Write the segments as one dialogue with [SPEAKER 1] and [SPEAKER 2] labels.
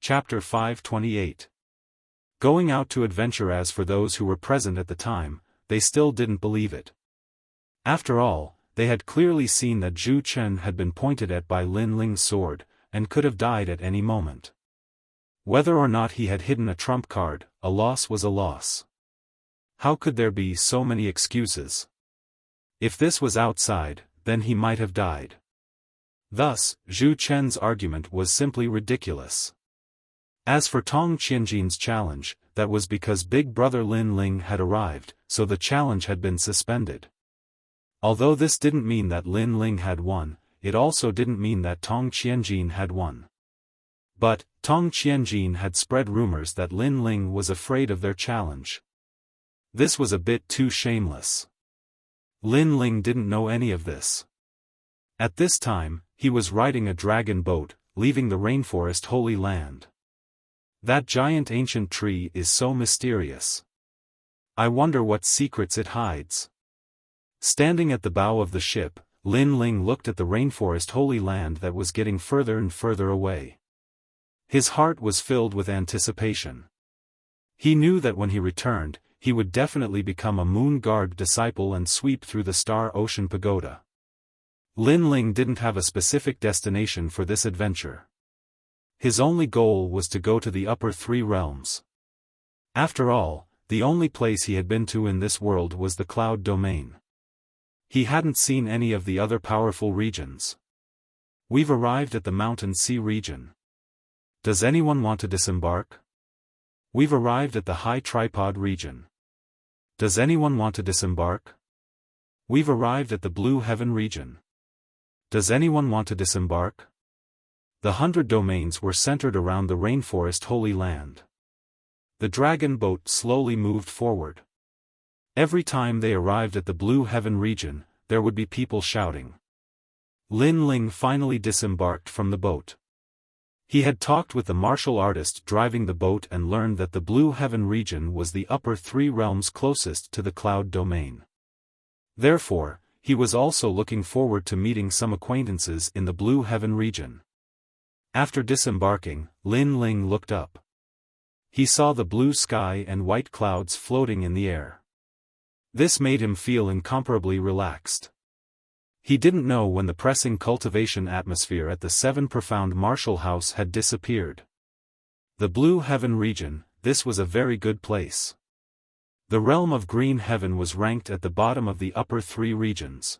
[SPEAKER 1] Chapter 528. Going out to adventure. As for those who were present at the time, they still didn't believe it. After all, they had clearly seen that Zhu Chen had been pointed at by Lin Ling's sword, and could have died at any moment. Whether or not he had hidden a trump card, a loss was a loss. How could there be so many excuses? If this was outside, then he might have died. Thus, Zhu Chen's argument was simply ridiculous. As for Tong Qianjin's challenge, that was because Big Brother Lin Ling had arrived, so the challenge had been suspended. Although this didn't mean that Lin Ling had won, it also didn't mean that Tong Qianjin had won. But, Tong Qianjin had spread rumors that Lin Ling was afraid of their challenge. This was a bit too shameless. Lin Ling didn't know any of this. At this time, he was riding a dragon boat, leaving the rainforest Holy Land. That giant ancient tree is so mysterious. I wonder what secrets it hides. Standing at the bow of the ship, Lin Ling looked at the rainforest Holy Land that was getting further and further away. His heart was filled with anticipation. He knew that when he returned, he would definitely become a moon-garbed disciple and sweep through the Star Ocean Pagoda. Lin Ling didn't have a specific destination for this adventure. His only goal was to go to the upper three realms. After all, the only place he had been to in this world was the Cloud Domain. He hadn't seen any of the other powerful regions. We've arrived at the Mountain Sea region. Does anyone want to disembark? We've arrived at the High Tripod region. Does anyone want to disembark? We've arrived at the Blue Heaven region. Does anyone want to disembark? The 100 domains were centered around the rainforest Holy Land. The dragon boat slowly moved forward. Every time they arrived at the Blue Heaven region, there would be people shouting. Lin Ling finally disembarked from the boat. He had talked with the martial artist driving the boat and learned that the Blue Heaven region was the upper three realms closest to the Cloud Domain. Therefore, he was also looking forward to meeting some acquaintances in the Blue Heaven region. After disembarking, Lin Ling looked up. He saw the blue sky and white clouds floating in the air. This made him feel incomparably relaxed. He didn't know when the pressing cultivation atmosphere at the Seven Profound Martial House had disappeared. The Blue Heaven region, this was a very good place. The realm of Green Heaven was ranked at the bottom of the upper three regions.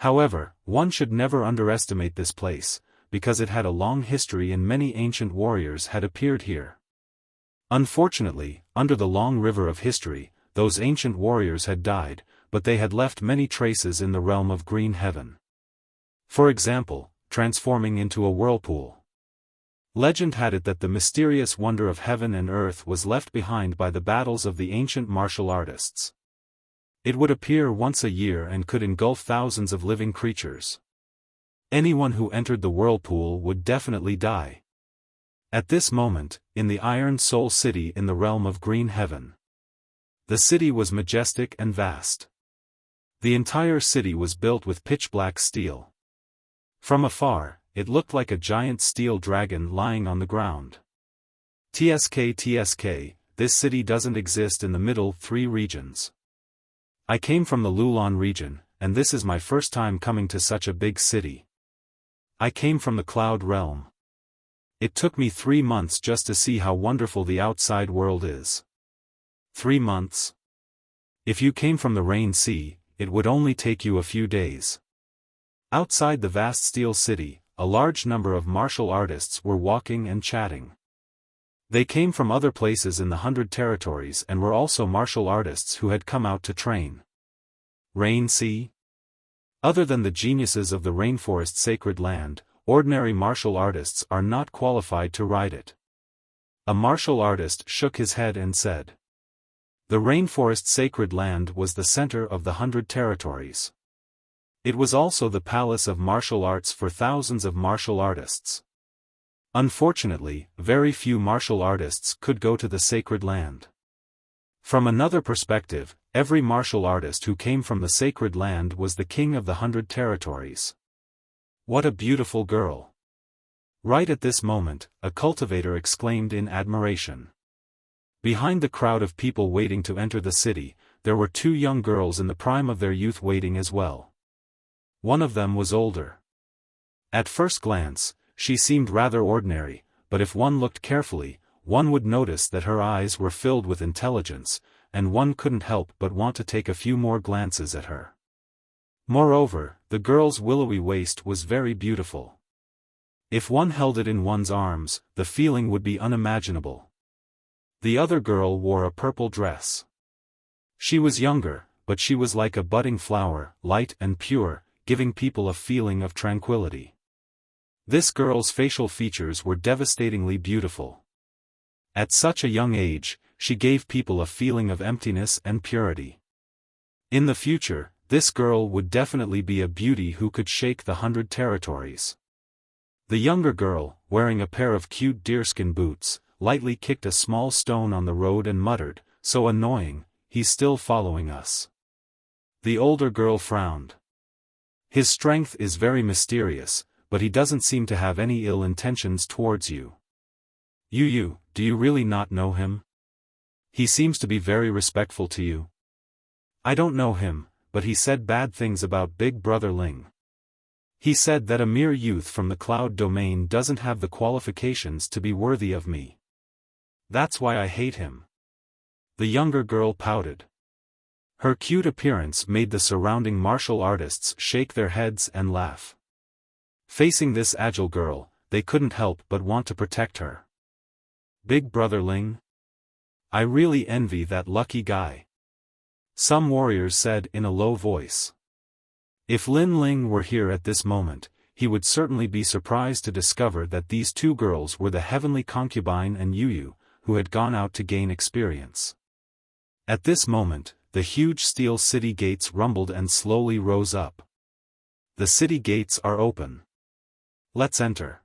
[SPEAKER 1] However, one should never underestimate this place, because it had a long history and many ancient warriors had appeared here. Unfortunately, under the long river of history, those ancient warriors had died, but they had left many traces in the realm of Green Heaven. For example, transforming into a whirlpool. Legend had it that the mysterious wonder of heaven and earth was left behind by the battles of the ancient martial artists. It would appear once a year and could engulf thousands of living creatures. Anyone who entered the whirlpool would definitely die. At this moment, in the Iron Soul City in the realm of Green Heaven. The city was majestic and vast. The entire city was built with pitch-black steel. From afar, it looked like a giant steel dragon lying on the ground. TSK, this city doesn't exist in the middle three regions. I came from the Lulan region, and this is my first time coming to such a big city. I came from the Cloud Realm. It took me 3 months just to see how wonderful the outside world is. 3 months? If you came from the Rain Sea, it would only take you a few days. Outside the vast steel city, a large number of martial artists were walking and chatting. They came from other places in the 100 territories and were also martial artists who had come out to train. Rain Sea? Other than the geniuses of the rainforest sacred land, ordinary martial artists are not qualified to ride it. A martial artist shook his head and said. The rainforest sacred land was the center of the 100 territories. It was also the palace of martial arts for thousands of martial artists. Unfortunately, very few martial artists could go to the sacred land. From another perspective, every martial artist who came from the sacred land was the king of the 100 territories. What a beautiful girl. Right at this moment, a cultivator exclaimed in admiration. Behind the crowd of people waiting to enter the city, there were two young girls in the prime of their youth waiting as well. One of them was older. At first glance, she seemed rather ordinary, but if one looked carefully, one would notice that her eyes were filled with intelligence, and one couldn't help but want to take a few more glances at her. Moreover, the girl's willowy waist was very beautiful. If one held it in one's arms, the feeling would be unimaginable. The other girl wore a purple dress. She was younger, but she was like a budding flower, light and pure, giving people a feeling of tranquility. This girl's facial features were devastatingly beautiful. At such a young age, she gave people a feeling of emptiness and purity. In the future, this girl would definitely be a beauty who could shake the 100 territories. The younger girl, wearing a pair of cute deerskin boots, lightly kicked a small stone on the road and muttered, "So annoying, he's still following us." The older girl frowned. "His strength is very mysterious, but he doesn't seem to have any ill intentions towards you. You, do you really not know him? He seems to be very respectful to you." "I don't know him, but he said bad things about Big Brother Ling. He said that a mere youth from the cloud domain doesn't have the qualifications to be worthy of me. That's why I hate him." The younger girl pouted. Her cute appearance made the surrounding martial artists shake their heads and laugh. Facing this agile girl, they couldn't help but want to protect her. Big Brother Ling? I really envy that lucky guy. Some warriors said in a low voice. If Lin Ling were here at this moment, he would certainly be surprised to discover that these two girls were the heavenly concubine and Yu, who had gone out to gain experience. At this moment, the huge steel city gates rumbled and slowly rose up. The city gates are open. Let's enter.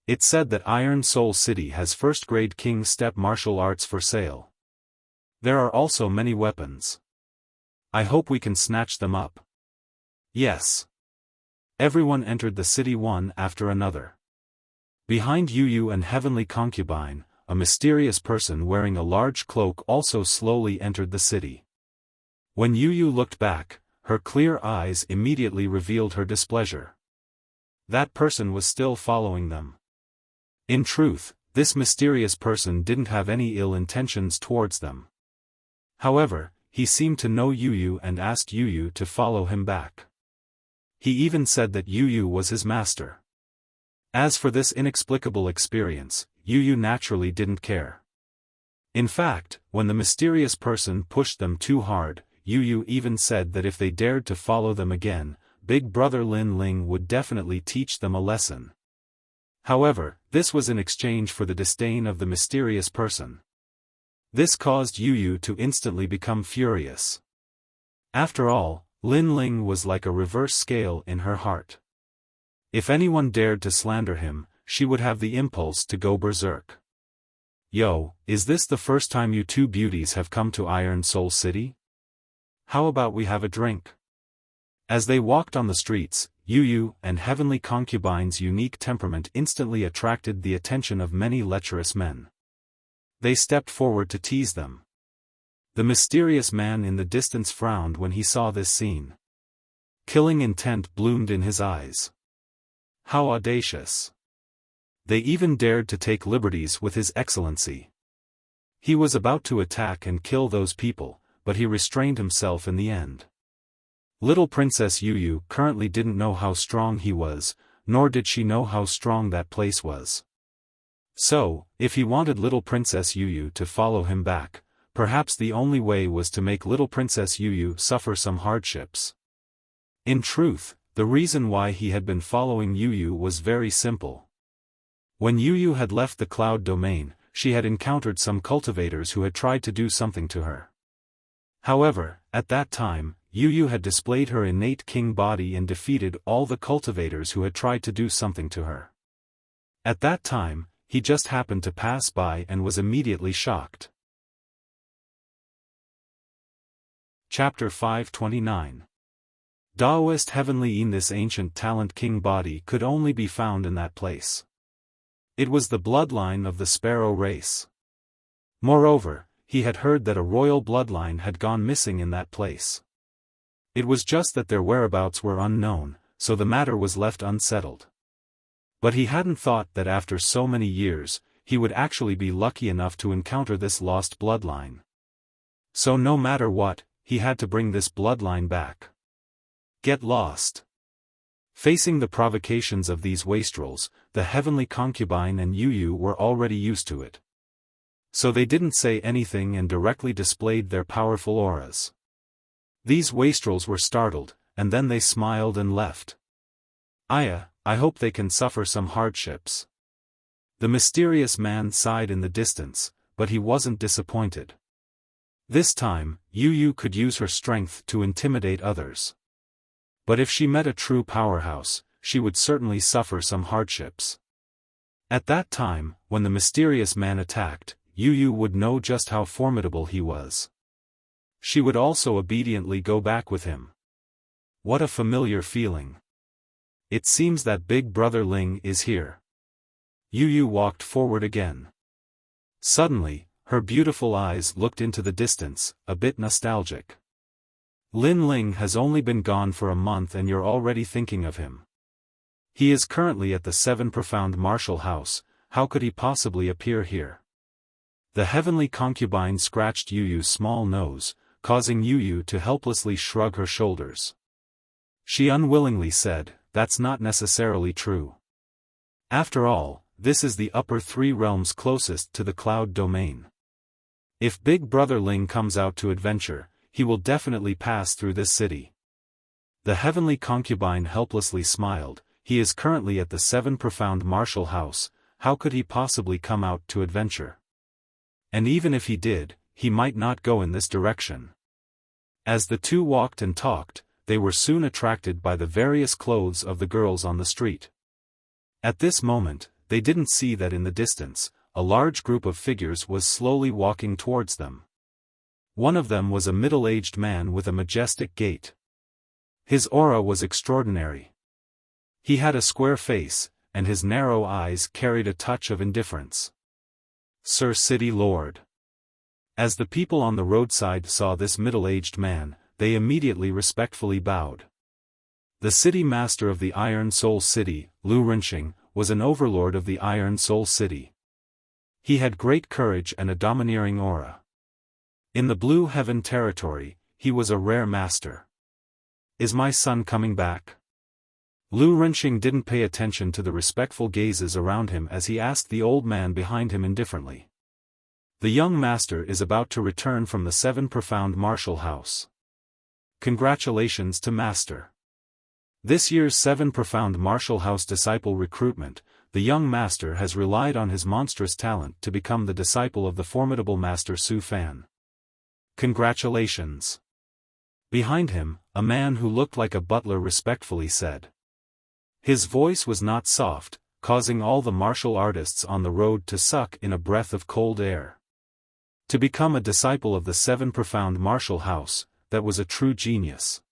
[SPEAKER 1] It's said that Iron Soul City has first-grade King Step martial arts for sale. There are also many weapons. I hope we can snatch them up. Yes. Everyone entered the city one after another. Behind Yu and Heavenly Concubine, a mysterious person wearing a large cloak also slowly entered the city. When Yu looked back, her clear eyes immediately revealed her displeasure. That person was still following them. In truth, this mysterious person didn't have any ill intentions towards them. However, he seemed to know Yu and asked Yu to follow him back. He even said that Yu was his master. As for this inexplicable experience, Yu naturally didn't care. In fact, when the mysterious person pushed them too hard, Yu even said that if they dared to follow them again, Big Brother Lin Ling would definitely teach them a lesson. However, this was in exchange for the disdain of the mysterious person. This caused Yu to instantly become furious. After all, Lin Ling was like a reverse scale in her heart. If anyone dared to slander him, she would have the impulse to go berserk. Yo, is this the first time you two beauties have come to Iron Soul City? How about we have a drink? As they walked on the streets, Yu and Heavenly Concubine's unique temperament instantly attracted the attention of many lecherous men. They stepped forward to tease them. The mysterious man in the distance frowned when he saw this scene. Killing intent bloomed in his eyes. How audacious! They even dared to take liberties with His Excellency. He was about to attack and kill those people, but he restrained himself in the end. Little Princess Yu currently didn't know how strong he was, nor did she know how strong that place was. So, if he wanted little Princess Yu to follow him back, perhaps the only way was to make little Princess Yu suffer some hardships. In truth, the reason why he had been following Yu was very simple. When Yu had left the cloud domain, she had encountered some cultivators who had tried to do something to her. However, at that time, Yu had displayed her innate king body and defeated all the cultivators who had tried to do something to her. At that time, he just happened to pass by and was immediately shocked. Chapter 529. Daoist Heavenly Yin. This ancient talent king body could only be found in that place. It was the bloodline of the sparrow race. Moreover, he had heard that a royal bloodline had gone missing in that place. It was just that their whereabouts were unknown, so the matter was left unsettled. But he hadn't thought that after so many years, he would actually be lucky enough to encounter this lost bloodline. So no matter what, he had to bring this bloodline back. Get lost. Facing the provocations of these wastrels, the heavenly concubine and Yu were already used to it. So they didn't say anything and directly displayed their powerful auras. These wastrels were startled, and then they smiled and left. I hope they can suffer some hardships. The mysterious man sighed in the distance, but he wasn't disappointed. This time, Yu could use her strength to intimidate others. But if she met a true powerhouse, she would certainly suffer some hardships. At that time, when the mysterious man attacked, Yu would know just how formidable he was. She would also obediently go back with him. What a familiar feeling. It seems that Big Brother Ling is here. Yu walked forward again. Suddenly, her beautiful eyes looked into the distance, a bit nostalgic. Lin Ling has only been gone for a month and you're already thinking of him. He is currently at the 7 Profound Martial House, how could he possibly appear here? The heavenly concubine scratched Yu's small nose, causing Yu to helplessly shrug her shoulders. She unwillingly said, "That's not necessarily true. After all, this is the upper 3 realms closest to the cloud domain. If Big Brother Ling comes out to adventure, he will definitely pass through this city." The heavenly concubine helplessly smiled. He is currently at the 7 Profound Martial House, how could he possibly come out to adventure? And even if he did, he might not go in this direction. As the two walked and talked, they were soon attracted by the various clothes of the girls on the street. At this moment, they didn't see that in the distance, a large group of figures was slowly walking towards them. One of them was a middle-aged man with a majestic gait. His aura was extraordinary. He had a square face, and his narrow eyes carried a touch of indifference. "Sir City Lord." As the people on the roadside saw this middle-aged man, they immediately respectfully bowed. The city master of the Iron Soul City, Lu Rinxing, was an overlord of the Iron Soul City. He had great courage and a domineering aura. In the Blue Heaven territory, he was a rare master. "Is my son coming back?" Lu Rinxing didn't pay attention to the respectful gazes around him as he asked the old man behind him indifferently. "The young master is about to return from the 7 Profound Martial House. Congratulations to Master. This year's 7 Profound Martial House disciple recruitment, the young master has relied on his monstrous talent to become the disciple of the formidable Master Xiaofan. Congratulations." Behind him, a man who looked like a butler respectfully said. His voice was not soft, causing all the martial artists on the road to suck in a breath of cold air. To become a disciple of the 7 Profound Martial House, that was a true genius.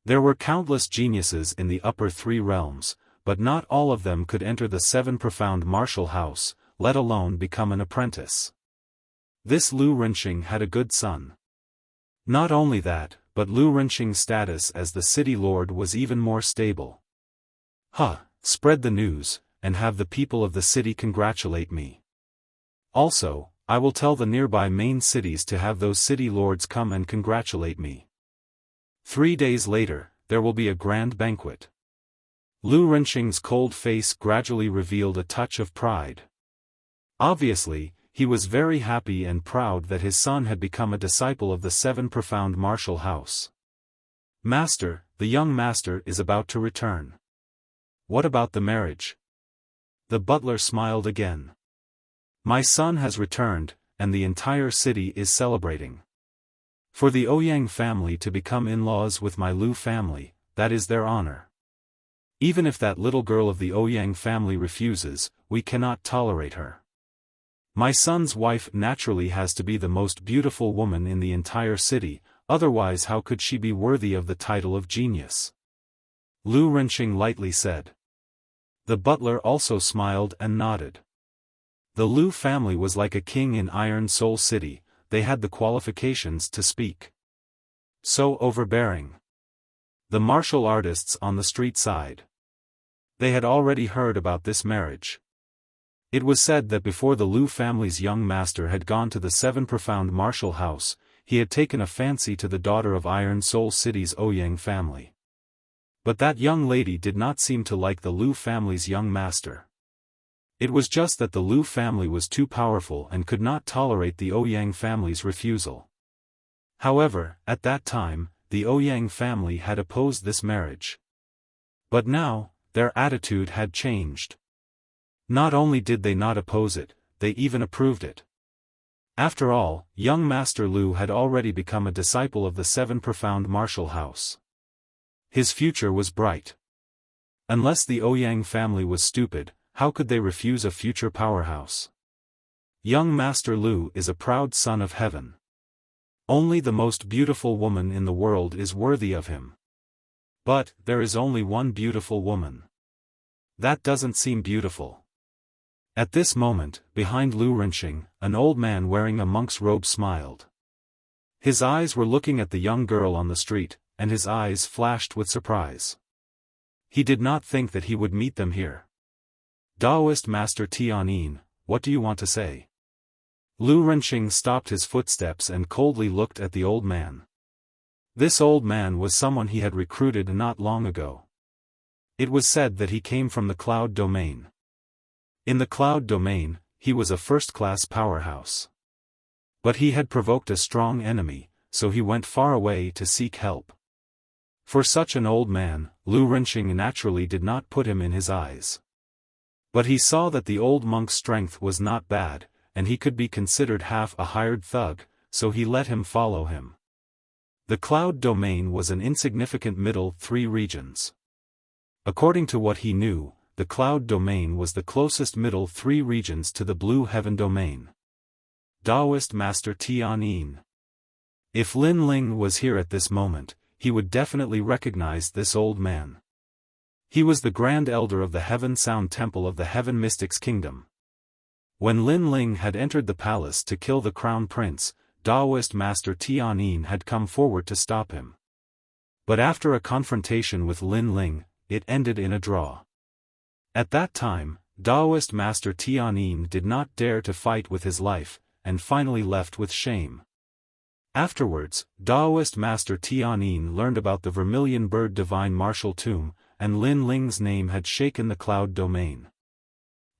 [SPEAKER 1] There were countless geniuses in the upper 3 realms, but not all of them could enter the 7 Profound Martial House, let alone become an apprentice. This Lu Rinxing had a good son. Not only that, but Lu Rinxing's status as the city lord was even more stable. Spread the news, and have the people of the city congratulate me. Also, I will tell the nearby main cities to have those city lords come and congratulate me. 3 days later, there will be a grand banquet. Lu Rinxing's cold face gradually revealed a touch of pride. Obviously, he was very happy and proud that his son had become a disciple of the 7 Profound Martial House. "Master, the young master is about to return. What about the marriage?" The butler smiled again. "My son has returned, and the entire city is celebrating. For the Ouyang family to become in-laws with my Lu family, that is their honor. Even if that little girl of the Ouyang family refuses, we cannot tolerate her. My son's wife naturally has to be the most beautiful woman in the entire city, otherwise how could she be worthy of the title of genius?" Lu Rinxing lightly said. The butler also smiled and nodded. The Liu family was like a king in Iron Soul City, they had the qualifications to speak. So overbearing. The martial artists on the street side. They had already heard about this marriage. It was said that before the Liu family's young master had gone to the Seven Profound Martial House, he had taken a fancy to the daughter of Iron Soul City's Ouyang family. But that young lady did not seem to like the Liu family's young master. It was just that the Liu family was too powerful and could not tolerate the Ouyang family's refusal. However, at that time, the Ouyang family had opposed this marriage. But now, their attitude had changed. Not only did they not oppose it, they even approved it. After all, young Master Liu had already become a disciple of the Seven Profound Martial House. His future was bright. Unless the Ouyang family was stupid, how could they refuse a future powerhouse? Young Master Liu is a proud son of heaven. Only the most beautiful woman in the world is worthy of him. But, there is only one beautiful woman. That doesn't seem beautiful. At this moment, behind Liu Renqing, an old man wearing a monk's robe smiled. His eyes were looking at the young girl on the street, and his eyes flashed with surprise. He did not think that he would meet them here. Taoist Master Tianyin, what do you want to say? Liu Renqing stopped his footsteps and coldly looked at the old man. This old man was someone he had recruited not long ago. It was said that he came from the cloud domain. In the cloud domain, he was a first-class powerhouse. But he had provoked a strong enemy, so he went far away to seek help. For such an old man, Liu Renqing naturally did not put him in his eyes. But he saw that the old monk's strength was not bad, and he could be considered half a hired thug, so he let him follow him. The cloud domain was an insignificant middle 3 regions. According to what he knew, the cloud domain was the closest middle 3 regions to the blue heaven domain. Taoist Master Tianyin. If Lin Ling was here at this moment, he would definitely recognize this old man. He was the Grand Elder of the Heaven Sound Temple of the Heaven Mystics Kingdom. When Lin Ling had entered the palace to kill the Crown Prince, Taoist Master Tianyin had come forward to stop him. But after a confrontation with Lin Ling, it ended in a draw. At that time, Taoist Master Tianyin did not dare to fight with his life, and finally left with shame. Afterwards, Taoist Master Tianyin learned about the Vermilion Bird Divine Martial Tomb, and Lin Ling's name had shaken the cloud domain.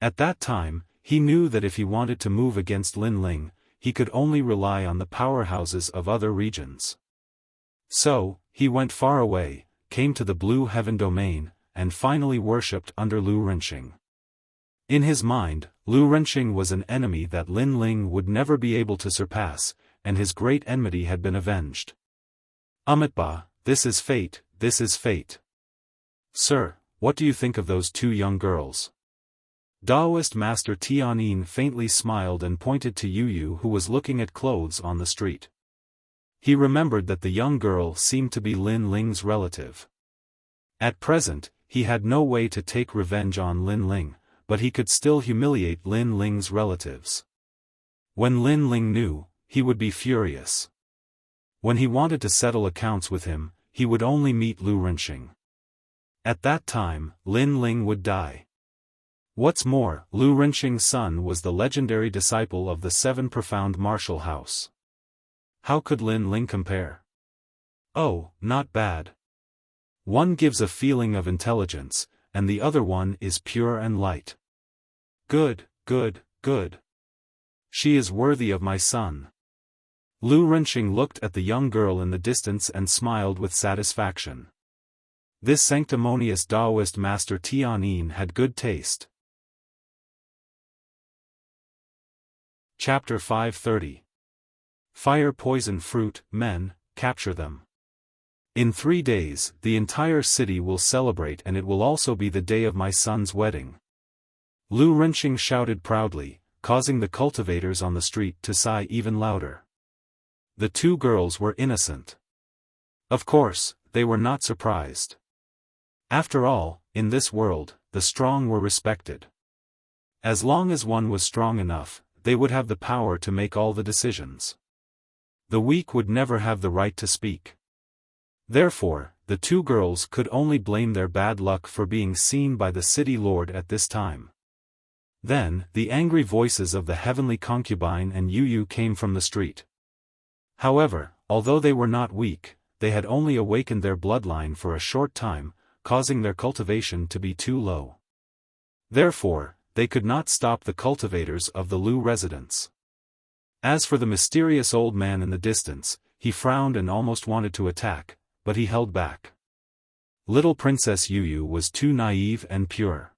[SPEAKER 1] At that time, he knew that if he wanted to move against Lin Ling, he could only rely on the powerhouses of other regions. So, he went far away, came to the blue heaven domain, and finally worshipped under Liu Renqing. In his mind, Liu Renqing was an enemy that Lin Ling would never be able to surpass, and his great enmity had been avenged. Amitabha, this is fate, this is fate. Sir, what do you think of those 2 young girls? Taoist Master Tianyin faintly smiled and pointed to Yu, who was looking at clothes on the street. He remembered that the young girl seemed to be Lin Ling's relative. At present, he had no way to take revenge on Lin Ling, but he could still humiliate Lin Ling's relatives. When Lin Ling knew, he would be furious. When he wanted to settle accounts with him, he would only meet Liu Renqing. At that time, Lin Ling would die. What's more, Liu Renqing's son was the legendary disciple of the Seven Profound Martial House. How could Lin Ling compare? Oh, not bad. One gives a feeling of intelligence, and the other one is pure and light. Good, good, good. She is worthy of my son. Liu Renqing looked at the young girl in the distance and smiled with satisfaction. This sanctimonious Taoist Master Tianyin had good taste. Chapter 530. Fire poison fruit, men, capture them. In 3 days, the entire city will celebrate, and it will also be the day of my son's wedding. Liu Renqing shouted proudly, causing the cultivators on the street to sigh even louder. The 2 girls were innocent. Of course, they were not surprised. After all, in this world, the strong were respected. As long as one was strong enough, they would have the power to make all the decisions. The weak would never have the right to speak. Therefore, the two girls could only blame their bad luck for being seen by the city lord at this time. Then, the angry voices of the heavenly concubine and Yu came from the street. However, although they were not weak, they had only awakened their bloodline for a short time, causing their cultivation to be too low. Therefore, they could not stop the cultivators of the Lu residence. As for the mysterious old man in the distance, he frowned and almost wanted to attack, but he held back. Little Princess Yu was too naive and pure.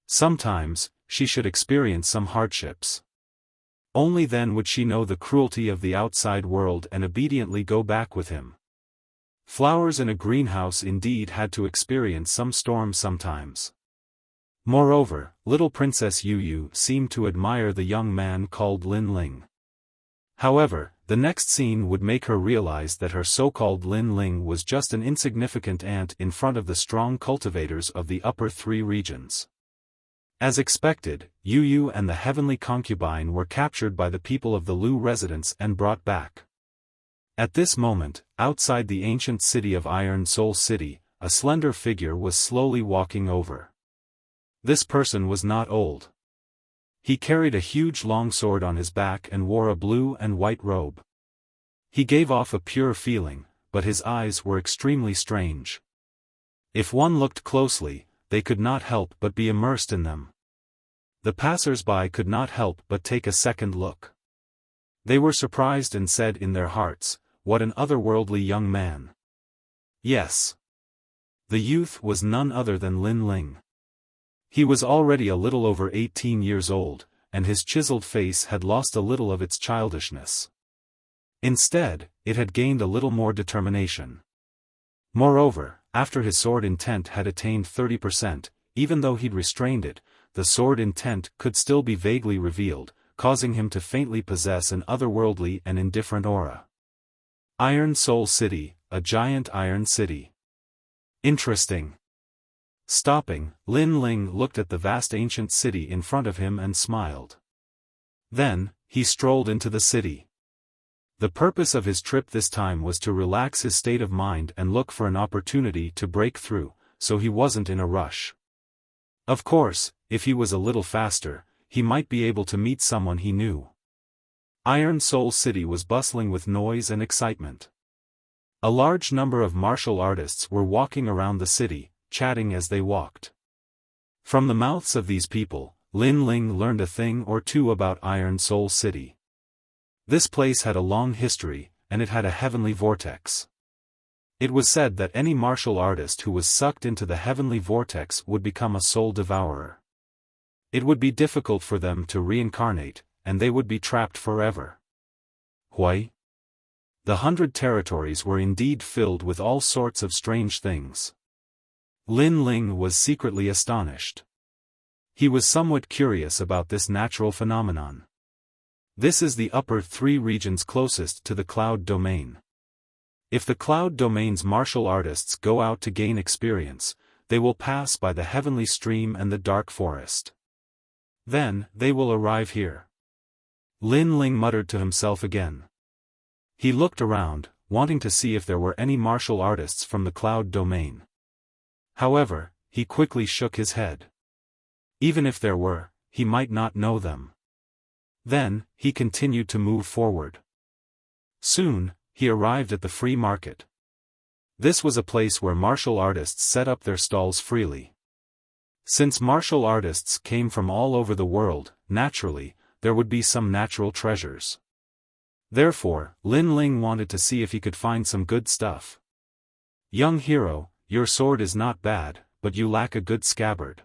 [SPEAKER 1] Sometimes, she should experience some hardships. Only then would she know the cruelty of the outside world and obediently go back with him. Flowers in a greenhouse indeed had to experience some storms sometimes. Moreover, little Princess Yu seemed to admire the young man called Lin Ling. However, the next scene would make her realize that her so-called Lin Ling was just an insignificant ant in front of the strong cultivators of the upper three regions. As expected, Yu and the heavenly concubine were captured by the people of the Lu residence and brought back. At this moment, outside the ancient city of Iron Soul City, a slender figure was slowly walking over. This person was not old. He carried a huge long sword on his back and wore a blue and white robe. He gave off a pure feeling, but his eyes were extremely strange. If one looked closely, they could not help but be immersed in them. The passers-by could not help but take a second look. They were surprised and said in their hearts, "What an otherworldly young man." Yes. The youth was none other than Lin Ling. He was already a little over 18 years old, and his chiseled face had lost a little of its childishness. Instead, it had gained a little more determination. Moreover, after his sword intent had attained 30%, even though he'd restrained it, the sword intent could still be vaguely revealed, causing him to faintly possess an otherworldly and indifferent aura. Iron Soul City, a giant iron city. Interesting. Stopping, Lin Ling looked at the vast ancient city in front of him and smiled. Then, he strolled into the city. The purpose of his trip this time was to relax his state of mind and look for an opportunity to break through, so he wasn't in a rush. Of course, if he was a little faster, he might be able to meet someone he knew. Iron Soul City was bustling with noise and excitement. A large number of martial artists were walking around the city, chatting as they walked. From the mouths of these people, Lin Ling learned a thing or two about Iron Soul City. This place had a long history, and it had a heavenly vortex. It was said that any martial artist who was sucked into the heavenly vortex would become a soul devourer. It would be difficult for them to reincarnate, and they would be trapped forever. Hui. The 100 territories were indeed filled with all sorts of strange things. Lin Ling was secretly astonished. He was somewhat curious about this natural phenomenon. This is the upper three regions closest to the cloud domain. If the cloud domain's martial artists go out to gain experience, they will pass by the heavenly stream and the dark forest. Then, they will arrive here. Lin Ling muttered to himself again. He looked around, wanting to see if there were any martial artists from the cloud domain. However, he quickly shook his head. Even if there were, he might not know them. Then, he continued to move forward. Soon, he arrived at the free market. This was a place where martial artists set up their stalls freely. Since martial artists came from all over the world, naturally, there would be some natural treasures. Therefore, Lin Ling wanted to see if he could find some good stuff. Young hero, your sword is not bad, but you lack a good scabbard.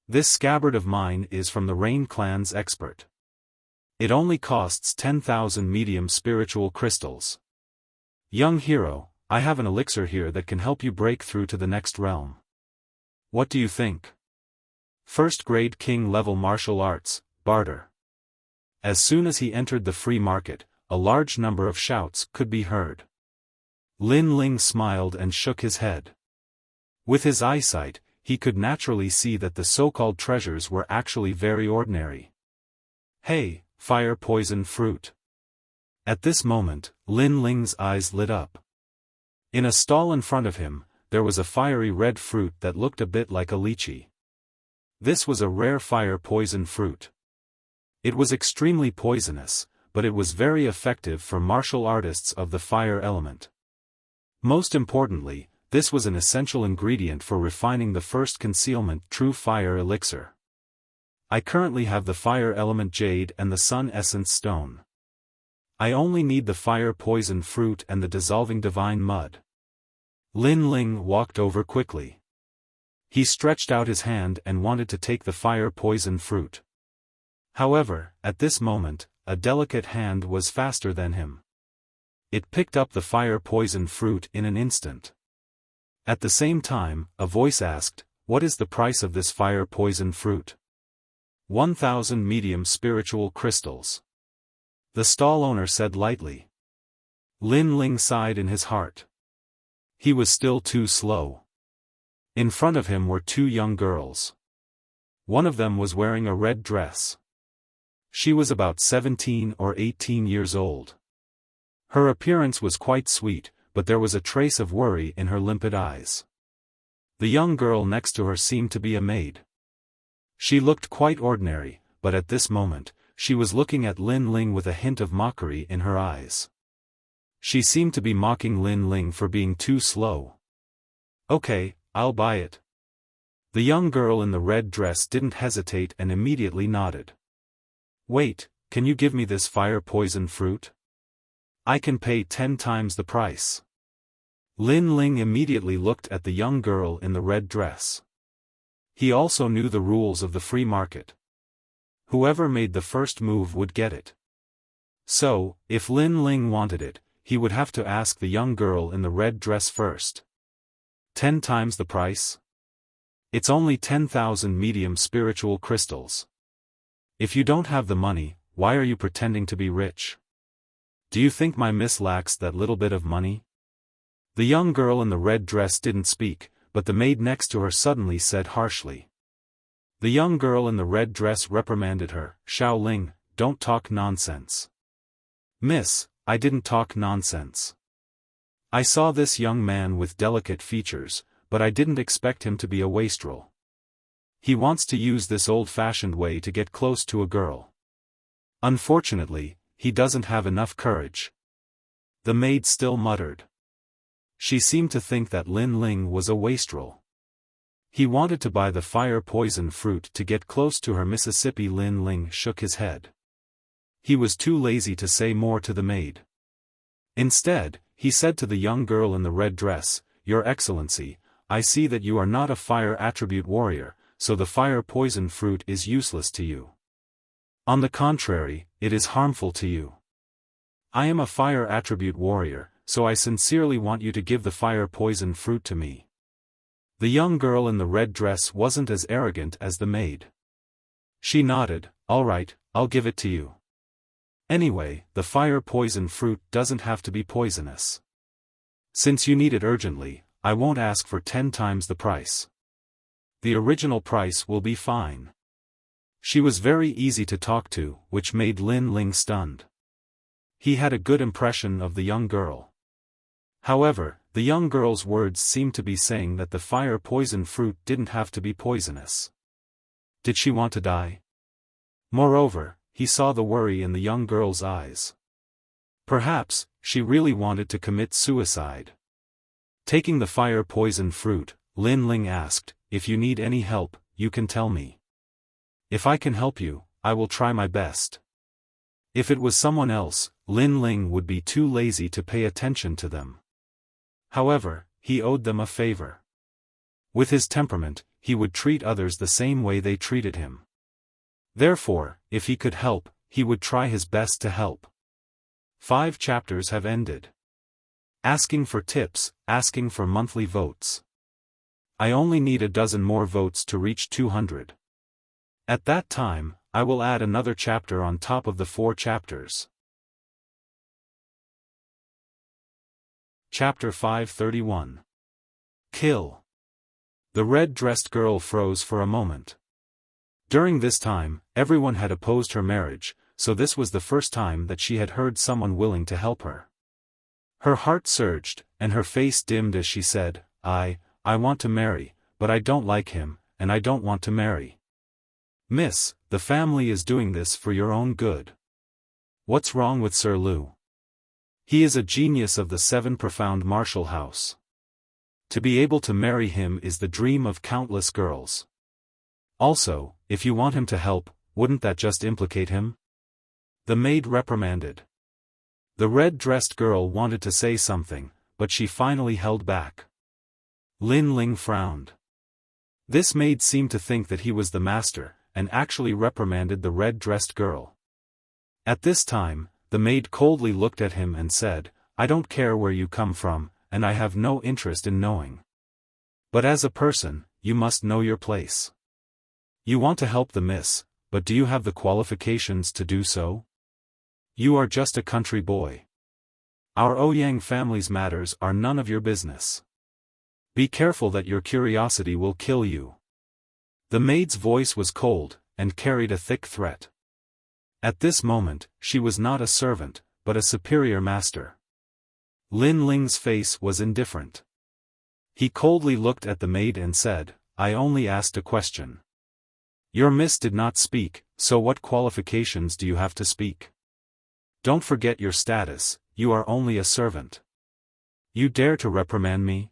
[SPEAKER 1] This scabbard of mine is from the Rain Clan's expert. It only costs 10,000 medium spiritual crystals. Young hero, I have an elixir here that can help you break through to the next realm. What do you think? First grade king level martial arts, barter. As soon as he entered the free market, a large number of shouts could be heard. Lin Ling smiled and shook his head. With his eyesight, he could naturally see that the so-called treasures were actually very ordinary. Hey, fire poison fruit. At this moment, Lin Ling's eyes lit up. In a stall in front of him, there was a fiery red fruit that looked a bit like a lychee. This was a rare fire poison fruit. It was extremely poisonous, but it was very effective for martial artists of the fire element. Most importantly, this was an essential ingredient for refining the first concealment true fire elixir. I currently have the fire element jade and the sun essence stone. I only need the fire poison fruit and the dissolving divine mud. Lin Ling walked over quickly. He stretched out his hand and wanted to take the fire poison fruit. However, at this moment, a delicate hand was faster than him. It picked up the fire poison fruit in an instant. At the same time, a voice asked, "What is the price of this fire poison fruit?" 1,000 medium spiritual crystals. The stall owner said lightly. Lin Ling sighed in his heart. He was still too slow. In front of him were two young girls. One of them was wearing a red dress. She was about 17 or 18 years old. Her appearance was quite sweet, but there was a trace of worry in her limpid eyes. The young girl next to her seemed to be a maid. She looked quite ordinary, but at this moment, she was looking at Lin Ling with a hint of mockery in her eyes. She seemed to be mocking Lin Ling for being too slow. "Okay, I'll buy it." The young girl in the red dress didn't hesitate and immediately nodded. "Wait, can you give me this fire poison fruit? I can pay 10 times the price." Lin Ling immediately looked at the young girl in the red dress. He also knew the rules of the free market. Whoever made the first move would get it. So, if Lin Ling wanted it, he would have to ask the young girl in the red dress first. 10 times the price? It's only 10,000 medium spiritual crystals. If you don't have the money, why are you pretending to be rich? Do you think my miss lacks that little bit of money? The young girl in the red dress didn't speak, but the maid next to her suddenly said harshly. The young girl in the red dress reprimanded her, "Xiao Ling, don't talk nonsense." "Miss, I didn't talk nonsense. I saw this young man with delicate features, but I didn't expect him to be a wastrel. He wants to use this old-fashioned way to get close to a girl. Unfortunately, he doesn't have enough courage." The maid still muttered. She seemed to think that Lin Ling was a wastrel. He wanted to buy the fire poison fruit to get close to her. Mississippi. Lin Ling shook his head. He was too lazy to say more to the maid. Instead, he said to the young girl in the red dress, "Your Excellency, I see that you are not a fire attribute warrior, so the fire poison fruit is useless to you. On the contrary, it is harmful to you. I am a fire attribute warrior, so I sincerely want you to give the fire poison fruit to me." The young girl in the red dress wasn't as arrogant as the maid. She nodded, "All right, I'll give it to you. Anyway, the fire poison fruit doesn't have to be poisonous. Since you need it urgently, I won't ask for 10 times the price. The original price will be fine." She was very easy to talk to, which made Lin Ling stunned. He had a good impression of the young girl. However, the young girl's words seemed to be saying that the fire poison fruit didn't have to be poisonous. Did she want to die? Moreover, he saw the worry in the young girl's eyes. Perhaps, she really wanted to commit suicide. Taking the fire poison fruit, Lin Ling asked, "If you need any help, you can tell me. If I can help you, I will try my best." If it was someone else, Lin Ling would be too lazy to pay attention to them. However, he owed them a favor. With his temperament, he would treat others the same way they treated him. Therefore, if he could help, he would try his best to help. 5 chapters have ended. Asking for tips, asking for monthly votes. I only need a dozen more votes to reach 200. At that time, I will add another chapter on top of the 4 chapters. Chapter 531. Kill. The red-dressed girl froze for a moment. During this time, everyone had opposed her marriage, so this was the first time that she had heard someone willing to help her. Her heart surged, and her face dimmed as she said, I want to marry, but I don't like him, and I don't want to marry. Miss, the family is doing this for your own good. What's wrong with Sir Lu? He is a genius of the 7 profound martial house. To be able to marry him is the dream of countless girls. Also, if you want him to help, wouldn't that just implicate him? The maid reprimanded. The red-dressed girl wanted to say something, but she finally held back. Lin Ling frowned. This maid seemed to think that he was the master, and actually reprimanded the red-dressed girl. At this time, the maid coldly looked at him and said, I don't care where you come from, and I have no interest in knowing. But as a person, you must know your place. You want to help the miss, but do you have the qualifications to do so? You are just a country boy. Our Ouyang family's matters are none of your business. Be careful that your curiosity will kill you. The maid's voice was cold, and carried a thick threat. At this moment, she was not a servant, but a superior master. Lin Ling's face was indifferent. He coldly looked at the maid and said, I only asked a question. Your miss did not speak, so what qualifications do you have to speak? Don't forget your status, you are only a servant. You dare to reprimand me?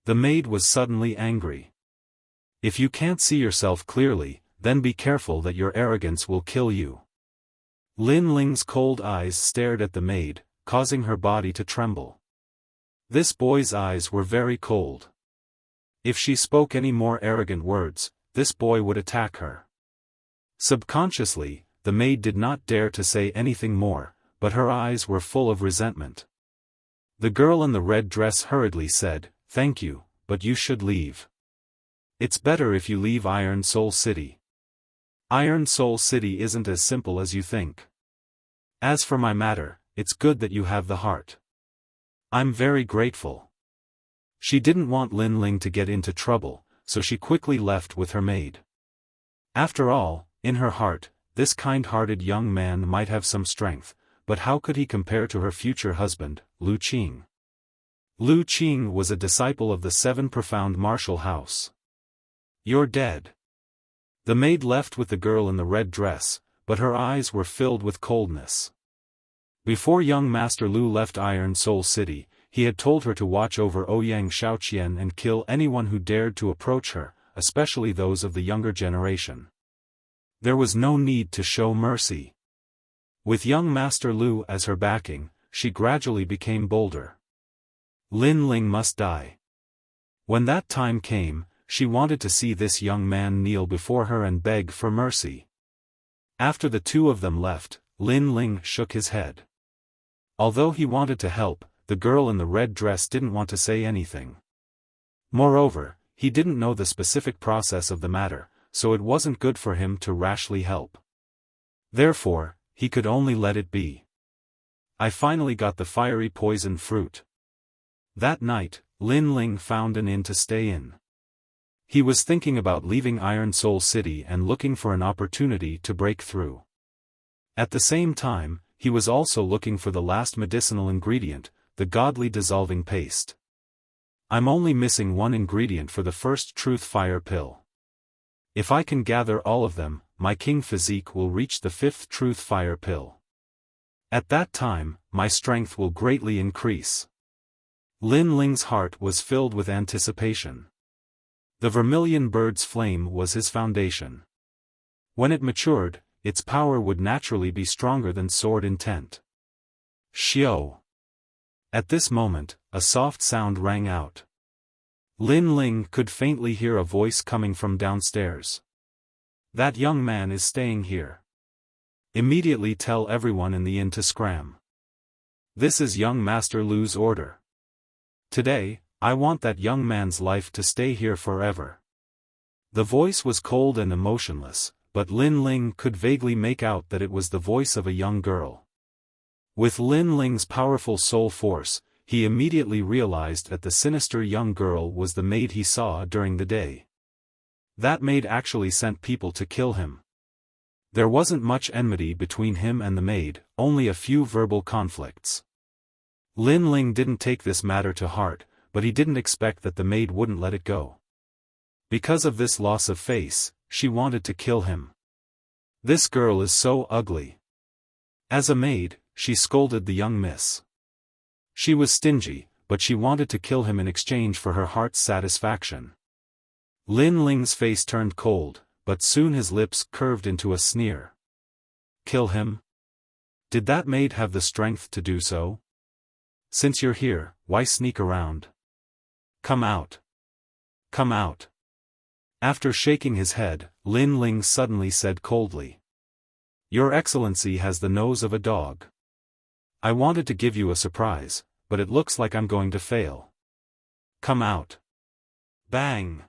[SPEAKER 1] The maid was suddenly angry. If you can't see yourself clearly, then be careful that your arrogance will kill you. Lin Ling's cold eyes stared at the maid, causing her body to tremble. This boy's eyes were very cold. If she spoke any more arrogant words, this boy would attack her. Subconsciously, the maid did not dare to say anything more, but her eyes were full of resentment. The girl in the red dress hurriedly said, Thank you, but you should leave. It's better if you leave Iron Soul City. Iron Soul City isn't as simple as you think. As for my matter, it's good that you have the heart. I'm very grateful. She didn't want Lin Ling to get into trouble, so she quickly left with her maid. After all, in her heart, this kind-hearted young man might have some strength, but how could he compare to her future husband, Lu Qing? Lu Qing was a disciple of the 7 profound martial house. You're dead. The maid left with the girl in the red dress, but her eyes were filled with coldness. Before young Master Lu left Iron Soul City, he had told her to watch over Ouyang Shaoqian and kill anyone who dared to approach her, especially those of the younger generation. There was no need to show mercy. With young Master Lu as her backing, she gradually became bolder. Lin Ling must die. When that time came, she wanted to see this young man kneel before her and beg for mercy. After the two of them left, Lin Ling shook his head. Although he wanted to help, the girl in the red dress didn't want to say anything. Moreover, he didn't know the specific process of the matter, so it wasn't good for him to rashly help. Therefore, he could only let it be. I finally got the fiery poison fruit. That night, Lin Ling found an inn to stay in. He was thinking about leaving Iron Soul City and looking for an opportunity to break through. At the same time, he was also looking for the last medicinal ingredient, the godly dissolving paste. I'm only missing one ingredient for the first truth fire pill. If I can gather all of them, my king physique will reach the 5th truth fire pill. At that time, my strength will greatly increase. Lin Ling's heart was filled with anticipation. The vermilion bird's flame was his foundation. When it matured, its power would naturally be stronger than sword intent. Xiao. At this moment, a soft sound rang out. Lin Ling could faintly hear a voice coming from downstairs. That young man is staying here. Immediately tell everyone in the inn to scram. This is young Master Lu's order. Today, I want that young man's life to stay here forever. The voice was cold and emotionless, but Lin Ling could vaguely make out that it was the voice of a young girl. With Lin Ling's powerful soul force, he immediately realized that the sinister young girl was the maid he saw during the day. That maid actually sent people to kill him. There wasn't much enmity between him and the maid, only a few verbal conflicts. Lin Ling didn't take this matter to heart, but he didn't expect that the maid wouldn't let it go. Because of this loss of face, she wanted to kill him. This girl is so ugly. As a maid, she scolded the young miss. She was stingy, but she wanted to kill him in exchange for her heart's satisfaction. Lin Ling's face turned cold, but soon his lips curved into a sneer. Kill him? Did that maid have the strength to do so? Since you're here, why sneak around? Come out. Come out. After shaking his head, Lin Ling suddenly said coldly. Your Excellency has the nose of a dog. I wanted to give you a surprise, but it looks like I'm going to fail. Come out. Bang!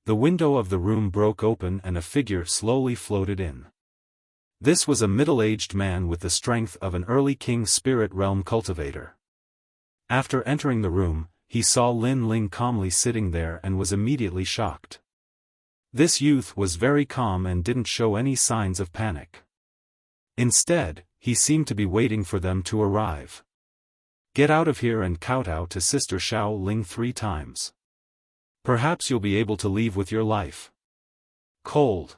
[SPEAKER 1] The window of the room broke open and a figure slowly floated in. This was a middle-aged man with the strength of an early king spirit realm cultivator. After entering the room, he saw Lin Ling calmly sitting there and was immediately shocked. This youth was very calm and didn't show any signs of panic. Instead, he seemed to be waiting for them to arrive. Get out of here and kowtow to Sister Xiao Ling 3 times. Perhaps you'll be able to leave with your life. Cold.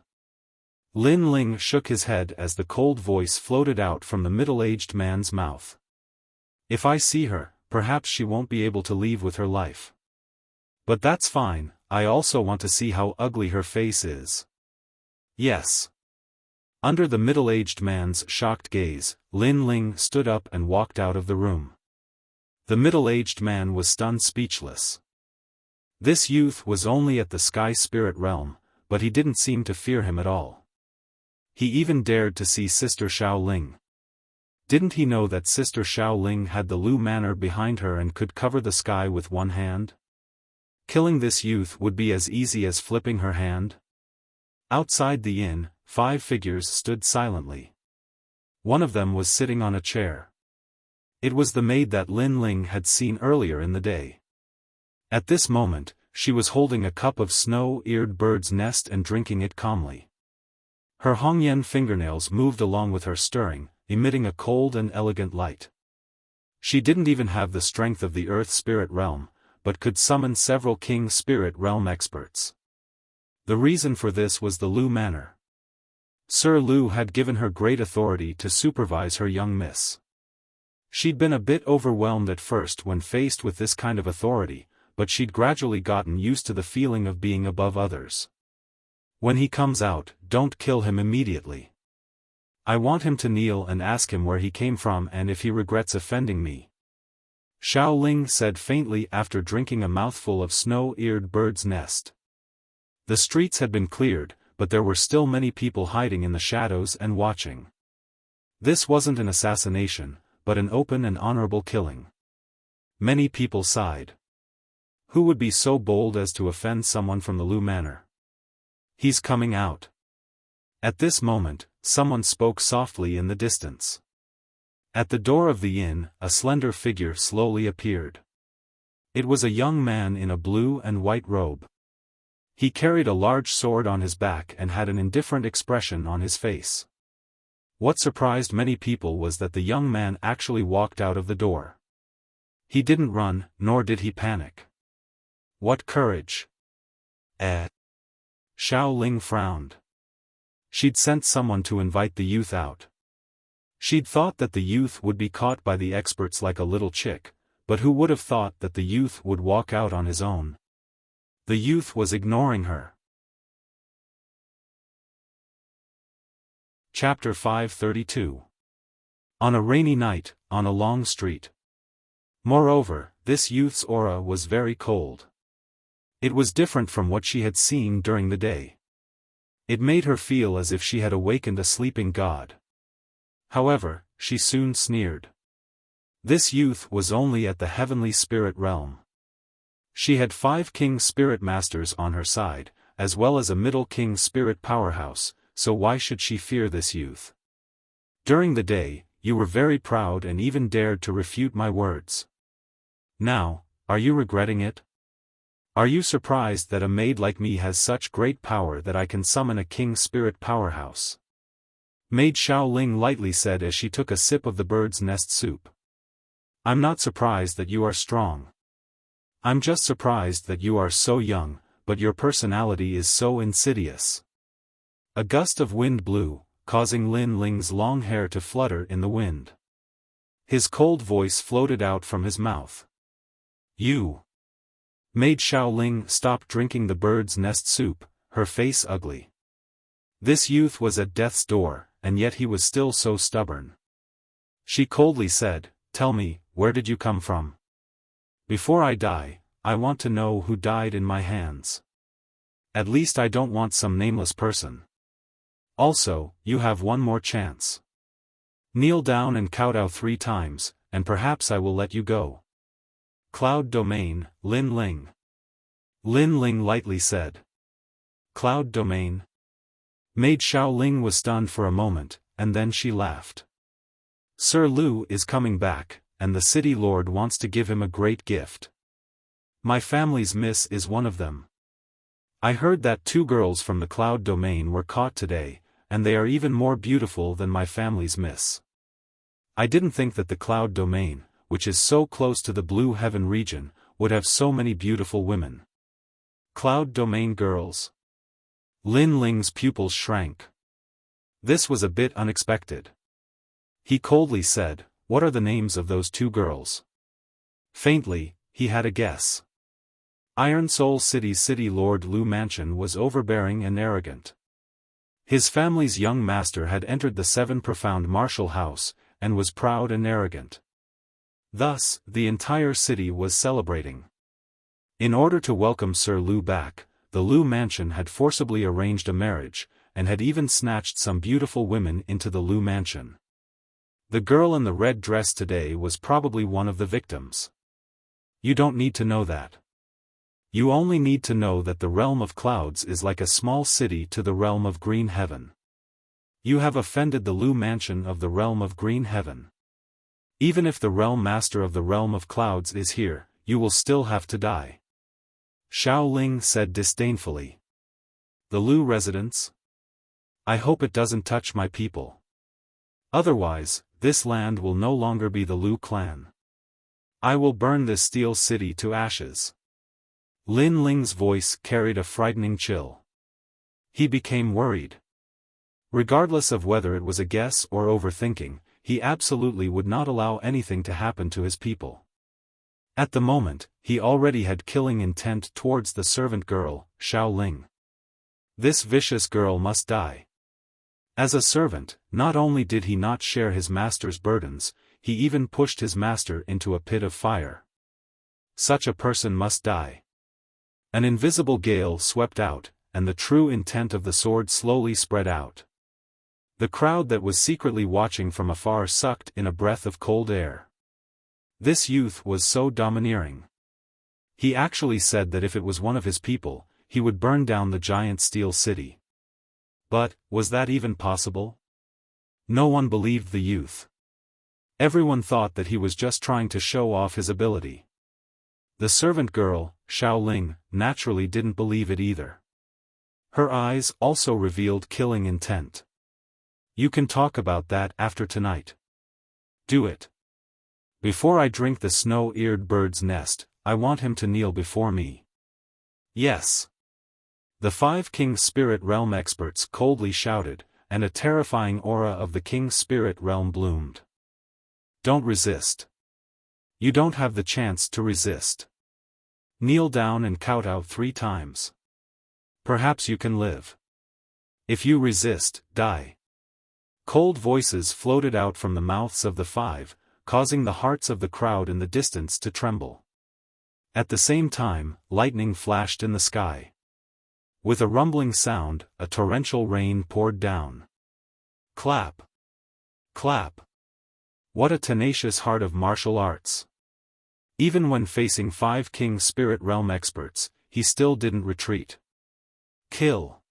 [SPEAKER 1] Lin Ling shook his head as the cold voice floated out from the middle-aged man's mouth. If I see her, perhaps she won't be able to leave with her life. But that's fine, I also want to see how ugly her face is. Yes. Under the middle-aged man's shocked gaze, Lin Ling stood up and walked out of the room. The middle-aged man was stunned speechless. This youth was only at the sky spirit realm, but he didn't seem to fear him at all. He even dared to see Sister Xiao Ling. Didn't he know that Sister Xiao Ling had the Lu Manor behind her and could cover the sky with one hand? Killing this youth would be as easy as flipping her hand. Outside the inn, 5 figures stood silently. One of them was sitting on a chair. It was the maid that Lin Ling had seen earlier in the day. At this moment, she was holding a cup of snow-eared bird's nest and drinking it calmly. Her Hongyan fingernails moved along with her stirring, emitting a cold and elegant light. She didn't even have the strength of the Earth Spirit Realm, but could summon several King Spirit Realm experts. The reason for this was the Lu Manor. Sir Lu had given her great authority to supervise her young miss. She'd been a bit overwhelmed at first when faced with this kind of authority, but she'd gradually gotten used to the feeling of being above others. When he comes out, don't kill him immediately. I want him to kneel and ask him where he came from and if he regrets offending me. Xiao Ling said faintly after drinking a mouthful of snow-eared bird's nest. The streets had been cleared, but there were still many people hiding in the shadows and watching. This wasn't an assassination, but an open and honorable killing. Many people sighed. Who would be so bold as to offend someone from the Lu Manor? He's coming out. At this moment, someone spoke softly in the distance. At the door of the inn, a slender figure slowly appeared. It was a young man in a blue and white robe. He carried a large sword on his back and had an indifferent expression on his face. What surprised many people was that the young man actually walked out of the door. He didn't run, nor did he panic. What courage! Xiao Ling frowned. She'd sent someone to invite the youth out. She'd thought that the youth would be caught by the experts like a little chick, but who would have thought that the youth would walk out on his own? The youth was ignoring her. Chapter 532. On a rainy night, on a long street. Moreover, this youth's aura was very cold. It was different from what she had seen during the day. It made her feel as if she had awakened a sleeping god. However, she soon sneered. This youth was only at the heavenly spirit realm. She had 5 king spirit masters on her side, as well as a middle king spirit powerhouse, so why should she fear this youth? During the day, you were very proud and even dared to refute my words. Now, are you regretting it? Are you surprised that a maid like me has such great power that I can summon a king spirit powerhouse? Maid Xiaoling lightly said as she took a sip of the bird's nest soup. I'm not surprised that you are strong. I'm just surprised that you are so young, but your personality is so insidious. A gust of wind blew, causing Lin Ling's long hair to flutter in the wind. His cold voice floated out from his mouth. You. Maid Xiaoling stopped drinking the bird's nest soup, her face ugly. This youth was at death's door, and yet he was still so stubborn. She coldly said, "Tell me, where did you come from? Before I die, I want to know who died in my hands. At least I don't want some nameless person. Also, you have one more chance. Kneel down and kowtow 3 times, and perhaps I will let you go." Cloud Domain, Lin Ling. Lin Ling lightly said. Cloud Domain? Maid Xiaoling was stunned for a moment, and then she laughed. Sir Lu is coming back, and the city lord wants to give him a great gift. My family's miss is one of them. I heard that 2 girls from the Cloud Domain were caught today, and they are even more beautiful than my family's miss. I didn't think that the Cloud Domain, which is so close to the Blue Heaven region, would have so many beautiful women. Cloud Domain girls? Lin Ling's pupils shrank. This was a bit unexpected. He coldly said, "What are the names of those 2 girls?" Faintly, he had a guess. Iron Soul City's city lord Lu Mansion was overbearing and arrogant. His family's young master had entered the 7 profound martial house, and was proud and arrogant. Thus, the entire city was celebrating. In order to welcome Sir Lu back, the Lu Mansion had forcibly arranged a marriage, and had even snatched some beautiful women into the Lu Mansion. The girl in the red dress today was probably one of the victims. You don't need to know that. You only need to know that the realm of clouds is like a small city to the realm of green heaven. You have offended the Lu Mansion of the realm of green heaven. Even if the realm master of the realm of clouds is here, you will still have to die. Xiao Ling said disdainfully. The Lu residents? I hope it doesn't touch my people. Otherwise, this land will no longer be the Lu clan. I will burn this steel city to ashes. Lin Ling's voice carried a frightening chill. He became worried. Regardless of whether it was a guess or overthinking, he absolutely would not allow anything to happen to his people. At the moment, he already had killing intent towards the servant girl, Xiao Ling. This vicious girl must die. As a servant, not only did he not share his master's burdens, he even pushed his master into a pit of fire. Such a person must die. An invisible gale swept out, and the true intent of the sword slowly spread out. The crowd that was secretly watching from afar sucked in a breath of cold air. This youth was so domineering. He actually said that if it was one of his people, he would burn down the giant steel city. But, was that even possible? No one believed the youth. Everyone thought that he was just trying to show off his ability. The servant girl, Xiao Ling, naturally didn't believe it either. Her eyes also revealed killing intent. You can talk about that after tonight. Do it. Before I drink the snow-eared bird's nest, I want him to kneel before me. Yes. The 5 King Spirit Realm experts coldly shouted, and a terrifying aura of the King Spirit Realm bloomed. Don't resist. You don't have the chance to resist. Kneel down and kowtow 3 times. Perhaps you can live. If you resist, die. Cold voices floated out from the mouths of the 5, causing the hearts of the crowd in the distance to tremble. At the same time, lightning flashed in the sky. With a rumbling sound, a torrential rain poured down. Clap. Clap. What a tenacious heart of martial arts. Even when facing 5 King Spirit Realm experts, he still didn't retreat. Kill.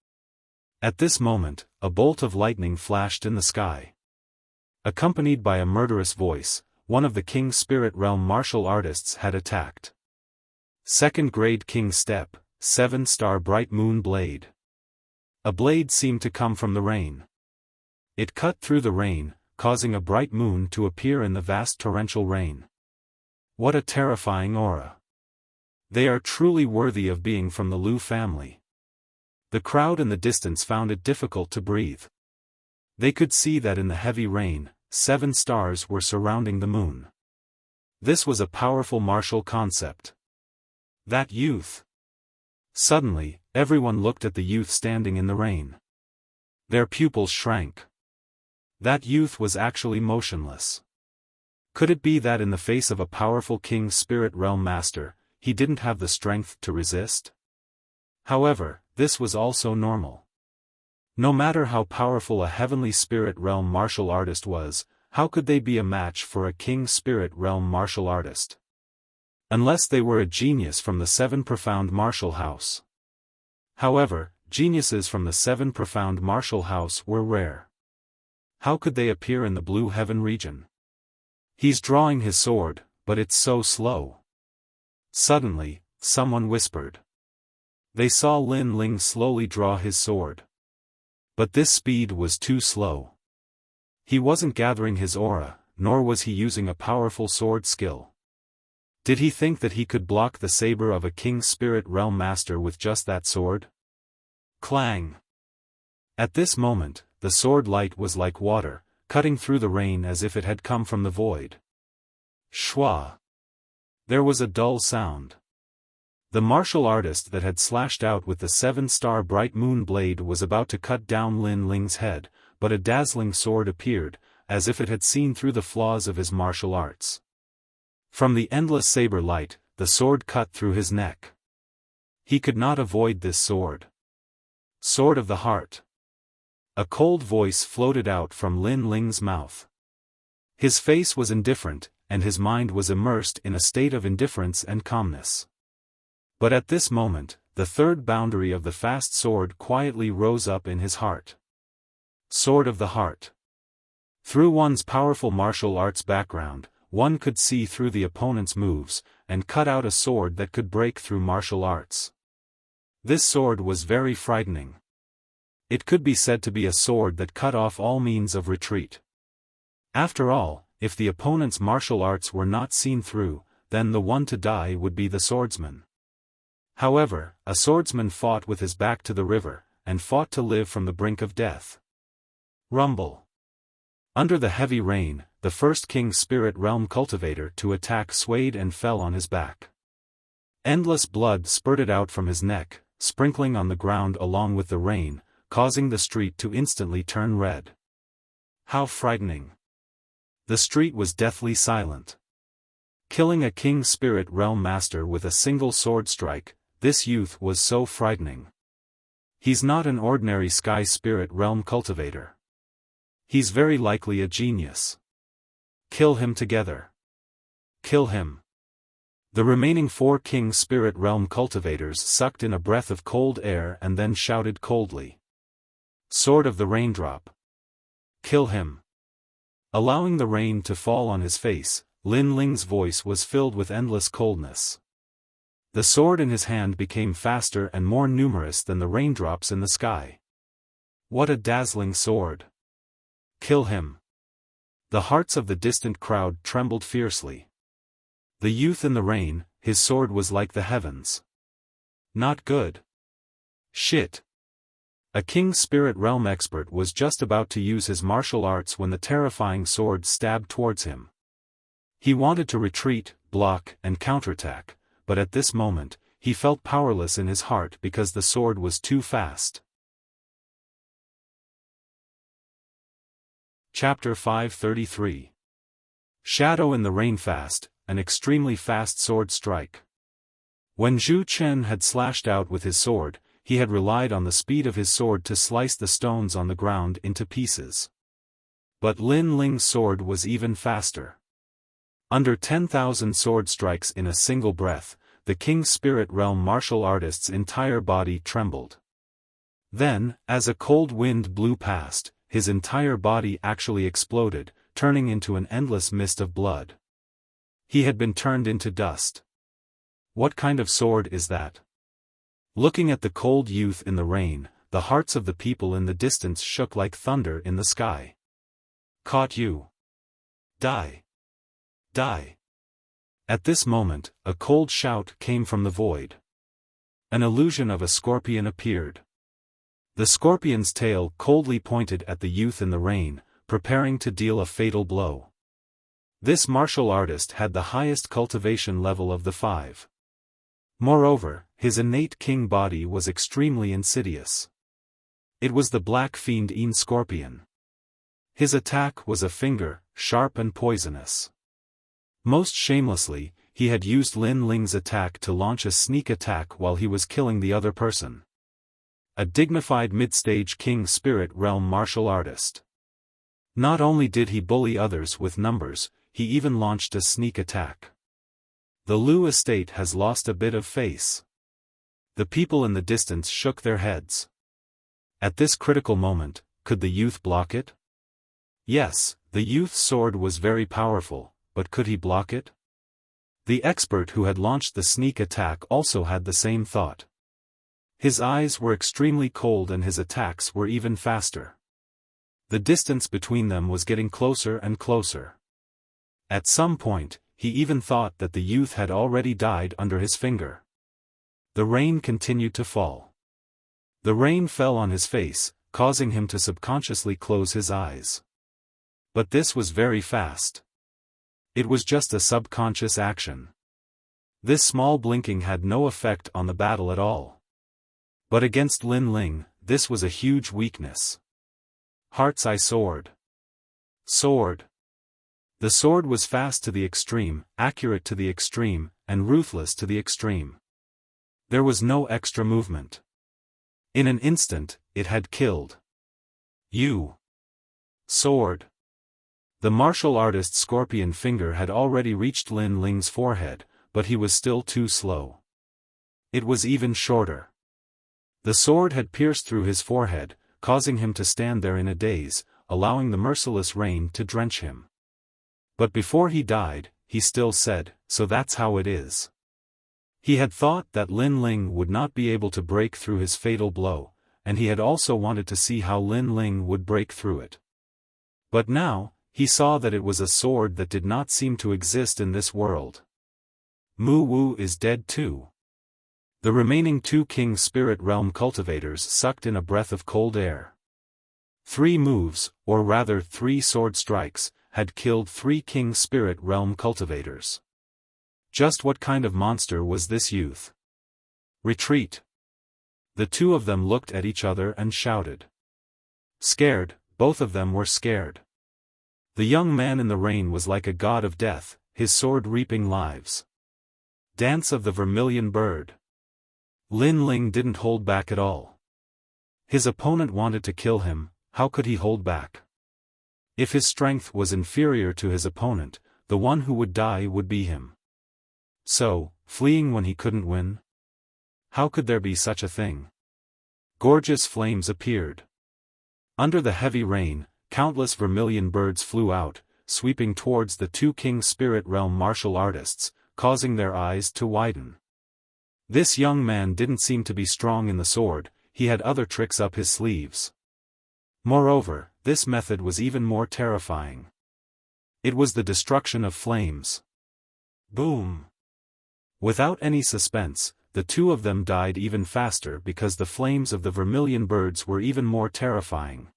[SPEAKER 1] At this moment, a bolt of lightning flashed in the sky. Accompanied by a murderous voice, one of the King Spirit Realm martial artists had attacked. Second grade King Step, 7-star Bright Moon Blade. A blade seemed to come from the rain. It cut through the rain, causing a bright moon to appear in the vast torrential rain. What a terrifying aura. They are truly worthy of being from the Lu family. The crowd in the distance found it difficult to breathe. They could see that in the heavy rain, 7 stars were surrounding the moon. This was a powerful martial concept. That youth. Suddenly, everyone looked at the youth standing in the rain. Their pupils shrank. That youth was actually motionless. Could it be that in the face of a powerful King Spirit Realm Master, he didn't have the strength to resist? However, this was also normal. No matter how powerful a Heavenly Spirit Realm martial artist was, how could they be a match for a King Spirit Realm martial artist? Unless they were a genius from the 7 Profound Martial House. However, geniuses from the 7 Profound Martial House were rare. How could they appear in the Blue Heaven region? He's drawing his sword, but it's so slow. Suddenly, someone whispered. They saw Lin Ling slowly draw his sword. But this speed was too slow. He wasn't gathering his aura, nor was he using a powerful sword skill. Did he think that he could block the saber of a King Spirit Realm Master with just that sword? Clang! At this moment, the sword light was like water, cutting through the rain as if it had come from the void. Shwa! There was a dull sound. The martial artist that had slashed out with the 7-star Bright Moon Blade was about to cut down Lin Ling's head, but a dazzling sword appeared, as if it had seen through the flaws of his martial arts. From the endless saber light, the sword cut through his neck. He could not avoid this sword. Sword of the Heart. A cold voice floated out from Lin Ling's mouth. His face was indifferent, and his mind was immersed in a state of indifference and calmness. But at this moment, the third boundary of the fast sword quietly rose up in his heart. Sword of the Heart. Through one's powerful martial arts background, one could see through the opponent's moves, and cut out a sword that could break through martial arts. This sword was very frightening. It could be said to be a sword that cut off all means of retreat. After all, if the opponent's martial arts were not seen through, then the one to die would be the swordsman. However, a swordsman fought with his back to the river, and fought to live from the brink of death. Rumble. Under the heavy rain, the first King Spirit Realm cultivator to attack swayed and fell on his back. Endless blood spurted out from his neck, sprinkling on the ground along with the rain, causing the street to instantly turn red. How frightening. The street was deathly silent. Killing a King Spirit Realm Master with a single sword strike, this youth was so frightening. He's not an ordinary Sky Spirit Realm cultivator. He's very likely a genius. Kill him together. Kill him. The remaining 4 King Spirit Realm cultivators sucked in a breath of cold air and then shouted coldly. Sword of the Raindrop. Kill him. Allowing the rain to fall on his face, Lin Ling's voice was filled with endless coldness. The sword in his hand became faster and more numerous than the raindrops in the sky. What a dazzling sword. Kill him. The hearts of the distant crowd trembled fiercely. The youth in the rain, his sword was like the heavens. Not good. Shit. A King Spirit Realm expert was just about to use his martial arts when the terrifying sword stabbed towards him. He wanted to retreat, block, and counterattack, but at this moment, he felt powerless in his heart because the sword was too fast. Chapter 533. Shadow in the Rain Fast, an extremely fast sword strike. When Zhu Chen had slashed out with his sword, he had relied on the speed of his sword to slice the stones on the ground into pieces. But Lin Ling's sword was even faster. Under 10,000 sword strikes in a single breath, the King Spirit Realm martial artist's entire body trembled. Then, as a cold wind blew past, his entire body actually exploded, turning into an endless mist of blood. He had been turned into dust. What kind of sword is that? Looking at the cold youth in the rain, the hearts of the people in the distance shook like thunder in the sky. Caught you. Die. Die. At this moment, a cold shout came from the void. An illusion of a scorpion appeared. The scorpion's tail coldly pointed at the youth in the rain, preparing to deal a fatal blow. This martial artist had the highest cultivation level of the five. Moreover, his innate king body was extremely insidious. It was the black fiend scorpion. His attack was a finger, sharp and poisonous. Most shamelessly, he had used Lin Ling's attack to launch a sneak attack while he was killing the other person. A dignified mid-stage king spirit realm martial artist. Not only did he bully others with numbers, he even launched a sneak attack. The Lu estate has lost a bit of face. The people in the distance shook their heads. At this critical moment, could the youth block it? Yes, the youth's sword was very powerful, but could he block it? The expert who had launched the sneak attack also had the same thought. His eyes were extremely cold and his attacks were even faster. The distance between them was getting closer and closer. At some point, he even thought that the youth had already died under his finger. The rain continued to fall. The rain fell on his face, causing him to subconsciously close his eyes. But this was very fast. It was just a subconscious action. This small blinking had no effect on the battle at all. But against Lin Ling, this was a huge weakness. Heart's Eye Sword. Sword. The sword was fast to the extreme, accurate to the extreme, and ruthless to the extreme. There was no extra movement. In an instant, it had killed. You. Sword. The martial artist's scorpion finger had already reached Lin Ling's forehead, but he was still too slow. It was even shorter. The sword had pierced through his forehead, causing him to stand there in a daze, allowing the merciless rain to drench him. But before he died, he still said, "So that's how it is." He had thought that Lin Ling would not be able to break through his fatal blow, and he had also wanted to see how Lin Ling would break through it. But now, he saw that it was a sword that did not seem to exist in this world. Mu Wu is dead too. The remaining two King Spirit Realm cultivators sucked in a breath of cold air. 3 moves, or rather 3 sword strikes, had killed 3 King Spirit Realm cultivators. Just what kind of monster was this youth? Retreat! The two of them looked at each other and shouted. Scared, both of them were scared. The young man in the rain was like a god of death, his sword reaping lives. Dance of the Vermilion Bird. Lin Ling didn't hold back at all. His opponent wanted to kill him, how could he hold back? If his strength was inferior to his opponent, the one who would die would be him. So, fleeing when he couldn't win? How could there be such a thing? Gorgeous flames appeared. Under the heavy rain, countless vermilion birds flew out, sweeping towards the two King Spirit Realm martial artists, causing their eyes to widen. This young man didn't seem to be strong in the sword, he had other tricks up his sleeves. Moreover, this method was even more terrifying. It was the destruction of flames. Boom! Without any suspense, the two of them died even faster because the flames of the vermilion birds were even more terrifying.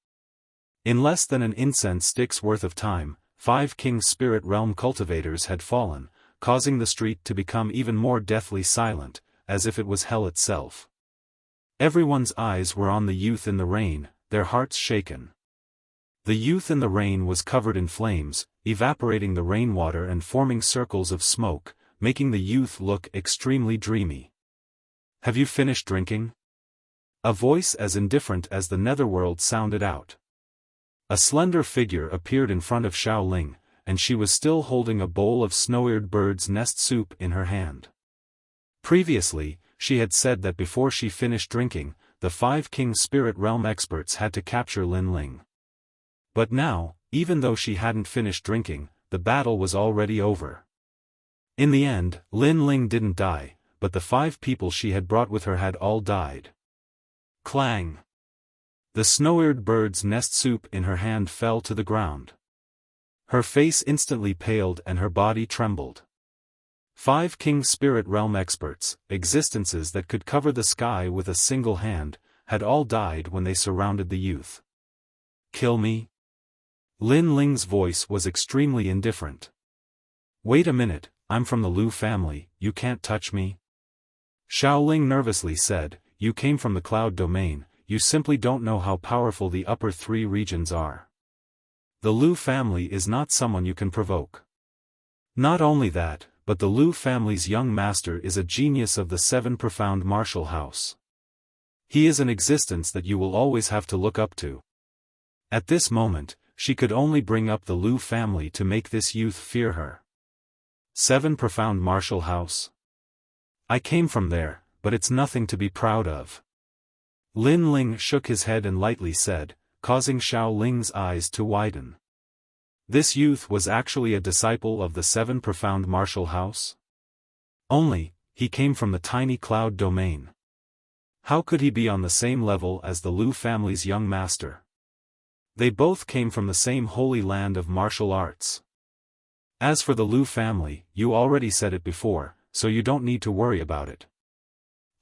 [SPEAKER 1] In less than an incense stick's worth of time, 5 King Spirit Realm cultivators had fallen, causing the street to become even more deathly silent, as if it was hell itself. Everyone's eyes were on the youth in the rain, their hearts shaken. The youth in the rain was covered in flames, evaporating the rainwater and forming circles of smoke, making the youth look extremely dreamy. Have you finished drinking? A voice as indifferent as the netherworld sounded out. A slender figure appeared in front of Xiao Ling, and she was still holding a bowl of snow-eared bird's nest soup in her hand. Previously, she had said that before she finished drinking, the 5 King Spirit Realm experts had to capture Lin Ling. But now, even though she hadn't finished drinking, the battle was already over. In the end, Lin Ling didn't die, but the 5 people she had brought with her had all died. Clang! The snow-eared bird's nest soup in her hand fell to the ground. Her face instantly paled and her body trembled. 5 King Spirit Realm experts, existences that could cover the sky with a single hand, had all died when they surrounded the youth. Kill me? Lin Ling's voice was extremely indifferent. Wait a minute, I'm from the Lu family, you can't touch me? Xiao Ling nervously said, you came from the cloud domain, you simply don't know how powerful the upper 3 regions are. The Lu family is not someone you can provoke. Not only that, but the Lu family's young master is a genius of the 7 profound martial house. He is an existence that you will always have to look up to. At this moment, she could only bring up the Lu family to make this youth fear her. 7 profound martial house? I came from there, but it's nothing to be proud of. Lin Ling shook his head and lightly said, causing Xiao Ling's eyes to widen. This youth was actually a disciple of the 7 profound martial house? Only, he came from the tiny cloud domain. How could he be on the same level as the Lu family's young master? They both came from the same holy land of martial arts. As for the Lu family, you already said it before, so you don't need to worry about it.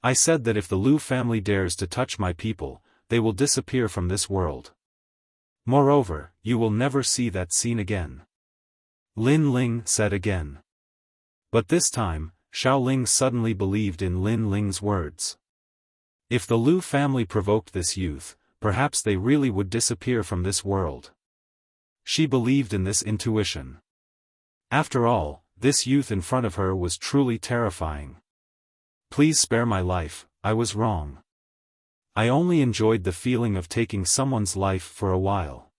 [SPEAKER 1] I said that if the Lu family dares to touch my people, they will disappear from this world. Moreover, you will never see that scene again. Lin Ling said again. But this time, Xiao Ling suddenly believed in Lin Ling's words. If the Lu family provoked this youth, perhaps they really would disappear from this world. She believed in this intuition. After all, this youth in front of her was truly terrifying. Please spare my life, I was wrong. I only enjoyed the feeling of taking someone's life for a while.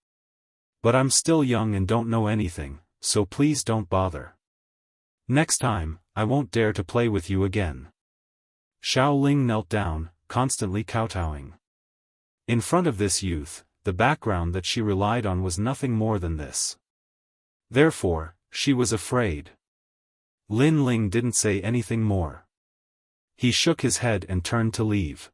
[SPEAKER 1] But I'm still young and don't know anything, so please don't bother. Next time, I won't dare to play with you again. Xiao Ling knelt down, constantly kowtowing. In front of this youth, the background that she relied on was nothing more than this. Therefore, she was afraid. Lin Ling didn't say anything more. He shook his head and turned to leave.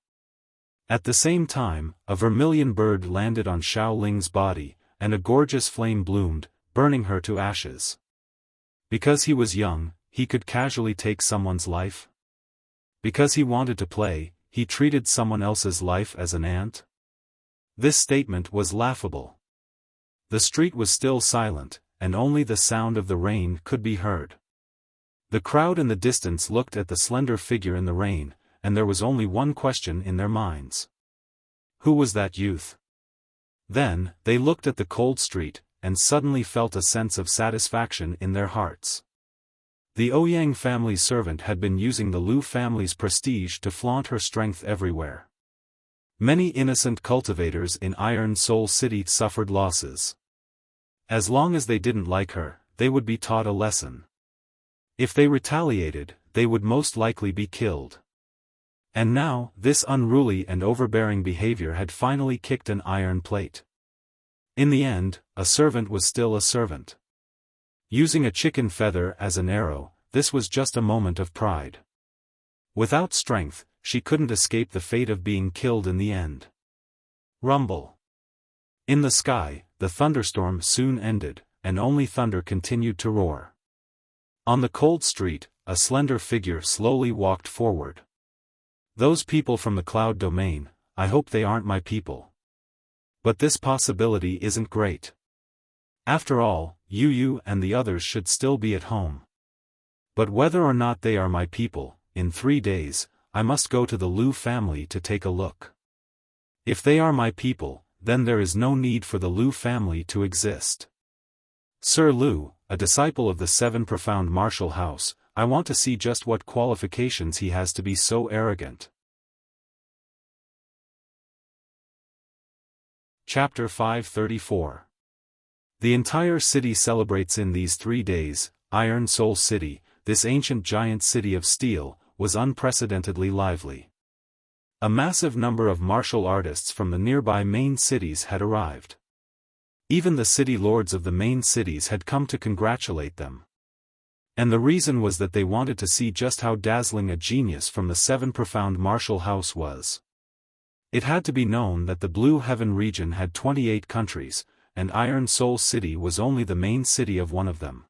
[SPEAKER 1] At the same time, a vermilion bird landed on Xiao Ling's body, and a gorgeous flame bloomed, burning her to ashes. Because he was young, he could casually take someone's life? Because he wanted to play, he treated someone else's life as an ant? This statement was laughable. The street was still silent, and only the sound of the rain could be heard. The crowd in the distance looked at the slender figure in the rain, and there was only one question in their minds. Who was that youth? Then, they looked at the cold street, and suddenly felt a sense of satisfaction in their hearts. The Ouyang family's servant had been using the Lu family's prestige to flaunt her strength everywhere. Many innocent cultivators in Iron Soul City suffered losses. As long as they didn't like her, they would be taught a lesson. If they retaliated, they would most likely be killed. And now, this unruly and overbearing behavior had finally kicked an iron plate. In the end, a servant was still a servant. Using a chicken feather as an arrow, this was just a moment of pride. Without strength, she couldn't escape the fate of being killed in the end. Rumble. In the sky, the thunderstorm soon ended, and only thunder continued to roar. On the cold street, a slender figure slowly walked forward. Those people from the cloud domain, I hope they aren't my people. But this possibility isn't great. After all, Yu and the others should still be at home. But whether or not they are my people, in 3 days, I must go to the Lu family to take a look. If they are my people, then there is no need for the Lu family to exist. Sir Lu, a disciple of the 7 profound martial house, I want to see just what qualifications he has to be so arrogant. Chapter 534. The entire city celebrates in these 3 days. Iron Soul City, this ancient giant city of steel, was unprecedentedly lively. A massive number of martial artists from the nearby main cities had arrived. Even the city lords of the main cities had come to congratulate them. And the reason was that they wanted to see just how dazzling a genius from the Seven Profound Martial House was. It had to be known that the Blue Heaven region had 28 countries, and Iron Soul City was only the main city of one of them.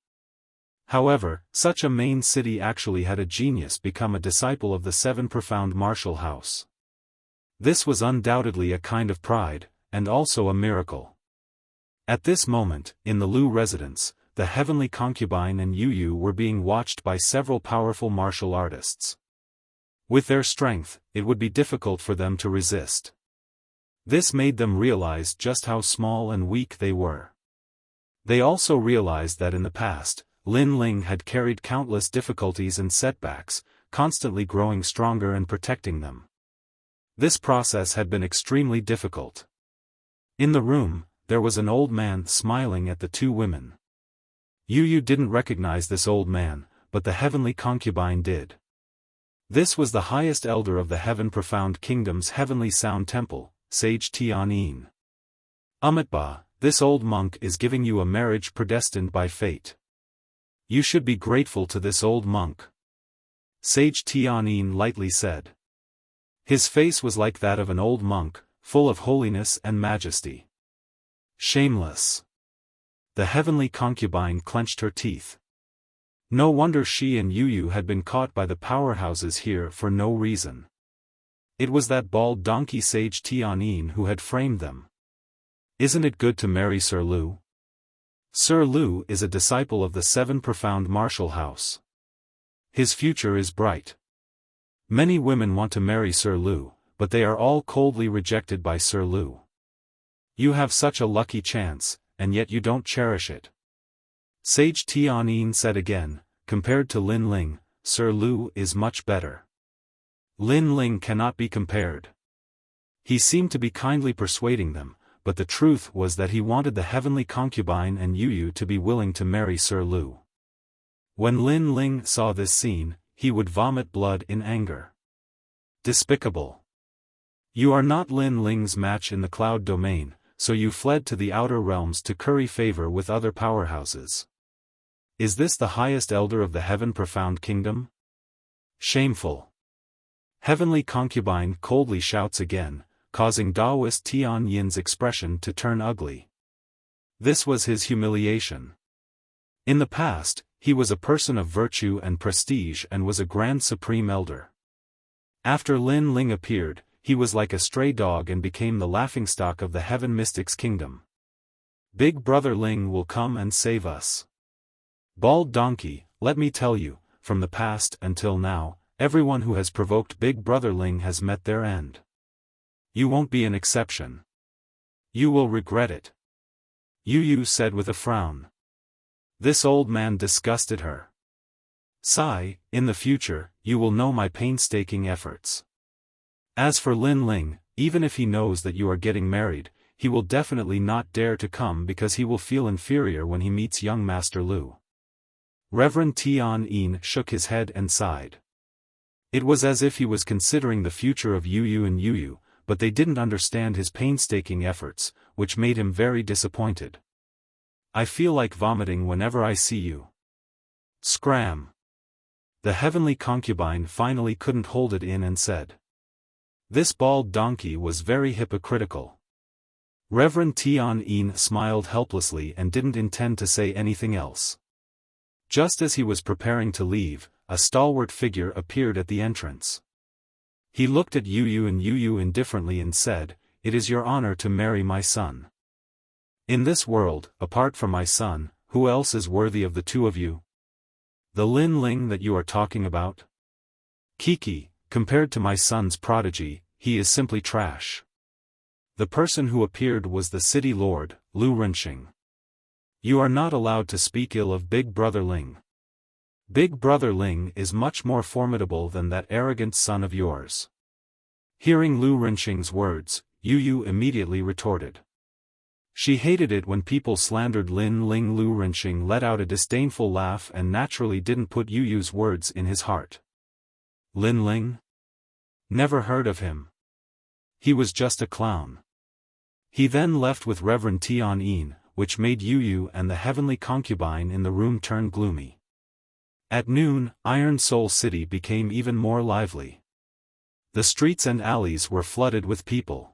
[SPEAKER 1] However, such a main city actually had a genius become a disciple of the Seven Profound Martial House. This was undoubtedly a kind of pride, and also a miracle. At this moment, in the Lu residence, the heavenly concubine and Yu were being watched by several powerful martial artists. With their strength, it would be difficult for them to resist. This made them realize just how small and weak they were. They also realized that in the past, Lin Ling had carried countless difficulties and setbacks, constantly growing stronger and protecting them. This process had been extremely difficult. In the room, there was an old man smiling at the two women. Yu didn't recognize this old man, but the heavenly concubine did. This was the highest elder of the Heaven Profound Kingdom's heavenly sound temple, Sage Tianyin. Amitba, this old monk is giving you a marriage predestined by fate. You should be grateful to this old monk. Sage Tianyin lightly said. His face was like that of an old monk, full of holiness and majesty. Shameless. The heavenly concubine clenched her teeth. No wonder she and Yu had been caught by the powerhouses here for no reason. It was that bald donkey Sage Tianyin who had framed them. Isn't it good to marry Sir Lu? Sir Lu is a disciple of the Seven Profound Martial House. His future is bright. Many women want to marry Sir Lu, but they are all coldly rejected by Sir Lu. You have such a lucky chance, and yet you don't cherish it. Sage Tianyin said again, compared to Lin Ling, Sir Lu is much better. Lin Ling cannot be compared. He seemed to be kindly persuading them, but the truth was that he wanted the heavenly concubine and Yu to be willing to marry Sir Lu. When Lin Ling saw this scene, he would vomit blood in anger. Despicable. You are not Lin Ling's match in the cloud domain, so you fled to the outer realms to curry favor with other powerhouses. Is this the highest elder of the Heaven Profound Kingdom? Shameful. Heavenly concubine coldly shouts again, causing Taoist Tianyin's expression to turn ugly. This was his humiliation. In the past, he was a person of virtue and prestige and was a grand supreme elder. After Lin Ling appeared, he was like a stray dog and became the laughingstock of the Heaven Mystics Kingdom. Big Brother Ling will come and save us. Bald donkey, let me tell you, from the past until now, everyone who has provoked Big Brother Ling has met their end. You won't be an exception. You will regret it. Yu said with a frown. This old man disgusted her. Sigh, in the future, you will know my painstaking efforts. As for Lin Ling, even if he knows that you are getting married, he will definitely not dare to come because he will feel inferior when he meets young Master Lu. Reverend Tianyin shook his head and sighed. It was as if he was considering the future of Yu and Yu, but they didn't understand his painstaking efforts, which made him very disappointed. I feel like vomiting whenever I see you. Scram. The heavenly concubine finally couldn't hold it in and said. This bald donkey was very hypocritical. Reverend Tianyin smiled helplessly and didn't intend to say anything else. Just as he was preparing to leave, a stalwart figure appeared at the entrance. He looked at Yu and Yu indifferently and said, "It is your honor to marry my son. In this world, apart from my son, who else is worthy of the two of you? The Lin Ling that you are talking about? Kiki, compared to my son's prodigy, he is simply trash." The person who appeared was the city lord, Lu Renxing. You are not allowed to speak ill of Big Brother Ling. Big Brother Ling is much more formidable than that arrogant son of yours. Hearing Lu Renxing's words, Yu immediately retorted. She hated it when people slandered Lin Ling. Lu Renxing let out a disdainful laugh and naturally didn't put Yu's words in his heart. Lin Ling? Never heard of him. He was just a clown. He then left with Reverend Tianyin, which made Yu and the heavenly concubine in the room turn gloomy. At noon, Iron Soul City became even more lively. The streets and alleys were flooded with people.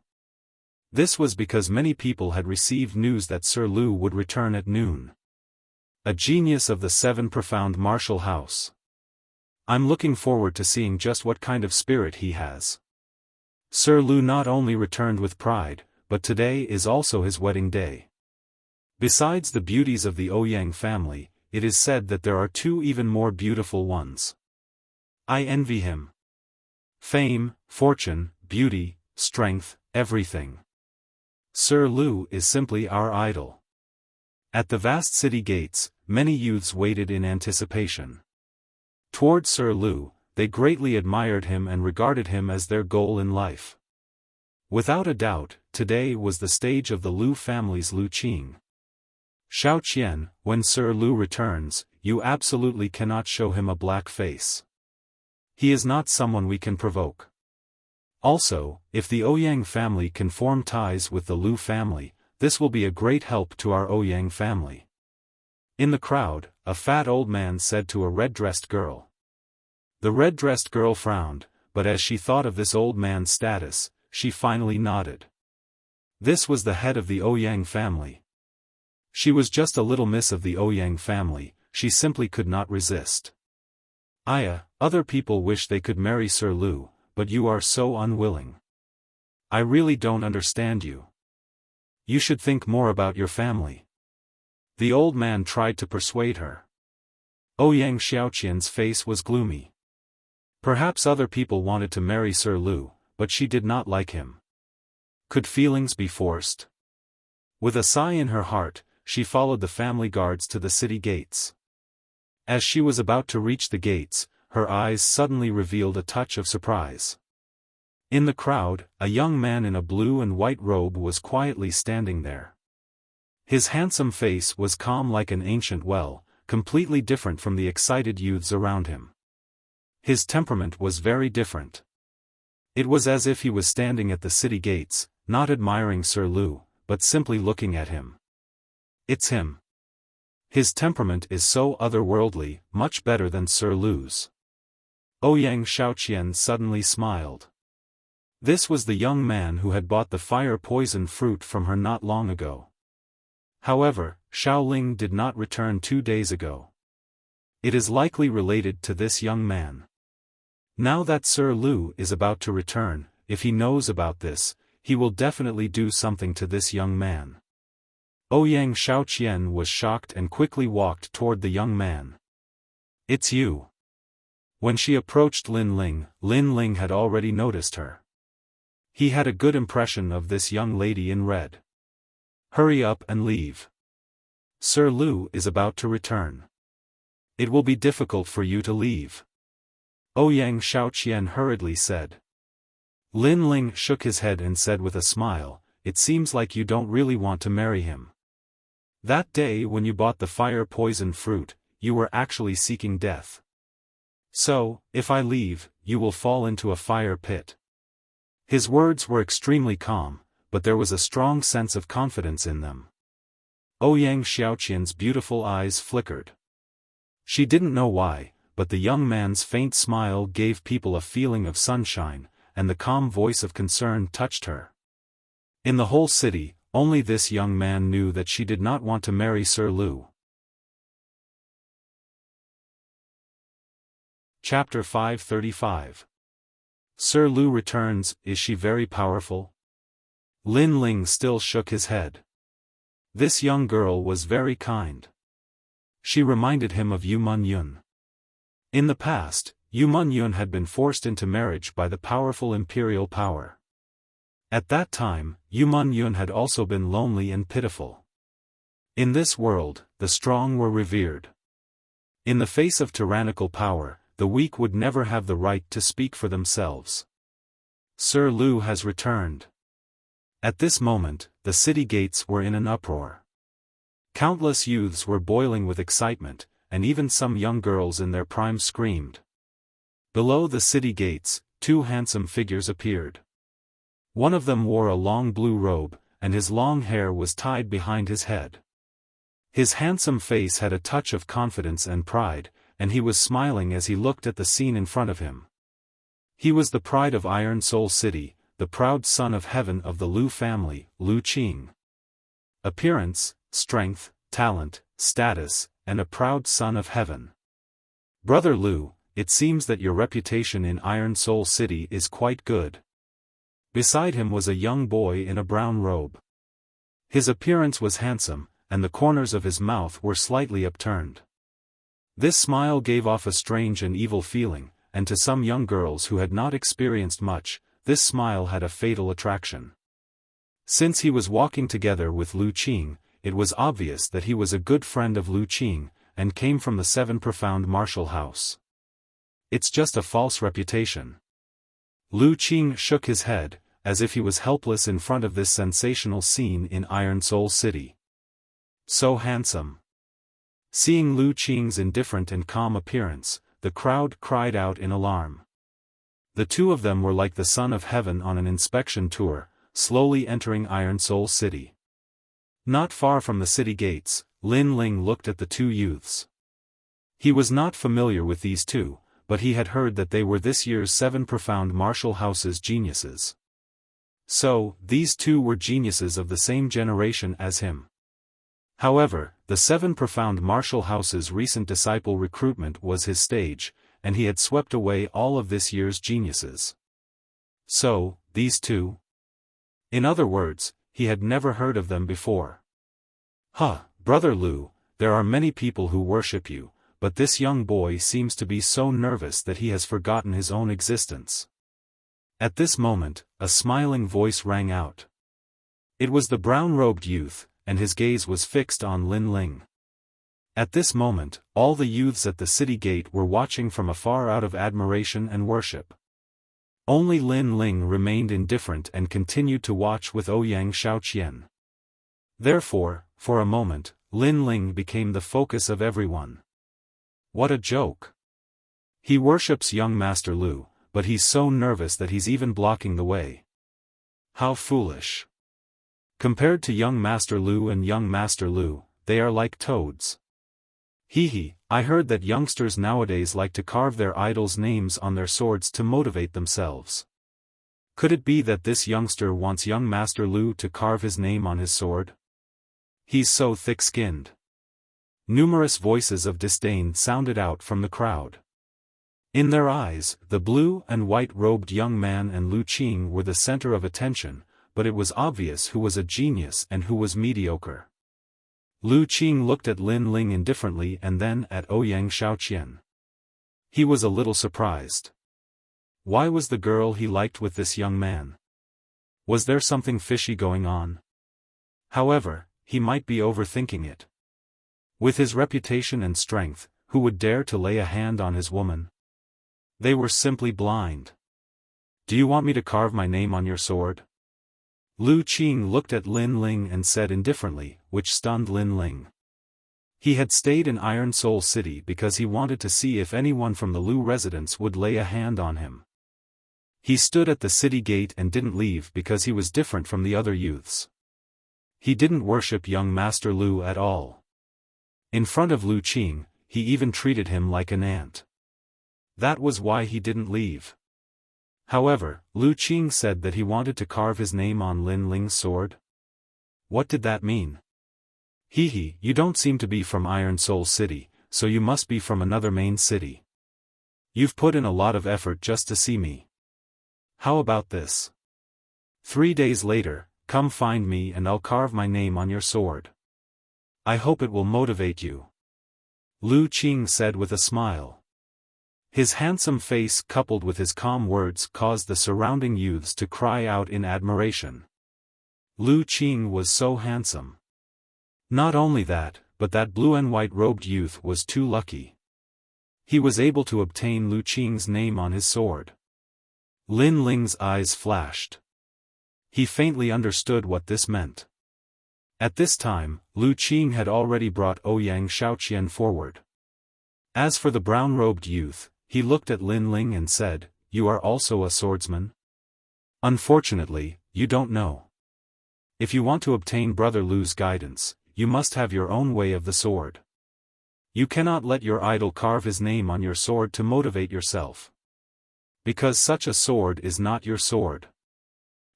[SPEAKER 1] This was because many people had received news that Sir Lu would return at noon. A genius of the 7 profound martial house. I'm looking forward to seeing just what kind of spirit he has. Sir Lu not only returned with pride, but today is also his wedding day. Besides the beauties of the Ouyang family, it is said that there are 2 even more beautiful ones. I envy him. Fame, fortune, beauty, strength, everything. Sir Lu is simply our idol. At the vast city gates, many youths waited in anticipation. Toward Sir Lu, they greatly admired him and regarded him as their goal in life. Without a doubt, today was the stage of the Lu family's Lu Qing. Xiao Qian, when Sir Lu returns, you absolutely cannot show him a black face. He is not someone we can provoke. Also, if the Ouyang family can form ties with the Lu family, this will be a great help to our Ouyang family. In the crowd, a fat old man said to a red-dressed girl. The red-dressed girl frowned, but as she thought of this old man's status, she finally nodded. This was the head of the Ouyang family. She was just a little miss of the Ouyang family, she simply could not resist. Aya, other people wish they could marry Sir Lu, but you are so unwilling. I really don't understand you. You should think more about your family. The old man tried to persuade her. Ouyang Xiaoqian's face was gloomy. Perhaps other people wanted to marry Sir Lu, but she did not like him. Could feelings be forced? With a sigh in her heart, she followed the family guards to the city gates. As she was about to reach the gates, her eyes suddenly revealed a touch of surprise. In the crowd, a young man in a blue and white robe was quietly standing there. His handsome face was calm like an ancient well, completely different from the excited youths around him. His temperament was very different. It was as if he was standing at the city gates, not admiring Sir Lu, but simply looking at him. It's him. His temperament is so otherworldly, much better than Sir Lu's. Ouyang Xiaoqian suddenly smiled. This was the young man who had bought the fire-poison fruit from her not long ago. However, Xiaoling did not return 2 days ago. It is likely related to this young man. Now that Sir Lu is about to return, if he knows about this, he will definitely do something to this young man. Ouyang Xiaoqian was shocked and quickly walked toward the young man. It's you. When she approached Lin Ling had already noticed her. He had a good impression of this young lady in red. Hurry up and leave. Sir Lu is about to return. It will be difficult for you to leave. Ouyang Xiaoqian hurriedly said. Lin Ling shook his head and said with a smile, it seems like you don't really want to marry him. That day when you bought the fire-poison fruit, you were actually seeking death. So, if I leave, you will fall into a fire pit. His words were extremely calm, but there was a strong sense of confidence in them. Ouyang Xiaoqian's beautiful eyes flickered. She didn't know why, but the young man's faint smile gave people a feeling of sunshine, and the calm voice of concern touched her. In the whole city, only this young man knew that she did not want to marry Sir Lu. Chapter 535. Sir Lu returns, is she very powerful? Lin Ling still shook his head. This young girl was very kind. She reminded him of Yu Yun. In the past, Yu Yun had been forced into marriage by the powerful imperial power. At that time, Yu Yun had also been lonely and pitiful. In this world, the strong were revered. In the face of tyrannical power, the weak would never have the right to speak for themselves. Sir Lu has returned. At this moment, the city gates were in an uproar. Countless youths were boiling with excitement, and even some young girls in their prime screamed. Below the city gates, 2 handsome figures appeared. One of them wore a long blue robe, and his long hair was tied behind his head. His handsome face had a touch of confidence and pride, and he was smiling as he looked at the scene in front of him. He was the pride of Iron Soul City, the proud son of heaven of the Lu family, Lu Qing. Appearance, strength, talent, status, and a proud son of heaven. Brother Lu, it seems that your reputation in Iron Soul City is quite good. Beside him was a young boy in a brown robe. His appearance was handsome, and the corners of his mouth were slightly upturned. This smile gave off a strange and evil feeling, and to some young girls who had not experienced much, this smile had a fatal attraction. Since he was walking together with Lu Qing, it was obvious that he was a good friend of Lu Qing, and came from the Seven Profound Martial House. It's just a false reputation. Lu Qing shook his head, as if he was helpless in front of this sensational scene in Iron Soul City. So handsome. Seeing Lu Qing's indifferent and calm appearance, the crowd cried out in alarm. The two of them were like the Son of Heaven on an inspection tour, slowly entering Iron Soul City. Not far from the city gates, Lin Ling looked at the two youths. He was not familiar with these two, but he had heard that they were this year's Seven Profound Martial House's geniuses. So, these two were geniuses of the same generation as him. However, the Seven Profound Martial House's recent disciple recruitment was his stage, and he had swept away all of this year's geniuses. So, these two? In other words, he had never heard of them before. Brother Lu, there are many people who worship you, but this young boy seems to be so nervous that he has forgotten his own existence. At this moment, a smiling voice rang out. It was the brown-robed youth, and his gaze was fixed on Lin Ling. At this moment, all the youths at the city gate were watching from afar out of admiration and worship. Only Lin Ling remained indifferent and continued to watch with Ouyang Xiaoqian. Therefore, for a moment, Lin Ling became the focus of everyone. What a joke! He worships young Master Lu, but he's so nervous that he's even blocking the way. How foolish! Compared to young Master Lu and young Master Lu, they are like toads. I heard that youngsters nowadays like to carve their idols' names on their swords to motivate themselves. Could it be that this youngster wants young Master Lu to carve his name on his sword? He's so thick-skinned. Numerous voices of disdain sounded out from the crowd. In their eyes, the blue and white-robed young man and Lu Qing were the center of attention, but it was obvious who was a genius and who was mediocre. Lu Qing looked at Lin Ling indifferently and then at Ouyang Xiaoqian. He was a little surprised. Why was the girl he liked with this young man? Was there something fishy going on? However, he might be overthinking it. With his reputation and strength, who would dare to lay a hand on his woman? They were simply blind. Do you want me to carve my name on your sword? Lu Qing looked at Lin Ling and said indifferently, which stunned Lin Ling. He had stayed in Iron Soul City because he wanted to see if anyone from the Lu residence would lay a hand on him. He stood at the city gate and didn't leave because he was different from the other youths. He didn't worship young Master Lu at all. In front of Lu Qing, he even treated him like an ant. That was why he didn't leave. However, Lu Qing said that he wanted to carve his name on Lin Ling's sword. What did that mean? You don't seem to be from Iron Soul City, so you must be from another main city. You've put in a lot of effort just to see me. How about this? 3 days later, come find me and I'll carve my name on your sword. I hope it will motivate you. Lu Qing said with a smile. His handsome face coupled with his calm words caused the surrounding youths to cry out in admiration. Lu Qing was so handsome. Not only that, but that blue and white-robed youth was too lucky. He was able to obtain Lu Qing's name on his sword. Lin Ling's eyes flashed. He faintly understood what this meant. At this time, Lu Qing had already brought Ouyang Xiaoqian forward. As for the brown-robed youth, he looked at Lin Ling and said, "You are also a swordsman? Unfortunately, you don't know. If you want to obtain Brother Lu's guidance, you must have your own way of the sword. You cannot let your idol carve his name on your sword to motivate yourself. Because such a sword is not your sword.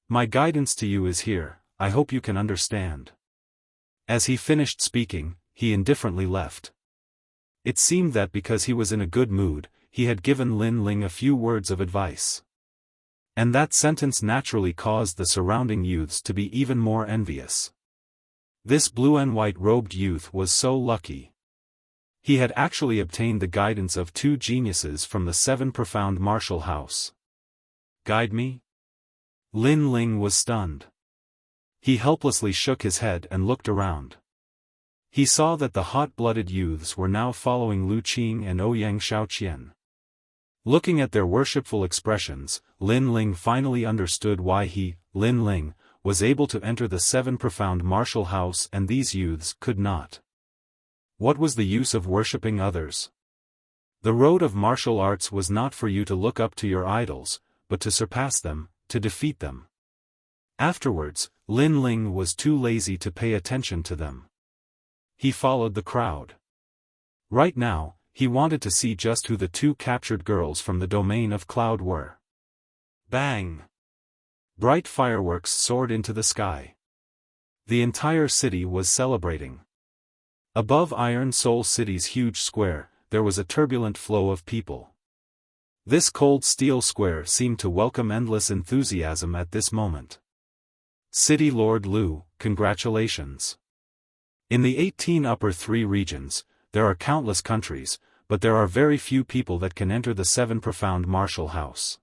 [SPEAKER 1] My guidance to you is here, I hope you can understand. As he finished speaking, he indifferently left. It seemed that because he was in a good mood, he had given Lin Ling a few words of advice. And that sentence naturally caused the surrounding youths to be even more envious. This blue and white robed youth was so lucky. He had actually obtained the guidance of 2 geniuses from the 7 profound martial house. Guide me? Lin Ling was stunned. He helplessly shook his head and looked around. He saw that the hot-blooded youths were now following Lu Qing and Ouyang Xiaoqian. Looking at their worshipful expressions, Lin Ling finally understood why he, Lin Ling, was able to enter the 7 profound martial house and these youths could not. What was the use of worshipping others? The road of martial arts was not for you to look up to your idols, but to surpass them, to defeat them. Afterwards, Lin Ling was too lazy to pay attention to them. He followed the crowd. Right now, he wanted to see just who the 2 captured girls from the domain of cloud were. Bang! Bright fireworks soared into the sky. The entire city was celebrating. Above Iron Soul City's huge square, there was a turbulent flow of people. This cold steel square seemed to welcome endless enthusiasm at this moment. City Lord Lu, congratulations. In the 18 upper 3 regions, there are countless countries, but there are very few people that can enter the 7 profound martial house.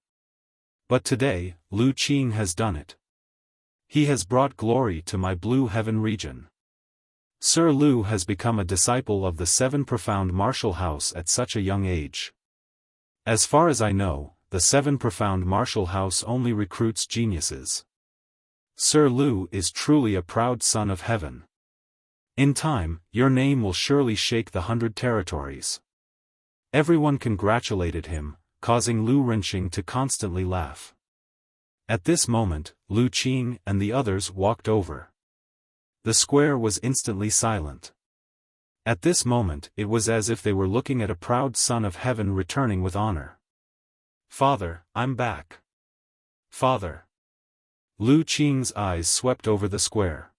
[SPEAKER 1] But today, Lu Qing has done it. He has brought glory to my Blue Heaven region. Sir Lu has become a disciple of the 7 profound martial house at such a young age. As far as I know, the 7 profound martial house only recruits geniuses. Sir Lu is truly a proud son of heaven. In time, your name will surely shake the 100 territories. Everyone congratulated him, causing Lu Renqing to constantly laugh. At this moment, Lu Qing and the others walked over. The square was instantly silent. At this moment it was as if they were looking at a proud son of heaven returning with honor. Father, I'm back. Father. Lu Qing's eyes swept over the square.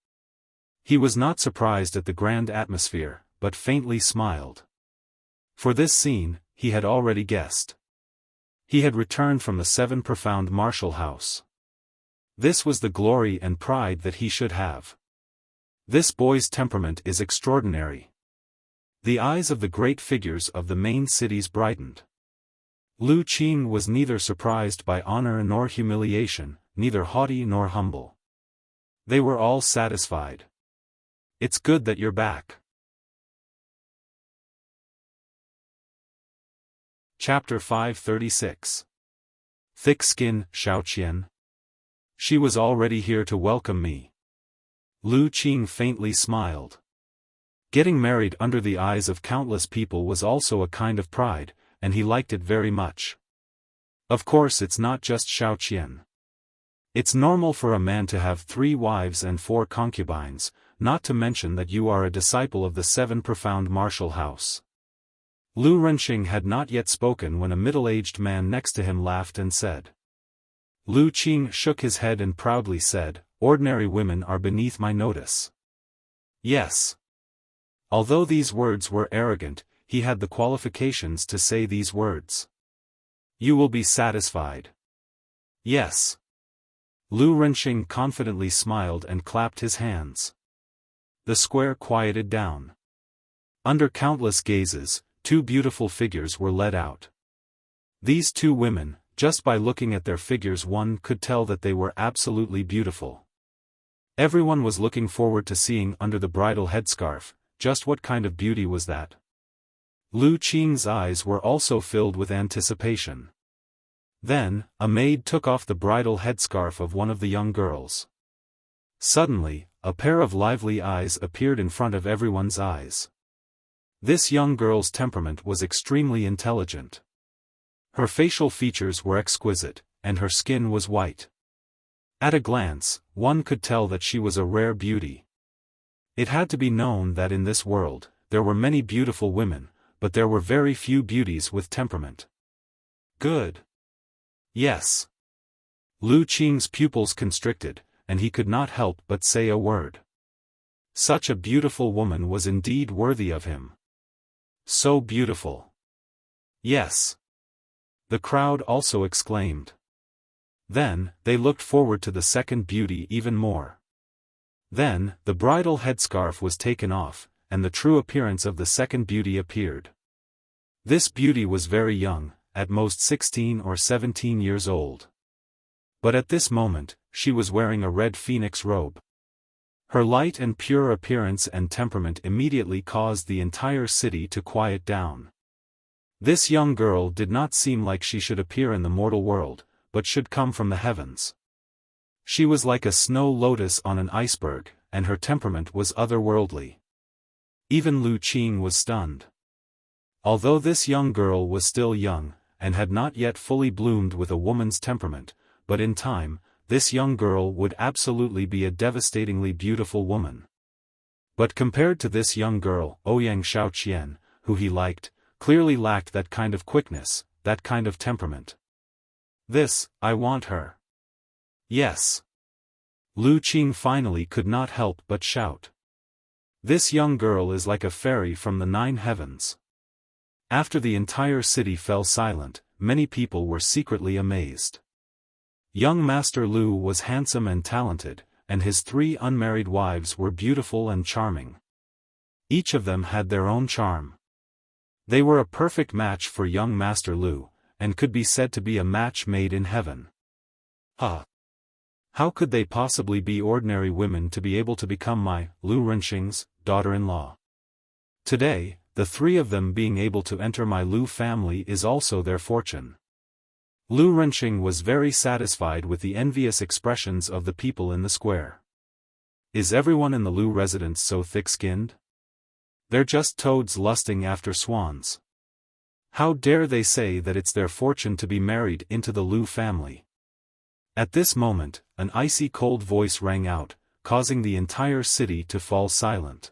[SPEAKER 1] He was not surprised at the grand atmosphere, but faintly smiled. For this scene, he had already guessed. He had returned from the 7 profound martial house. This was the glory and pride that he should have. This boy's temperament is extraordinary. The eyes of the great figures of the main cities brightened. Lu Qing was neither surprised by honor nor humiliation, neither haughty nor humble. They were all satisfied. It's good that you're back. Chapter 536. Thick skin, Xiaoqian. She was already here to welcome me. Lu Qing faintly smiled. Getting married under the eyes of countless people was also a kind of pride, and he liked it very much. Of course it's not just Xiaoqian. It's normal for a man to have 3 wives and 4 concubines, not to mention that you are a disciple of the 7 profound martial house. Lu Renqing had not yet spoken when a middle-aged man next to him laughed and said. Lu Qing shook his head and proudly said, "Ordinary women are beneath my notice." Yes. Although these words were arrogant, he had the qualifications to say these words. You will be satisfied. Yes. Lu Renqing confidently smiled and clapped his hands. The square quieted down. Under countless gazes, 2 beautiful figures were led out. These 2 women, just by looking at their figures one could tell that they were absolutely beautiful. Everyone was looking forward to seeing under the bridal headscarf, just what kind of beauty was that. Lu Qing's eyes were also filled with anticipation. Then, a maid took off the bridal headscarf of one of the young girls. Suddenly, a pair of lively eyes appeared in front of everyone's eyes. This young girl's temperament was extremely intelligent. Her facial features were exquisite, and her skin was white. At a glance, one could tell that she was a rare beauty. It had to be known that in this world, there were many beautiful women, but there were very few beauties with temperament. Good. Yes. Lu Qing's pupils constricted, and he could not help but say a word. Such a beautiful woman was indeed worthy of him. So beautiful. Yes. The crowd also exclaimed. Then, they looked forward to the second beauty even more. Then, the bridal headscarf was taken off, and the true appearance of the second beauty appeared. This beauty was very young, at most 16 or 17 years old. But at this moment, she was wearing a red phoenix robe. Her light and pure appearance and temperament immediately caused the entire city to quiet down. This young girl did not seem like she should appear in the mortal world, but should come from the heavens. She was like a snow lotus on an iceberg, and her temperament was otherworldly. Even Lu Qing was stunned. Although this young girl was still young, and had not yet fully bloomed with a woman's temperament, but in time, this young girl would absolutely be a devastatingly beautiful woman. But compared to this young girl, Ouyang Xiaoqian, who he liked, clearly lacked that kind of quickness, that kind of temperament. I want her. Yes. Lu Qing finally could not help but shout. This young girl is like a fairy from the 9 heavens. After the entire city fell silent, many people were secretly amazed. Young Master Lu was handsome and talented, and his 3 unmarried wives were beautiful and charming. Each of them had their own charm. They were a perfect match for young Master Lu, and could be said to be a match made in heaven. How could they possibly be ordinary women to be able to become my, Lu Renxing's, daughter-in-law? Today, the 3 of them being able to enter my Lu family is also their fortune. Lu Renxing was very satisfied with the envious expressions of the people in the square. Is everyone in the Lu residence so thick-skinned? They're just toads lusting after swans. How dare they say that it's their fortune to be married into the Lu family? At this moment, an icy cold voice rang out, causing the entire city to fall silent.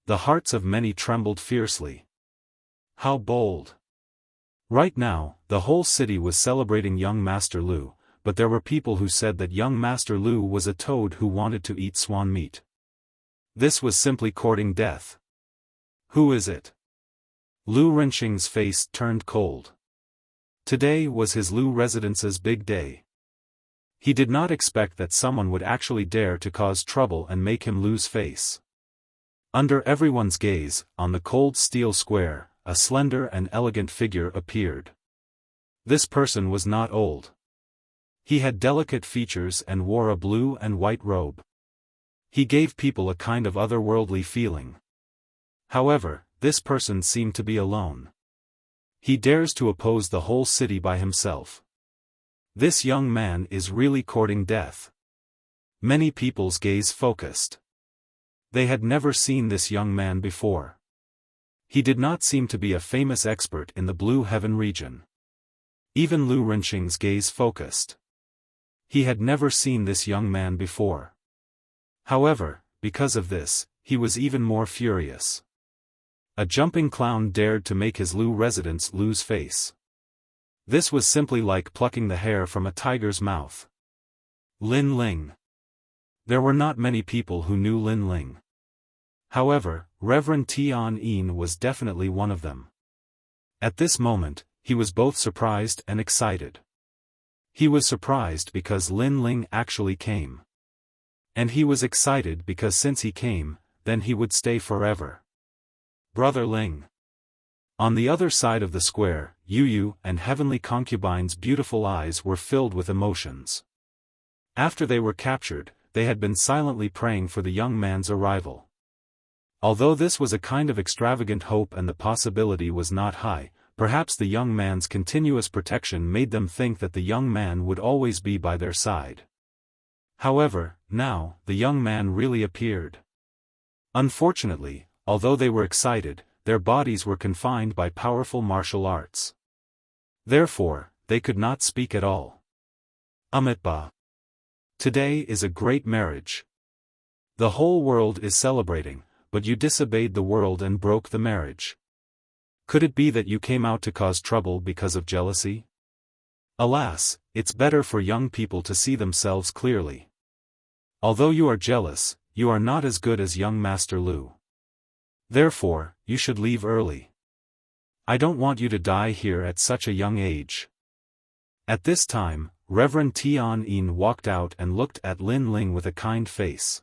[SPEAKER 1] The hearts of many trembled fiercely. How bold! Right now, the whole city was celebrating young Master Lu, but there were people who said that young Master Lu was a toad who wanted to eat swan meat. This was simply courting death. Who is it? Lu Renxing's face turned cold. Today was his Lu residence's big day. He did not expect that someone would actually dare to cause trouble and make him lose face. Under everyone's gaze, on the cold steel square, a slender and elegant figure appeared. This person was not old. He had delicate features and wore a blue and white robe. He gave people a kind of otherworldly feeling. However, this person seemed to be alone. He dares to oppose the whole city by himself. This young man is really courting death. Many people's gaze focused. They had never seen this young man before. He did not seem to be a famous expert in the Blue Heaven region. Even Lu Renxing's gaze focused. He had never seen this young man before. However, because of this, he was even more furious. A jumping clown dared to make his Lu residents lose face. This was simply like plucking the hair from a tiger's mouth. Lin Ling. There were not many people who knew Lin Ling. However, Reverend Tian Yin was definitely one of them. At this moment, he was both surprised and excited. He was surprised because Lin Ling actually came. And he was excited because since he came, then he would stay forever. Brother Ling. On the other side of the square, Yu Yu and Heavenly Concubine's beautiful eyes were filled with emotions. After they were captured, they had been silently praying for the young man's arrival. Although this was a kind of extravagant hope and the possibility was not high, perhaps the young man's continuous protection made them think that the young man would always be by their side. However, now, the young man really appeared. Unfortunately, although they were excited, their bodies were confined by powerful martial arts. Therefore, they could not speak at all. Amitba. Today is a great marriage. The whole world is celebrating, but you disobeyed the world and broke the marriage. Could it be that you came out to cause trouble because of jealousy? Alas, it's better for young people to see themselves clearly. Although you are jealous, you are not as good as young Master Lu. Therefore, you should leave early. I don't want you to die here at such a young age. At this time, Reverend Tian Yin walked out and looked at Lin Ling with a kind face.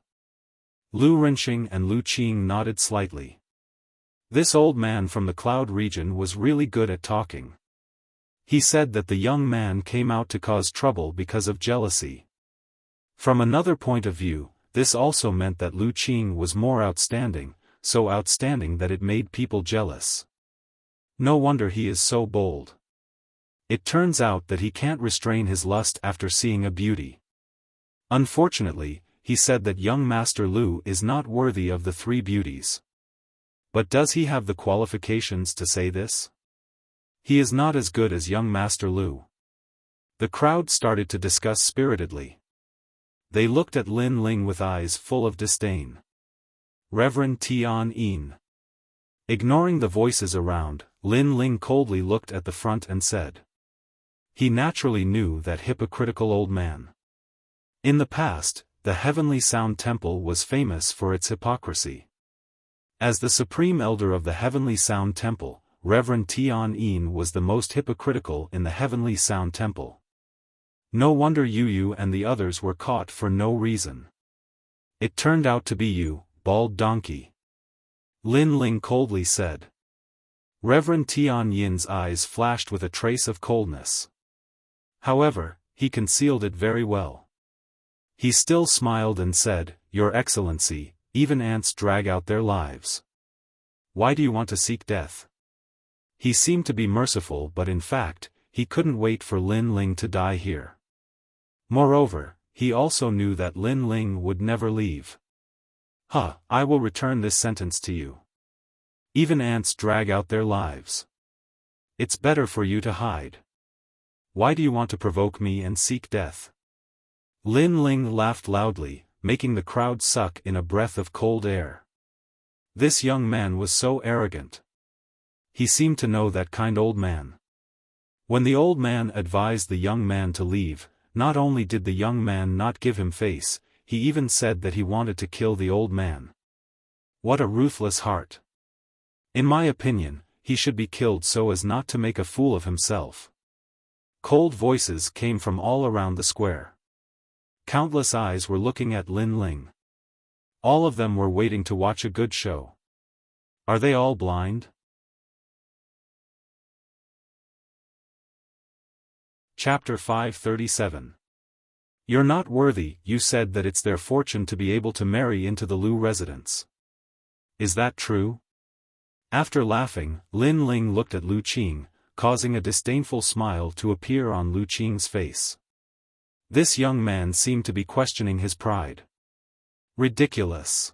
[SPEAKER 1] Lu Renxing and Lu Qing nodded slightly. This old man from the cloud region was really good at talking. He said that the young man came out to cause trouble because of jealousy. From another point of view, this also meant that Lu Qing was more outstanding, so outstanding that it made people jealous. No wonder he is so bold. It turns out that he can't restrain his lust after seeing a beauty. Unfortunately, he said that young Master Lu is not worthy of the three beauties. But does he have the qualifications to say this? He is not as good as young Master Lu. The crowd started to discuss spiritedly. They looked at Lin Ling with eyes full of disdain. Reverend Tian Yin. Ignoring the voices around, Lin Ling coldly looked at the front and said. He naturally knew that hypocritical old man. In the past, the Heavenly Sound Temple was famous for its hypocrisy. As the Supreme Elder of the Heavenly Sound Temple, Reverend Tian Yin was the most hypocritical in the Heavenly Sound Temple. No wonder Yu and the others were caught for no reason. It turned out to be you, bald donkey. Lin Ling coldly said. Reverend Tian Yin's eyes flashed with a trace of coldness. However, he concealed it very well. He still smiled and said, Your Excellency, even ants drag out their lives. Why do you want to seek death? He seemed to be merciful, but in fact, he couldn't wait for Lin Ling to die here. Moreover, he also knew that Lin Ling would never leave. I will return this sentence to you. Even ants drag out their lives. It's better for you to hide. Why do you want to provoke me and seek death? Lin Ling laughed loudly, making the crowd suck in a breath of cold air. This young man was so arrogant. He seemed to know that kind old man. When the old man advised the young man to leave, not only did the young man not give him face, he even said that he wanted to kill the old man. What a ruthless heart. In my opinion, he should be killed so as not to make a fool of himself. Cold voices came from all around the square. Countless eyes were looking at Lin Ling. All of them were waiting to watch a good show. Are they all blind? Chapter 537. You're not worthy. You said that it's their fortune to be able to marry into the Lu residence. Is that true? After laughing, Lin Ling looked at Lu Qing, causing a disdainful smile to appear on Lu Qing's face. This young man seemed to be questioning his pride. Ridiculous.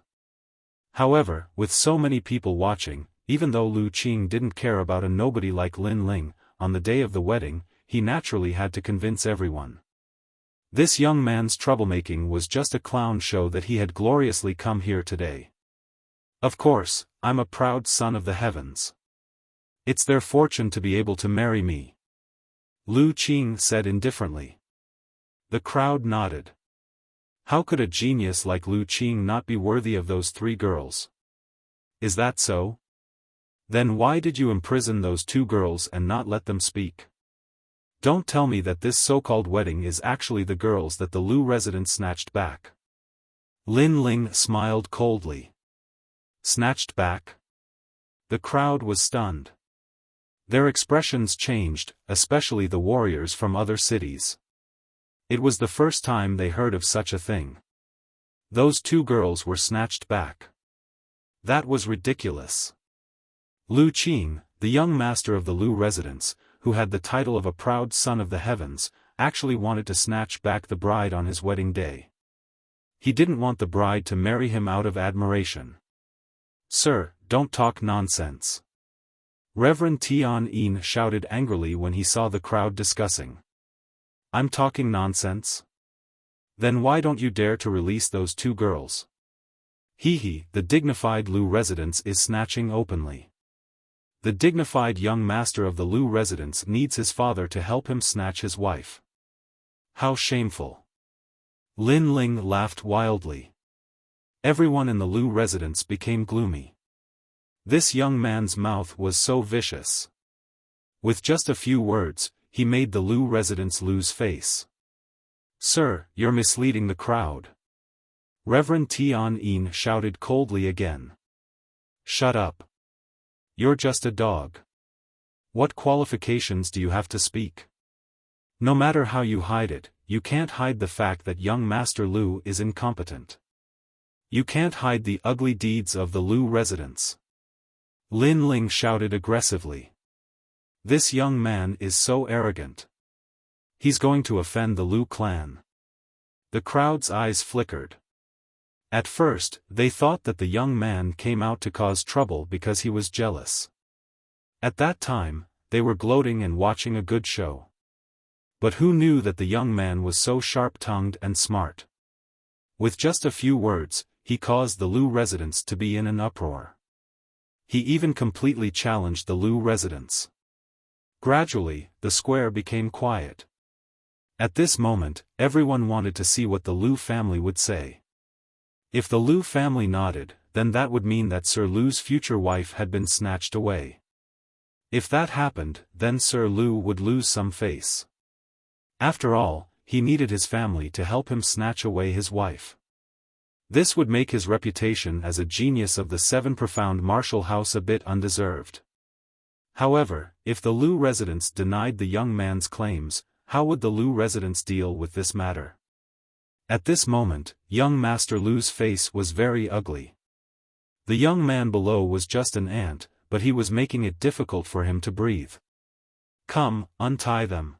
[SPEAKER 1] However, with so many people watching, even though Lu Qing didn't care about a nobody like Lin Ling, on the day of the wedding, he naturally had to convince everyone. This young man's troublemaking was just a clown show that he had gloriously come here today. Of course, I'm a proud son of the heavens. It's their fortune to be able to marry me. Lu Qing said indifferently. The crowd nodded. How could a genius like Lu Qing not be worthy of those three girls? Is that so? Then why did you imprison those two girls and not let them speak? Don't tell me that this so-called wedding is actually the girls that the Lu resident snatched back. Lin Ling smiled coldly. Snatched back? The crowd was stunned. Their expressions changed, especially the warriors from other cities. It was the first time they heard of such a thing. Those two girls were snatched back. That was ridiculous. Lu Qing, the young master of the Lu residence, who had the title of a proud son of the heavens, actually wanted to snatch back the bride on his wedding day. He didn't want the bride to marry him out of admiration. Sir, don't talk nonsense. Reverend Tian Yin shouted angrily when he saw the crowd discussing. I'm talking nonsense? Then why don't you dare to release those two girls? Hee, the dignified Lu residence is snatching openly. The dignified young master of the Lu residence needs his father to help him snatch his wife. How shameful. Lin Ling laughed wildly. Everyone in the Lu residence became gloomy. This young man's mouth was so vicious. With just a few words, he made the Lu residents lose face. Sir, you're misleading the crowd. Reverend Tian shouted coldly again. Shut up. You're just a dog. What qualifications do you have to speak? No matter how you hide it, you can't hide the fact that young Master Lu is incompetent. You can't hide the ugly deeds of the Lu residents. Lin Ling shouted aggressively. This young man is so arrogant. He's going to offend the Lu clan. The crowd's eyes flickered. At first, they thought that the young man came out to cause trouble because he was jealous. At that time, they were gloating and watching a good show. But who knew that the young man was so sharp-tongued and smart? With just a few words, he caused the Lu residents to be in an uproar. He even completely challenged the Lu residents. Gradually, the square became quiet. At this moment, everyone wanted to see what the Lu family would say. If the Lu family nodded, then that would mean that Sir Lu's future wife had been snatched away. If that happened, then Sir Lu would lose some face. After all, he needed his family to help him snatch away his wife. This would make his reputation as a genius of the Seven Profound Martial House a bit undeserved. However, if the Lu residents denied the young man's claims, how would the Lu residents deal with this matter? At this moment, young Master Lu's face was very ugly. The young man below was just an ant, but he was making it difficult for him to breathe. Come, untie them.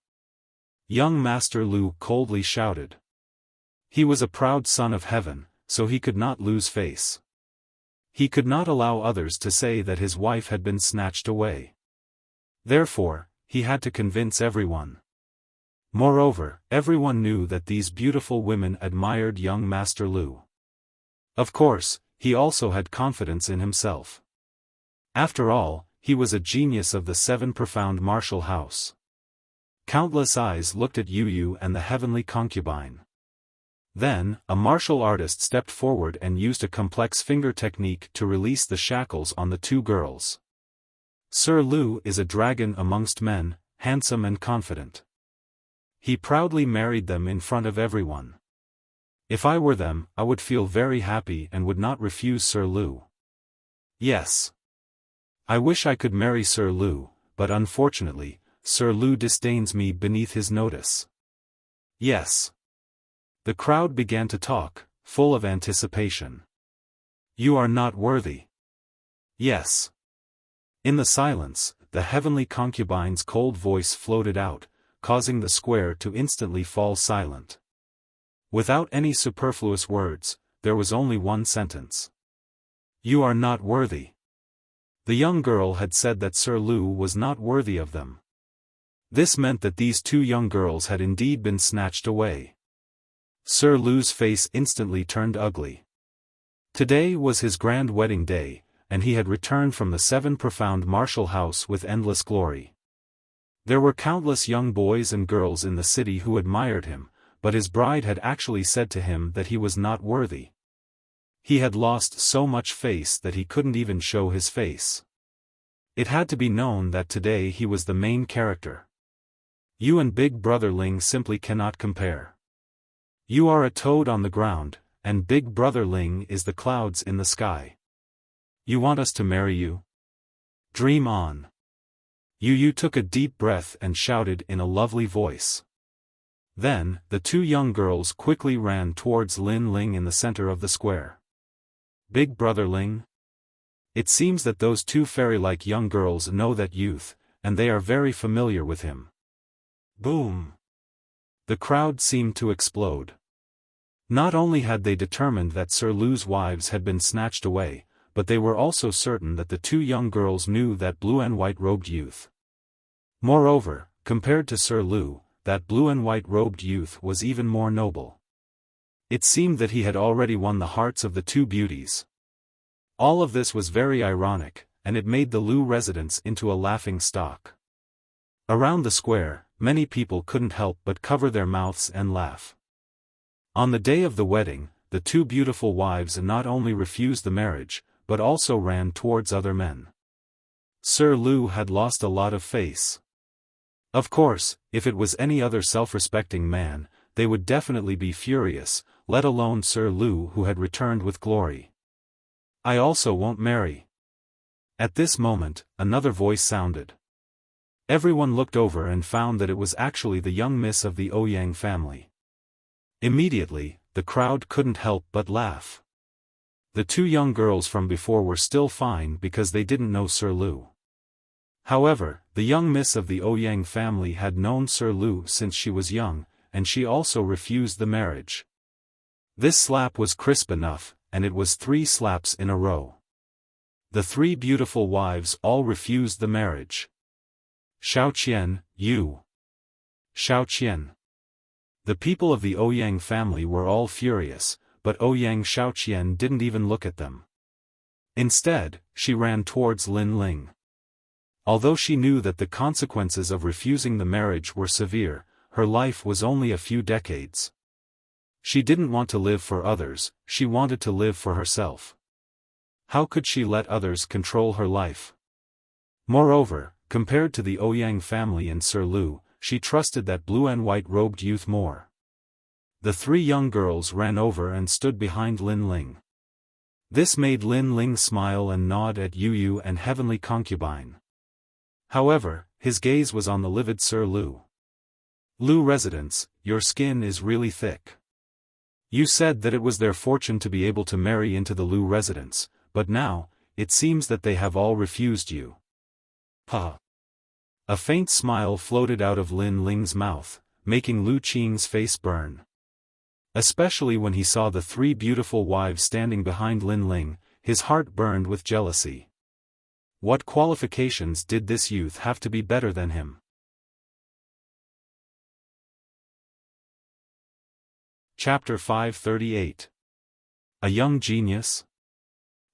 [SPEAKER 1] Young Master Lu coldly shouted. He was a proud son of heaven, so he could not lose face. He could not allow others to say that his wife had been snatched away. Therefore, he had to convince everyone. Moreover, everyone knew that these beautiful women admired young Master Lu. Of course, he also had confidence in himself. After all, he was a genius of the Seven Profound Martial House. Countless eyes looked at Yu and the heavenly concubine. Then, a martial artist stepped forward and used a complex finger technique to release the shackles on the two girls. Sir Lu is a dragon amongst men, handsome and confident. He proudly married them in front of everyone. If I were them, I would feel very happy and would not refuse Sir Lu. Yes. I wish I could marry Sir Lu, but unfortunately, Sir Lu disdains me beneath his notice. Yes. The crowd began to talk, full of anticipation. You are not worthy. Yes. In the silence, the heavenly concubine's cold voice floated out, causing the square to instantly fall silent. Without any superfluous words, there was only one sentence. You are not worthy. The young girl had said that Sir Lu was not worthy of them. This meant that these two young girls had indeed been snatched away. Sir Lu's face instantly turned ugly. Today was his grand wedding day, and he had returned from the Seven Profound Martial House with endless glory. There were countless young boys and girls in the city who admired him, but his bride had actually said to him that he was not worthy. He had lost so much face that he couldn't even show his face. It had to be known that today he was the main character. You and Big Brother Ling simply cannot compare. You are a toad on the ground, and Big Brother Ling is the clouds in the sky. You want us to marry you? Dream on. Yu took a deep breath and shouted in a lovely voice. Then, the two young girls quickly ran towards Lin Ling in the center of the square. Big Brother Ling? It seems that those two fairy-like young girls know that youth, and they are very familiar with him. Boom! The crowd seemed to explode. Not only had they determined that Sir Lu's wives had been snatched away, but they were also certain that the two young girls knew that blue and white-robed youth. Moreover, compared to Sir Lu, that blue and white-robed youth was even more noble. It seemed that he had already won the hearts of the two beauties, All of this was very ironic, and it made the Lu residence into a laughing stock. Around the square, many people couldn't help but cover their mouths and laugh. On the day of the wedding, the two beautiful wives not only refused the marriage, but also ran towards other men. Sir Lu had lost a lot of face. Of course, if it was any other self-respecting man, they would definitely be furious, let alone Sir Lu who had returned with glory. I also won't marry. At this moment, another voice sounded. Everyone looked over and found that it was actually the young miss of the Ouyang family. Immediately, the crowd couldn't help but laugh. The two young girls from before were still fine because they didn't know Sir Lu. However, the young miss of the Ouyang family had known Sir Lu since she was young, and she also refused the marriage. This slap was crisp enough, and it was 3 slaps in a row. The 3 beautiful wives all refused the marriage. Xiaoqian, you. Xiaoqian. The people of the Ouyang family were all furious, but Ouyang Xiaoqian didn't even look at them. Instead, she ran towards Lin Ling. Although she knew that the consequences of refusing the marriage were severe, her life was only a few decades. She didn't want to live for others, she wanted to live for herself. How could she let others control her life? Moreover, compared to the Ouyang family and Sir Lu, she trusted that blue and white-robed youth more. The 3 young girls ran over and stood behind Lin Ling. This made Lin Ling smile and nod at Yu Yu and heavenly concubine. However, his gaze was on the livid Sir Lu. Lu residents, your skin is really thick. You said that it was their fortune to be able to marry into the Lu residence, but now, it seems that they have all refused you. Ha! A faint smile floated out of Lin Ling's mouth, making Lu Qing's face burn. Especially when he saw the 3 beautiful wives standing behind Lin Ling, his heart burned with jealousy. What qualifications did this youth have to be better than him? Chapter 538. A young genius?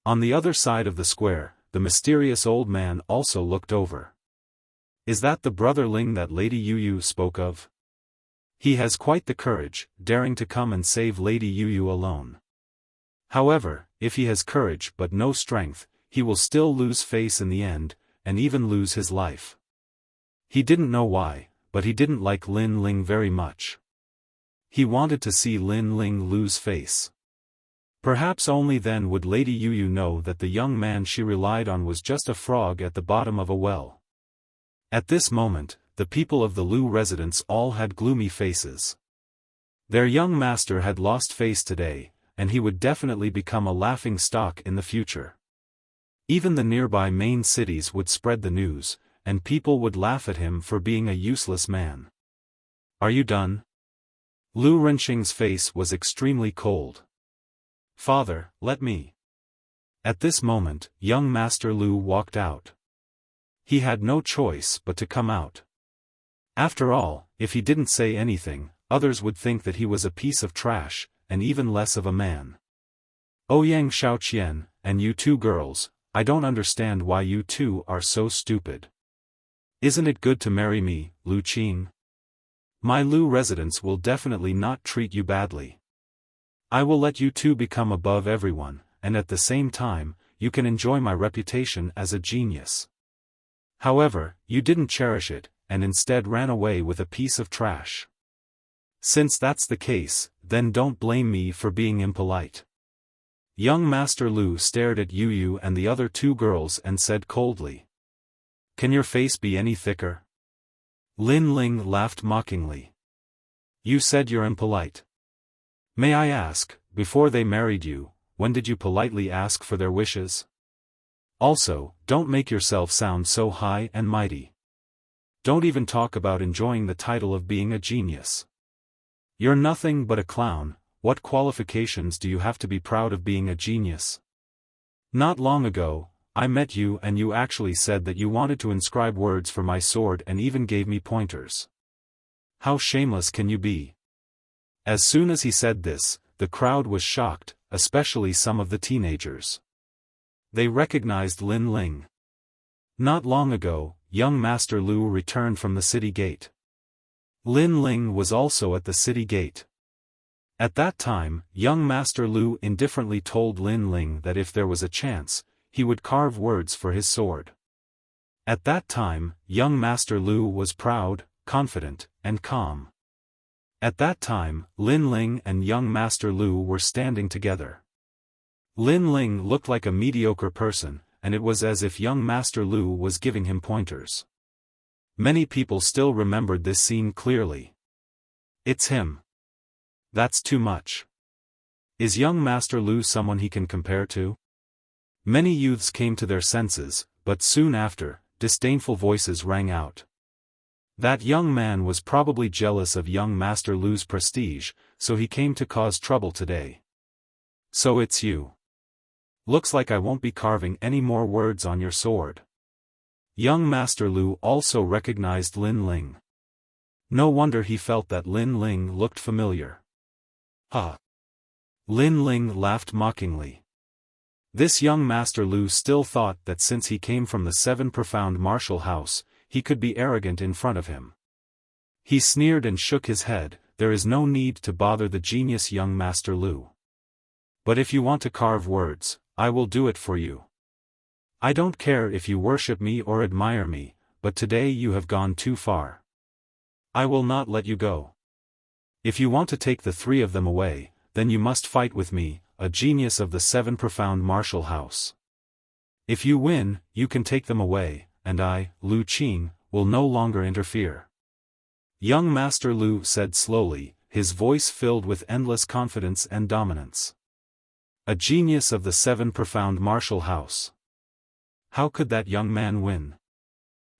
[SPEAKER 1] On the other side of the square, the mysterious old man also looked over. Is that the brother Ling that Lady Yu Yu spoke of? He has quite the courage, daring to come and save Lady Yu Yu alone. However, if he has courage but no strength, he will still lose face in the end, and even lose his life. He didn't know why, but he didn't like Lin Ling very much. He wanted to see Lin Ling lose face. Perhaps only then would Lady Yu Yu know that the young man she relied on was just a frog at the bottom of a well. At this moment, the people of the Lu residence all had gloomy faces. Their young master had lost face today, and he would definitely become a laughing stock in the future. Even the nearby main cities would spread the news, and people would laugh at him for being a useless man. Are you done? Lu Renqing's face was extremely cold. Father, let me. At this moment, young Master Lu walked out. He had no choice but to come out. After all, if he didn't say anything, others would think that he was a piece of trash, and even less of a man. Ouyang Xiaoqian, and you 2 girls, I don't understand why you 2 are so stupid. Isn't it good to marry me, Lu Qing? My Lu residence will definitely not treat you badly. I will let you 2 become above everyone, and at the same time, you can enjoy my reputation as a genius. However, you didn't cherish it, and instead ran away with a piece of trash. Since that's the case, then don't blame me for being impolite. Young Master Lu stared at Yu Yu and the other 2 girls and said coldly. Can your face be any thicker? Lin Ling laughed mockingly. You said you're impolite. May I ask, before they married you, when did you politely ask for their wishes? Also, don't make yourself sound so high and mighty. Don't even talk about enjoying the title of being a genius. You're nothing but a clown. What qualifications do you have to be proud of being a genius? Not long ago, I met you and you actually said that you wanted to inscribe words for my sword and even gave me pointers. How shameless can you be? As soon as he said this, the crowd was shocked, especially some of the teenagers. They recognized Lin Ling. Not long ago, young Master Lu returned from the city gate. Lin Ling was also at the city gate. At that time, young Master Lu indifferently told Lin Ling that if there was a chance, he would carve words for his sword. At that time, young Master Lu was proud, confident, and calm. At that time, Lin Ling and young Master Lu were standing together. Lin Ling looked like a mediocre person, and it was as if young Master Lu was giving him pointers. Many people still remembered this scene clearly. It's him. That's too much. Is young Master Lu someone he can compare to? Many youths came to their senses, but soon after, disdainful voices rang out. That young man was probably jealous of young Master Lu's prestige, so he came to cause trouble today. So it's you. Looks like I won't be carving any more words on your sword. Young Master Lu also recognized Lin Ling. No wonder he felt that Lin Ling looked familiar. Ha! Lin Ling laughed mockingly. This young Master Lu still thought that since he came from the Seven Profound Martial House, he could be arrogant in front of him. He sneered and shook his head. There is no need to bother the genius young Master Lu. But if you want to carve words, I will do it for you. I don't care if you worship me or admire me, but today you have gone too far. I will not let you go. If you want to take the three of them away, then you must fight with me, a genius of the Seven Profound Martial House. If you win, you can take them away, and I, Lu Qing, will no longer interfere. Young Master Lu said slowly, his voice filled with endless confidence and dominance. A genius of the Seven Profound Martial House. How could that young man win?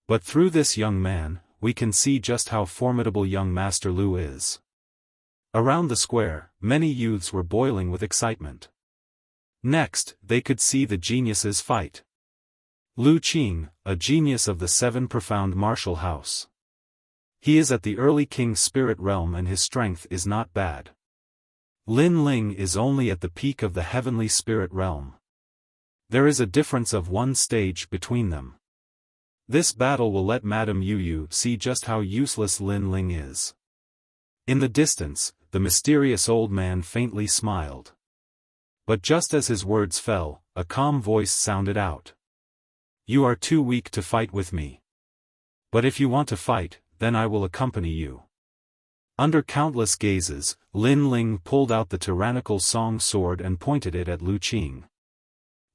[SPEAKER 1] But through this young man, we can see just how formidable young Master Lu is. Around the square, many youths were boiling with excitement. Next, they could see the geniuses fight. Lu Qing, a genius of the Seven Profound Martial House. He is at the early King's Spirit Realm and his strength is not bad. Lin Ling is only at the peak of the Heavenly Spirit Realm. There is a difference of one stage between them. This battle will let Madame Yu see just how useless Lin Ling is. In the distance, the mysterious old man faintly smiled. But just as his words fell, a calm voice sounded out. You are too weak to fight with me. But if you want to fight, then I will accompany you. Under countless gazes, Lin Ling pulled out the tyrannical song sword and pointed it at Lu Qing.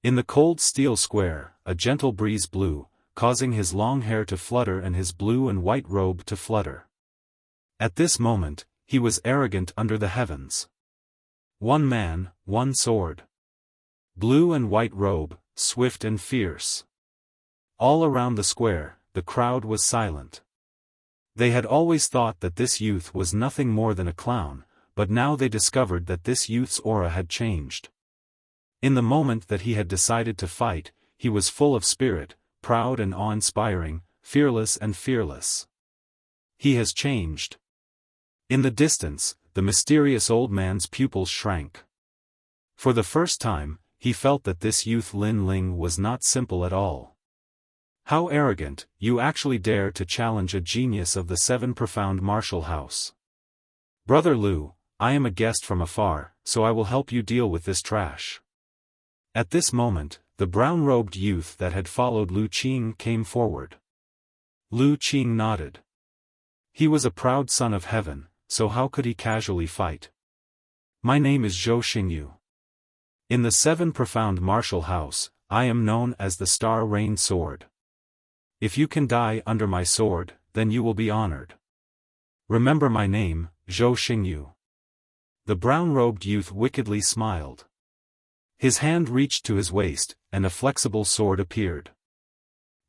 [SPEAKER 1] In the cold steel square, a gentle breeze blew, causing his long hair to flutter and his blue and white robe to flutter. At this moment, he was arrogant under the heavens. One man, one sword. Blue and white robe, swift and fierce. All around the square, the crowd was silent. They had always thought that this youth was nothing more than a clown, but now they discovered that this youth's aura had changed. In the moment that he had decided to fight, he was full of spirit, proud and awe-inspiring, fearless and fearless. He has changed. In the distance, the mysterious old man's pupils shrank. For the first time, he felt that this youth Lin Ling was not simple at all. How arrogant, you actually dare to challenge a genius of the Seven Profound Martial House. Brother Lu, I am a guest from afar, so I will help you deal with this trash. At this moment, the brown-robed youth that had followed Lu Qing came forward. Lu Qing nodded. He was a proud son of heaven, so how could he casually fight? My name is Zhou Xingyu. In the Seven Profound Martial House, I am known as the Star Rain Sword. If you can die under my sword, then you will be honored. Remember my name, Zhou Xingyu. The brown-robed youth wickedly smiled. His hand reached to his waist, and a flexible sword appeared.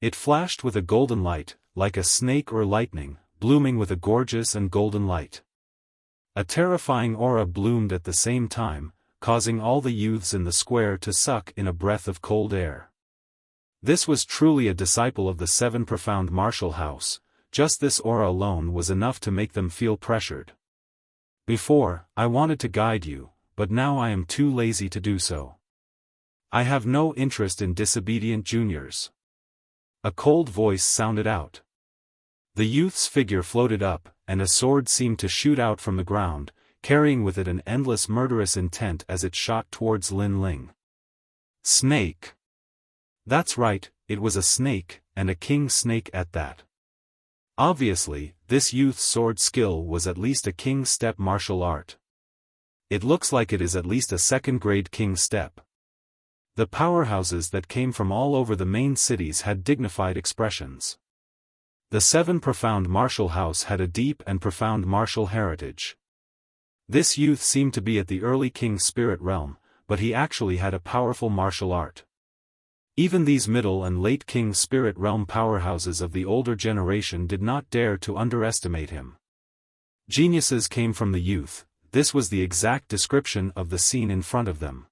[SPEAKER 1] It flashed with a golden light, like a snake or lightning, blooming with a gorgeous and golden light. A terrifying aura bloomed at the same time, causing all the youths in the square to suck in a breath of cold air. This was truly a disciple of the Seven Profound Martial House. Just this aura alone was enough to make them feel pressured. Before, I wanted to guide you, but now I am too lazy to do so. I have no interest in disobedient juniors. A cold voice sounded out. The youth's figure floated up, and a sword seemed to shoot out from the ground, carrying with it an endless murderous intent as it shot towards Lin Ling. Snake! That's right, it was a snake, and a king snake at that. Obviously, this youth's sword skill was at least a king step martial art. It looks like it is at least a second-grade king step. The powerhouses that came from all over the main cities had dignified expressions. The Seven Profound Martial House had a deep and profound martial heritage. This youth seemed to be at the early king spirit realm, but he actually had a powerful martial art. Even these middle and late king spirit realm powerhouses of the older generation did not dare to underestimate him. Geniuses came from the youth. This was the exact description of the scene in front of them.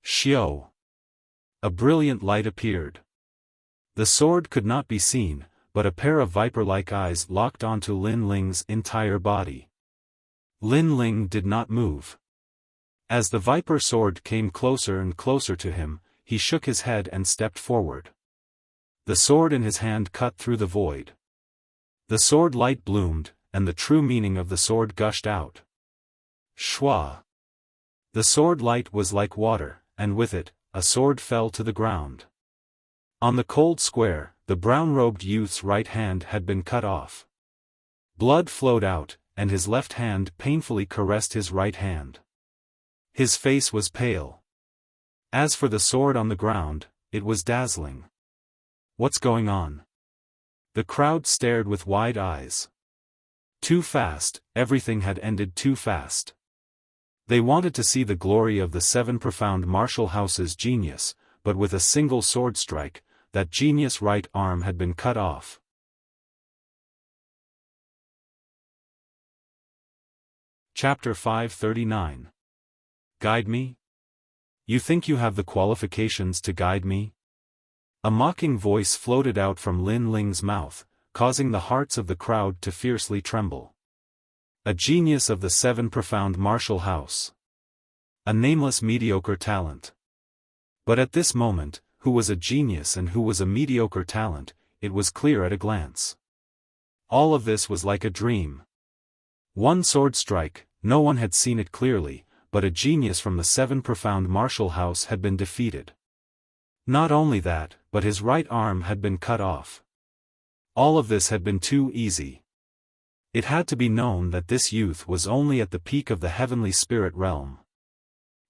[SPEAKER 1] Xiao! A brilliant light appeared. The sword could not be seen, but a pair of viper-like eyes locked onto Lin Ling's entire body. Lin Ling did not move. As the viper sword came closer and closer to him, he shook his head and stepped forward. The sword in his hand cut through the void. The sword light bloomed, and the true meaning of the sword gushed out. Shua! The sword light was like water, and with it, a sword fell to the ground. On the cold square, the brown-robed youth's right hand had been cut off. Blood flowed out, and his left hand painfully caressed his right hand. His face was pale. As for the sword on the ground, it was dazzling. What's going on? The crowd stared with wide eyes. Too fast, everything had ended too fast. They wanted to see the glory of the Seven Profound Martial House's genius, but with a single sword strike, that genius' right arm had been cut off. Chapter 539. Guide me? You think you have the qualifications to guide me? A mocking voice floated out from Lin Ling's mouth, causing the hearts of the crowd to fiercely tremble. A genius of the Seven Profound Martial House. A nameless mediocre talent. But at this moment, who was a genius and who was a mediocre talent, it was clear at a glance. All of this was like a dream. One sword strike, no one had seen it clearly, but a genius from the Seven Profound Martial House had been defeated. Not only that, but his right arm had been cut off. All of this had been too easy. It had to be known that this youth was only at the peak of the heavenly spirit realm.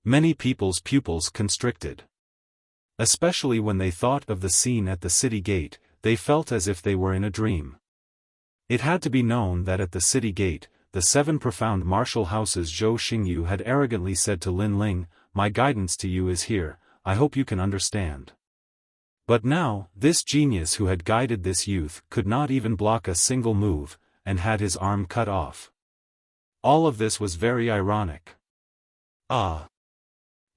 [SPEAKER 1] Many people's pupils constricted. Especially when they thought of the scene at the city gate, they felt as if they were in a dream. It had to be known that at the city gate, the Seven Profound Martial House's Zhou Xingyu had arrogantly said to Lin Ling, "My guidance to you is here, I hope you can understand." But now, this genius who had guided this youth could not even block a single move, and had his arm cut off. All of this was very ironic. Ah!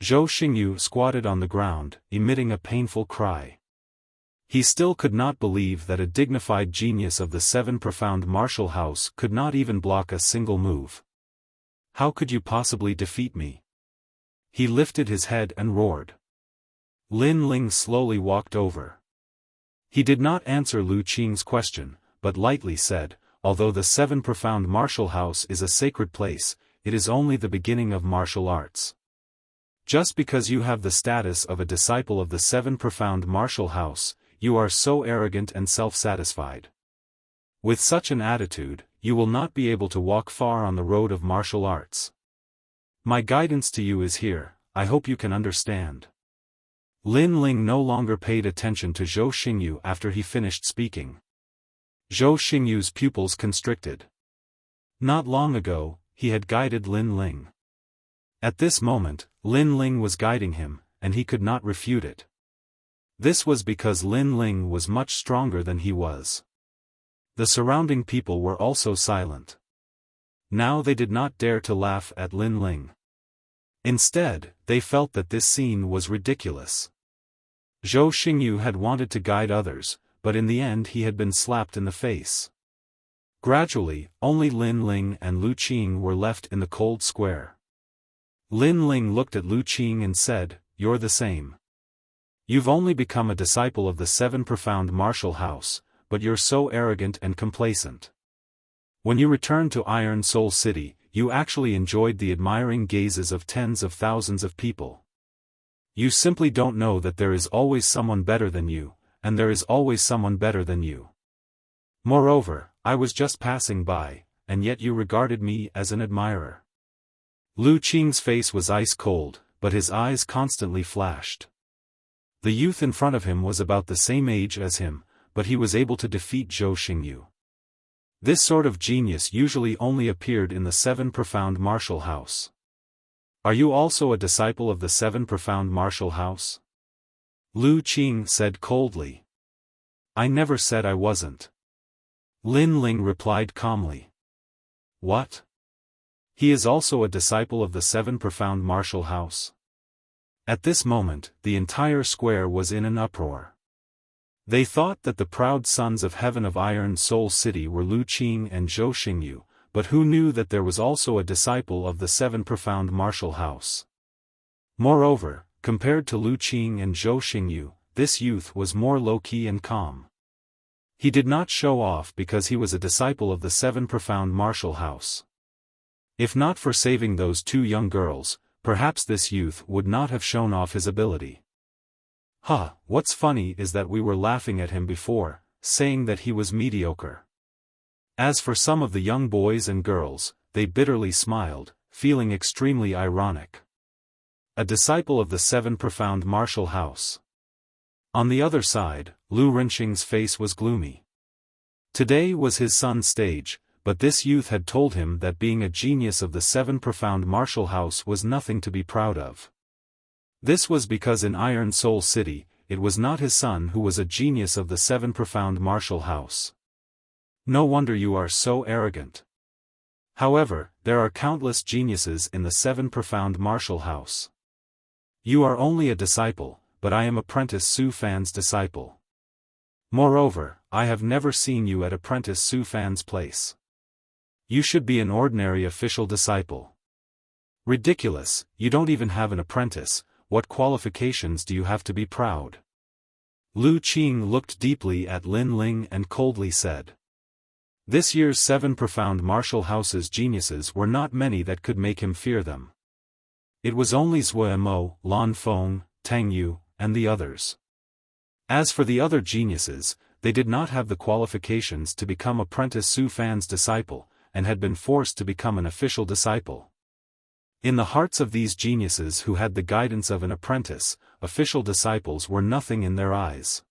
[SPEAKER 1] Zhou Xingyu squatted on the ground, emitting a painful cry. He still could not believe that a dignified genius of the Seven Profound Martial House could not even block a single move. How could you possibly defeat me? He lifted his head and roared. Lin Ling slowly walked over. He did not answer Lu Qing's question, but lightly said, "Although the Seven Profound Martial House is a sacred place, it is only the beginning of martial arts. Just because you have the status of a disciple of the Seven Profound Martial House, you are so arrogant and self-satisfied. With such an attitude, you will not be able to walk far on the road of martial arts. My guidance to you is here, I hope you can understand." Lin Ling no longer paid attention to Zhou Xingyu after he finished speaking. Zhou Xingyu's pupils constricted. Not long ago, he had guided Lin Ling. At this moment, Lin Ling was guiding him, and he could not refute it. This was because Lin Ling was much stronger than he was. The surrounding people were also silent. Now they did not dare to laugh at Lin Ling. Instead, they felt that this scene was ridiculous. Zhou Xingyu had wanted to guide others, but in the end he had been slapped in the face. Gradually, only Lin Ling and Lu Qing were left in the cold square. Lin Ling looked at Lu Qing and said, "You're the same." You've only become a disciple of the seven profound martial house, but you're so arrogant and complacent. When you returned to Iron Soul City, you actually enjoyed the admiring gazes of tens of thousands of people. You simply don't know that there is always someone better than you, and there is always someone better than you. Moreover, I was just passing by, and yet you regarded me as an admirer. Lu Qing's face was ice cold, but his eyes constantly flashed. The youth in front of him was about the same age as him, but he was able to defeat Zhou Xingyu. This sort of genius usually only appeared in the seven profound martial house. Are you also a disciple of the seven profound martial house? Lu Qing said coldly. I never said I wasn't. Lin Ling replied calmly. What? He is also a disciple of the seven profound martial house? At this moment, the entire square was in an uproar. They thought that the proud sons of heaven of Iron Soul City were Lu Qing and Zhou Xingyu, but who knew that there was also a disciple of the seven profound martial house? Moreover, compared to Lu Qing and Zhou Xingyu, this youth was more low-key and calm. He did not show off because he was a disciple of the seven profound martial house. If not for saving those two young girls, perhaps this youth would not have shown off his ability. What's funny is that we were laughing at him before, saying that he was mediocre. As for some of the young boys and girls, they bitterly smiled, feeling extremely ironic. A disciple of the seven profound martial house. On the other side, Lu Renqing's face was gloomy. Today was his son's stage, but this youth had told him that being a genius of the seven profound martial house was nothing to be proud of. This was because in Iron Soul City, it was not his son who was a genius of the seven profound martial house. No wonder you are so arrogant. However, there are countless geniuses in the seven profound martial house. You are only a disciple, but I am Apprentice Su Fan's disciple. Moreover, I have never seen you at Apprentice Su Fan's place. You should be an ordinary official disciple. Ridiculous, you don't even have an apprentice, what qualifications do you have to be proud? Lu Qing looked deeply at Lin Ling and coldly said. This year's seven profound martial house's geniuses were not many that could make him fear them. It was only Zhuo Mo, Lan Feng, Tang Yu, and the others. As for the other geniuses, they did not have the qualifications to become Apprentice Su Fan's disciple, and had been forced to become an official disciple. In the hearts of these geniuses who had the guidance of an apprentice, official disciples were nothing in their eyes.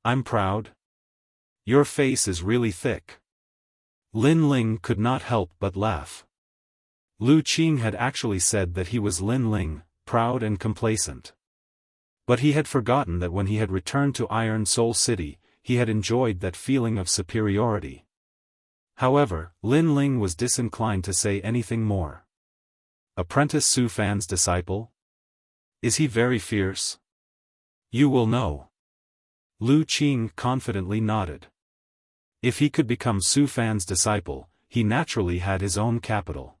[SPEAKER 1] I'm proud? Your face is really thick. Lin Ling could not help but laugh. Lu Qing had actually said that he was Lin Ling, proud and complacent. But he had forgotten that when he had returned to Iron Soul City, he had enjoyed that feeling of superiority. However, Lin Ling was disinclined to say anything more. Apprentice Su Fan's disciple? Is he very fierce? You will know. Lu Qing confidently nodded. If he could become Su Fan's disciple, he naturally had his own capital.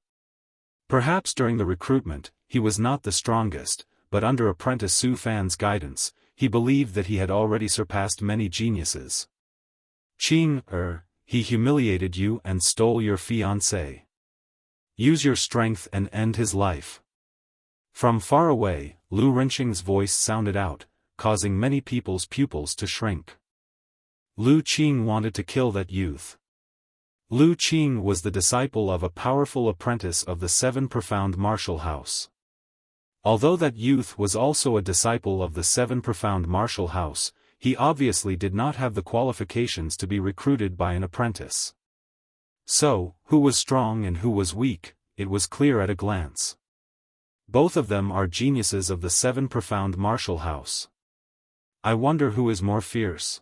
[SPEAKER 1] Perhaps during the recruitment, he was not the strongest, but under Apprentice Su Fan's guidance, he believed that he had already surpassed many geniuses. Qing, he humiliated you and stole your fiancée. Use your strength and end his life. From far away, Lu Renqing's voice sounded out, causing many people's pupils to shrink. Lu Qing wanted to kill that youth. Lu Qing was the disciple of a powerful apprentice of the seven profound martial house. Although that youth was also a disciple of the seven profound martial house, he obviously did not have the qualifications to be recruited by an apprentice. So, who was strong and who was weak, it was clear at a glance. Both of them are geniuses of the seven profound martial house. I wonder who is more fierce.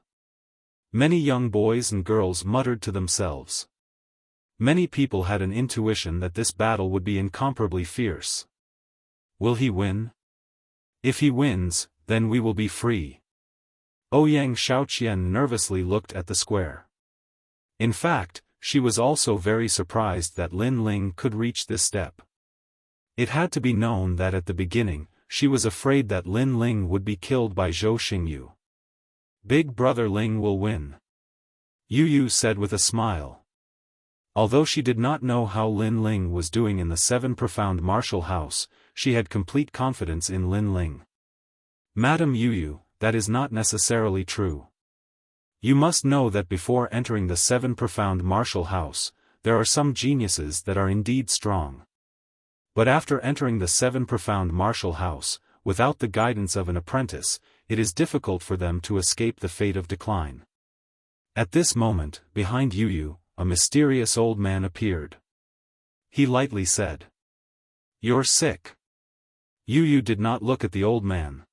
[SPEAKER 1] Many young boys and girls muttered to themselves. Many people had an intuition that this battle would be incomparably fierce. Will he win? If he wins, then we will be free. Ouyang Xiaoqian nervously looked at the square. In fact, she was also very surprised that Lin Ling could reach this step. It had to be known that at the beginning, she was afraid that Lin Ling would be killed by Zhou Xingyu. Big brother Ling will win, Yu Yu said with a smile. Although she did not know how Lin Ling was doing in the Seven Profound Martial House, she had complete confidence in Lin Ling. Madam Yu Yu, that is not necessarily true. You must know that before entering the Seven Profound Martial House, there are some geniuses that are indeed strong. But after entering the Seven Profound Martial House, without the guidance of an apprentice, it is difficult for them to escape the fate of decline. At this moment, behind Yu Yu, a mysterious old man appeared. He lightly said, "You're sick." Yu Yu did not look at the old man.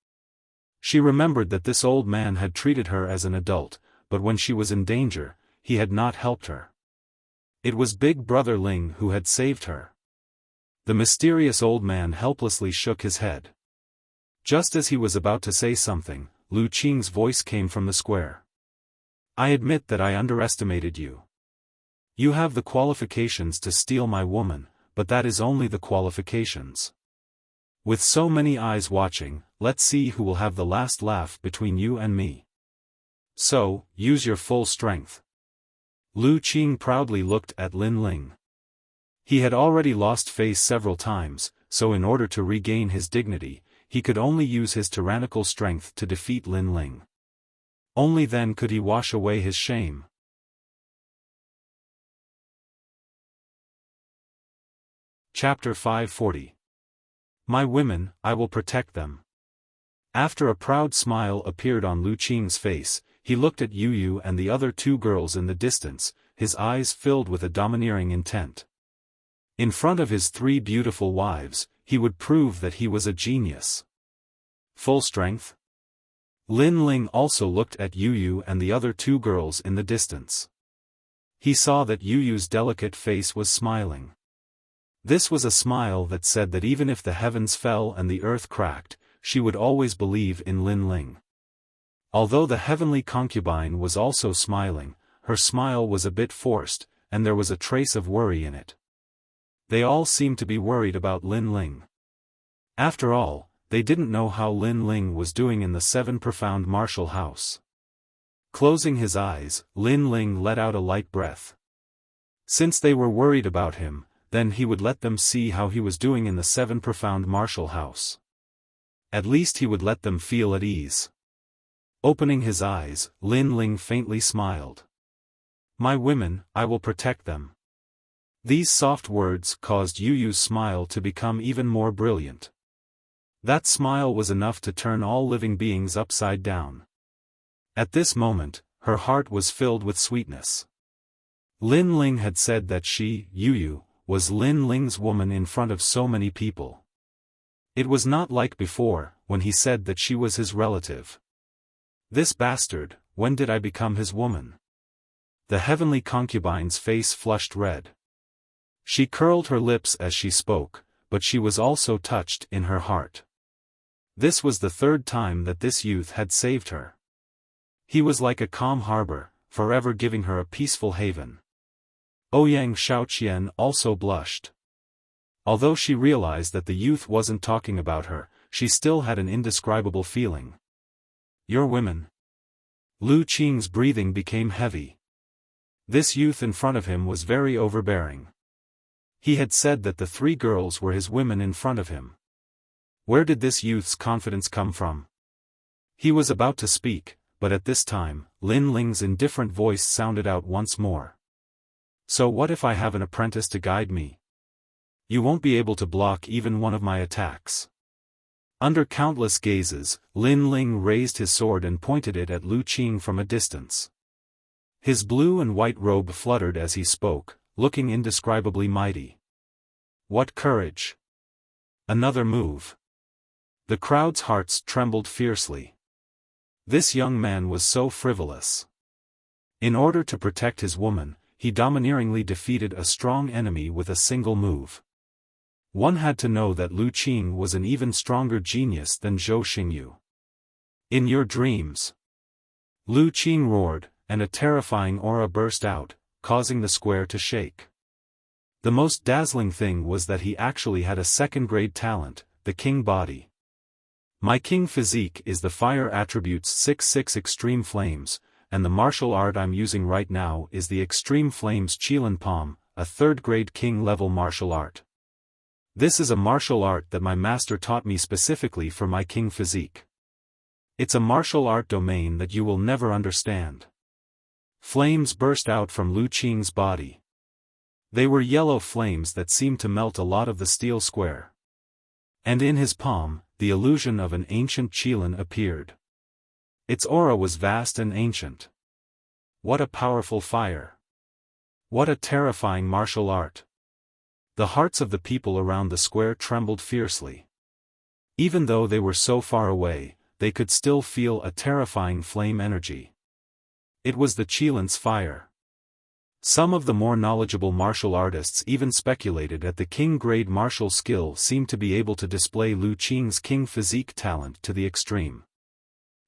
[SPEAKER 1] She remembered that this old man had treated her as an adult, but when she was in danger, he had not helped her. It was Big Brother Ling who had saved her. The mysterious old man helplessly shook his head. Just as he was about to say something, Lu Qing's voice came from the square. "I admit that I underestimated you. You have the qualifications to steal my woman, but that is only the qualifications. With so many eyes watching, let's see who will have the last laugh between you and me. So, use your full strength." Lu Qing proudly looked at Lin Ling. He had already lost face several times, so in order to regain his dignity, he could only use his tyrannical strength to defeat Lin Ling. Only then could he wash away his shame. Chapter 540. My women, I will protect them. After a proud smile appeared on Lu Qing's face, he looked at Yu Yu and the other two girls in the distance, his eyes filled with a domineering intent. In front of his three beautiful wives, he would prove that he was a genius. Full strength? Lin Ling also looked at Yu Yu and the other two girls in the distance. He saw that Yu Yu's delicate face was smiling. This was a smile that said that even if the heavens fell and the earth cracked, she would always believe in Lin Ling. Although the heavenly concubine was also smiling, her smile was a bit forced, and there was a trace of worry in it. They all seemed to be worried about Lin Ling. After all, they didn't know how Lin Ling was doing in the Seven Profound Martial House. Closing his eyes, Lin Ling let out a light breath. Since they were worried about him, then he would let them see how he was doing in the Seven Profound Martial House. At least he would let them feel at ease. Opening his eyes, Lin Ling faintly smiled. My women, I will protect them. These soft words caused Yu Yu's smile to become even more brilliant. That smile was enough to turn all living beings upside down. At this moment, her heart was filled with sweetness. Lin Ling had said that she, Yu Yu, was Lin Ling's woman in front of so many people. It was not like before, when he said that she was his relative. This bastard, when did I become his woman? The heavenly concubine's face flushed red. She curled her lips as she spoke, but she was also touched in her heart. This was the third time that this youth had saved her. He was like a calm harbor, forever giving her a peaceful haven. Ouyang Shaoqian also blushed. Although she realized that the youth wasn't talking about her, she still had an indescribable feeling. Your women. Lu Qing's breathing became heavy. This youth in front of him was very overbearing. He had said that the three girls were his women in front of him. Where did this youth's confidence come from? He was about to speak, but at this time, Lin Ling's indifferent voice sounded out once more. So what if I have an apprentice to guide me? You won't be able to block even one of my attacks. Under countless gazes, Lin Ling raised his sword and pointed it at Lu Qing from a distance. His blue and white robe fluttered as he spoke, looking indescribably mighty. What courage! Another move. The crowd's hearts trembled fiercely. This young man was so frivolous. In order to protect his woman, he domineeringly defeated a strong enemy with a single move. One had to know that Lu Qing was an even stronger genius than Zhou Xingyu. In your dreams. Lu Qing roared, and a terrifying aura burst out, causing the square to shake. The most dazzling thing was that he actually had a second-grade talent, the king body. My king physique is the fire attributes 6-6 extreme flames, and the martial art I'm using right now is the extreme flames Qilin Palm, a third-grade king-level martial art. This is a martial art that my master taught me specifically for my king physique. It's a martial art domain that you will never understand. Flames burst out from Lu Qing's body. They were yellow flames that seemed to melt a lot of the steel square. And in his palm, the illusion of an ancient Qilin appeared. Its aura was vast and ancient. What a powerful fire! What a terrifying martial art! The hearts of the people around the square trembled fiercely. Even though they were so far away, they could still feel a terrifying flame energy. It was the Qilin's fire. Some of the more knowledgeable martial artists even speculated that the king-grade martial skill seemed to be able to display Lu Qing's king physique talent to the extreme.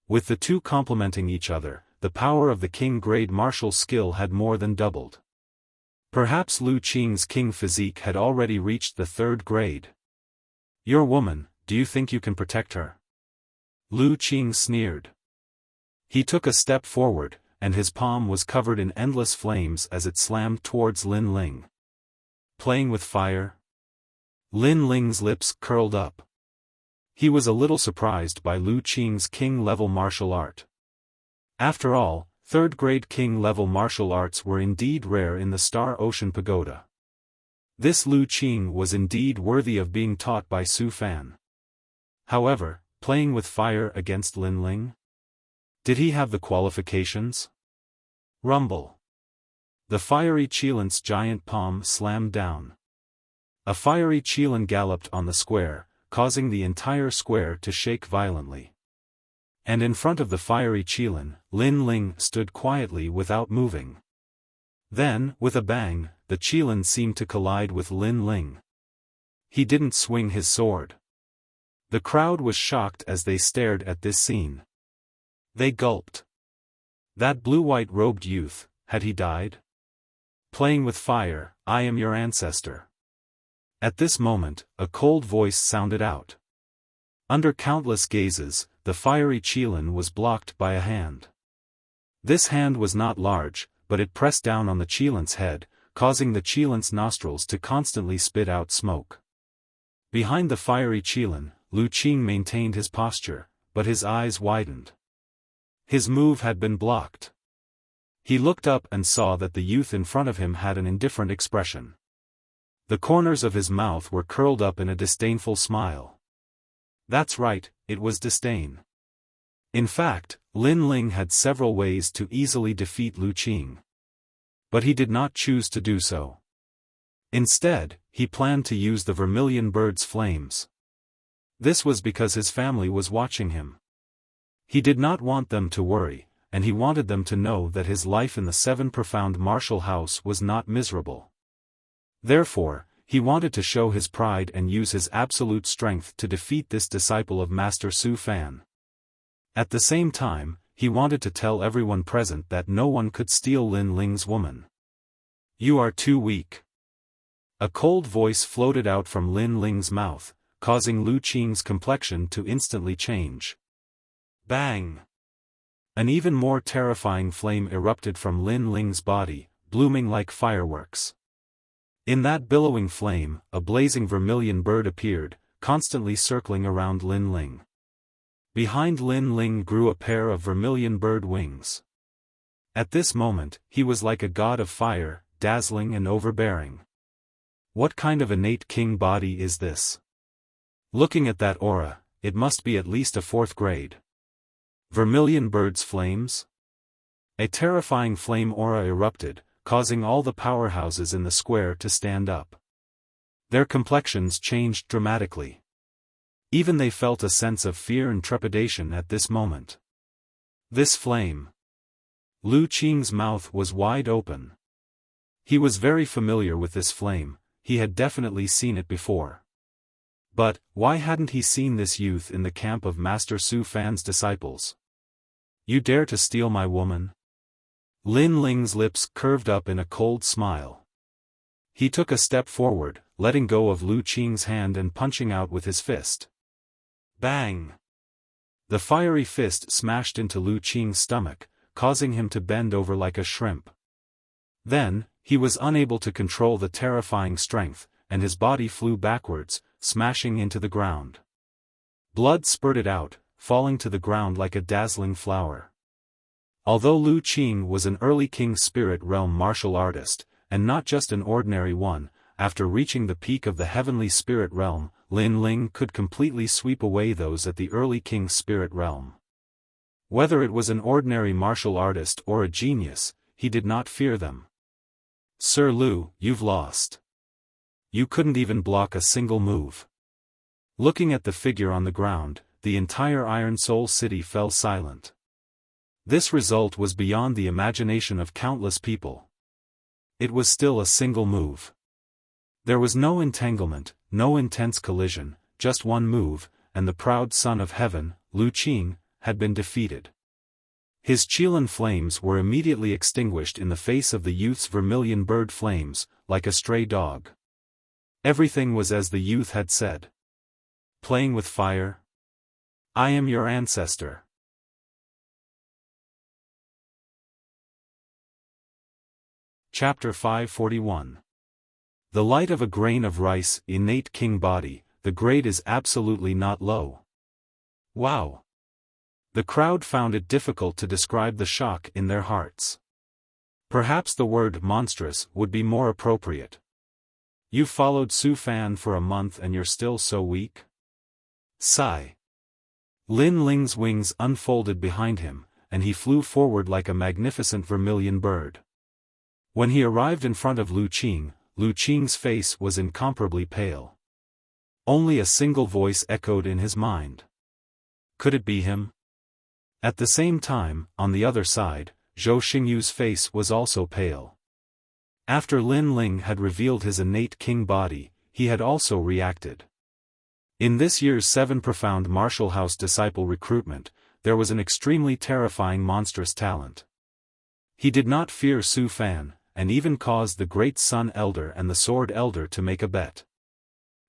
[SPEAKER 1] With the two complementing each other, the power of the king-grade martial skill had more than doubled. Perhaps Lu Qing's king physique had already reached the third grade. Your woman, do you think you can protect her? Lu Qing sneered. He took a step forward, and his palm was covered in endless flames as it slammed towards Lin Ling. Playing with fire? Lin Ling's lips curled up. He was a little surprised by Lu Qing's king-level martial art. After all, third-grade king-level martial arts were indeed rare in the Star Ocean Pagoda. This Lu Qing was indeed worthy of being taught by Xiaofan. However, playing with fire against Lin Ling? Did he have the qualifications? Rumble. The fiery Qilin's giant palm slammed down. A fiery Qilin galloped on the square, causing the entire square to shake violently. And in front of the fiery Qilin, Lin Ling stood quietly without moving. Then, with a bang, the Qilin seemed to collide with Lin Ling. He didn't swing his sword. The crowd was shocked as they stared at this scene. They gulped. That blue-white robed youth, had he died? Playing with fire, I am your ancestor. At this moment, a cold voice sounded out. Under countless gazes, the fiery Qilin was blocked by a hand. This hand was not large, but it pressed down on the Qilin's head, causing the Qilin's nostrils to constantly spit out smoke. Behind the fiery Qilin, Lu Qing maintained his posture, but his eyes widened. His move had been blocked. He looked up and saw that the youth in front of him had an indifferent expression. The corners of his mouth were curled up in a disdainful smile. That's right, it was disdain. In fact, Lin Ling had several ways to easily defeat Lu Qing. But he did not choose to do so. Instead, he planned to use the vermilion bird's flames. This was because his family was watching him. He did not want them to worry, and he wanted them to know that his life in the Seven Profound Martial House was not miserable. Therefore, he wanted to show his pride and use his absolute strength to defeat this disciple of Master Xiaofan. At the same time, he wanted to tell everyone present that no one could steal Lin Ling's woman. You are too weak. A cold voice floated out from Lin Ling's mouth, causing Lu Qing's complexion to instantly change. Bang! An even more terrifying flame erupted from Lin Ling's body, blooming like fireworks. In that billowing flame, a blazing vermilion bird appeared, constantly circling around Lin Ling. Behind Lin Ling grew a pair of vermilion bird wings. At this moment, he was like a god of fire, dazzling and overbearing. What kind of innate king body is this? Looking at that aura, it must be at least a fourth grade. Vermilion bird's flames? A terrifying flame aura erupted, causing all the powerhouses in the square to stand up. Their complexions changed dramatically. Even they felt a sense of fear and trepidation at this moment. This flame. Lu Qing's mouth was wide open. He was very familiar with this flame, he had definitely seen it before. But, why hadn't he seen this youth in the camp of Master Xiaofan's disciples? You dare to steal my woman? Lin Ling's lips curved up in a cold smile. He took a step forward, letting go of Lu Qing's hand and punching out with his fist. Bang! The fiery fist smashed into Lu Qing's stomach, causing him to bend over like a shrimp. Then, he was unable to control the terrifying strength, and his body flew backwards, smashing into the ground. Blood spurted out, falling to the ground like a dazzling flower. Although Lu Qing was an early King Spirit Realm martial artist, and not just an ordinary one, after reaching the peak of the Heavenly Spirit Realm, Lin Ling could completely sweep away those at the early King Spirit Realm. Whether it was an ordinary martial artist or a genius, he did not fear them. "Sir Lu, you've lost. You couldn't even block a single move." Looking at the figure on the ground, the entire Iron Soul City fell silent. This result was beyond the imagination of countless people. It was still a single move. There was no entanglement, no intense collision, just one move, and the proud son of heaven, Lu Qing, had been defeated. His Qilin flames were immediately extinguished in the face of the youth's vermilion bird flames, like a stray dog. Everything was as the youth had said. "Playing with fire? I am your ancestor." Chapter 541. The light of a grain of rice, innate king body, the grade is absolutely not low. Wow! The crowd found it difficult to describe the shock in their hearts. Perhaps the word monstrous would be more appropriate. "You followed Xiaofan for a month and you're still so weak?" Sigh. Lin Ling's wings unfolded behind him, and he flew forward like a magnificent vermilion bird. When he arrived in front of Lu Qing's face was incomparably pale. Only a single voice echoed in his mind. Could it be him? At the same time, on the other side, Zhou Xingyu's face was also pale. After Lin Ling had revealed his innate king body, he had also reacted. In this year's 7 Profound Martial House Disciple Recruitment, there was an extremely terrifying monstrous talent. He did not fear Xiaofan, and even caused the Great Sun Elder and the Sword Elder to make a bet.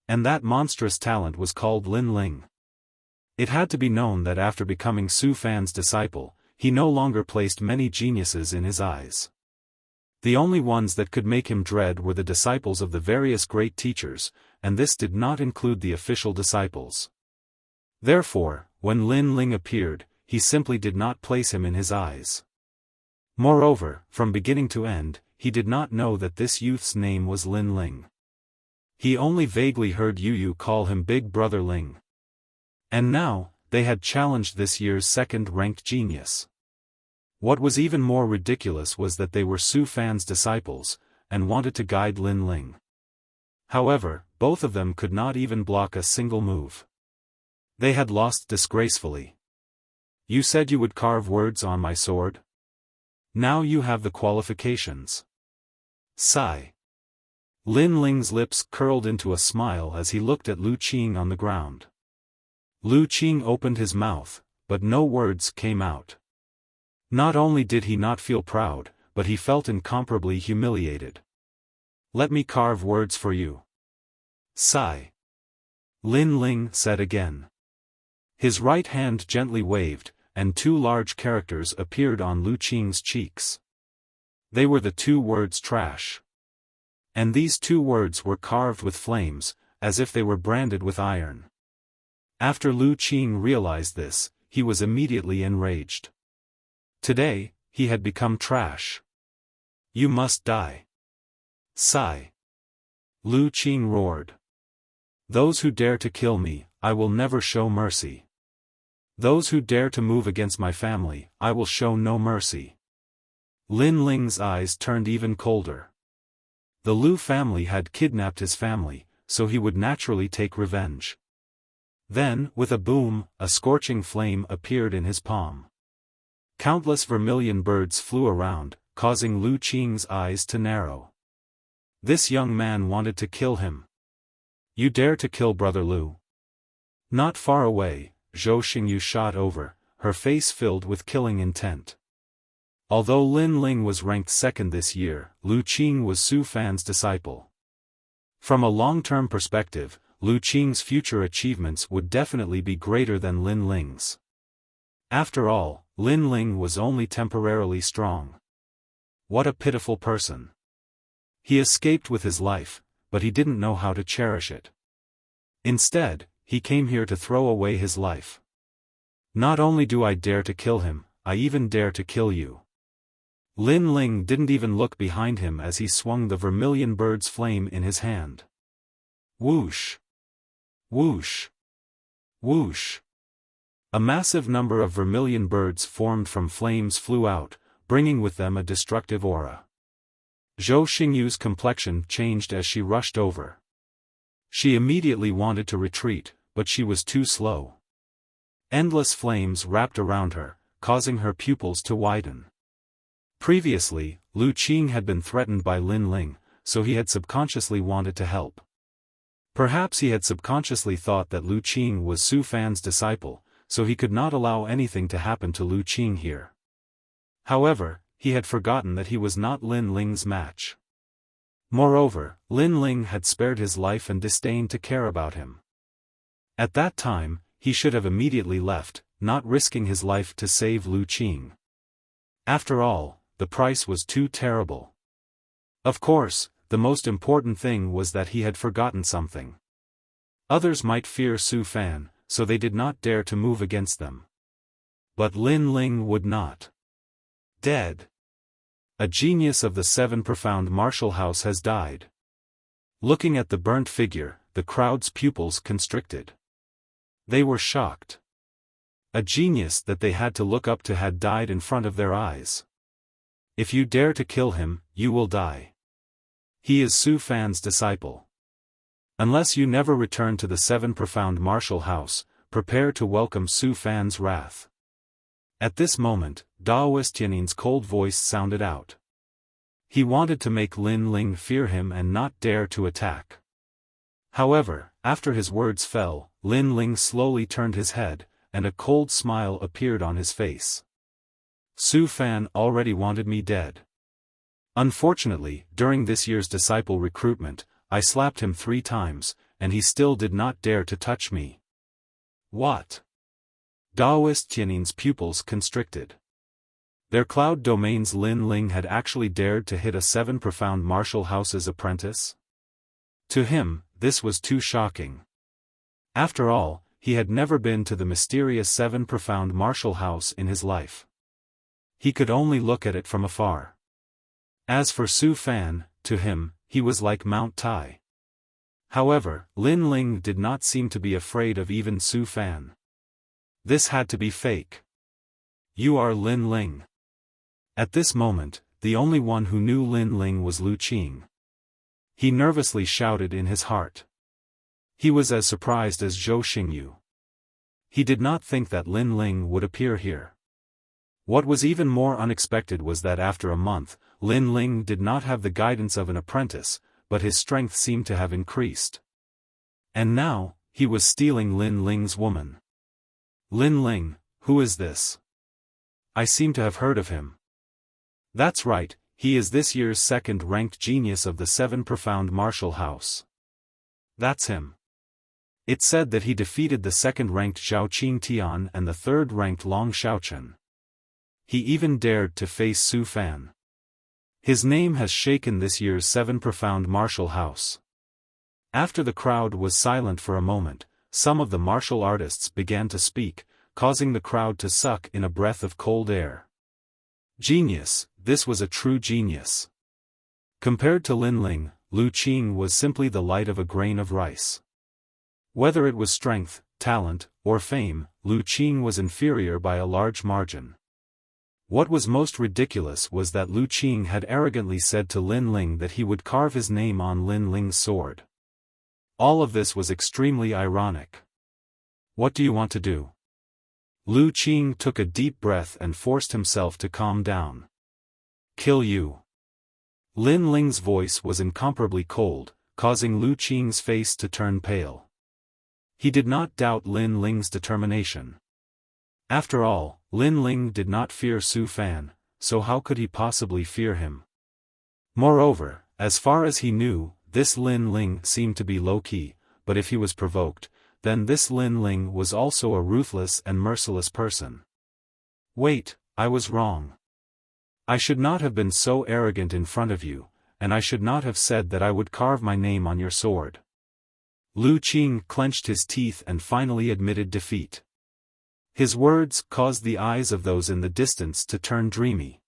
[SPEAKER 1] And that monstrous talent was called Lin Ling. It had to be known that after becoming Xiaofan's disciple, he no longer placed many geniuses in his eyes. The only ones that could make him dread were the disciples of the various great teachers, and this did not include the official disciples. Therefore, when Lin Ling appeared, he simply did not place him in his eyes. Moreover, from beginning to end, he did not know that this youth's name was Lin Ling. He only vaguely heard Yu call him Big Brother Ling. And now, they had challenged this year's second-ranked genius. What was even more ridiculous was that they were Xiaofan's disciples, and wanted to guide Lin Ling. However, both of them could not even block a single move. They had lost disgracefully. "You said you would carve words on my sword? Now you have the qualifications." Sigh. Lin Ling's lips curled into a smile as he looked at Lu Qing on the ground. Lu Qing opened his mouth, but no words came out. Not only did he not feel proud, but he felt incomparably humiliated. "Let me carve words for you." Sigh. Lin Ling said again. His right hand gently waved, and 2 large characters appeared on Lu Qing's cheeks. They were the 2 words trash. And these 2 words were carved with flames, as if they were branded with iron. After Lu Qing realized this, he was immediately enraged. Today, he had become trash. "You must die." Sigh. Lu Qing roared. "Those who dare to kill me, I will never show mercy. Those who dare to move against my family, I will show no mercy." Lin Ling's eyes turned even colder. The Lu family had kidnapped his family, so he would naturally take revenge. Then, with a boom, a scorching flame appeared in his palm. Countless vermilion birds flew around, causing Lu Qing's eyes to narrow. This young man wanted to kill him. "You dare to kill Brother Lu?" Not far away, Zhou Xingyu shot over, her face filled with killing intent. Although Lin Ling was ranked second this year, Lu Qing was Xiaofan's disciple. From a long-term perspective, Lu Qing's future achievements would definitely be greater than Lin Ling's. After all, Lin Ling was only temporarily strong. What a pitiful person. He escaped with his life, but he didn't know how to cherish it. Instead, he came here to throw away his life. Not only do I dare to kill him, I even dare to kill you. Lin Ling didn't even look behind him as he swung the vermilion bird's flame in his hand. Whoosh! Whoosh! Whoosh! A massive number of vermilion birds formed from flames flew out, bringing with them a destructive aura. Zhou Xingyu's complexion changed as she rushed over. She immediately wanted to retreat, but she was too slow. Endless flames wrapped around her, causing her pupils to widen. Previously, Lu Qing had been threatened by Lin Ling, so he had subconsciously wanted to help. Perhaps he had subconsciously thought that Lu Qing was Su Fan's disciple, so he could not allow anything to happen to Lu Qing here. However, he had forgotten that he was not Lin Ling's match. Moreover, Lin Ling had spared his life and disdained to care about him. At that time, he should have immediately left, not risking his life to save Lu Qing. After all, the price was too terrible. Of course, the most important thing was that he had forgotten something. Others might fear Su Fan, so they did not dare to move against them. But Lin Ling would not. Dead. A genius of the Seven Profound Martial House has died. Looking at the burnt figure, the crowd's pupils constricted. They were shocked. A genius that they had to look up to had died in front of their eyes. If you dare to kill him, you will die. He is Su Fan's disciple. Unless you never return to the Seven Profound Martial House, prepare to welcome Su Fan's wrath. At this moment, Daoist Tianin's cold voice sounded out. He wanted to make Lin Ling fear him and not dare to attack. However, after his words fell, Lin Ling slowly turned his head, and a cold smile appeared on his face. Su Fan already wanted me dead. Unfortunately, during this year's disciple recruitment, I slapped him 3 times, and he still did not dare to touch me. What? Daoist Tianin's pupils constricted. Their cloud domain's Lin Ling had actually dared to hit a Seven Profound Martial House's apprentice? To him, this was too shocking. After all, he had never been to the mysterious Seven Profound Martial House in his life. He could only look at it from afar. As for Su Fan, to him, he was like Mount Tai. However, Lin Ling did not seem to be afraid of even Su Fan. This had to be fake. You are Lin Ling. At this moment, the only one who knew Lin Ling was Lu Qing. He nervously shouted in his heart. He was as surprised as Zhou Xingyu. He did not think that Lin Ling would appear here. What was even more unexpected was that after a month, Lin Ling did not have the guidance of an apprentice, but his strength seemed to have increased. And now, he was stealing Lin Ling's woman. Lin Ling, who is this? I seem to have heard of him. That's right, he is this year's second-ranked genius of the Seven Profound Martial House. That's him. It said that he defeated the second-ranked Zhao Qing Tian and the third-ranked Long Xiaochen. He even dared to face Su Fan. His name has shaken this year's Seven Profound Martial House. After the crowd was silent for a moment, some of the martial artists began to speak, causing the crowd to suck in a breath of cold air. Genius, this was a true genius. Compared to Lin Ling, Lu Qing was simply the light of a grain of rice. Whether it was strength, talent, or fame, Lu Qing was inferior by a large margin. What was most ridiculous was that Lu Qing had arrogantly said to Lin Ling that he would carve his name on Lin Ling's sword. All of this was extremely ironic. What do you want to do? Lu Qing took a deep breath and forced himself to calm down. Kill you. Lin Ling's voice was incomparably cold, causing Lu Qing's face to turn pale. He did not doubt Lin Ling's determination. After all, Lin Ling did not fear Su Fan, so how could he possibly fear him? Moreover, as far as he knew, this Lin Ling seemed to be low-key, but if he was provoked, then this Lin Ling was also a ruthless and merciless person. Wait, I was wrong. I should not have been so arrogant in front of you, and I should not have said that I would carve my name on your sword. Lu Qing clenched his teeth and finally admitted defeat. His words caused the eyes of those in the distance to turn dreamy.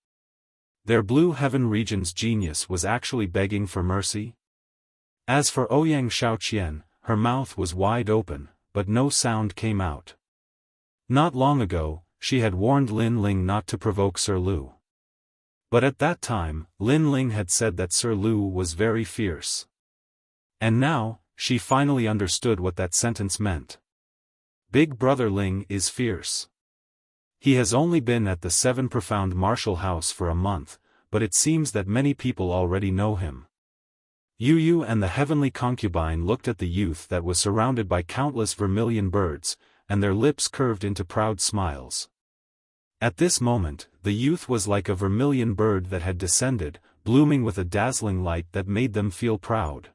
[SPEAKER 1] Their Blue Heaven region's genius was actually begging for mercy? As for Ouyang Shaoqian, her mouth was wide open, but no sound came out. Not long ago, she had warned Lin Ling not to provoke Sir Lu. But at that time, Lin Ling had said that Sir Lu was very fierce. And now, she finally understood what that sentence meant. Big Brother Ling is fierce. He has only been at the Seven Profound Martial House for a month, but it seems that many people already know him. Yu Yu and the heavenly concubine looked at the youth that was surrounded by countless vermilion birds, and their lips curved into proud smiles. At this moment, the youth was like a vermilion bird that had descended, blooming with a dazzling light that made them feel proud.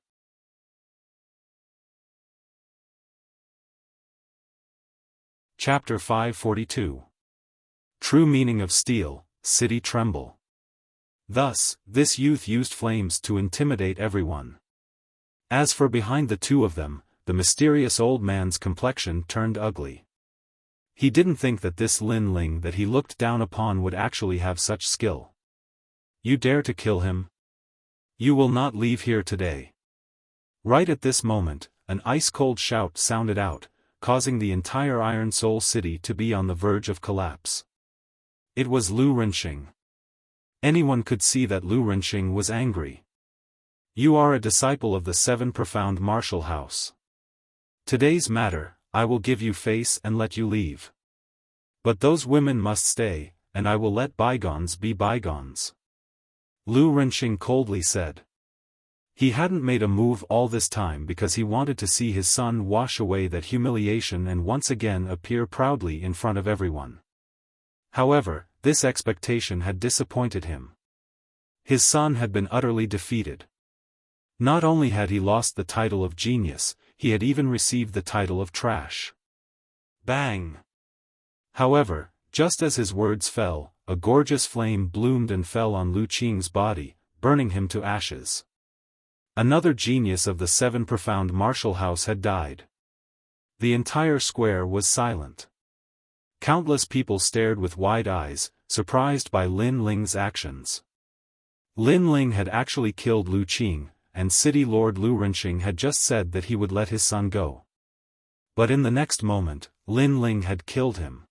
[SPEAKER 1] Chapter 542. True meaning of steel, city tremble. Thus, this youth used flames to intimidate everyone. As for behind the two of them, the mysterious old man's complexion turned ugly. He didn't think that this Lin Ling that he looked down upon would actually have such skill. You dare to kill him? You will not leave here today. Right at this moment, an ice-cold shout sounded out, causing the entire Iron Soul City to be on the verge of collapse. It was Lu Renxing. Anyone could see that Lu Renxing was angry. You are a disciple of the Seven Profound Martial House. Today's matter, I will give you face and let you leave. But those women must stay, and I will let bygones be bygones. Lu Renxing coldly said. He hadn't made a move all this time because he wanted to see his son wash away that humiliation and once again appear proudly in front of everyone. However, this expectation had disappointed him. His son had been utterly defeated. Not only had he lost the title of genius, he had even received the title of trash. Bang! However, just as his words fell, a gorgeous flame bloomed and fell on Lu Qing's body, burning him to ashes. Another genius of the Seven Profound Martial House had died. The entire square was silent. Countless people stared with wide eyes, surprised by Lin Ling's actions. Lin Ling had actually killed Lu Qing, and City Lord Lu Renxing had just said that he would let his son go. But in the next moment, Lin Ling had killed him.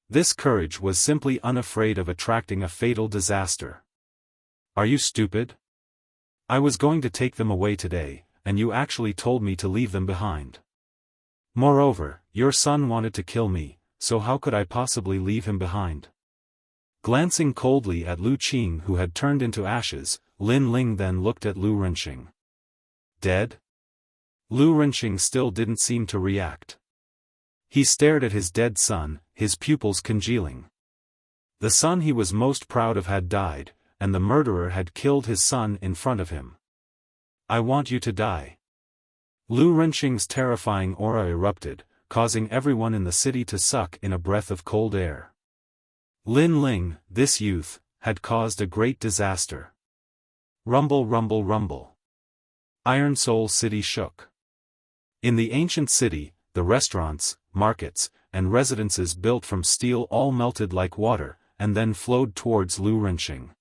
[SPEAKER 1] This courage was simply unafraid of attracting a fatal disaster. Are you stupid? I was going to take them away today, and you actually told me to leave them behind. Moreover, your son wanted to kill me, so how could I possibly leave him behind? Glancing coldly at Lu Qing who had turned into ashes, Lin Ling then looked at Lu Renxing. Dead? Lu Renxing still didn't seem to react. He stared at his dead son, his pupils congealing. The son he was most proud of had died, and the murderer had killed his son in front of him. I want you to die. Lu Renxing's terrifying aura erupted, causing everyone in the city to suck in a breath of cold air. Lin Ling, this youth, had caused a great disaster. Rumble, rumble, rumble. Iron Soul City shook. In the ancient city, the restaurants, markets, and residences built from steel all melted like water, and then flowed towards Lu Renxing.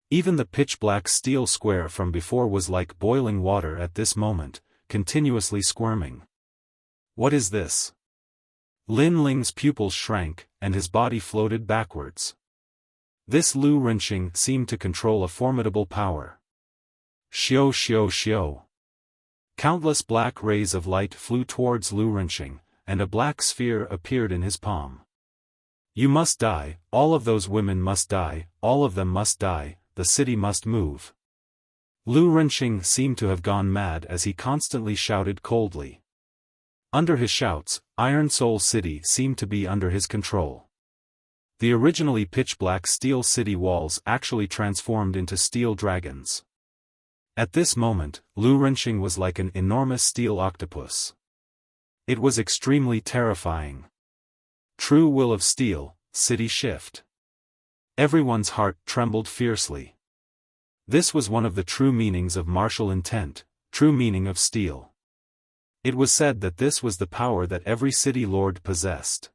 [SPEAKER 1] Even the pitch-black steel square from before was like boiling water at this moment, continuously squirming. What is this? Lin Ling's pupils shrank, and his body floated backwards. This Lu Renxing seemed to control a formidable power. Xiao xiao xiao. Countless black rays of light flew towards Lu Renxing, and a black sphere appeared in his palm. You must die, all of those women must die, all of them must die, the city must move. Lu Renxing seemed to have gone mad as he constantly shouted coldly. Under his shouts, Iron Soul City seemed to be under his control. The originally pitch-black steel city walls actually transformed into steel dragons. At this moment, Lu Renxing was like an enormous steel octopus. It was extremely terrifying. True will of steel, city shift. Everyone's heart trembled fiercely. This was one of the true meanings of martial intent, true meaning of steel. It was said that this was the power that every city lord possessed.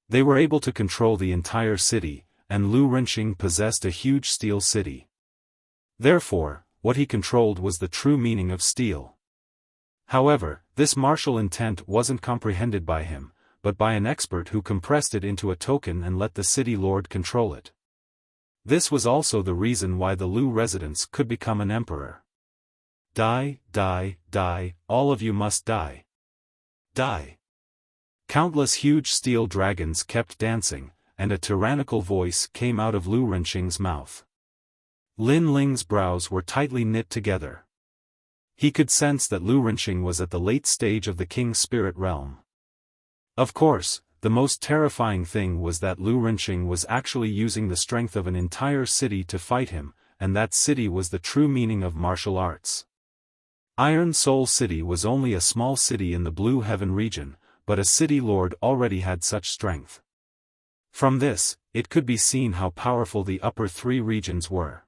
[SPEAKER 1] They were able to control the entire city, and Lu Renqing possessed a huge steel city. Therefore, what he controlled was the true meaning of steel. However, this martial intent wasn't comprehended by him, but by an expert who compressed it into a token and let the city lord control it. This was also the reason why the Lu residents could become an emperor. Die, die, die, all of you must die. Die. Countless huge steel dragons kept dancing, and a tyrannical voice came out of Lu Renqing's mouth. Lin Ling's brows were tightly knit together. He could sense that Lu Renqing was at the late stage of the king's spirit realm. Of course, the most terrifying thing was that Lu Renqing was actually using the strength of an entire city to fight him, and that city was the true meaning of martial arts. Iron Soul City was only a small city in the Blue Heaven region, but a city lord already had such strength. From this, it could be seen how powerful the upper three regions were.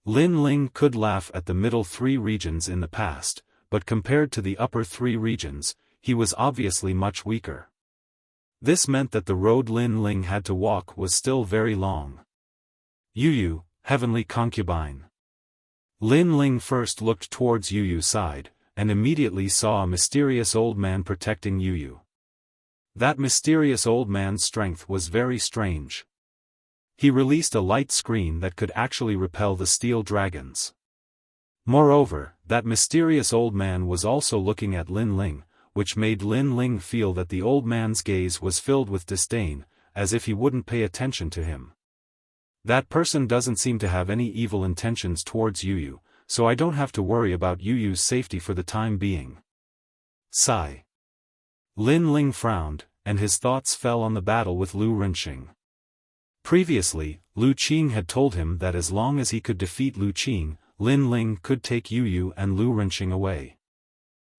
[SPEAKER 1] Lin Ling could laugh at the middle three regions in the past, but compared to the upper three regions, he was obviously much weaker. This meant that the road Lin Ling had to walk was still very long. Yu, heavenly concubine. Lin Ling first looked towards Yu's side, and immediately saw a mysterious old man protecting Yu. That mysterious old man's strength was very strange. He released a light screen that could actually repel the steel dragons. Moreover, that mysterious old man was also looking at Lin Ling, which made Lin Ling feel that the old man's gaze was filled with disdain, as if he wouldn't pay attention to him. That person doesn't seem to have any evil intentions towards Yu, so I don't have to worry about Yu's safety for the time being. Sigh. Lin Ling frowned, and his thoughts fell on the battle with Lu Renqing. Previously, Lu Qing had told him that as long as he could defeat Lu Qing, Lin Ling could take Yu and Lu Renqing away.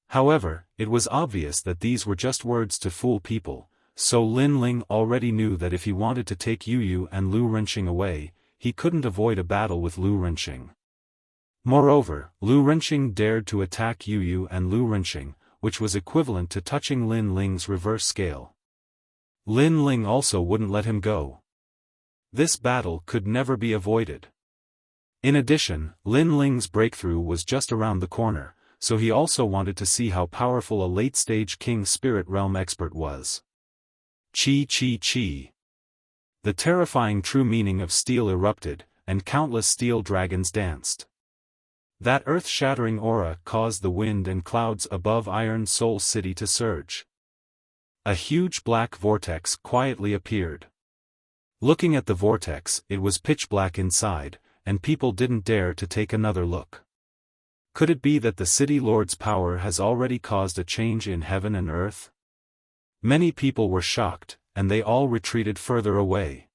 [SPEAKER 1] However, it was obvious that these were just words to fool people, so Lin Ling already knew that if he wanted to take Yu and Lu Renqing away, he couldn't avoid a battle with Lu Renqing. Moreover, Lu Renqing dared to attack Yu and Lu Renqing, which was equivalent to touching Lin Ling's reverse scale. Lin Ling also wouldn't let him go. This battle could never be avoided. In addition, Lin Ling's breakthrough was just around the corner, so he also wanted to see how powerful a late-stage King Spirit Realm expert was. Chi chi chi. The terrifying true meaning of steel erupted, and countless steel dragons danced. That earth-shattering aura caused the wind and clouds above Iron Soul City to surge. A huge black vortex quietly appeared. Looking at the vortex, it was pitch black inside, and people didn't dare to take another look. Could it be that the city lord's power has already caused a change in heaven and earth? Many people were shocked, and they all retreated further away.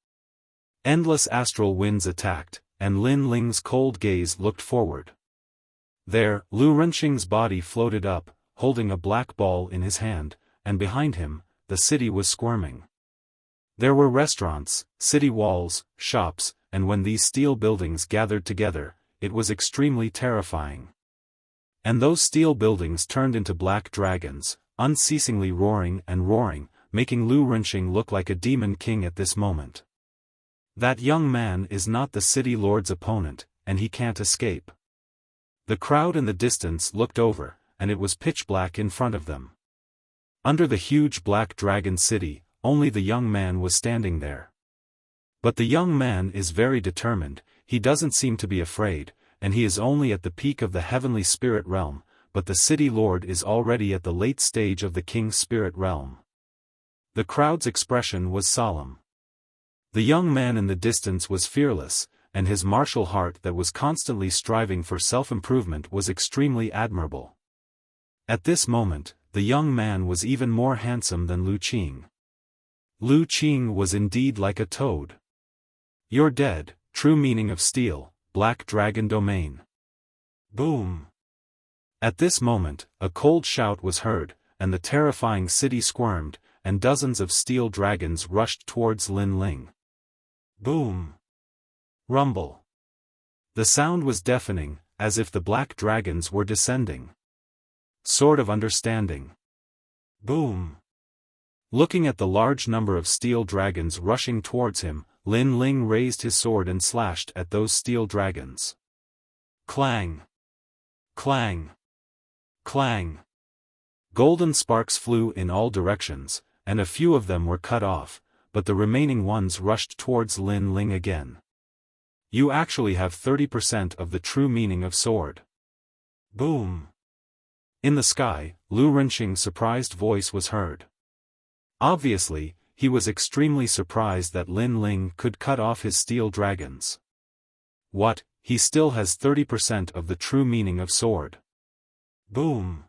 [SPEAKER 1] Endless astral winds attacked, and Lin Ling's cold gaze looked forward. There, Lu Renqing's body floated up, holding a black ball in his hand, and behind him, the city was squirming. There were restaurants, city walls, shops, and when these steel buildings gathered together, it was extremely terrifying. And those steel buildings turned into black dragons, unceasingly roaring and roaring, making Lu Renqing look like a demon king at this moment. That young man is not the city lord's opponent, and he can't escape. The crowd in the distance looked over, and it was pitch black in front of them. Under the huge black dragon city, only the young man was standing there. But the young man is very determined, he doesn't seem to be afraid, and he is only at the peak of the heavenly spirit realm, but the city lord is already at the late stage of the king's spirit realm. The crowd's expression was solemn. The young man in the distance was fearless, and his martial heart that was constantly striving for self-improvement was extremely admirable. At this moment, the young man was even more handsome than Lu Qing. Lu Qing was indeed like a toad. You're dead, true meaning of steel, black dragon domain. Boom! At this moment, a cold shout was heard, and the terrifying city squirmed, and dozens of steel dragons rushed towards Lin Ling. Boom! Rumble! The sound was deafening, as if the black dragons were descending. Sword of Understanding. Boom! Looking at the large number of steel dragons rushing towards him, Lin Ling raised his sword and slashed at those steel dragons. Clang! Clang! Clang! Golden sparks flew in all directions, and a few of them were cut off, but the remaining ones rushed towards Lin Ling again. You actually have 30% of the true meaning of sword. Boom! In the sky, Lu Renqing's surprised voice was heard. Obviously, he was extremely surprised that Lin Ling could cut off his steel dragons. What, he still has 30% of the true meaning of sword. Boom!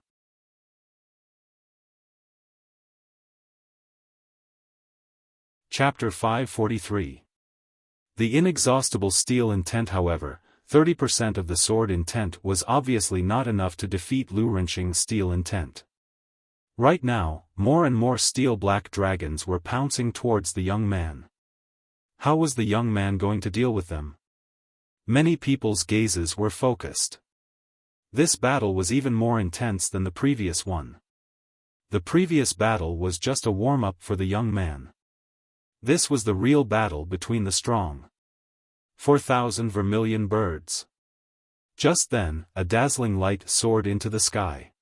[SPEAKER 1] Chapter 543. The inexhaustible steel intent. However, 30% of the sword intent was obviously not enough to defeat Lu Renqing's steel intent. Right now, more and more steel black dragons were pouncing towards the young man. How was the young man going to deal with them? Many people's gazes were focused. This battle was even more intense than the previous one. The previous battle was just a warm-up for the young man. This was the real battle between the strong 4,000 vermilion birds. Just then, a dazzling light soared into the sky.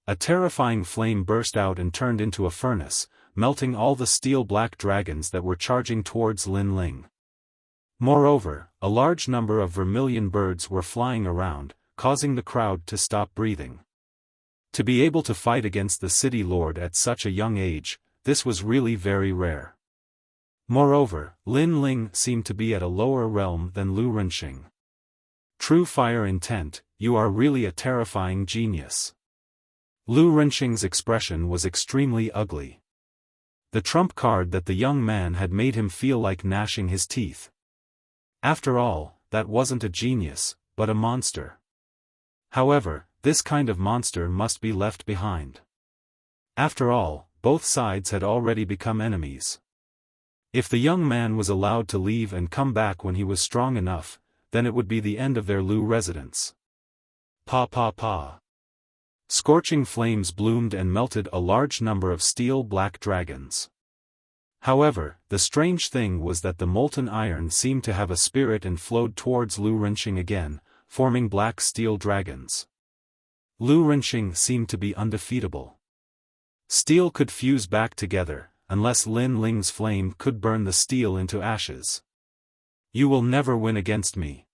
[SPEAKER 1] A terrifying flame burst out and turned into a furnace, melting all the steel black dragons that were charging towards Lin Ling. Moreover, a large number of vermilion birds were flying around, causing the crowd to stop breathing. To be able to fight against the city lord at such a young age, this was really very rare. Moreover, Lin Ling seemed to be at a lower realm than Lu Renqing. True fire intent, you are really a terrifying genius. Lu Renqing's expression was extremely ugly. The trump card that the young man had made him feel like gnashing his teeth. After all, that wasn't a genius, but a monster. However, this kind of monster must be left behind. After all, both sides had already become enemies. If the young man was allowed to leave and come back when he was strong enough, then it would be the end of their Lu residence. Pa pa pa. Scorching flames bloomed and melted a large number of steel black dragons. However, the strange thing was that the molten iron seemed to have a spirit and flowed towards Lu Renqing again, forming black steel dragons. Lu Renqing seemed to be undefeatable. Steel could fuse back together, unless Lin Ling's flame could burn the steel into ashes. You will never win against me.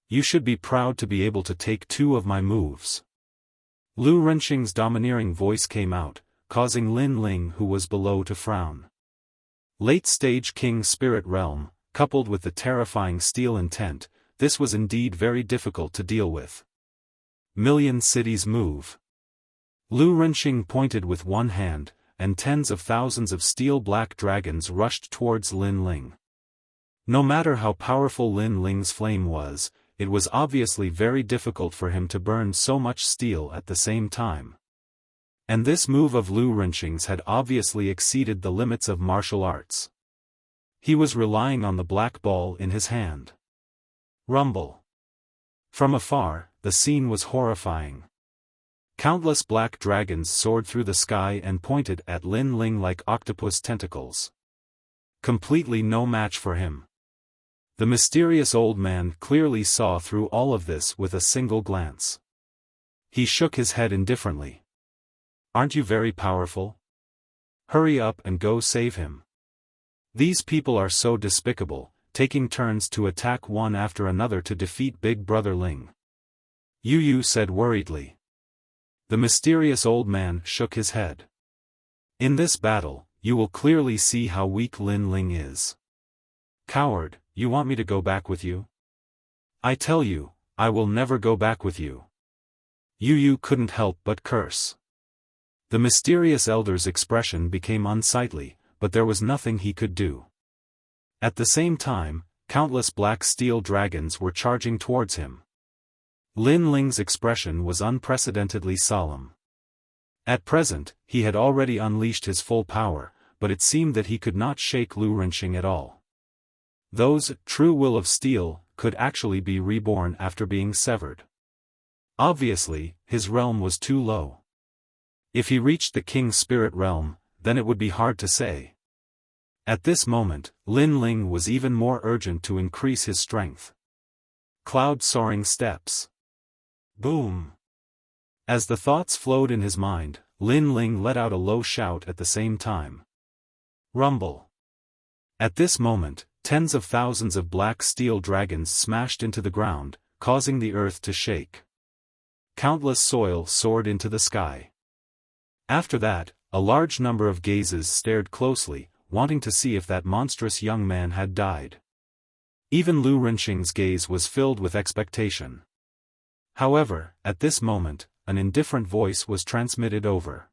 [SPEAKER 1] You should be proud to be able to take 2 of my moves. Lu Renqing's domineering voice came out, causing Lin Ling, who was below, to frown. Late-stage King Spirit Realm, coupled with the terrifying steel intent, this was indeed very difficult to deal with. Million cities move. Lu Renqing pointed with one hand, and tens of thousands of steel black dragons rushed towards Lin Ling. No matter how powerful Lin Ling's flame was, it was obviously very difficult for him to burn so much steel at the same time. And this move of Lu Renqing's had obviously exceeded the limits of martial arts. He was relying on the black ball in his hand. Rumble. From afar, the scene was horrifying. Countless black dragons soared through the sky and pointed at Lin Ling like octopus tentacles. Completely no match for him. The mysterious old man clearly saw through all of this with a single glance. He shook his head indifferently. Aren't you very powerful? Hurry up and go save him. These people are so despicable, taking turns to attack one after another to defeat Big Brother Ling. Yu said worriedly. The mysterious old man shook his head. In this battle, you will clearly see how weak Lin Ling is. Coward, you want me to go back with you? I tell you, I will never go back with you. Yu couldn't help but curse. The mysterious elder's expression became unsightly, but there was nothing he could do. At the same time, countless black steel dragons were charging towards him. Lin Ling's expression was unprecedentedly solemn. At present, he had already unleashed his full power, but it seemed that he could not shake Lu Renqing at all. Those true will of steel could actually be reborn after being severed. Obviously, his realm was too low. If he reached the king's spirit realm, then it would be hard to say. At this moment, Lin Ling was even more urgent to increase his strength. Cloud-soaring steps. Boom! As the thoughts flowed in his mind, Lin Ling let out a low shout at the same time. Rumble! At this moment, tens of thousands of black steel dragons smashed into the ground, causing the earth to shake. Countless soil soared into the sky. After that, a large number of gazes stared closely, wanting to see if that monstrous young man had died. Even Lu Renqing's gaze was filled with expectation. However, at this moment, an indifferent voice was transmitted over.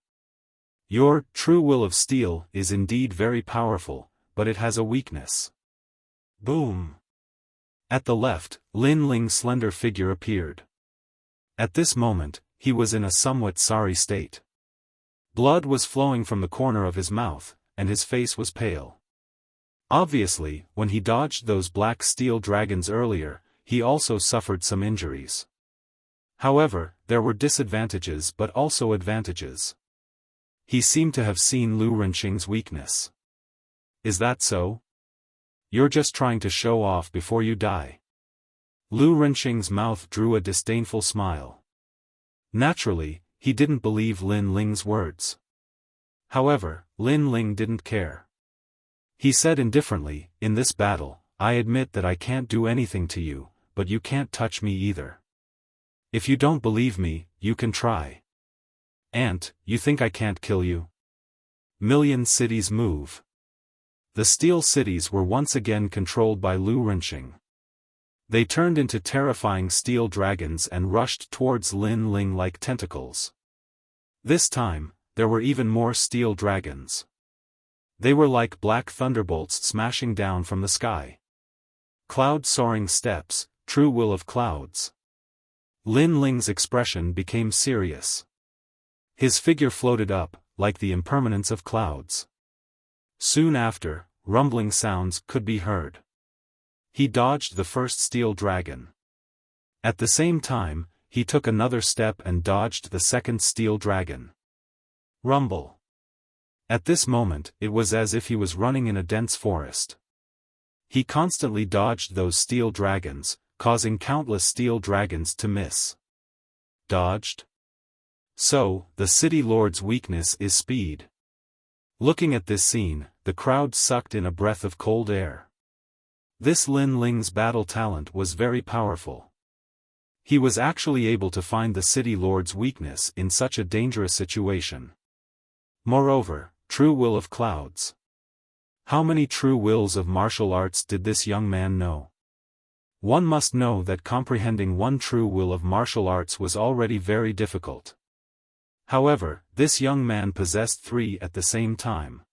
[SPEAKER 1] Your true will of steel is indeed very powerful, but it has a weakness. Boom! At the left, Lin Ling's slender figure appeared. At this moment, he was in a somewhat sorry state. Blood was flowing from the corner of his mouth, and his face was pale. Obviously, when he dodged those black steel dragons earlier, he also suffered some injuries. However, there were disadvantages but also advantages. He seemed to have seen Lu Renqing's weakness. Is that so? You're just trying to show off before you die. Lu Renqing's mouth drew a disdainful smile. Naturally, he didn't believe Lin Ling's words. However, Lin Ling didn't care. He said indifferently, in this battle, I admit that I can't do anything to you, but you can't touch me either. If you don't believe me, you can try. Ant, you think I can't kill you? Million cities move. The steel cities were once again controlled by Lu Renqing. They turned into terrifying steel dragons and rushed towards Lin Ling like tentacles. This time, there were even more steel dragons. They were like black thunderbolts smashing down from the sky. Cloud-soaring steps, true will of clouds. Lin Ling's expression became serious. His figure floated up, like the impermanence of clouds. Soon after, rumbling sounds could be heard. He dodged the first steel dragon. At the same time, he took another step and dodged the second steel dragon. Rumble. At this moment, it was as if he was running in a dense forest. He constantly dodged those steel dragons, causing countless steel dragons to miss. Dodged? So, the city lord's weakness is speed. Looking at this scene, the crowd sucked in a breath of cold air. This Lin Ling's battle talent was very powerful. He was actually able to find the city lord's weakness in such a dangerous situation. Moreover, true will of clouds. How many true wills of martial arts did this young man know? One must know that comprehending one true will of martial arts was already very difficult. However, this young man possessed three at the same time.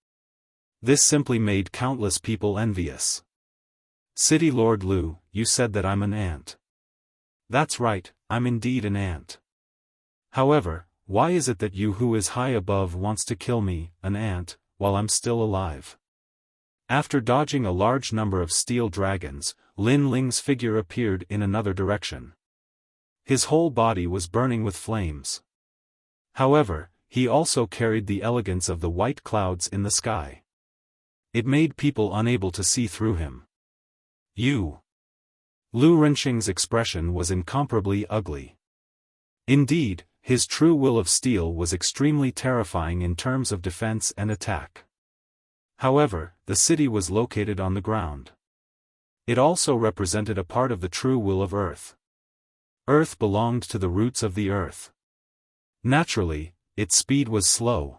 [SPEAKER 1] This simply made countless people envious. City Lord Lu, you said that I'm an ant. That's right, I'm indeed an ant. However, why is it that you who is high above wants to kill me, an ant, while I'm still alive? After dodging a large number of steel dragons, Lin Ling's figure appeared in another direction. His whole body was burning with flames. However, he also carried the elegance of the white clouds in the sky. It made people unable to see through him. You. Lu Renqing's expression was incomparably ugly. Indeed, his true will of steel was extremely terrifying in terms of defense and attack. However, the city was located on the ground. It also represented a part of the true will of earth. Earth belonged to the roots of the earth. Naturally, its speed was slow.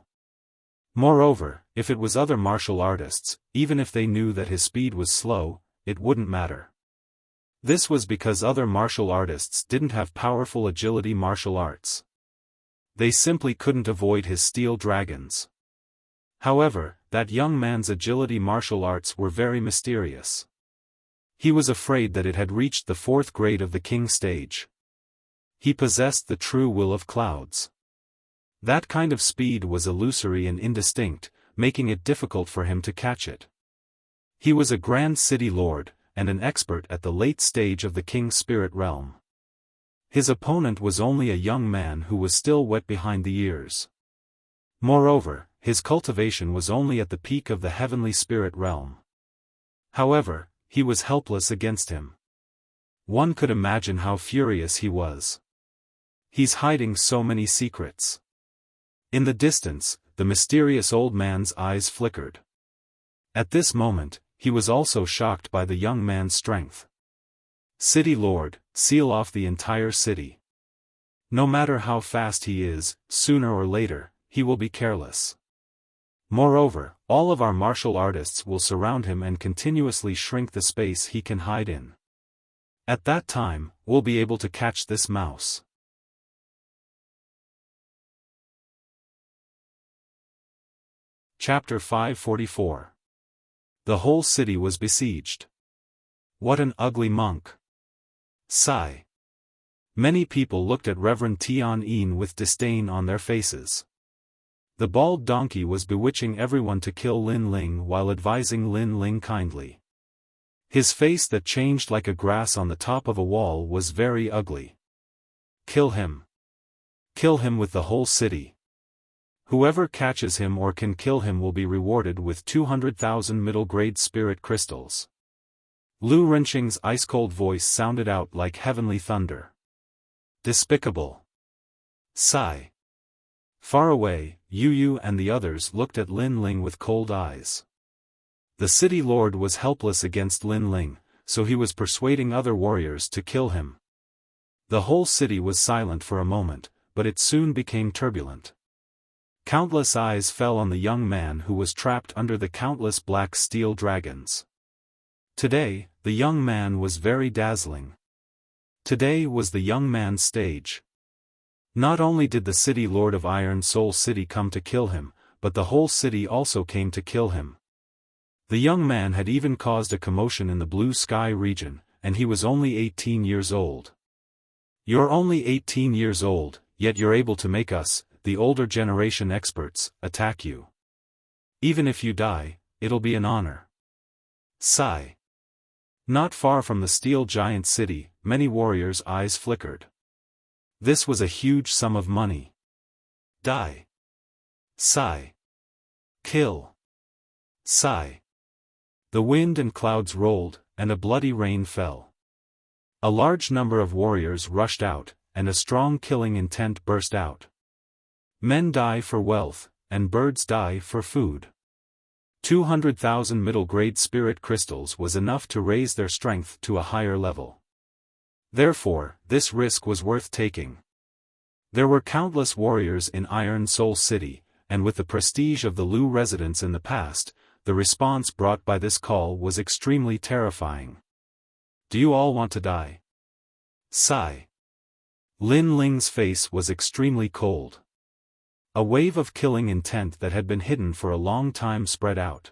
[SPEAKER 1] Moreover, if it was other martial artists, even if they knew that his speed was slow, it wouldn't matter. This was because other martial artists didn't have powerful agility martial arts. They simply couldn't avoid his steel dragons. However, that young man's agility martial arts were very mysterious. He was afraid that it had reached the fourth grade of the king stage. He possessed the true will of clouds. That kind of speed was illusory and indistinct, making it difficult for him to catch it. He was a grand city lord, and an expert at the late stage of the king's spirit realm. His opponent was only a young man who was still wet behind the ears. Moreover, his cultivation was only at the peak of the heavenly spirit realm. However, he was helpless against him. One could imagine how furious he was. He's hiding so many secrets. In the distance, the mysterious old man's eyes flickered. At this moment, he was also shocked by the young man's strength. City Lord, seal off the entire city. No matter how fast he is, sooner or later, he will be careless. Moreover, all of our martial artists will surround him and continuously shrink the space he can hide in. At that time, we'll be able to catch this mouse. Chapter 544. The whole city was besieged. What an ugly monk. Sigh. Many people looked at Reverend Tian with disdain on their faces. The bald donkey was bewitching everyone to kill Lin Ling while advising Lin Ling kindly. His face that changed like a grass on the top of a wall was very ugly. Kill him. Kill him with the whole city. Whoever catches him or can kill him will be rewarded with 200,000 middle-grade spirit crystals. Lu Renqing's ice-cold voice sounded out like heavenly thunder. Despicable. Sigh. Far away, Yu and the others looked at Lin Ling with cold eyes. The city lord was helpless against Lin Ling, so he was persuading other warriors to kill him. The whole city was silent for a moment, but it soon became turbulent. Countless eyes fell on the young man who was trapped under the countless black steel dragons. Today, the young man was very dazzling. Today was the young man's stage. Not only did the city lord of Iron Soul City come to kill him, but the whole city also came to kill him. The young man had even caused a commotion in the Blue Sky region, and he was only 18 years old. You're only 18 years old, yet you're able to make us, the older generation experts, attack you. Even if you die, it'll be an honor. Sigh. Not far from the steel giant city, many warriors' eyes flickered. This was a huge sum of money. Die. Sigh. Kill. Sigh. The wind and clouds rolled, and a bloody rain fell. A large number of warriors rushed out, and a strong killing intent burst out. Men die for wealth, and birds die for food. 200,000 middle-grade spirit crystals was enough to raise their strength to a higher level. Therefore, this risk was worth taking. There were countless warriors in Iron Soul City, and with the prestige of the Lu residents in the past, the response brought by this call was extremely terrifying. Do you all want to die? Sigh. Lin Ling's face was extremely cold. A wave of killing intent that had been hidden for a long time spread out.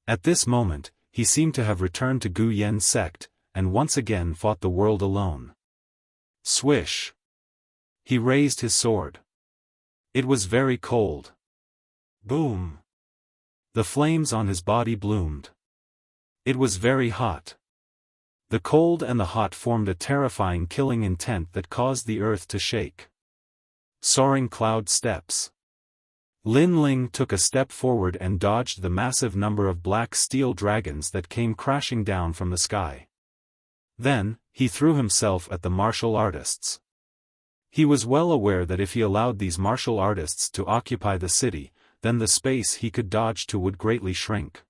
[SPEAKER 1] At this moment, he seemed to have returned to Gu Yen's sect, and once again fought the world alone. Swish. He raised his sword. It was very cold. Boom. The flames on his body bloomed. It was very hot. The cold and the hot formed a terrifying killing intent that caused the earth to shake. Soaring cloud steps. Lin Ling took a step forward and dodged the massive number of black steel dragons that came crashing down from the sky. Then, he threw himself at the martial artists. He was well aware that if he allowed these martial artists to occupy the city, then the space he could dodge to would greatly shrink.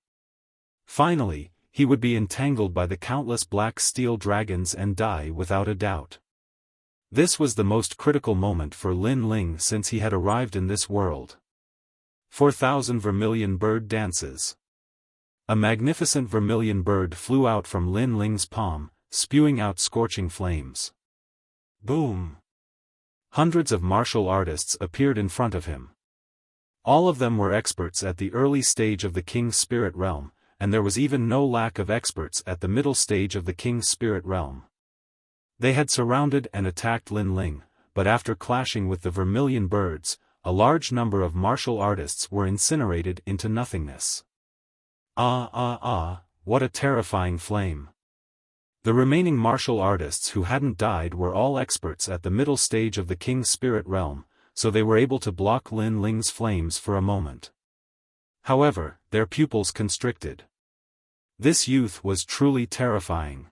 [SPEAKER 1] Finally, he would be entangled by the countless black steel dragons and die without a doubt. This was the most critical moment for Lin Ling since he had arrived in this world. 4,000 vermilion bird dances. A magnificent vermilion bird flew out from Lin Ling's palm, spewing out scorching flames. Boom! Hundreds of martial artists appeared in front of him. All of them were experts at the early stage of the King's Spirit Realm, and there was even no lack of experts at the middle stage of the King's Spirit Realm. They had surrounded and attacked Lin Ling, but after clashing with the vermilion birds, a large number of martial artists were incinerated into nothingness. What a terrifying flame. The remaining martial artists who hadn't died were all experts at the middle stage of the king's spirit realm, so they were able to block Lin Ling's flames for a moment. However, their pupils constricted. This youth was truly terrifying.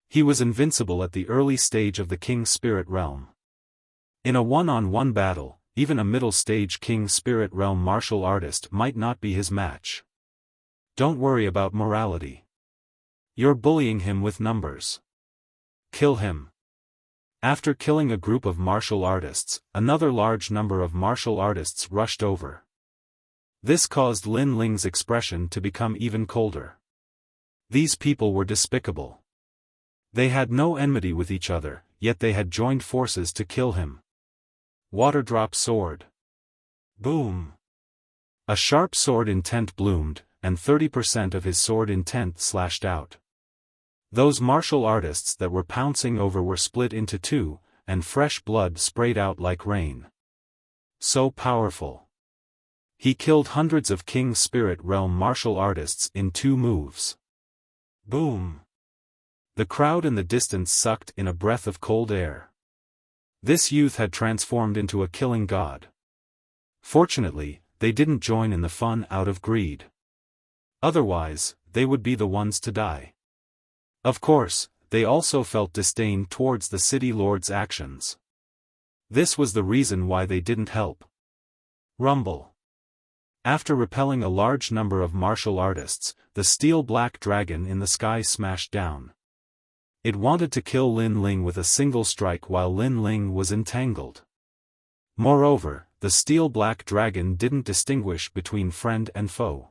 [SPEAKER 1] He was invincible at the early stage of the king's spirit realm. In a one-on-one battle, even a middle-stage king's spirit realm martial artist might not be his match. Don't worry about morality. You're bullying him with numbers. Kill him. After killing a group of martial artists, another large number of martial artists rushed over. This caused Lin Ling's expression to become even colder. These people were despicable. They had no enmity with each other, yet they had joined forces to kill him. Waterdrop sword. Boom. A sharp sword intent bloomed, and 30% of his sword intent slashed out. Those martial artists that were pouncing over were split into two, and fresh blood sprayed out like rain. So powerful. He killed hundreds of King's Spirit Realm martial artists in 2 moves. Boom. The crowd in the distance sucked in a breath of cold air. This youth had transformed into a killing god. Fortunately, they didn't join in the fun out of greed. Otherwise, they would be the ones to die. Of course, they also felt disdain towards the city lord's actions. This was the reason why they didn't help. Rumble. After repelling a large number of martial artists, the steel-black dragon in the sky smashed down. It wanted to kill Lin Ling with a single strike while Lin Ling was entangled. Moreover, the steel-black dragon didn't distinguish between friend and foe.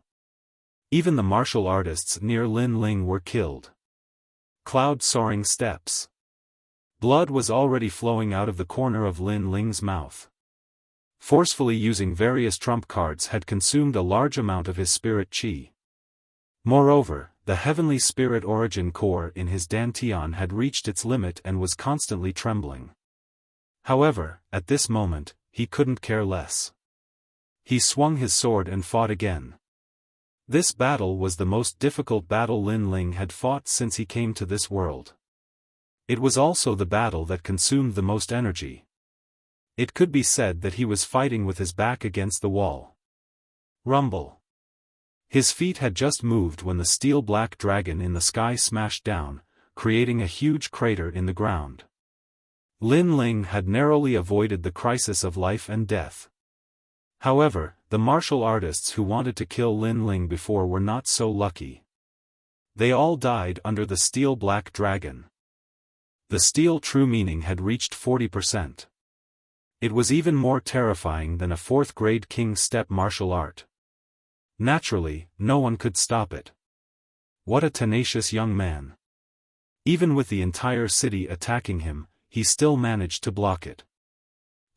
[SPEAKER 1] Even the martial artists near Lin Ling were killed. Cloud-soaring steps. Blood was already flowing out of the corner of Lin Ling's mouth. Forcefully using various trump cards had consumed a large amount of his spirit chi. Moreover, the heavenly spirit origin core in his dantian had reached its limit and was constantly trembling. However, at this moment, he couldn't care less. He swung his sword and fought again. This battle was the most difficult battle Lin Ling had fought since he came to this world. It was also the battle that consumed the most energy. It could be said that he was fighting with his back against the wall. Rumble. His feet had just moved when the steel-black dragon in the sky smashed down, creating a huge crater in the ground. Lin Ling had narrowly avoided the crisis of life and death. However, the martial artists who wanted to kill Lin Ling before were not so lucky. They all died under the steel-black dragon. The steel true meaning had reached 40%. It was even more terrifying than a 4th-grade King's Step martial art. Naturally, no one could stop it. What a tenacious young man. Even with the entire city attacking him, he still managed to block it.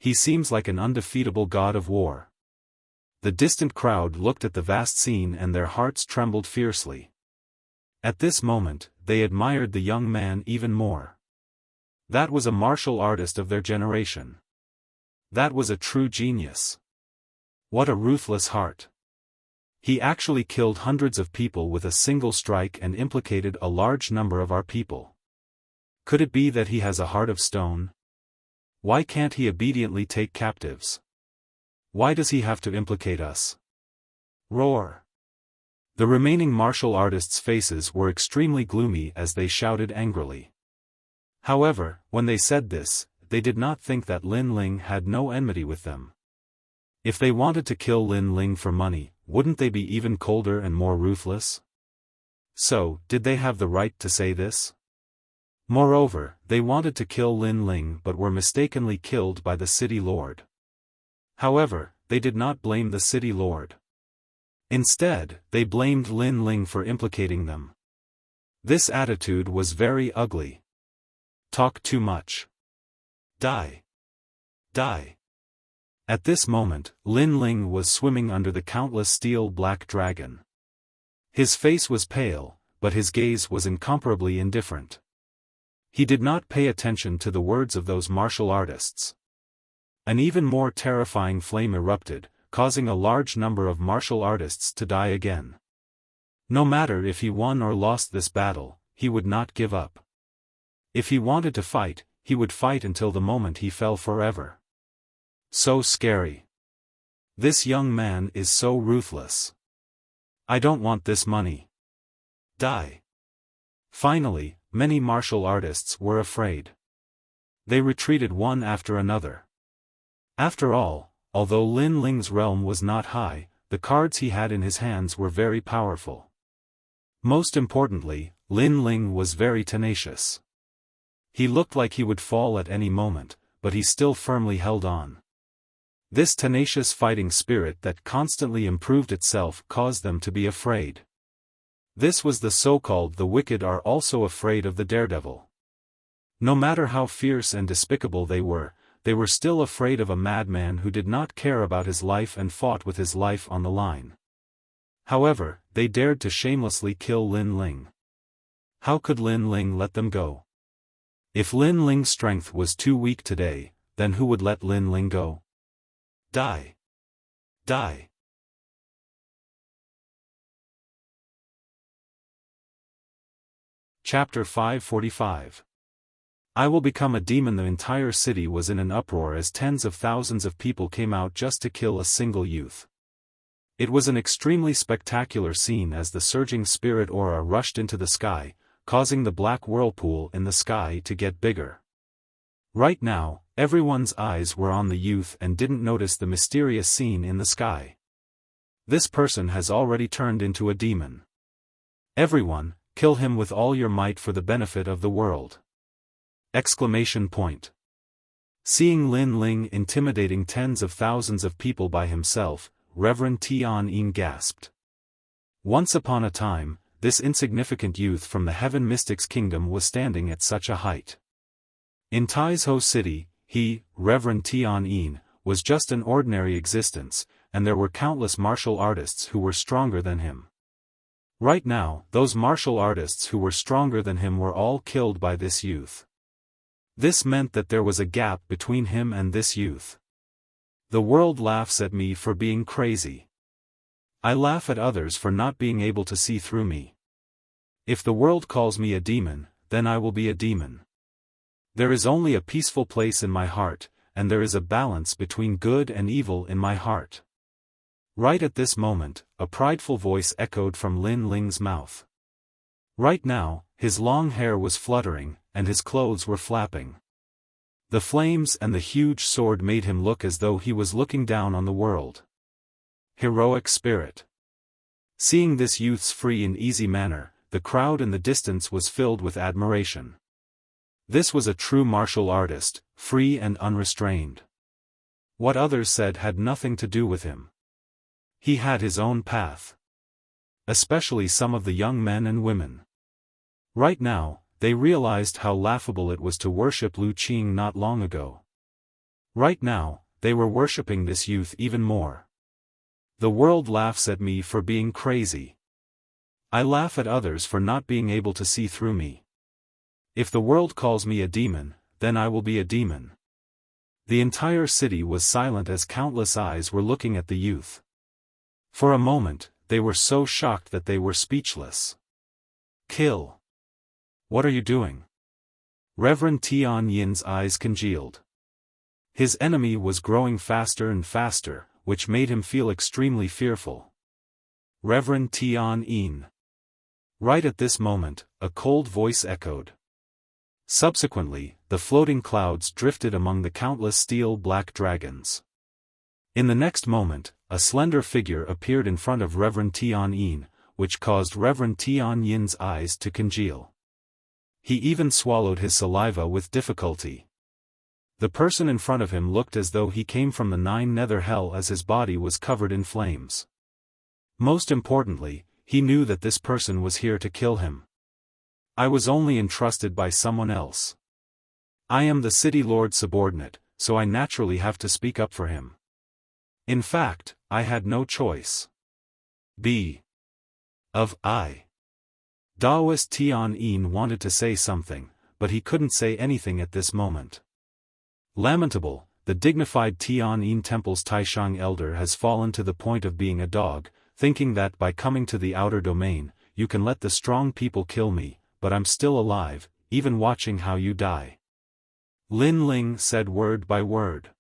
[SPEAKER 1] He seems like an undefeatable god of war. The distant crowd looked at the vast scene and their hearts trembled fiercely. At this moment, they admired the young man even more. That was a martial artist of their generation. That was a true genius. What a ruthless heart. He actually killed hundreds of people with a single strike and implicated a large number of our people. Could it be that he has a heart of stone? Why can't he obediently take captives? Why does he have to implicate us? Roar. The remaining martial artists' faces were extremely gloomy as they shouted angrily. However, when they said this, they did not think that Lin Ling had no enmity with them. If they wanted to kill Lin Ling for money, wouldn't they be even colder and more ruthless? So, did they have the right to say this? Moreover, they wanted to kill Lin Ling but were mistakenly killed by the city lord. However, they did not blame the city lord. Instead, they blamed Lin Ling for implicating them. This attitude was very ugly. Talk too much. Die. Die. At this moment, Lin Ling was swimming under the countless steel-black dragon. His face was pale, but his gaze was incomparably indifferent. He did not pay attention to the words of those martial artists. An even more terrifying flame erupted, causing a large number of martial artists to die again. No matter if he won or lost this battle, he would not give up. If he wanted to fight, he would fight until the moment he fell forever. So scary. This young man is so ruthless. I don't want this money. Die. Finally, many martial artists were afraid. They retreated one after another. After all, although Lin Ling's realm was not high, the cards he had in his hands were very powerful. Most importantly, Lin Ling was very tenacious. He looked like he would fall at any moment, but he still firmly held on. This tenacious fighting spirit that constantly improved itself caused them to be afraid. This was the so-called the wicked are also afraid of the daredevil. No matter how fierce and despicable they were still afraid of a madman who did not care about his life and fought with his life on the line. However, they dared to shamelessly kill Lin Ling. How could Lin Ling let them go? If Lin Ling's strength was too weak today, then who would let Lin Ling go? Die. Die. Chapter 545. I will become a demon. The entire city was in an uproar as tens of thousands of people came out just to kill a single youth. It was an extremely spectacular scene as the surging spirit aura rushed into the sky, causing the black whirlpool in the sky to get bigger. Right now, everyone's eyes were on the youth and didn't notice the mysterious scene in the sky. This person has already turned into a demon. Everyone, kill him with all your might for the benefit of the world! Exclamation point. Seeing Lin Ling intimidating tens of thousands of people by himself, Reverend Tian Yin gasped. Once upon a time, this insignificant youth from the Heaven Mystics Kingdom was standing at such a height. In Taizhou City, he, Reverend Tian Yin, was just an ordinary existence, and there were countless martial artists who were stronger than him. Right now, those martial artists who were stronger than him were all killed by this youth. This meant that there was a gap between him and this youth. The world laughs at me for being crazy. I laugh at others for not being able to see through me. If the world calls me a demon, then I will be a demon. There is only a peaceful place in my heart, and there is a balance between good and evil in my heart. Right at this moment, a prideful voice echoed from Lin Ling's mouth. Right now, his long hair was fluttering, and his clothes were flapping. The flames and the huge sword made him look as though he was looking down on the world. Heroic spirit. Seeing this youth's free and easy manner, the crowd in the distance was filled with admiration. This was a true martial artist, free and unrestrained. What others said had nothing to do with him. He had his own path. Especially some of the young men and women. Right now, they realized how laughable it was to worship Lu Qing not long ago. Right now, they were worshipping this youth even more. The world laughs at me for being crazy. I laugh at others for not being able to see through me. If the world calls me a demon, then I will be a demon. The entire city was silent as countless eyes were looking at the youth. For a moment, they were so shocked that they were speechless. Kill. What are you doing? Reverend Tian Yin's eyes congealed. His enemy was growing faster and faster, which made him feel extremely fearful. Reverend Tian Yin. Right at this moment, a cold voice echoed. Subsequently, the floating clouds drifted among the countless steel-black dragons. In the next moment, a slender figure appeared in front of Reverend Tian Yin, which caused Reverend Tian Yin's eyes to congeal. He even swallowed his saliva with difficulty. The person in front of him looked as though he came from the nine nether hell as his body was covered in flames. Most importantly, he knew that this person was here to kill him. I was only entrusted by someone else. I am the city lord's subordinate, so I naturally have to speak up for him. In fact, I had no choice. Daoist Tian Yin wanted to say something, but he couldn't say anything at this moment. Lamentable, the dignified Tian'an Temple's Taishang elder has fallen to the point of being a dog, thinking that by coming to the outer domain, you can let the strong people kill me, but I'm still alive, even watching how you die." Lin Ling said word by word.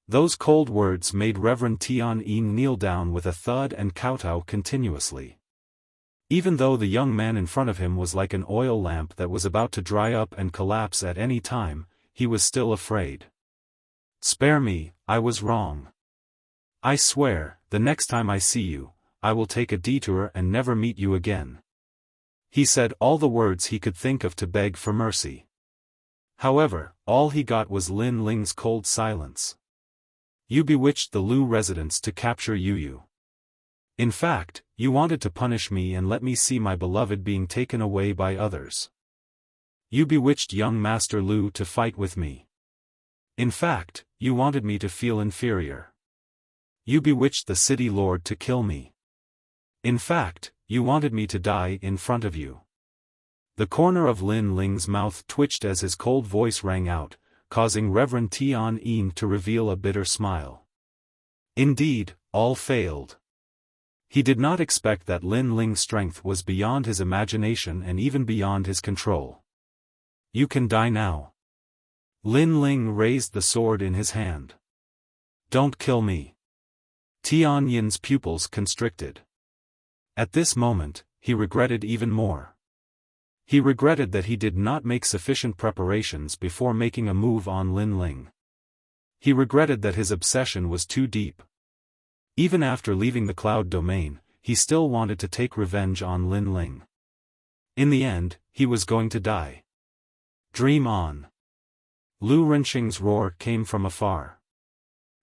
[SPEAKER 1] Those cold words made Reverend Tian'an kneel down with a thud and kowtow continuously. Even though the young man in front of him was like an oil lamp that was about to dry up and collapse at any time, he was still afraid. "Spare me, I was wrong. I swear, the next time I see you, I will take a detour and never meet you again." He said all the words he could think of to beg for mercy. However, all he got was Lin Ling's cold silence. "You bewitched the Lu residents to capture Yu. In fact, you wanted to punish me and let me see my beloved being taken away by others. You bewitched young Master Lu to fight with me. In fact, you wanted me to feel inferior. You bewitched the city lord to kill me. In fact, you wanted me to die in front of you." The corner of Lin Ling's mouth twitched as his cold voice rang out, causing Reverend Tian'an to reveal a bitter smile. Indeed, all failed. He did not expect that Lin Ling's strength was beyond his imagination and even beyond his control. "You can die now." Lin Ling raised the sword in his hand. "Don't kill me." Tian'an's pupils constricted. At this moment, he regretted even more. He regretted that he did not make sufficient preparations before making a move on Lin Ling. He regretted that his obsession was too deep. Even after leaving the cloud domain, he still wanted to take revenge on Lin Ling. In the end, he was going to die. Dream on. Lu Renqing's roar came from afar.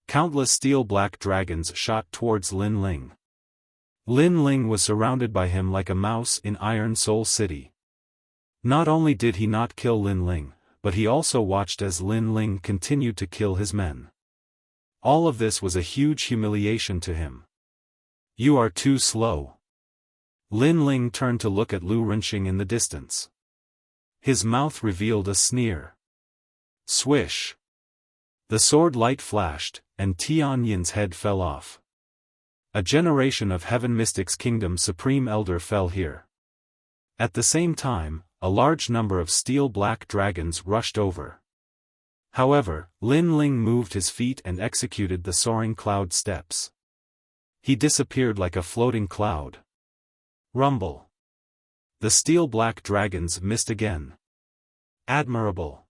[SPEAKER 1] Countless steel-black dragons shot towards Lin Ling. Lin Ling was surrounded by him like a mouse in Iron Soul City. Not only did he not kill Lin Ling, but he also watched as Lin Ling continued to kill his men. All of this was a huge humiliation to him. "You are too slow." Lin Ling turned to look at Lu Renqing in the distance. His mouth revealed a sneer. Swish! The sword light flashed, and Tian'an's head fell off. A generation of Heaven Mystics Kingdom's Supreme Elder fell here. At the same time, a large number of steel-black dragons rushed over. However, Lin Ling moved his feet and executed the soaring cloud steps. He disappeared like a floating cloud. Rumble. The steel-black dragons missed again. Admirable.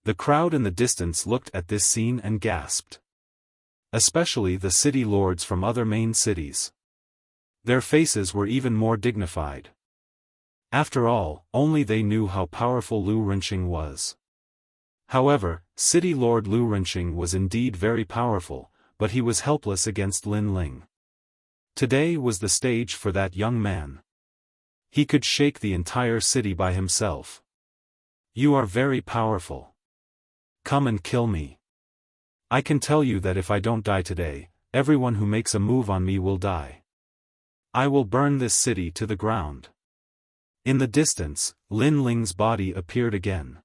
[SPEAKER 1] The crowd in the distance looked at this scene and gasped. Especially the city lords from other main cities. Their faces were even more dignified. After all, only they knew how powerful Lu Renqing was. However, City Lord Lu Renqing was indeed very powerful, but he was helpless against Lin Ling. Today was the stage for that young man. He could shake the entire city by himself. "You are very powerful. Come and kill me. I can tell you that if I don't die today, everyone who makes a move on me will die. I will burn this city to the ground." In the distance, Lin Ling's body appeared again.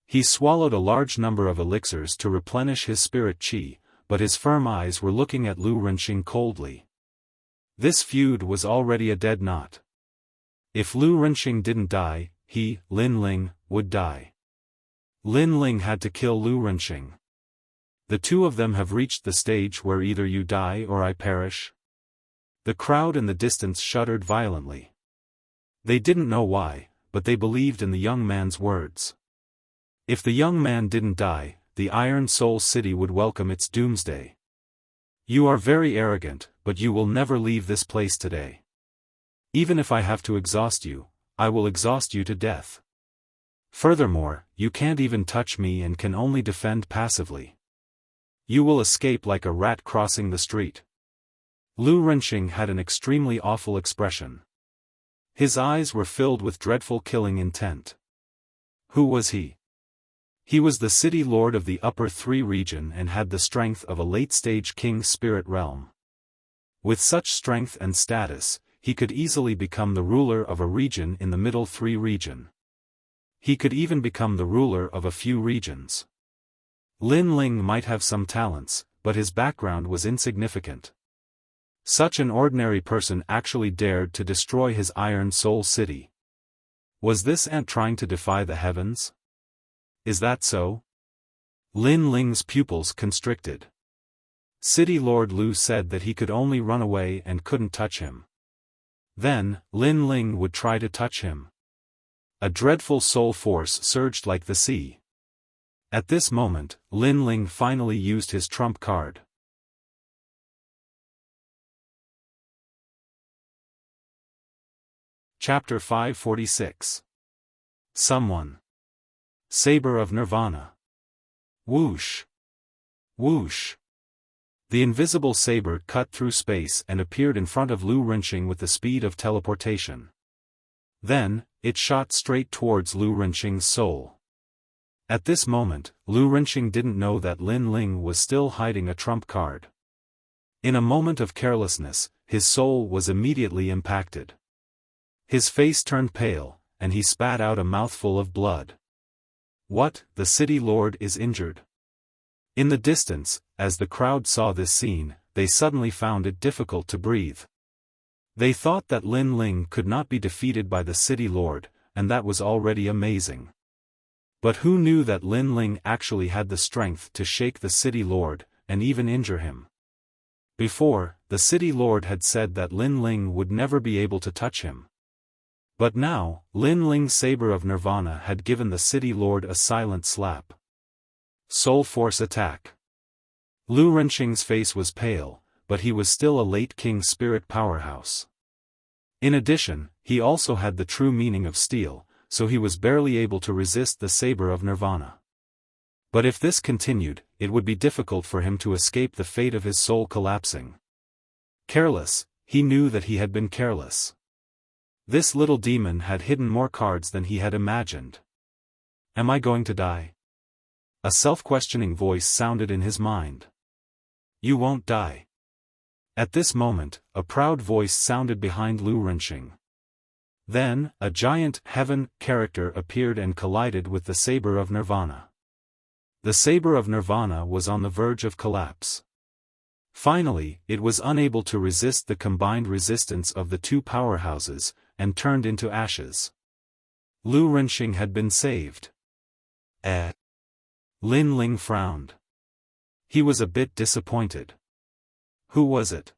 [SPEAKER 1] He swallowed a large number of elixirs to replenish his spirit qi, but his firm eyes were looking at Lu Renqing coldly. This feud was already a dead knot. If Lu Renqing didn't die, he, Lin Ling, would die. Lin Ling had to kill Lu Renqing. The two of them have reached the stage where either you die or I perish. The crowd in the distance shuddered violently. They didn't know why, but they believed in the young man's words. If the young man didn't die, the Iron Soul City would welcome its doomsday. "You are very arrogant, but you will never leave this place today. Even if I have to exhaust you, I will exhaust you to death. Furthermore, you can't even touch me and can only defend passively. You will escape like a rat crossing the street." Lu Renqing had an extremely awful expression. His eyes were filled with dreadful killing intent. Who was he? He was the city lord of the Upper Three region and had the strength of a late-stage king's spirit realm. With such strength and status, he could easily become the ruler of a region in the Middle Three region. He could even become the ruler of a few regions. Lin Ling might have some talents, but his background was insignificant. Such an ordinary person actually dared to destroy his Iron Soul City. Was this ant trying to defy the heavens? Is that so? Lin Ling's pupils constricted. City Lord Lu said that he could only run away and couldn't touch him. Then, Lin Ling would try to touch him. A dreadful soul force surged like the sea. At this moment, Lin Ling finally used his trump card. Chapter 546. Someone. Saber of Nirvana. Whoosh! Whoosh! The invisible saber cut through space and appeared in front of Lu Rinxing with the speed of teleportation. Then, it shot straight towards Lu Rinxing's soul. At this moment, Lu Rinxing didn't know that Lin Ling was still hiding a trump card. In a moment of carelessness, his soul was immediately impacted. His face turned pale, and he spat out a mouthful of blood. What, the city lord is injured? In the distance, as the crowd saw this scene, they suddenly found it difficult to breathe. They thought that Lin Ling could not be defeated by the city lord, and that was already amazing. But who knew that Lin Ling actually had the strength to shake the city lord, and even injure him? Before, the city lord had said that Lin Ling would never be able to touch him. But now, Lin Ling's saber of Nirvana had given the city lord a silent slap. Soul Force attack. Lu Rinxing's face was pale, but he was still a late king spirit powerhouse. In addition, he also had the true meaning of steel, so he was barely able to resist the saber of Nirvana. But if this continued, it would be difficult for him to escape the fate of his soul collapsing. Careless, he knew that he had been careless. This little demon had hidden more cards than he had imagined. Am I going to die? A self-questioning voice sounded in his mind. You won't die. At this moment, a proud voice sounded behind Lu Rinxing. Then, a giant heaven character appeared and collided with the saber of Nirvana. The saber of Nirvana was on the verge of collapse. Finally, it was unable to resist the combined resistance of the two powerhouses, and turned into ashes. Lu Rinxing had been saved. Lin Ling frowned. He was a bit disappointed. Who was it?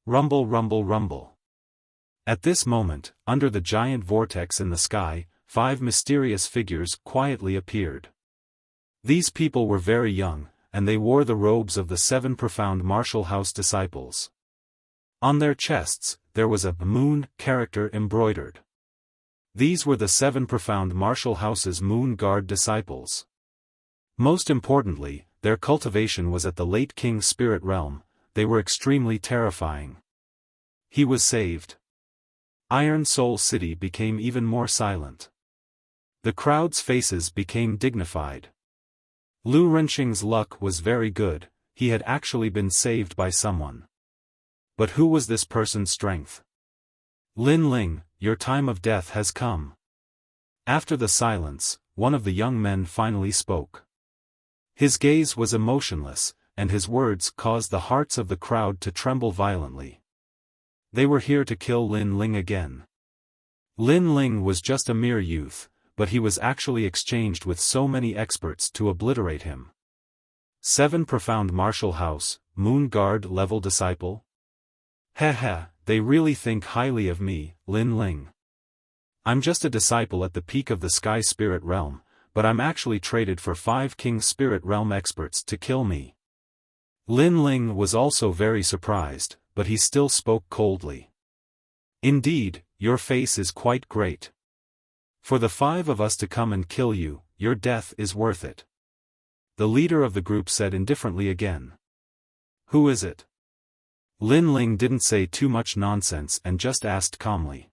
[SPEAKER 1] Rumble, rumble, rumble. At this moment, under the giant vortex in the sky, 5 mysterious figures quietly appeared. These people were very young, and they wore the robes of the 7 profound martial house disciples. On their chests, there was a moon character embroidered. These were the 7 profound martial house's moon guard disciples. Most importantly, their cultivation was at the late king's spirit realm. They were extremely terrifying. He was saved. Iron Soul City became even more silent. The crowd's faces became dignified. Lu Rinxing's luck was very good, he had actually been saved by someone. But who was this person's strength? Lin Ling, your time of death has come. After the silence, one of the young men finally spoke. His gaze was emotionless, and his words caused the hearts of the crowd to tremble violently. They were here to kill Lin Ling again. Lin Ling was just a mere youth, but he was actually exchanged with so many experts to obliterate him. 7 profound martial house, moon guard level disciple? Heh, they really think highly of me, Lin Ling. I'm just a disciple at the peak of the sky spirit realm, but I'm actually traded for 5 king spirit realm experts to kill me. Lin Ling was also very surprised, but he still spoke coldly. Indeed, your face is quite great. For the 5 of us to come and kill you, your death is worth it. The leader of the group said indifferently again. Who is it? Lin Ling didn't say too much nonsense and just asked calmly.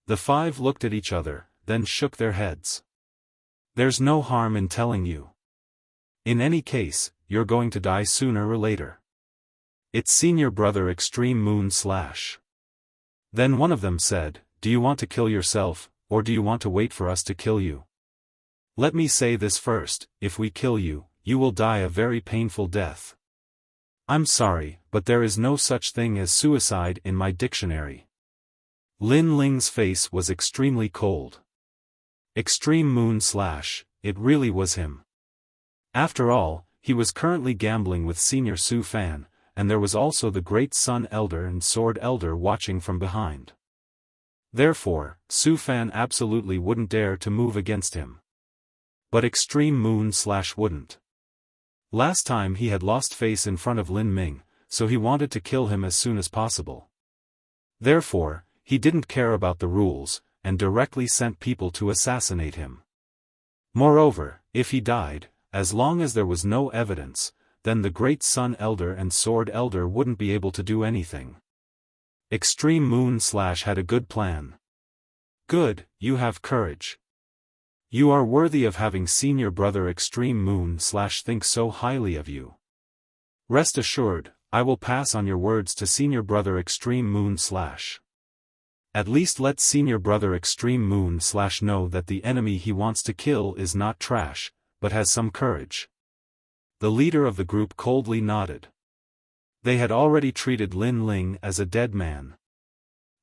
[SPEAKER 1] The 5 looked at each other, then shook their heads. There's no harm in telling you. In any case, you're going to die sooner or later. It's senior brother Extreme Moon Slash. Then one of them said, do you want to kill yourself, or do you want to wait for us to kill you? Let me say this first, if we kill you, you will die a very painful death. I'm sorry, but there is no such thing as suicide in my dictionary. Lin Ling's face was extremely cold. Extreme Moon / it really was him. After all, he was currently gambling with Senior Xiaofan, and there was also the Great Sun Elder and Sword Elder watching from behind. Therefore, Xiaofan absolutely wouldn't dare to move against him. But Extreme Moon / wouldn't. Last time he had lost face in front of Lin Ming, so he wanted to kill him as soon as possible. Therefore, he didn't care about the rules, and directly sent people to assassinate him. Moreover, if he died, as long as there was no evidence, then the Great Sun Elder and Sword Elder wouldn't be able to do anything. Extreme Moon / had a good plan. Good, you have courage. You are worthy of having Senior Brother Extreme Moon / think so highly of you. Rest assured, I will pass on your words to Senior Brother Extreme Moon / At least let Senior Brother Extreme Moon / know that the enemy he wants to kill is not trash, but has some courage. The leader of the group coldly nodded. They had already treated Lin Ling as a dead man.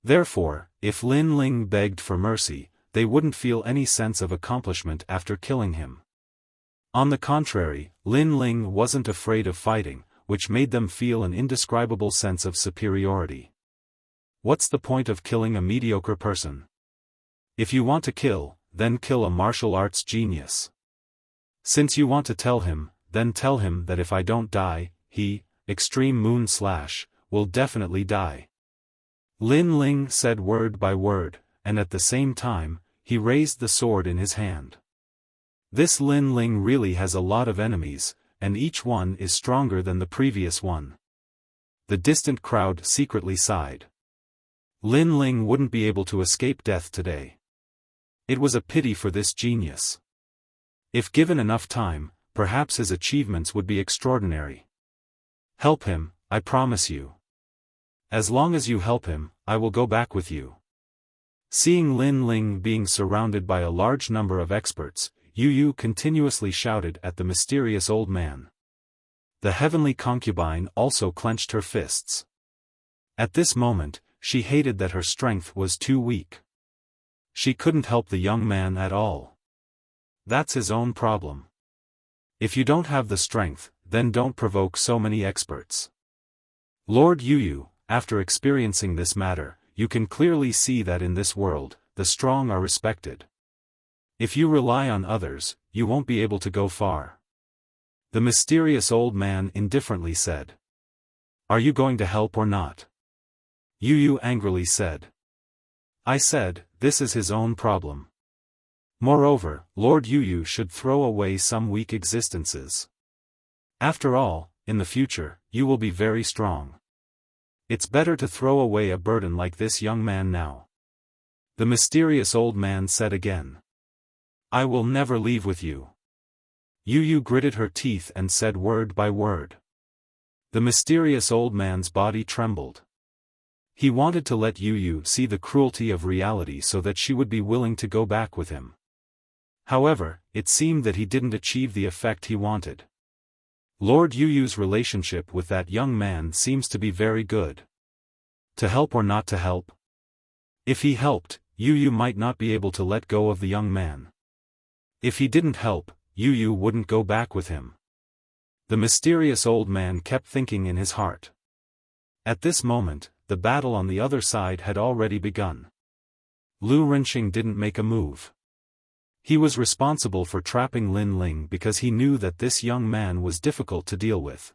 [SPEAKER 1] Therefore, if Lin Ling begged for mercy, they wouldn't feel any sense of accomplishment after killing him. On the contrary, Lin Ling wasn't afraid of fighting, which made them feel an indescribable sense of superiority. What's the point of killing a mediocre person? If you want to kill, then kill a martial arts genius. Since you want to tell him, then tell him that if I don't die, he, Extreme Moon / will definitely die. Lin Ling said word by word, and at the same time, he raised the sword in his hand. This Lin Ling really has a lot of enemies, and each one is stronger than the previous one. The distant crowd secretly sighed. Lin Ling wouldn't be able to escape death today. It was a pity for this genius. If given enough time, perhaps his achievements would be extraordinary. Help him, I promise you. As long as you help him, I will go back with you. Seeing Lin Ling being surrounded by a large number of experts, Yu continuously shouted at the mysterious old man. The heavenly concubine also clenched her fists. At this moment, she hated that her strength was too weak. She couldn't help the young man at all. That's his own problem. If you don't have the strength, then don't provoke so many experts. Lord Yu, after experiencing this matter, you can clearly see that in this world, the strong are respected. If you rely on others, you won't be able to go far. The mysterious old man indifferently said. Are you going to help or not? Yu angrily said. I said, this is his own problem. Moreover, Lord Yu should throw away some weak existences. After all, in the future, you will be very strong. It's better to throw away a burden like this young man now. The mysterious old man said again. I will never leave with you. Yu gritted her teeth and said word by word. The mysterious old man's body trembled. He wanted to let Yu see the cruelty of reality so that she would be willing to go back with him. However, it seemed that he didn't achieve the effect he wanted. Lord Yu's relationship with that young man seems to be very good. To help or not to help? If he helped, Yu might not be able to let go of the young man. If he didn't help, Yu wouldn't go back with him. The mysterious old man kept thinking in his heart. At this moment, the battle on the other side had already begun. Lu Renqing didn't make a move. He was responsible for trapping Lin Ling because he knew that this young man was difficult to deal with.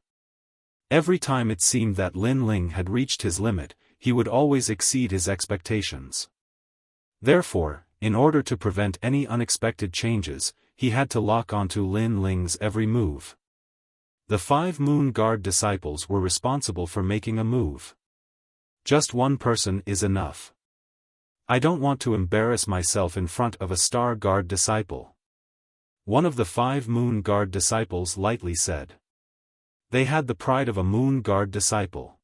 [SPEAKER 1] Every time it seemed that Lin Ling had reached his limit, he would always exceed his expectations. Therefore, in order to prevent any unexpected changes, he had to lock onto Lin Ling's every move. The 5 Moon Guard disciples were responsible for making a move. Just one person is enough. I don't want to embarrass myself in front of a Star Guard disciple. One of the 5 Moon Guard disciples lightly said. They had the pride of a Moon Guard disciple.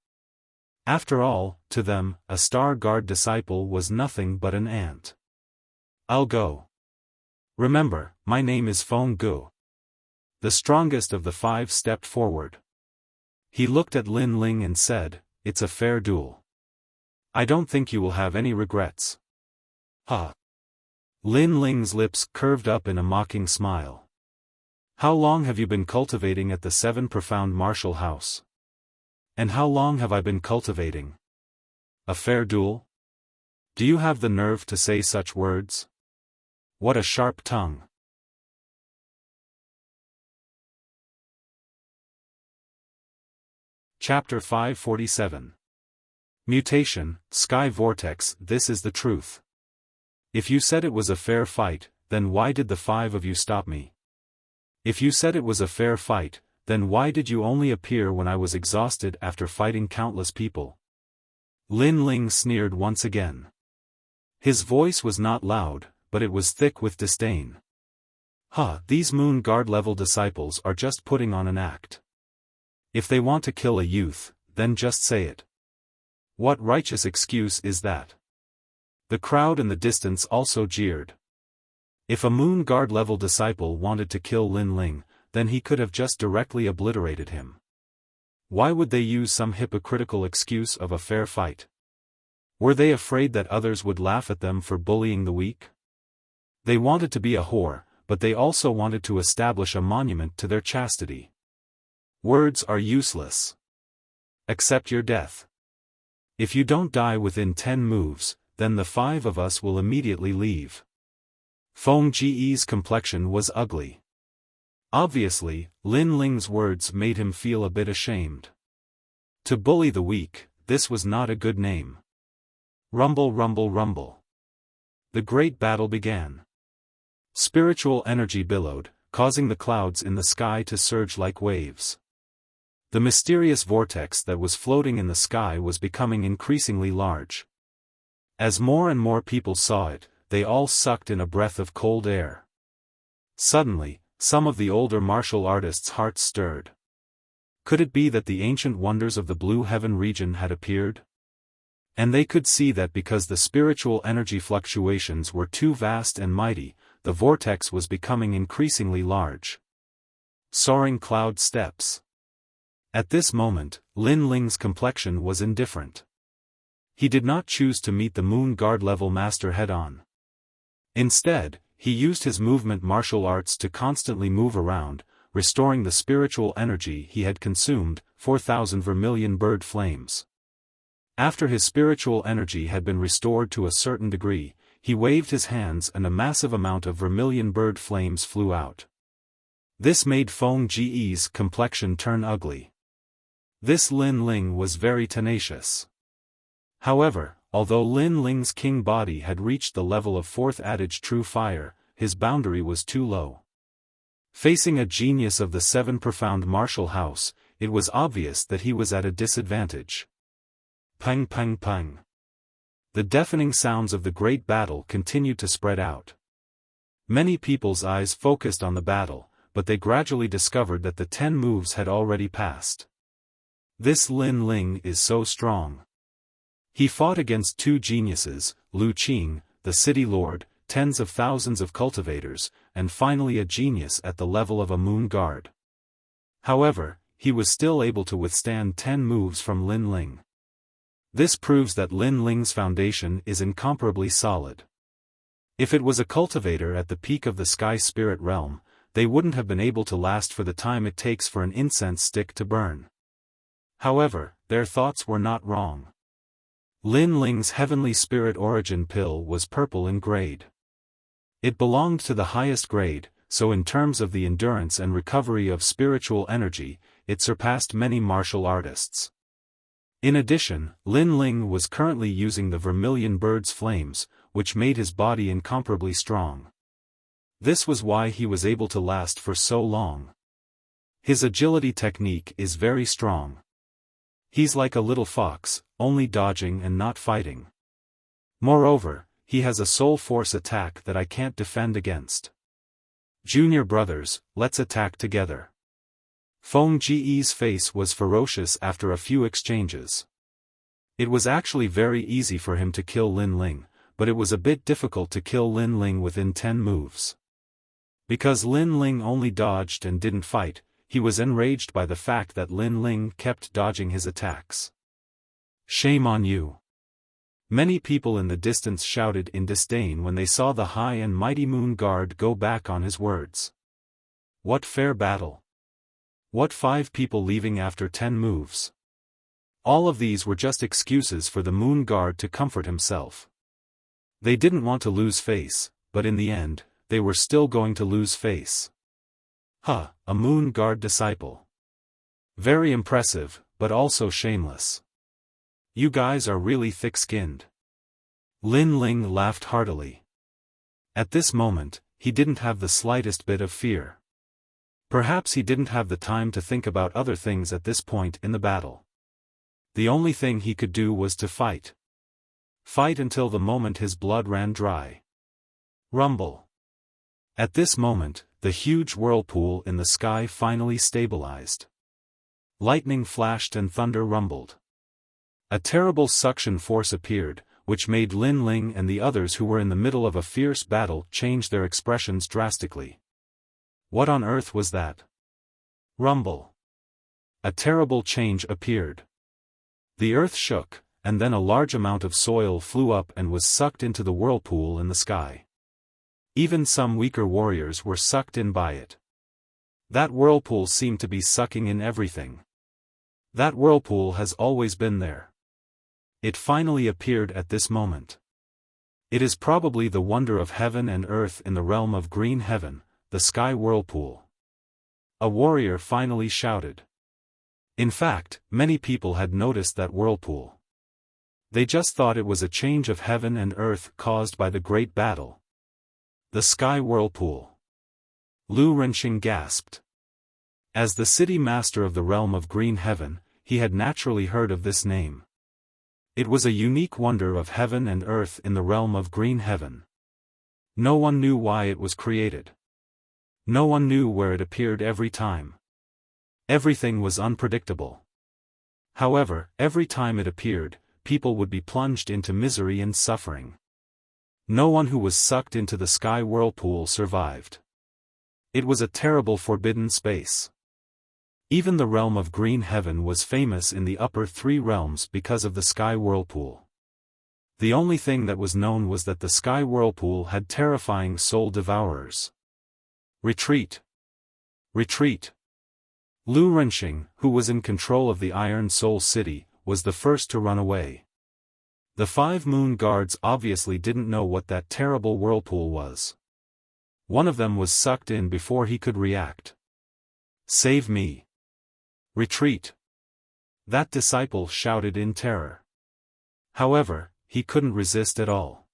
[SPEAKER 1] After all, to them, a Star Guard disciple was nothing but an ant. I'll go. Remember, my name is Feng Gu. The strongest of the 5 stepped forward. He looked at Lin Ling and said, "It's a fair duel. I don't think you will have any regrets." Ha! Lin Ling's lips curved up in a mocking smile. "How long have you been cultivating at the 7 Profound Martial House? And how long have I been cultivating? A fair duel? Do you have the nerve to say such words? What a sharp tongue." Chapter 547. Mutation, Sky Vortex. This is the truth. If you said it was a fair fight, then why did the 5 of you stop me? If you said it was a fair fight, then why did you only appear when I was exhausted after fighting countless people? Lin Ling sneered once again. His voice was not loud, but it was thick with disdain. These Moon Guard level disciples are just putting on an act. If they want to kill a youth, then just say it. What righteous excuse is that? The crowd in the distance also jeered. If a Moon Guard level disciple wanted to kill Lin Ling, then he could have just directly obliterated him. Why would they use some hypocritical excuse of a fair fight? Were they afraid that others would laugh at them for bullying the weak? They wanted to be a whore, but they also wanted to establish a monument to their chastity. Words are useless. Accept your death. If you don't die within 10 moves, then the 5 of us will immediately leave. Feng Ji's complexion was ugly. Obviously, Lin Ling's words made him feel a bit ashamed. To bully the weak, this was not a good name. Rumble, rumble, rumble. The great battle began. Spiritual energy billowed, causing the clouds in the sky to surge like waves. The mysterious vortex that was floating in the sky was becoming increasingly large. As more and more people saw it, they all sucked in a breath of cold air. Suddenly, some of the older martial artists' hearts stirred. Could it be that the ancient wonders of the Blue Heaven region had appeared? And they could see that because the spiritual energy fluctuations were too vast and mighty, the vortex was becoming increasingly large. Soaring cloud steps. At this moment, Lin Ling's complexion was indifferent. He did not choose to meet the Moon Guard level master head-on. Instead, he used his movement martial arts to constantly move around, restoring the spiritual energy he had consumed, 4,000 vermilion bird flames. After his spiritual energy had been restored to a certain degree, he waved his hands and a massive amount of vermilion bird flames flew out. This made Feng Ji's complexion turn ugly. This Lin Ling was very tenacious. However, although Lin Ling's king body had reached the level of 4th adage true fire, his boundary was too low. Facing a genius of the 7 Profound Martial House, it was obvious that he was at a disadvantage. Pang pang pang. The deafening sounds of the great battle continued to spread out. Many people's eyes focused on the battle, but they gradually discovered that the 10 moves had already passed. This Lin Ling is so strong. He fought against 2 geniuses, Lu Qing, the city lord, tens of thousands of cultivators, and finally a genius at the level of a Moon Guard. However, he was still able to withstand 10 moves from Lin Ling. This proves that Lin Ling's foundation is incomparably solid. If it was a cultivator at the peak of the sky spirit realm, they wouldn't have been able to last for the time it takes for an incense stick to burn. However, their thoughts were not wrong. Lin Ling's heavenly spirit origin pill was purple in grade. It belonged to the highest grade, so in terms of the endurance and recovery of spiritual energy, it surpassed many martial artists. In addition, Lin Ling was currently using the vermilion bird's flames, which made his body incomparably strong. This was why he was able to last for so long. His agility technique is very strong. He's like a little fox, only dodging and not fighting. Moreover, he has a soul force attack that I can't defend against. Junior brothers, let's attack together. Feng Ji's face was ferocious after a few exchanges. It was actually very easy for him to kill Lin Ling, but it was a bit difficult to kill Lin Ling within 10 moves. Because Lin Ling only dodged and didn't fight, he was enraged by the fact that Lin Ling kept dodging his attacks. Shame on you! Many people in the distance shouted in disdain when they saw the high and mighty Moon Guard go back on his words. What fair battle! What 5 people leaving after 10 moves! All of these were just excuses for the Moon Guard to comfort himself. They didn't want to lose face, but in the end, they were still going to lose face. Huh, a Moon Guard disciple. Very impressive, but also shameless. You guys are really thick-skinned. Lin Ling laughed heartily. At this moment, he didn't have the slightest bit of fear. Perhaps he didn't have the time to think about other things at this point in the battle. The only thing he could do was to fight. Fight until the moment his blood ran dry. Rumble. At this moment, the huge whirlpool in the sky finally stabilized. Lightning flashed and thunder rumbled. A terrible suction force appeared, which made Lin Ling and the others who were in the middle of a fierce battle change their expressions drastically. What on earth was that? Rumble. A terrible change appeared. The earth shook, and then a large amount of soil flew up and was sucked into the whirlpool in the sky. Even some weaker warriors were sucked in by it. That whirlpool seemed to be sucking in everything. That whirlpool has always been there. It finally appeared at this moment. It is probably the wonder of heaven and earth in the realm of green heaven, the sky whirlpool. A warrior finally shouted. In fact, many people had noticed that whirlpool. They just thought it was a change of heaven and earth caused by the great battle. The sky whirlpool. Lu Renxing gasped. As the city master of the realm of green heaven, he had naturally heard of this name. It was a unique wonder of heaven and earth in the realm of green heaven. No one knew why it was created. No one knew where it appeared every time. Everything was unpredictable. However, every time it appeared, people would be plunged into misery and suffering. No one who was sucked into the sky whirlpool survived. It was a terrible forbidden space. Even the realm of green heaven was famous in the upper 3 realms because of the sky whirlpool. The only thing that was known was that the sky whirlpool had terrifying soul devourers. Retreat! Retreat! Lu Renxing, who was in control of the Iron Soul City, was the first to run away. The 5 Moon Guards obviously didn't know what that terrible whirlpool was. One of them was sucked in before he could react. Save me! Retreat! That disciple shouted in terror. However, he couldn't resist at all.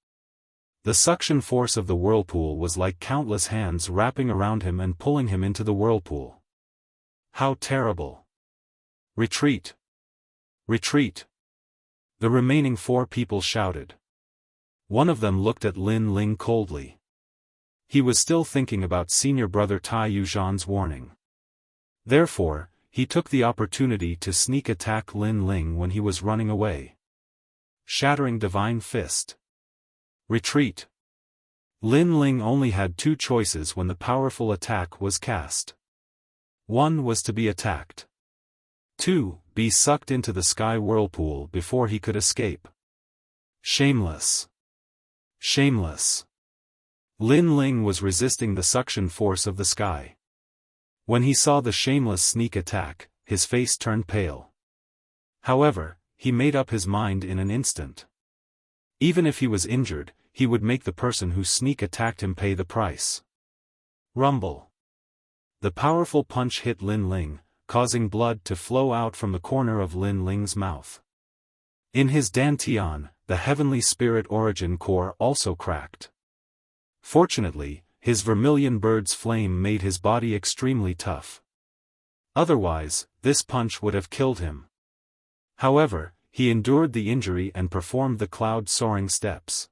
[SPEAKER 1] The suction force of the whirlpool was like countless hands wrapping around him and pulling him into the whirlpool. How terrible! Retreat! Retreat! The remaining 4 people shouted. One of them looked at Lin Ling coldly. He was still thinking about senior brother Tai Yuzhan's warning. Therefore, he took the opportunity to sneak attack Lin Ling when he was running away. Shattering Divine Fist. Retreat! Lin Ling only had 2 choices when the powerful attack was cast. 1 was to be attacked. 2, be sucked into the sky whirlpool before he could escape. Shameless! Shameless! Lin Ling was resisting the suction force of the sky. When he saw the shameless sneak attack, his face turned pale. However, he made up his mind in an instant. Even if he was injured, he would make the person who sneak attacked him pay the price. Rumble! The powerful punch hit Lin Ling, causing blood to flow out from the corner of Lin Ling's mouth. In his dantian, the heavenly spirit origin core also cracked. Fortunately, his vermilion bird's flame made his body extremely tough. Otherwise, this punch would have killed him. However, he endured the injury and performed the cloud-soaring steps.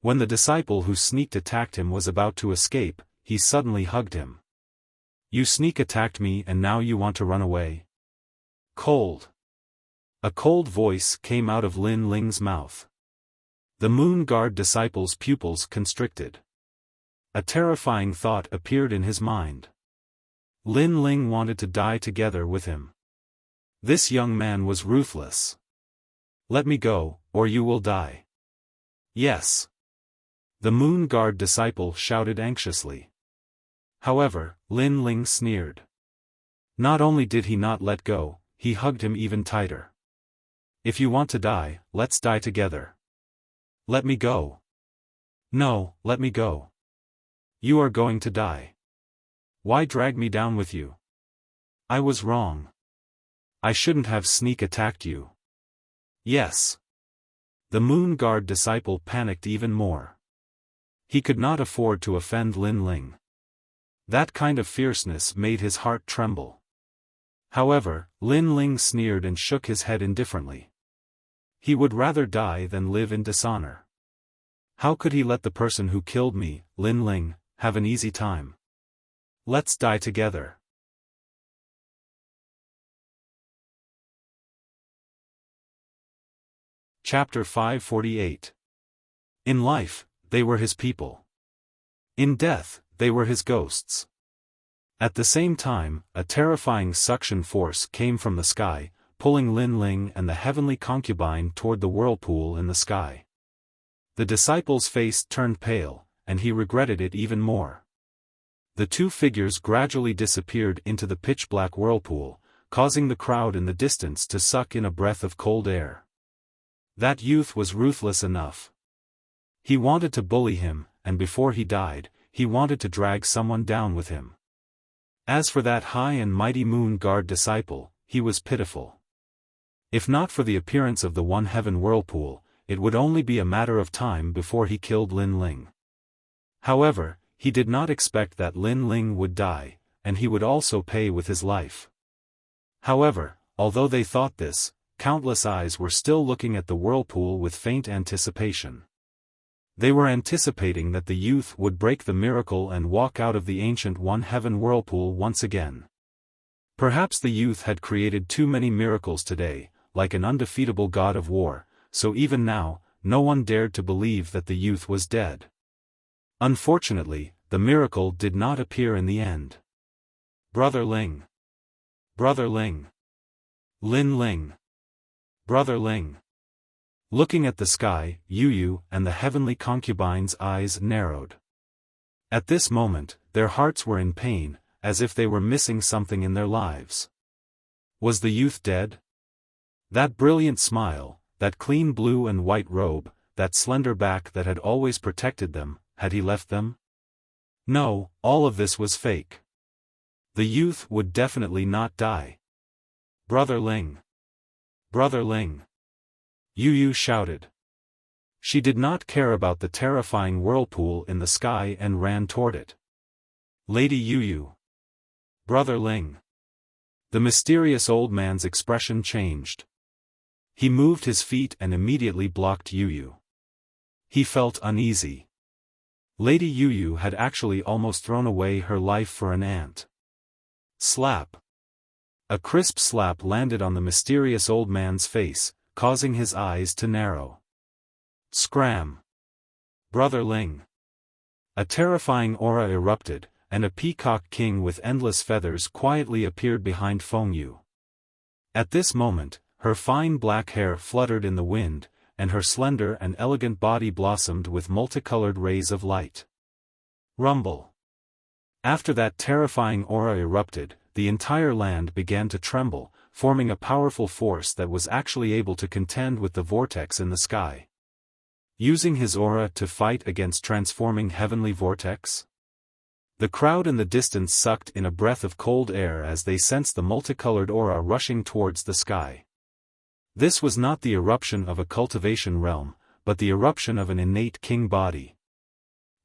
[SPEAKER 1] When the disciple who sneaked attacked him was about to escape, he suddenly hugged him. You sneak attacked me and now you want to run away? Cold. A cold voice came out of Lin Ling's mouth. The Moon Guard disciple's pupils constricted. A terrifying thought appeared in his mind. Lin Ling wanted to die together with him. This young man was ruthless. "Let me go, or you will die." "Yes." The Moon Guard disciple shouted anxiously. However, Lin Ling sneered. Not only did he not let go, he hugged him even tighter. "If you want to die, let's die together." "Let me go." "No, let me go." "You are going to die. Why drag me down with you?" "I was wrong. I shouldn't have sneak attacked you." "Yes." The Moon Guard disciple panicked even more. He could not afford to offend Lin Ling. That kind of fierceness made his heart tremble. However, Lin Ling sneered and shook his head indifferently. He would rather die than live in dishonor. How could he let the person who killed me, Lin Ling, have an easy time? Let's die together. Chapter 548. In life, they were his people. In death, they were his ghosts. At the same time, a terrifying suction force came from the sky, pulling Lin Ling and the heavenly concubine toward the whirlpool in the sky. The disciple's face turned pale, and he regretted it even more. The two figures gradually disappeared into the pitch-black whirlpool, causing the crowd in the distance to suck in a breath of cold air. That youth was ruthless enough. He wanted to bully him, and before he died, he wanted to drag someone down with him. As for that high and mighty Moon Guard disciple, he was pitiful. If not for the appearance of the One Heaven whirlpool, it would only be a matter of time before he killed Lin Ling. However, he did not expect that Lin Ling would die, and he would also pay with his life. However, although they thought this, countless eyes were still looking at the whirlpool with faint anticipation. They were anticipating that the youth would break the miracle and walk out of the ancient One Heaven whirlpool once again. Perhaps the youth had created too many miracles today, like an undefeatable god of war, so even now, no one dared to believe that the youth was dead. Unfortunately, the miracle did not appear in the end. Brother Ling. Brother Ling. Lin Ling. Brother Ling. Looking at the sky, Yu and the heavenly concubine's eyes narrowed. At this moment, their hearts were in pain, as if they were missing something in their lives. Was the youth dead? That brilliant smile, that clean blue and white robe, that slender back that had always protected them, had he left them? No, all of this was fake. The youth would definitely not die. Brother Ling. Brother Ling. Yu shouted. She did not care about the terrifying whirlpool in the sky and ran toward it. Lady Yu. Brother Ling. The mysterious old man's expression changed. He moved his feet and immediately blocked Yu. He felt uneasy. Lady Yu had actually almost thrown away her life for an ant. Slap. A crisp slap landed on the mysterious old man's face, causing his eyes to narrow. Scram. Brother Ling. A terrifying aura erupted, and a peacock king with endless feathers quietly appeared behind Feng Yu. At this moment, her fine black hair fluttered in the wind, and her slender and elegant body blossomed with multicolored rays of light. Rumble. After that terrifying aura erupted, the entire land began to tremble, forming a powerful force that was actually able to contend with the vortex in the sky. Using his aura to fight against transforming heavenly vortex? The crowd in the distance sucked in a breath of cold air as they sensed the multicolored aura rushing towards the sky. This was not the eruption of a cultivation realm, but the eruption of an innate king body.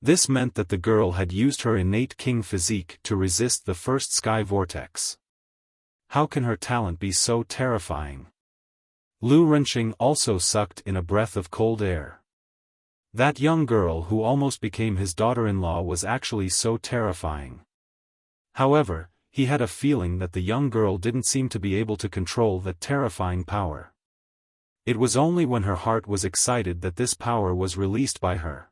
[SPEAKER 1] This meant that the girl had used her innate king physique to resist the first sky vortex. How can her talent be so terrifying? Lu Renqing also sucked in a breath of cold air. That young girl who almost became his daughter-in-law was actually so terrifying. However, he had a feeling that the young girl didn't seem to be able to control that terrifying power. It was only when her heart was excited that this power was released by her.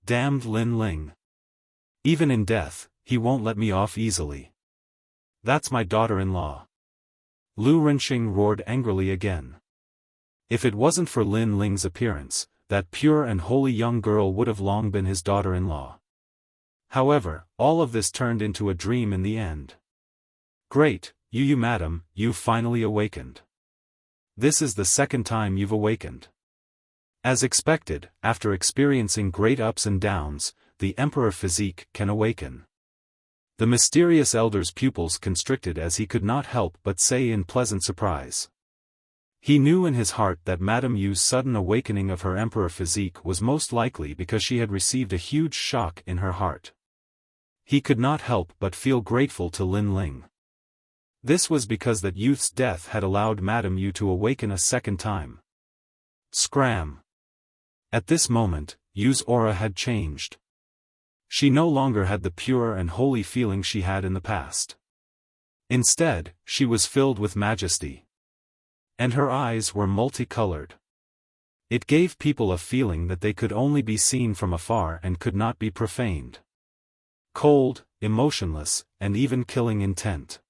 [SPEAKER 1] Damned Lin Ling. Even in death, he won't let me off easily. That's my daughter-in-law. Lu Renxing roared angrily again. If it wasn't for Lin Ling's appearance, that pure and holy young girl would have long been his daughter-in-law. However, all of this turned into a dream in the end. Great, Yu madam, you've finally awakened. This is the second time you've awakened. As expected, after experiencing great ups and downs, the emperor physique can awaken. The mysterious elder's pupils constricted as he could not help but say in pleasant surprise. He knew in his heart that Madame Yu's sudden awakening of her emperor physique was most likely because she had received a huge shock in her heart. He could not help but feel grateful to Lin Ling. This was because that youth's death had allowed Madame Yu to awaken a second time. Scram! At this moment, Yu's aura had changed. She no longer had the pure and holy feeling she had in the past. Instead, she was filled with majesty. And her eyes were multicolored. It gave people a feeling that they could only be seen from afar and could not be profaned. Cold, emotionless, and even killing intent.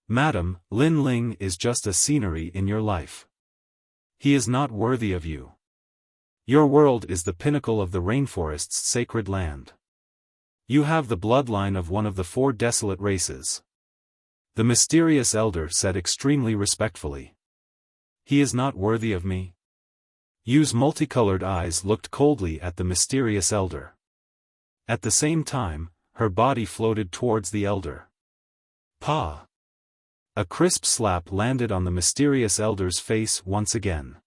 [SPEAKER 1] Madam, Lin Ling is just a scenery in your life. He is not worthy of you. Your world is the pinnacle of the rainforest's sacred land. You have the bloodline of one of the 4 desolate races. The mysterious elder said extremely respectfully. He is not worthy of me. Yu's multicolored eyes looked coldly at the mysterious elder. At the same time, her body floated towards the elder. Pa! A crisp slap landed on the mysterious elder's face once again.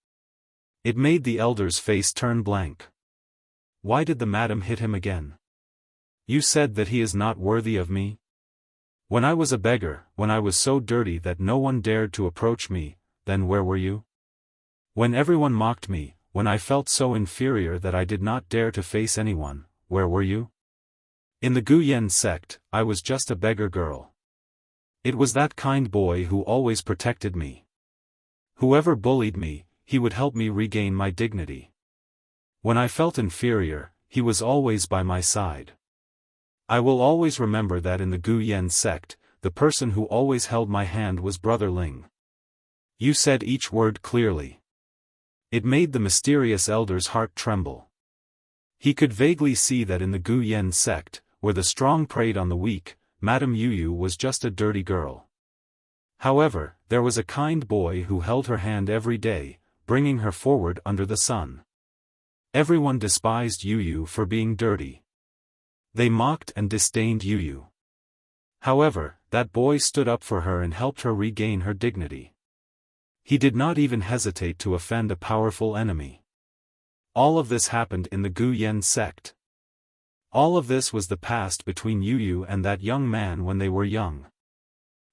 [SPEAKER 1] It made the elder's face turn blank. Why did the madam hit him again? You said that he is not worthy of me? When I was a beggar, when I was so dirty that no one dared to approach me, then where were you? When everyone mocked me, when I felt so inferior that I did not dare to face anyone, where were you? In the Guyan sect, I was just a beggar girl. It was that kind boy who always protected me. Whoever bullied me, he would help me regain my dignity. When I felt inferior, he was always by my side. I will always remember that in the Guyan sect, the person who always held my hand was Brother Ling. You said each word clearly. It made the mysterious elder's heart tremble. He could vaguely see that in the Guyan sect, where the strong preyed on the weak, Madame Yu was just a dirty girl. However, there was a kind boy who held her hand every day, bringing her forward under the sun. Everyone despised Yu for being dirty. They mocked and disdained Yu. However, that boy stood up for her and helped her regain her dignity. He did not even hesitate to offend a powerful enemy. All of this happened in the Guyan sect. All of this was the past between Yu and that young man when they were young.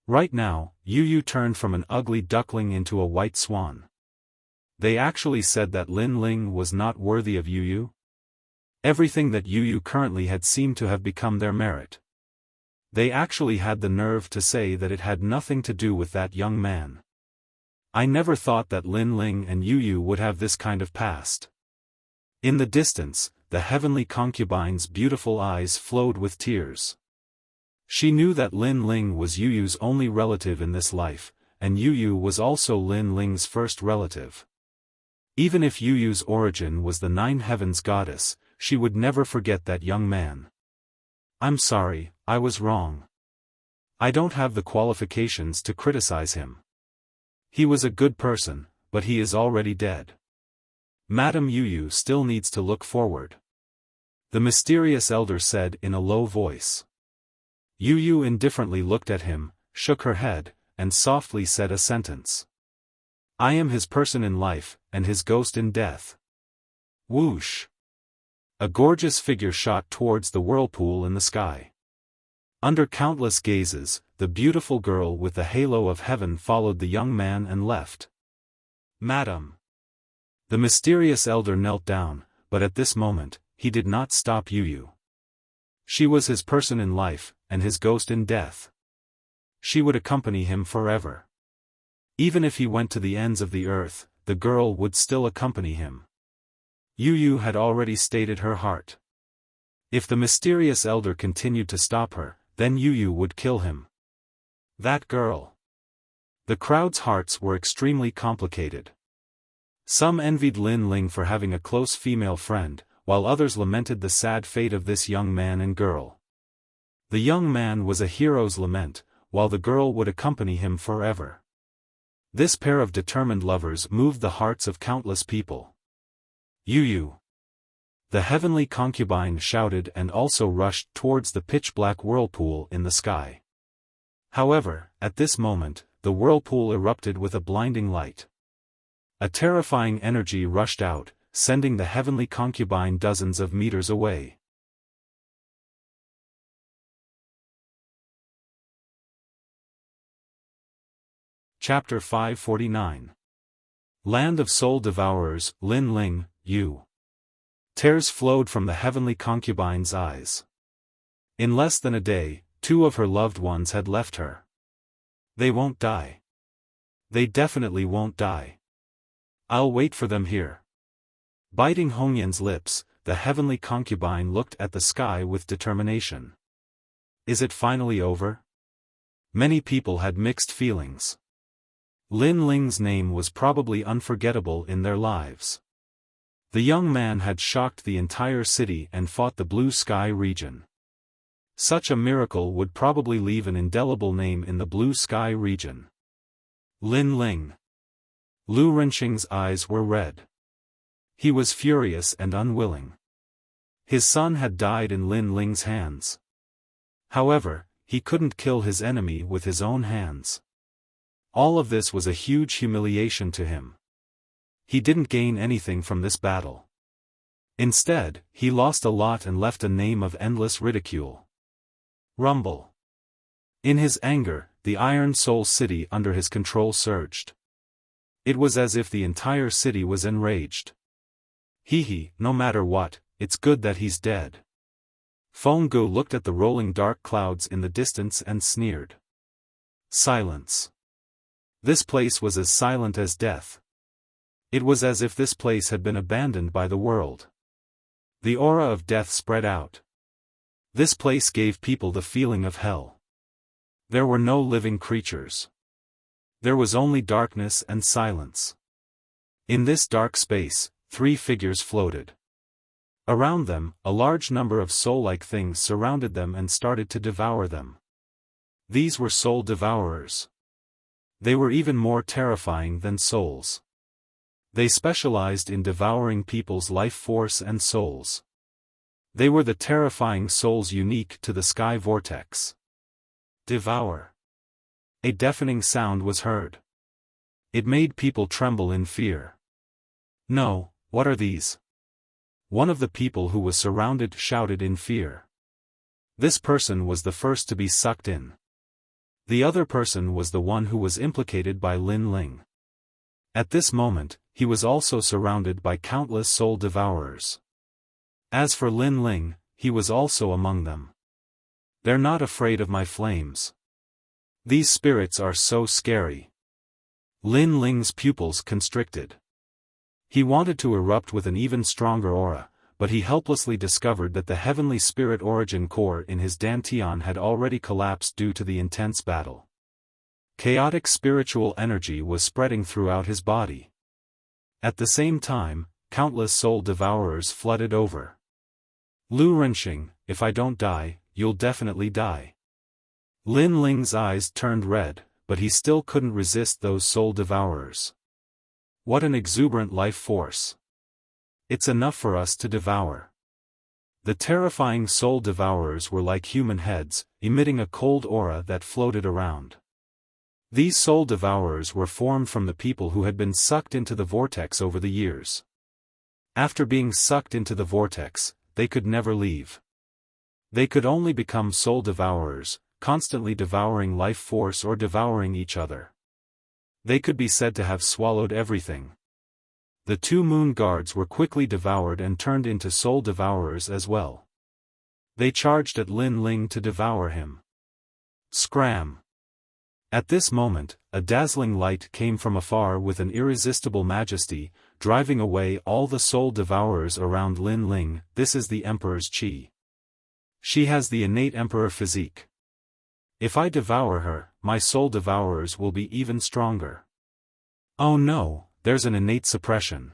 [SPEAKER 1] Right now, Yu turned from an ugly duckling into a white swan. They actually said that Lin Ling was not worthy of Yu. Everything that Yu currently had seemed to have become their merit. They actually had the nerve to say that it had nothing to do with that young man. I never thought that Lin Ling and Yu would have this kind of past. In the distance, the heavenly concubine's beautiful eyes flowed with tears. She knew that Lin Ling was Yu's only relative in this life, and Yu was also Lin Ling's first relative. Even if Yu's origin was the 9 heavens goddess, she would never forget that young man. I'm sorry, I was wrong. I don't have the qualifications to criticize him. He was a good person, but he is already dead. Madame Yu still needs to look forward. The mysterious elder said in a low voice. Yu indifferently looked at him, shook her head, and softly said a sentence. I am his person in life, and his ghost in death. Whoosh! A gorgeous figure shot towards the whirlpool in the sky. Under countless gazes, the beautiful girl with the halo of heaven followed the young man and left. Madam! The mysterious elder knelt down, but at this moment, he did not stop Yu. She was his person in life, and his ghost in death. She would accompany him forever. Even if he went to the ends of the earth, the girl would still accompany him. Yu had already stated her heart. If the mysterious elder continued to stop her, then Yu would kill him. That girl. The crowd's hearts were extremely complicated. Some envied Lin Ling for having a close female friend, while others lamented the sad fate of this young man and girl. The young man was a hero's lament, while the girl would accompany him forever. This pair of determined lovers moved the hearts of countless people. Yu! The heavenly concubine shouted and also rushed towards the pitch-black whirlpool in the sky. However, at this moment, the whirlpool erupted with a blinding light. A terrifying energy rushed out, sending the heavenly concubine dozens of meters away. Chapter 549. Land of Soul Devourers, Lin Ling, Yu. Tears flowed from the heavenly concubine's eyes. In less than a day, 2 of her loved ones had left her. They won't die. They definitely won't die. I'll wait for them here. Biting Hongyan's lips, the heavenly concubine looked at the sky with determination. Is it finally over? Many people had mixed feelings. Lin Ling's name was probably unforgettable in their lives. The young man had shocked the entire city and fought the Blue Sky region. Such a miracle would probably leave an indelible name in the Blue Sky region. Lin Ling. Lu Renqing's eyes were red. He was furious and unwilling. His son had died in Lin Ling's hands. However, he couldn't kill his enemy with his own hands. All of this was a huge humiliation to him. He didn't gain anything from this battle. Instead, he lost a lot and left a name of endless ridicule. Rumble. In his anger, the Iron Soul City under his control surged. It was as if the entire city was enraged. No matter what, it's good that he's dead. Fenggu looked at the rolling dark clouds in the distance and sneered. Silence. This place was as silent as death. It was as if this place had been abandoned by the world. The aura of death spread out. This place gave people the feeling of hell. There were no living creatures. There was only darkness and silence. In this dark space, 3 figures floated. Around them, a large number of soul-like things surrounded them and started to devour them. These were soul devourers. They were even more terrifying than souls. They specialized in devouring people's life force and souls. They were the terrifying souls unique to the sky vortex. Devour. A deafening sound was heard. It made people tremble in fear. No, what are these? One of the people who was surrounded shouted in fear. This person was the first to be sucked in. The other person was the one who was implicated by Lin Ling. At this moment, he was also surrounded by countless soul devourers. As for Lin Ling, he was also among them. They're not afraid of my flames. These spirits are so scary. Lin Ling's pupils constricted. He wanted to erupt with an even stronger aura, but he helplessly discovered that the heavenly spirit origin core in his dantian had already collapsed due to the intense battle. Chaotic spiritual energy was spreading throughout his body. At the same time, countless soul devourers flooded over. Lu Renqing, if I don't die, you'll definitely die. Lin Ling's eyes turned red, but he still couldn't resist those soul devourers. What an exuberant life force. It's enough for us to devour. The terrifying soul devourers were like human heads, emitting a cold aura that floated around. These soul devourers were formed from the people who had been sucked into the vortex over the years. After being sucked into the vortex, they could never leave. They could only become soul devourers, constantly devouring life force or devouring each other. They could be said to have swallowed everything. The 2 moon guards were quickly devoured and turned into soul devourers as well. They charged at Lin Ling to devour him. Scram! At this moment, a dazzling light came from afar with an irresistible majesty, driving away all the soul devourers around Lin Ling. This is the Emperor's Qi. She has the innate emperor physique. If I devour her, my soul devourers will be even stronger. Oh no, there's an innate suppression.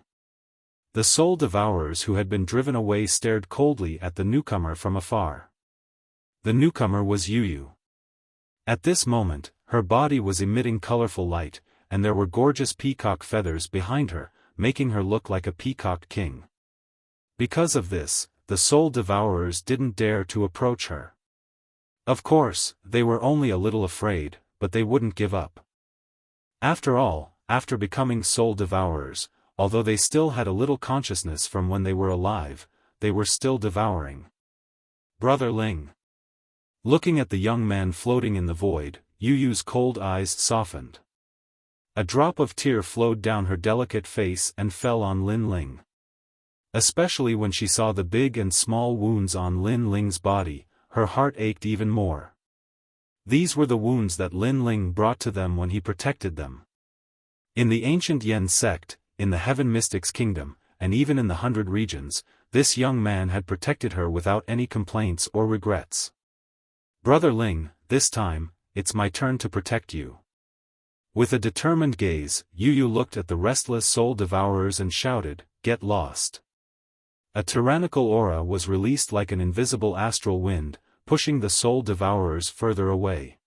[SPEAKER 1] The soul devourers who had been driven away stared coldly at the newcomer from afar. The newcomer was Yu. At this moment, her body was emitting colorful light, and there were gorgeous peacock feathers behind her, making her look like a peacock king. Because of this, the soul devourers didn't dare to approach her. Of course, they were only a little afraid, but they wouldn't give up. After all, after becoming soul devourers, although they still had a little consciousness from when they were alive, they were still devouring. Brother Ling. Looking at the young man floating in the void, Yu's cold eyes softened. A drop of tear flowed down her delicate face and fell on Lin Ling. Especially when she saw the big and small wounds on Lin Ling's body, her heart ached even more. These were the wounds that Lin Ling brought to them when he protected them. In the ancient Yen sect, in the Heaven Mystics Kingdom, and even in the 100 regions, this young man had protected her without any complaints or regrets. Brother Ling, this time, it's my turn to protect you. With a determined gaze, Yu looked at the restless soul devourers and shouted, "Get lost." A tyrannical aura was released like an invisible astral wind, pushing the soul devourers further away.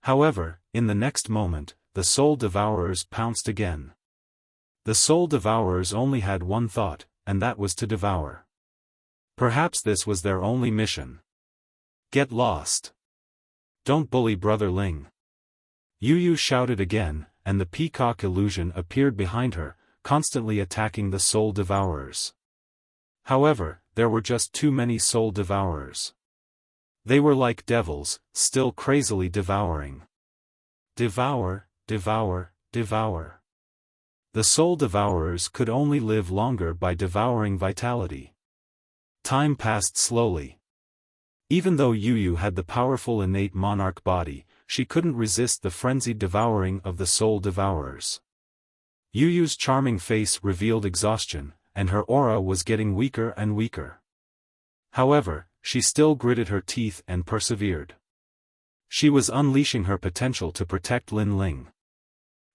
[SPEAKER 1] However, in the next moment, the soul devourers pounced again. The soul devourers only had one thought, and that was to devour. Perhaps this was their only mission. Get lost. Don't bully Brother Ling. Yu shouted again, and the peacock illusion appeared behind her, constantly attacking the soul devourers. However, there were just too many soul devourers. They were like devils, still crazily devouring. Devour, devour, devour. The soul devourers could only live longer by devouring vitality. Time passed slowly. Even though Yu had the powerful innate monarch body, she couldn't resist the frenzied devouring of the soul devourers. Yu's charming face revealed exhaustion, and her aura was getting weaker and weaker. However, she still gritted her teeth and persevered. She was unleashing her potential to protect Lin Ling.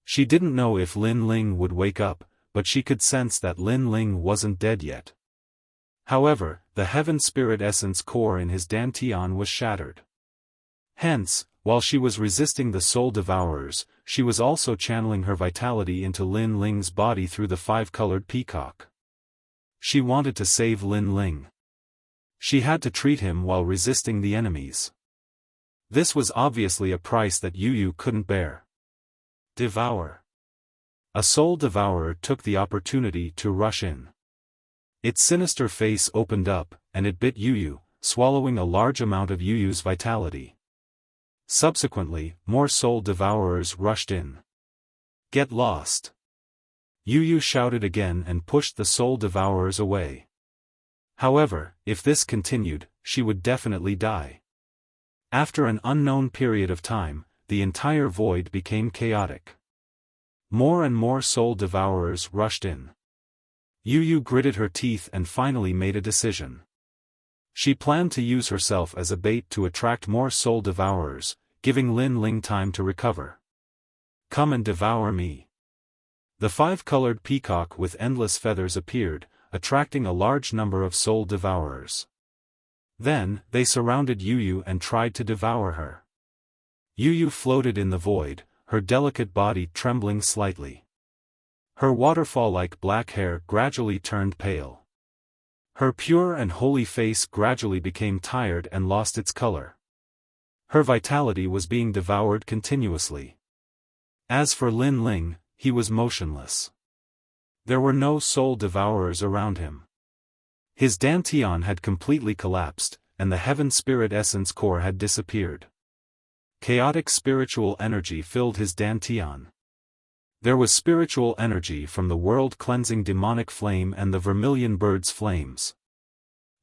[SPEAKER 1] She didn't know if Lin Ling would wake up, but she could sense that Lin Ling wasn't dead yet. However, the heaven spirit essence core in his dantian was shattered. Hence, while she was resisting the soul devourers, she was also channeling her vitality into Lin Ling's body through the five-colored peacock. She wanted to save Lin Ling. She had to treat him while resisting the enemies. This was obviously a price that Yu couldn't bear. Devour. A soul devourer took the opportunity to rush in. Its sinister face opened up, and it bit Yu, swallowing a large amount of Yu's vitality. Subsequently, more soul devourers rushed in. Get lost. Yu shouted again and pushed the soul devourers away. However, if this continued, she would definitely die. After an unknown period of time, the entire void became chaotic. More and more soul devourers rushed in. Yu gritted her teeth and finally made a decision. She planned to use herself as a bait to attract more soul devourers, giving Lin Ling time to recover. Come and devour me. The five-colored peacock with endless feathers appeared, attracting a large number of soul devourers. Then, they surrounded Yu and tried to devour her. Yu floated in the void, her delicate body trembling slightly. Her waterfall-like black hair gradually turned pale. Her pure and holy face gradually became tired and lost its color. Her vitality was being devoured continuously. As for Lin Ling, he was motionless. There were no soul devourers around him. His dantian had completely collapsed, and the heaven spirit essence core had disappeared. Chaotic spiritual energy filled his dantian. There was spiritual energy from the world-cleansing demonic flame and the vermilion bird's flames.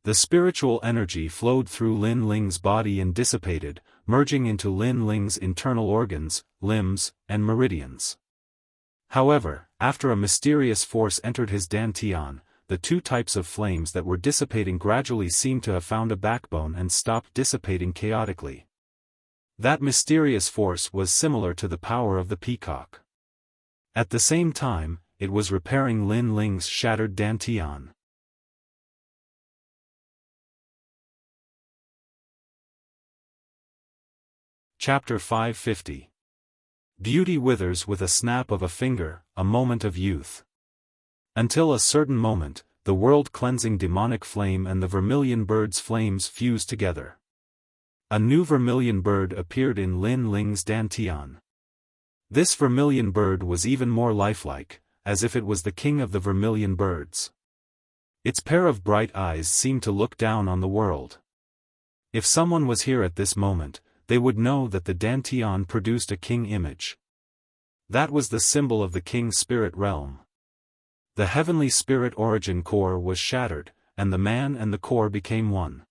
[SPEAKER 1] The spiritual energy flowed through Lin Ling's body and dissipated, merging into Lin Ling's internal organs, limbs, and meridians. However, after a mysterious force entered his dantian, the two types of flames that were dissipating gradually seemed to have found a backbone and stopped dissipating chaotically. That mysterious force was similar to the power of the peacock. At the same time, it was repairing Lin Ling's shattered dantian. Chapter 550. Beauty withers with a snap of a finger, a moment of youth. Until a certain moment, the world-cleansing demonic flame and the vermilion bird's flames fused together. A new vermilion bird appeared in Lin Ling's dantian. This vermilion bird was even more lifelike, as if it was the king of the vermilion birds. Its pair of bright eyes seemed to look down on the world. If someone was here at this moment, they would know that the dantian produced a king image. That was the symbol of the king spirit realm. The heavenly spirit origin core was shattered, and the man and the core became one.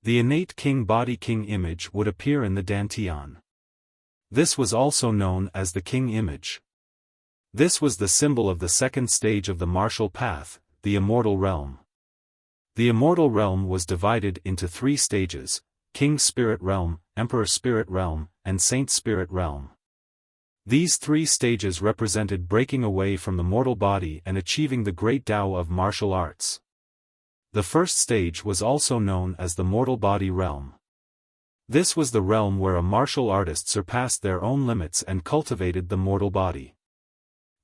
[SPEAKER 1] The innate king body king image would appear in the dantian. This was also known as the king image. This was the symbol of the second stage of the martial path, the immortal realm. The immortal realm was divided into three stages: King Spirit Realm, Emperor Spirit Realm, and Saint Spirit Realm. These three stages represented breaking away from the mortal body and achieving the great Tao of martial arts. The first stage was also known as the Mortal Body Realm. This was the realm where a martial artist surpassed their own limits and cultivated the mortal body.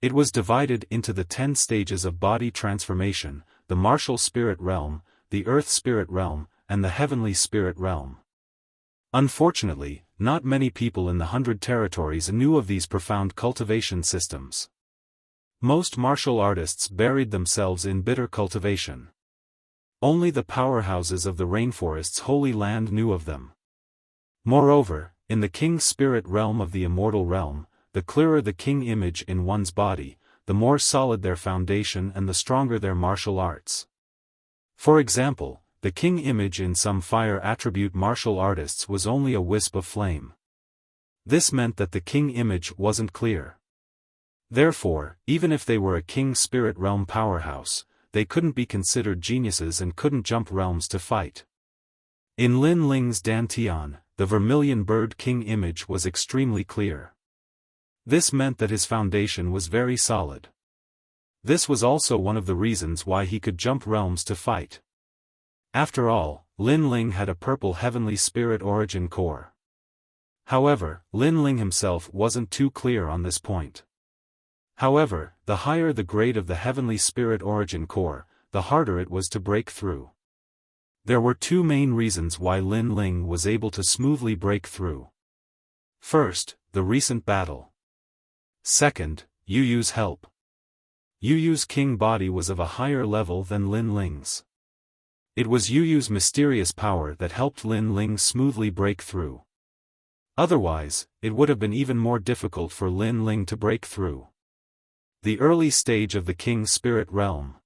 [SPEAKER 1] It was divided into the 10 stages of body transformation: the Martial Spirit Realm, the Earth Spirit Realm, and the Heavenly Spirit Realm. Unfortunately, not many people in the 100 territories knew of these profound cultivation systems. Most martial artists buried themselves in bitter cultivation. Only the powerhouses of the rainforest's holy land knew of them. Moreover, in the King Spirit Realm of the Immortal Realm, the clearer the king image in one's body, the more solid their foundation and the stronger their martial arts. For example, the king image in some fire attribute martial artists was only a wisp of flame. This meant that the king image wasn't clear. Therefore, even if they were a king spirit realm powerhouse, they couldn't be considered geniuses and couldn't jump realms to fight. In Lin Ling's dantian, the vermilion bird king image was extremely clear. This meant that his foundation was very solid. This was also one of the reasons why he could jump realms to fight. After all, Lin Ling had a purple heavenly spirit origin core. However, Lin Ling himself wasn't too clear on this point. However, the higher the grade of the heavenly spirit origin core, the harder it was to break through. There were two main reasons why Lin Ling was able to smoothly break through. First, the recent battle. Second, Yu Yu's help. Yu Yu's king body was of a higher level than Lin Ling's. It was Yu Yu's mysterious power that helped Lin Ling smoothly break through. Otherwise, it would have been even more difficult for Lin Ling to break through. The early stage of the King Spirit Realm.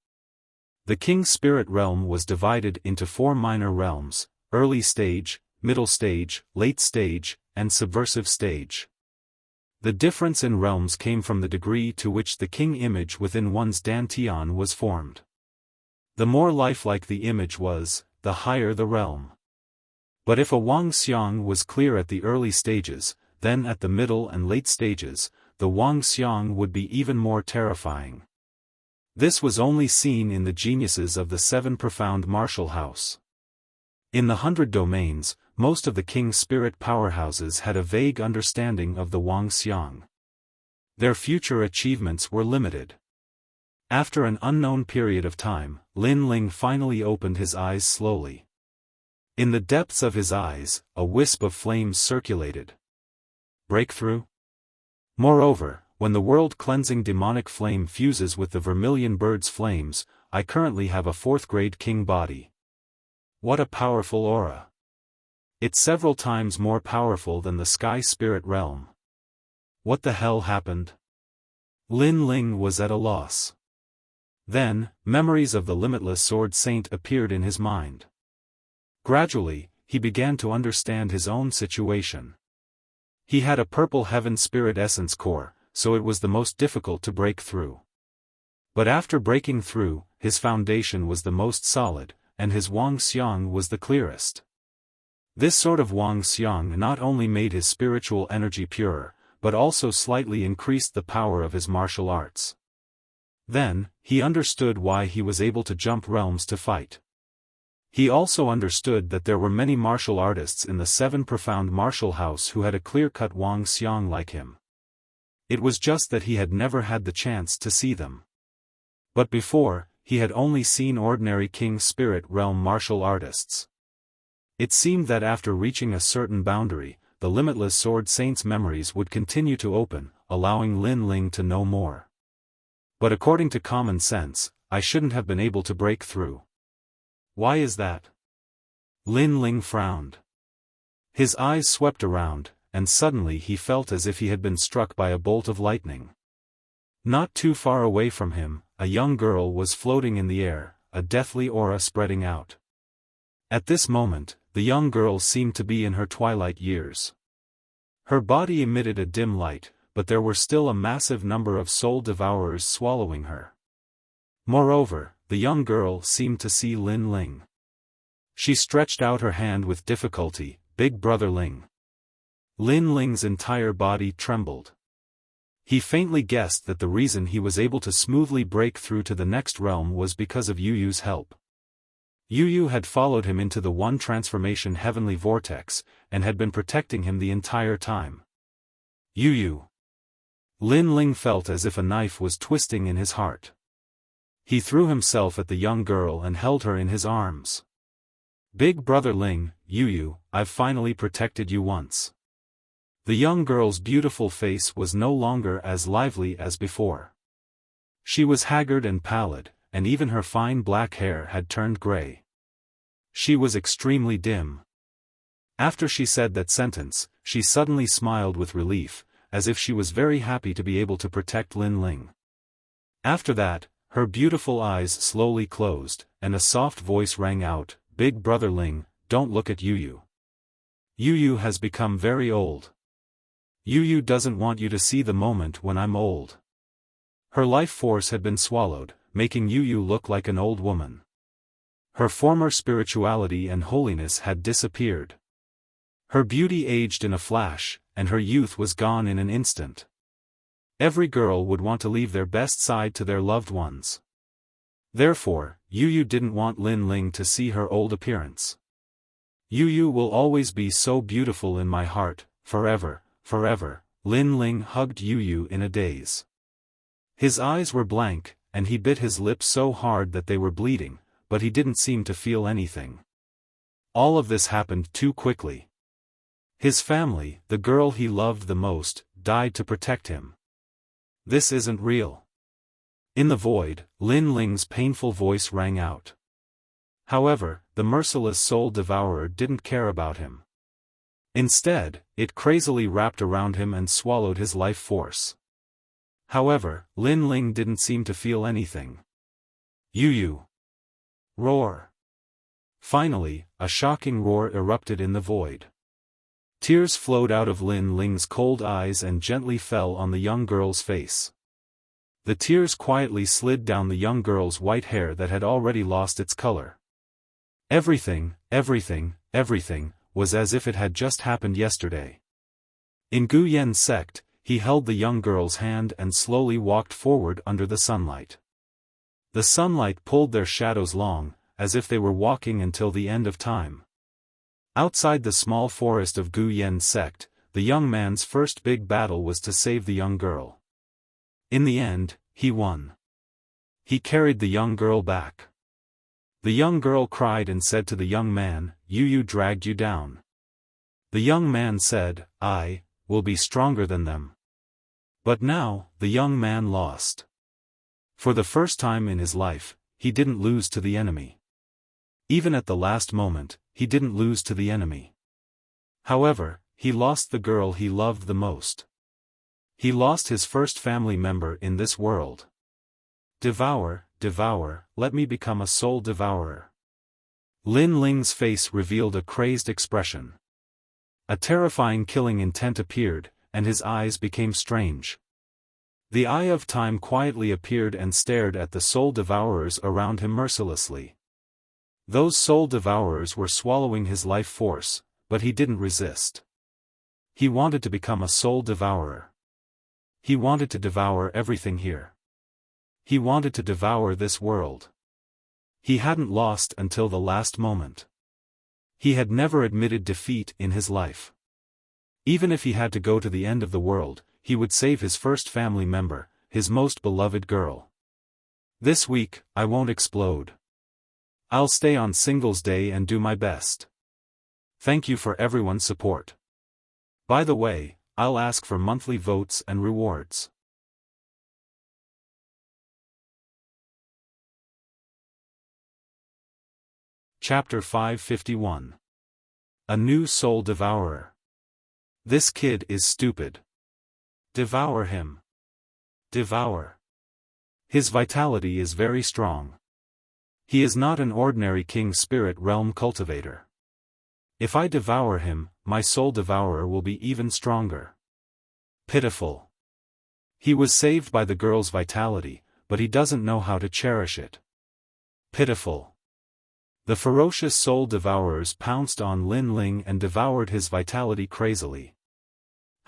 [SPEAKER 1] The King Spirit Realm was divided into 4 minor realms: early stage, middle stage, late stage, and subversive stage. The difference in realms came from the degree to which the king image within one's dantian was formed. The more lifelike the image was, the higher the realm. But if a Wang Xiang was clear at the early stages, then at the middle and late stages, the Wang Xiang would be even more terrifying. This was only seen in the geniuses of the 7 profound martial house. In the 100 domains, most of the king spirit powerhouses had a vague understanding of the Wang Xiang. Their future achievements were limited. After an unknown period of time, Lin Ling finally opened his eyes slowly. In the depths of his eyes, a wisp of flames circulated. Breakthrough? Moreover, when the world-cleansing demonic flame fuses with the vermilion bird's flames, I currently have a 4th-grade king body. What a powerful aura! It's several times more powerful than the sky spirit realm. What the hell happened? Lin Ling was at a loss. Then, memories of the limitless sword saint appeared in his mind. Gradually, he began to understand his own situation. He had a purple heaven spirit essence core, so it was the most difficult to break through. But after breaking through, his foundation was the most solid, and his Wang Xiang was the clearest. This sort of Wang Xiang not only made his spiritual energy purer, but also slightly increased the power of his martial arts. Then, he understood why he was able to jump realms to fight. He also understood that there were many martial artists in the Seven Profound Martial House who had a clear-cut Wang Xiang like him. It was just that he had never had the chance to see them. But before, he had only seen ordinary King Spirit Realm martial artists. It seemed that after reaching a certain boundary, the limitless Sword Saint's memories would continue to open, allowing Lin Ling to know more. But according to common sense, I shouldn't have been able to break through. Why is that? Lin Ling frowned. His eyes swept around, and suddenly he felt as if he had been struck by a bolt of lightning. Not too far away from him, a young girl was floating in the air, a deathly aura spreading out. At this moment, the young girl seemed to be in her twilight years. Her body emitted a dim light, but there were still a massive number of soul devourers swallowing her. Moreover, the young girl seemed to see Lin Ling. She stretched out her hand with difficulty, "Big brother Ling." Lin Ling's entire body trembled. He faintly guessed that the reason he was able to smoothly break through to the next realm was because of Yu Yu's help. Yu Yu had followed him into the One Transformation Heavenly Vortex, and had been protecting him the entire time. Yu Yu. Lin Ling felt as if a knife was twisting in his heart. He threw himself at the young girl and held her in his arms. "Big brother Ling, Yu Yu, I've finally protected you once." The young girl's beautiful face was no longer as lively as before. She was haggard and pallid, and even her fine black hair had turned gray. She was extremely dim. After she said that sentence, she suddenly smiled with relief, as if she was very happy to be able to protect Lin Ling. After that, her beautiful eyes slowly closed, and a soft voice rang out, "Big brother Ling, don't look at Yu Yu. Yu Yu has become very old. Yu Yu doesn't want you to see the moment when I'm old." Her life force had been swallowed, making Yu Yu look like an old woman. Her former spirituality and holiness had disappeared. Her beauty aged in a flash, and her youth was gone in an instant. Every girl would want to leave their best side to their loved ones. Therefore, Yu Yu didn't want Lin Ling to see her old appearance. "Yu Yu will always be so beautiful in my heart, forever, forever." Lin Ling hugged Yu Yu in a daze. His eyes were blank, and he bit his lips so hard that they were bleeding, but he didn't seem to feel anything. All of this happened too quickly. His family, the girl he loved the most, died to protect him. This isn't real. In the void, Lin Ling's painful voice rang out. However, the merciless soul devourer didn't care about him. Instead, it crazily wrapped around him and swallowed his life force. However, Lin Ling didn't seem to feel anything. "Yu Yu!" Roar! Finally, a shocking roar erupted in the void. Tears flowed out of Lin Ling's cold eyes and gently fell on the young girl's face. The tears quietly slid down the young girl's white hair that had already lost its color. Everything, was as if it had just happened yesterday. In Gu Yen's sect, he held the young girl's hand and slowly walked forward under the sunlight. The sunlight pulled their shadows long, as if they were walking until the end of time. Outside the small forest of Gu Yen's sect, the young man's first big battle was to save the young girl. In the end, he won. He carried the young girl back. The young girl cried and said to the young man, "Yu Yu dragged you down." The young man said, "I will be stronger than them." But now, the young man lost. For the first time in his life, he didn't lose to the enemy. Even at the last moment, he didn't lose to the enemy. However, he lost the girl he loved the most. He lost his first family member in this world. Devour, devour, let me become a soul devourer. Lin Ling's face revealed a crazed expression. A terrifying killing intent appeared, and his eyes became strange. The Eye of Time quietly appeared and stared at the soul devourers around him mercilessly. Those soul devourers were swallowing his life force, but he didn't resist. He wanted to become a soul devourer. He wanted to devour everything here. He wanted to devour this world. He hadn't lost until the last moment. He had never admitted defeat in his life. Even if he had to go to the end of the world, he would save his first family member, his most beloved girl. This week, I won't explode. I'll stay on Singles Day and do my best. Thank you for everyone's support. By the way, I'll ask for monthly votes and rewards. Chapter 551. A New Soul Devourer. This kid is stupid. Devour him. Devour. His vitality is very strong. He is not an ordinary king spirit realm cultivator. If I devour him, my soul devourer will be even stronger. Pitiful. He was saved by the girl's vitality, but he doesn't know how to cherish it. Pitiful. The ferocious soul devourers pounced on Lin Ling and devoured his vitality crazily.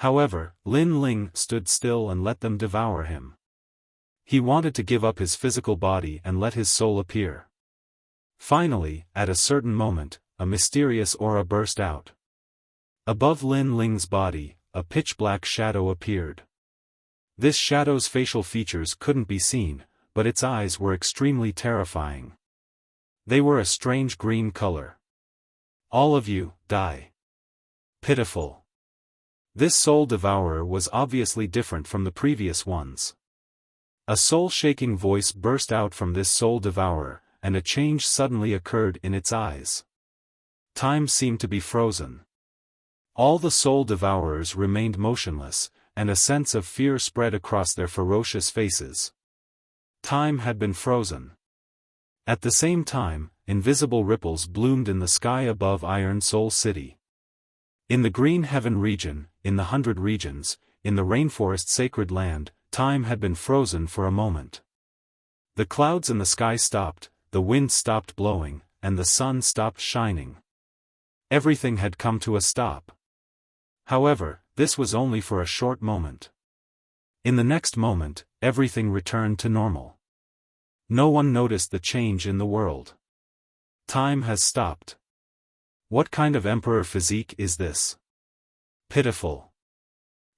[SPEAKER 1] However, Lin Ling stood still and let them devour him. He wanted to give up his physical body and let his soul appear. Finally, at a certain moment, a mysterious aura burst out. Above Lin Ling's body, a pitch-black shadow appeared. This shadow's facial features couldn't be seen, but its eyes were extremely terrifying. They were a strange green color. All of you, die. Pitiful. This soul devourer was obviously different from the previous ones. A soul-shaking voice burst out from this soul devourer, and a change suddenly occurred in its eyes. Time seemed to be frozen. All the soul devourers remained motionless, and a sense of fear spread across their ferocious faces. Time had been frozen. At the same time, invisible ripples bloomed in the sky above Iron Soul City. In the Green Heaven region, in the 100 regions, in the Rainforest Sacred Land, time had been frozen for a moment. The clouds in the sky stopped, the wind stopped blowing, and the sun stopped shining. Everything had come to a stop. However, this was only for a short moment. In the next moment, everything returned to normal. No one noticed the change in the world. Time has stopped. What kind of emperor physique is this? Pitiful.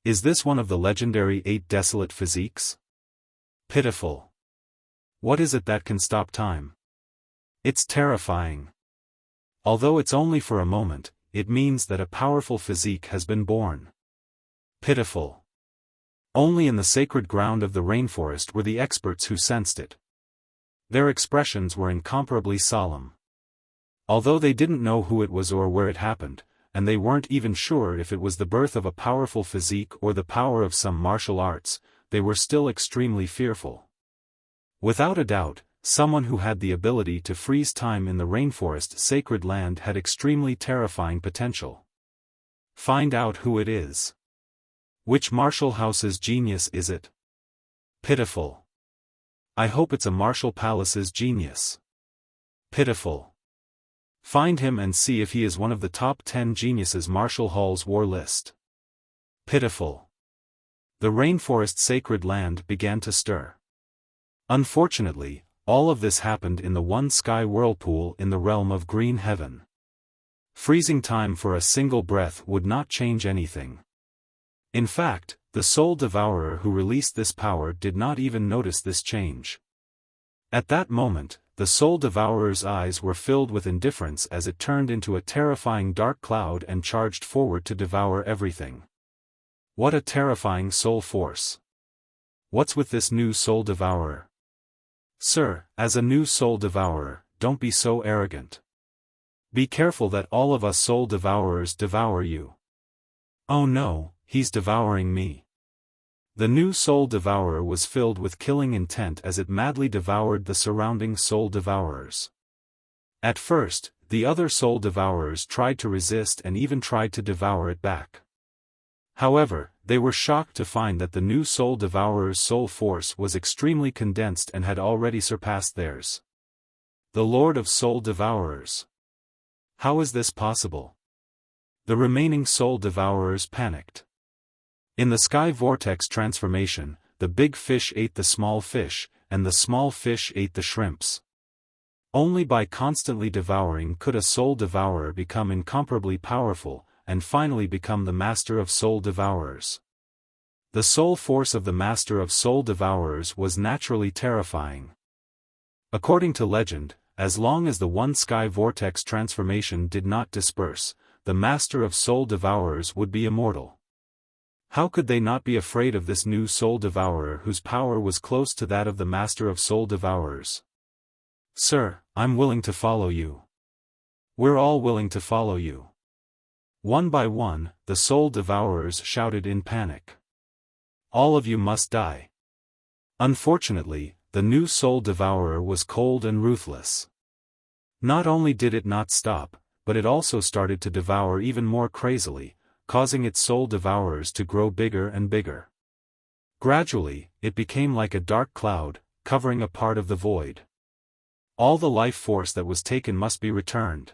[SPEAKER 1] Is this one of the legendary 8 desolate physiques? Pitiful. What is it that can stop time? It's terrifying. Although it's only for a moment, it means that a powerful physique has been born. Pitiful. Only in the sacred ground of the rainforest were the experts who sensed it. Their expressions were incomparably solemn. Although they didn't know who it was or where it happened, and they weren't even sure if it was the birth of a powerful physique or the power of some martial arts, they were still extremely fearful. Without a doubt, someone who had the ability to freeze time in the rainforest sacred land had extremely terrifying potential. Find out who it is. Which martial house's genius is it? Pitiful. I hope it's a martial palace's genius. Pitiful. Find him and see if he is one of the top 10 geniuses Martial Hall's war list. Pitiful. The rainforest sacred land began to stir. Unfortunately, all of this happened in the one sky whirlpool in the realm of Green Heaven. Freezing time for a single breath would not change anything. In fact, the soul devourer who released this power did not even notice this change. At that moment, the soul devourer's eyes were filled with indifference as it turned into a terrifying dark cloud and charged forward to devour everything. What a terrifying soul force. What's with this new soul devourer? Sir, as a new soul devourer, don't be so arrogant. Be careful that all of us soul devourers devour you. Oh no, he's devouring me. The new soul devourer was filled with killing intent as it madly devoured the surrounding soul devourers. At first, the other soul devourers tried to resist and even tried to devour it back. However, they were shocked to find that the new Soul Devourer's soul force was extremely condensed and had already surpassed theirs. The Lord of Soul Devourers. How is this possible? The remaining Soul Devourers panicked. In the Sky Vortex transformation, the big fish ate the small fish, and the small fish ate the shrimps. Only by constantly devouring could a Soul Devourer become incomparably powerful, and finally become the Master of Soul Devourers. The soul force of the Master of Soul Devourers was naturally terrifying. According to legend, as long as the one Sky Vortex transformation did not disperse, the Master of Soul Devourers would be immortal. How could they not be afraid of this new Soul Devourer whose power was close to that of the Master of Soul Devourers? Sir, I'm willing to follow you. We're all willing to follow you. One by one, the Soul Devourers shouted in panic. All of you must die. Unfortunately, the new Soul Devourer was cold and ruthless. Not only did it not stop, but it also started to devour even more crazily, causing its Soul Devourers to grow bigger and bigger. Gradually, it became like a dark cloud, covering a part of the void. All the life force that was taken must be returned.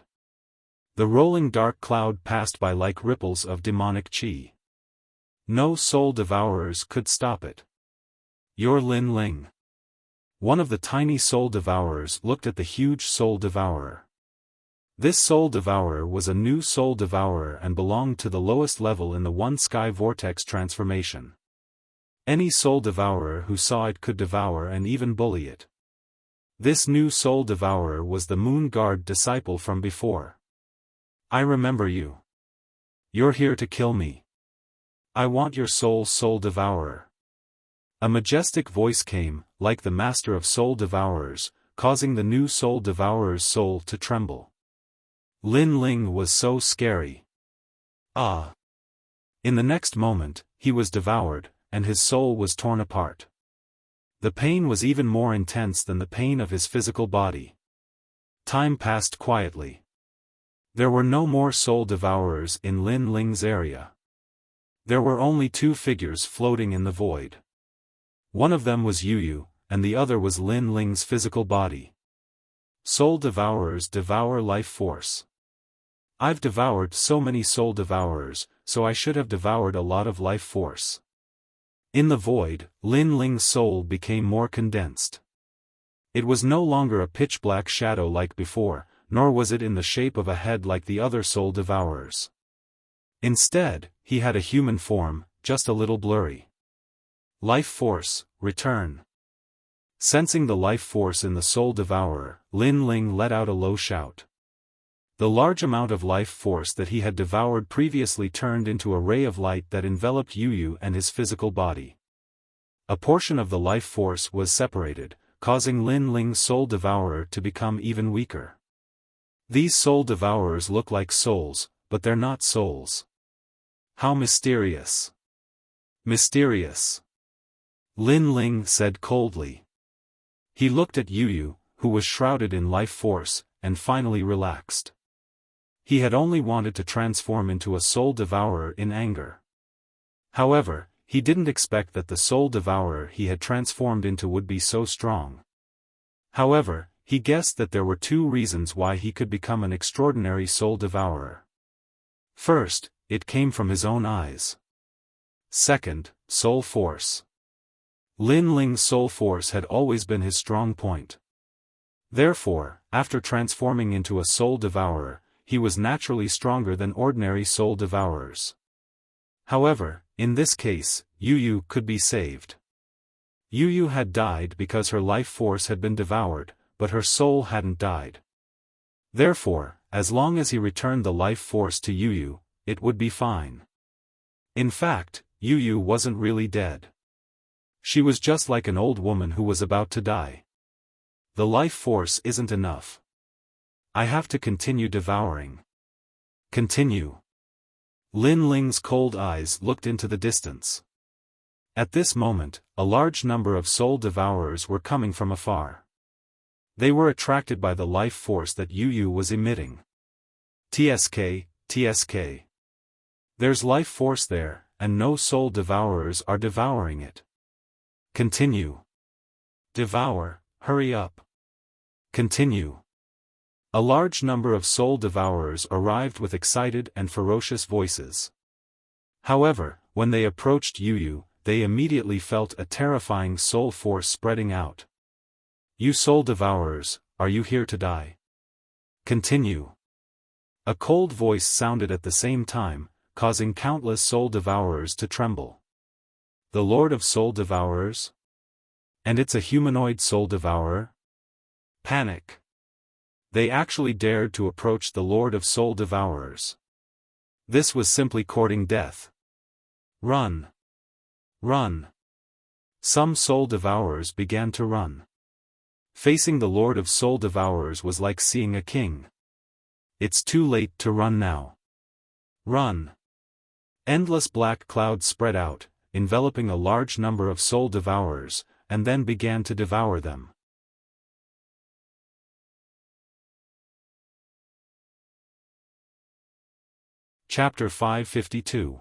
[SPEAKER 1] The rolling dark cloud passed by like ripples of demonic chi. No Soul Devourers could stop it. You're Lin Ling. One of the tiny Soul Devourers looked at the huge Soul Devourer. This Soul Devourer was a new Soul Devourer and belonged to the lowest level in the One Sky Vortex transformation. Any Soul Devourer who saw it could devour and even bully it. This new Soul Devourer was the Moon Guard disciple from before. I remember you. You're here to kill me. I want your soul, Soul Devourer. A majestic voice came, like the Master of Soul Devourers, causing the new Soul Devourer's soul to tremble. Lin Ling was so scary. Ah! In the next moment, he was devoured, and his soul was torn apart. The pain was even more intense than the pain of his physical body. Time passed quietly. There were no more Soul Devourers in Lin Ling's area. There were only two figures floating in the void. One of them was Yu, and the other was Lin Ling's physical body. Soul Devourers devour life force. I've devoured so many Soul Devourers, so I should have devoured a lot of life force. In the void, Lin Ling's soul became more condensed. It was no longer a pitch-black shadow like before, nor was it in the shape of a head like the other Soul Devourers. Instead, he had a human form, just a little blurry. Life force, return. Sensing the life force in the Soul Devourer, Lin Ling let out a low shout. The large amount of life force that he had devoured previously turned into a ray of light that enveloped Yu and his physical body. A portion of the life force was separated, causing Lin Ling's Soul Devourer to become even weaker. These Soul Devourers look like souls, but they're not souls. How mysterious. Mysterious. Lin Ling said coldly. He looked at Yu, who was shrouded in life force, and finally relaxed. He had only wanted to transform into a Soul Devourer in anger. However, he didn't expect that the Soul Devourer he had transformed into would be so strong. However, he guessed that there were two reasons why he could become an extraordinary Soul Devourer. First, it came from his own eyes. Second, soul force. Lin Ling's soul force had always been his strong point. Therefore, after transforming into a Soul Devourer, he was naturally stronger than ordinary Soul Devourers. However, in this case, Yu could be saved. Yu had died because her life force had been devoured, but her soul hadn't died. Therefore, as long as he returned the life force to Yu, it would be fine. In fact, Yu wasn't really dead. She was just like an old woman who was about to die. The life force isn't enough. I have to continue devouring. Continue. Lin Ling's cold eyes looked into the distance. At this moment, a large number of Soul Devourers were coming from afar. They were attracted by the life force that Yu was emitting. TSK. There's life force there, and no soul devourers are devouring it. Continue. Devour, hurry up. Continue. A large number of soul devourers arrived with excited and ferocious voices. However, when they approached Yu, they immediately felt a terrifying soul force spreading out. You soul devourers, are you here to die? Continue. A cold voice sounded at the same time, causing countless soul devourers to tremble. The Lord of Soul Devourers? And it's a humanoid soul devourer? Panic. They actually dared to approach the Lord of Soul Devourers. This was simply courting death. Run. Run. Some soul devourers began to run. Facing the Lord of Soul Devourers was like seeing a king. It's too late to run now. Run. Endless black clouds spread out, enveloping a large number of soul devourers, and then began to devour them. Chapter 552.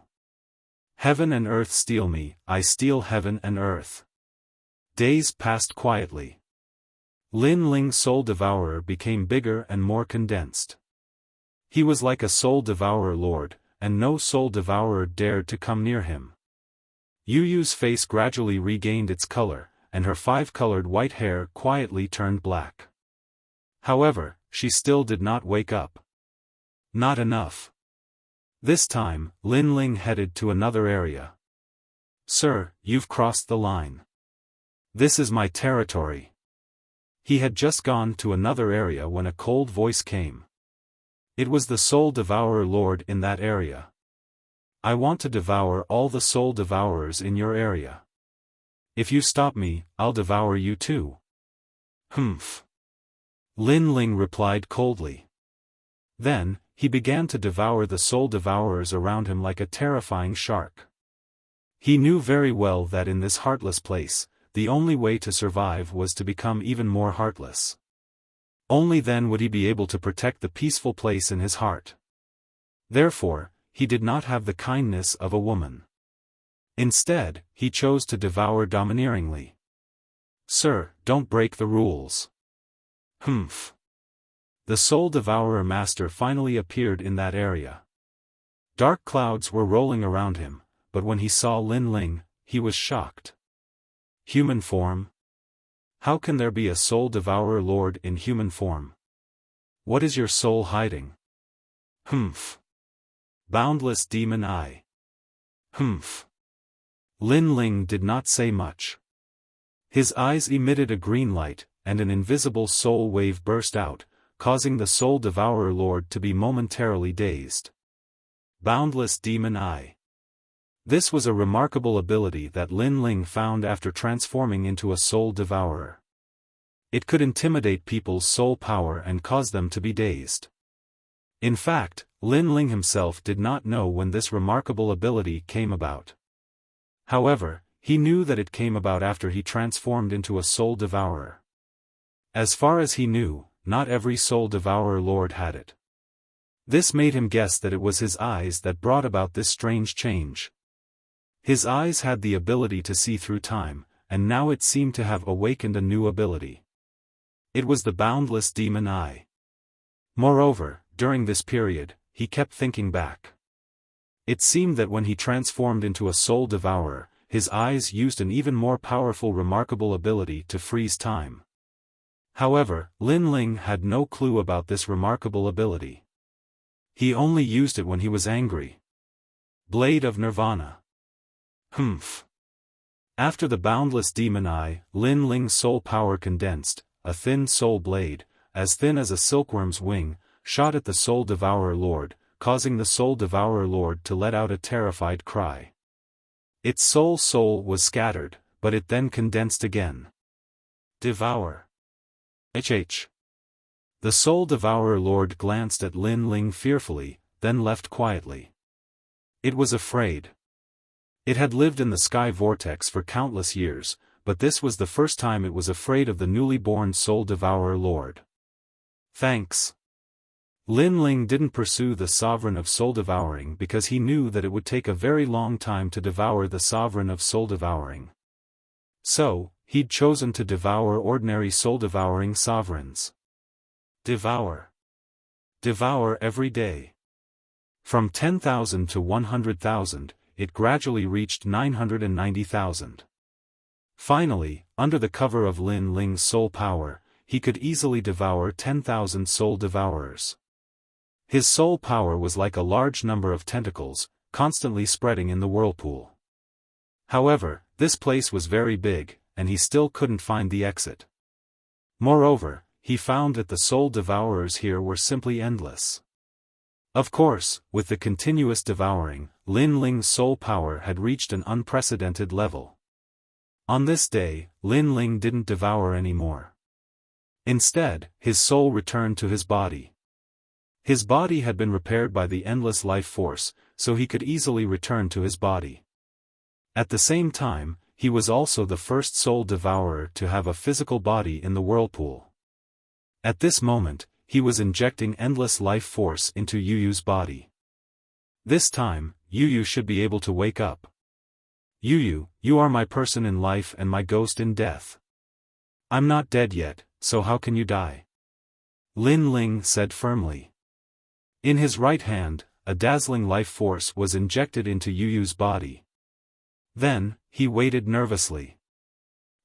[SPEAKER 1] Heaven and earth steal me, I steal heaven and earth. Days passed quietly. Lin Ling's soul devourer became bigger and more condensed. He was like a soul devourer lord, and no soul devourer dared to come near him. Yu's face gradually regained its color, and her five-colored white hair quietly turned black. However, she still did not wake up. Not enough. This time, Lin Ling headed to another area. Sir, you've crossed the line. This is my territory. He had just gone to another area when a cold voice came. It was the Soul Devourer Lord in that area. I want to devour all the soul devourers in your area. If you stop me, I'll devour you too. Humph. Lin Ling replied coldly. Then, he began to devour the soul devourers around him like a terrifying shark. He knew very well that in this heartless place, the only way to survive was to become even more heartless. Only then would he be able to protect the peaceful place in his heart. Therefore, he did not have the kindness of a woman. Instead, he chose to devour domineeringly. Sir, don't break the rules. Humph. The Soul Devourer Master finally appeared in that area. Dark clouds were rolling around him, but when he saw Lin Ling, he was shocked. Human form? How can there be a Soul Devourer Lord in human form? What is your soul hiding? Humph. Boundless demon eye. Humph. Lin Ling did not say much. His eyes emitted a green light, and an invisible soul wave burst out, causing the Soul Devourer Lord to be momentarily dazed. Boundless demon eye. This was a remarkable ability that Lin Ling found after transforming into a soul devourer. It could intimidate people's soul power and cause them to be dazed. In fact, Lin Ling himself did not know when this remarkable ability came about. However, he knew that it came about after he transformed into a soul devourer. As far as he knew, not every soul devourer lord had it. This made him guess that it was his eyes that brought about this strange change. His eyes had the ability to see through time, and now it seemed to have awakened a new ability. It was the boundless demon eye. Moreover, during this period, he kept thinking back. It seemed that when he transformed into a soul devourer, his eyes used an even more powerful remarkable ability to freeze time. However, Lin Ling had no clue about this remarkable ability. He only used it when he was angry. Blade of Nirvana. Humph. After the boundless demon eye, Lin Ling's soul power condensed, a thin soul blade, as thin as a silkworm's wing, shot at the Soul Devourer Lord, causing the Soul Devourer Lord to let out a terrified cry. Its soul was scattered, but it then condensed again. Devour. The Soul Devourer Lord glanced at Lin Ling fearfully, then left quietly. It was afraid. It had lived in the sky vortex for countless years, but this was the first time it was afraid of the newly born Soul Devourer Lord. Thanks. Lin Ling didn't pursue the sovereign of soul devouring because he knew that it would take a very long time to devour the sovereign of soul devouring. So, he'd chosen to devour ordinary soul devouring sovereigns. Devour. Devour every day. From 10,000 to 100,000, it gradually reached 990,000. Finally, under the cover of Lin Ling's soul power, he could easily devour 10,000 soul devourers. His soul power was like a large number of tentacles, constantly spreading in the whirlpool. However, this place was very big, and he still couldn't find the exit. Moreover, he found that the soul devourers here were simply endless. Of course, with the continuous devouring, Lin Ling's soul power had reached an unprecedented level. On this day, Lin Ling didn't devour anymore. Instead, his soul returned to his body. His body had been repaired by the endless life force, so he could easily return to his body. At the same time, he was also the first soul devourer to have a physical body in the whirlpool. At this moment, he was injecting endless life force into Yu Yu's body. This time, Yu Yu should be able to wake up. Yu Yu, you are my person in life and my ghost in death. I'm not dead yet, so how can you die? Lin Ling said firmly. In his right hand, a dazzling life force was injected into Yu Yu's body. Then, he waited nervously.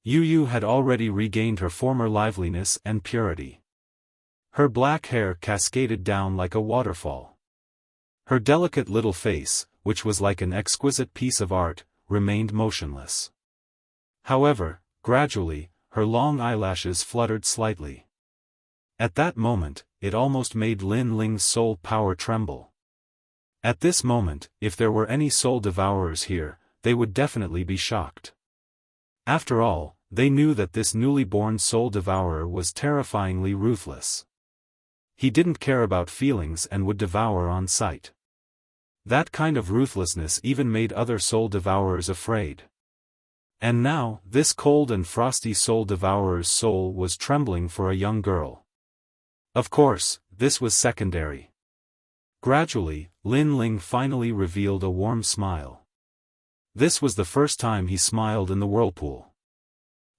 [SPEAKER 1] Yu Yu had already regained her former liveliness and purity. Her black hair cascaded down like a waterfall. Her delicate little face, which was like an exquisite piece of art, remained motionless. However, gradually, her long eyelashes fluttered slightly. At that moment, it almost made Lin Ling's soul power tremble. At this moment, if there were any soul devourers here, they would definitely be shocked. After all, they knew that this newly born soul devourer was terrifyingly ruthless. He didn't care about feelings and would devour on sight. That kind of ruthlessness even made other soul devourers afraid. And now, this cold and frosty soul devourer's soul was trembling for a young girl. Of course, this was secondary. Gradually, Lin Ling finally revealed a warm smile. This was the first time he smiled in the whirlpool.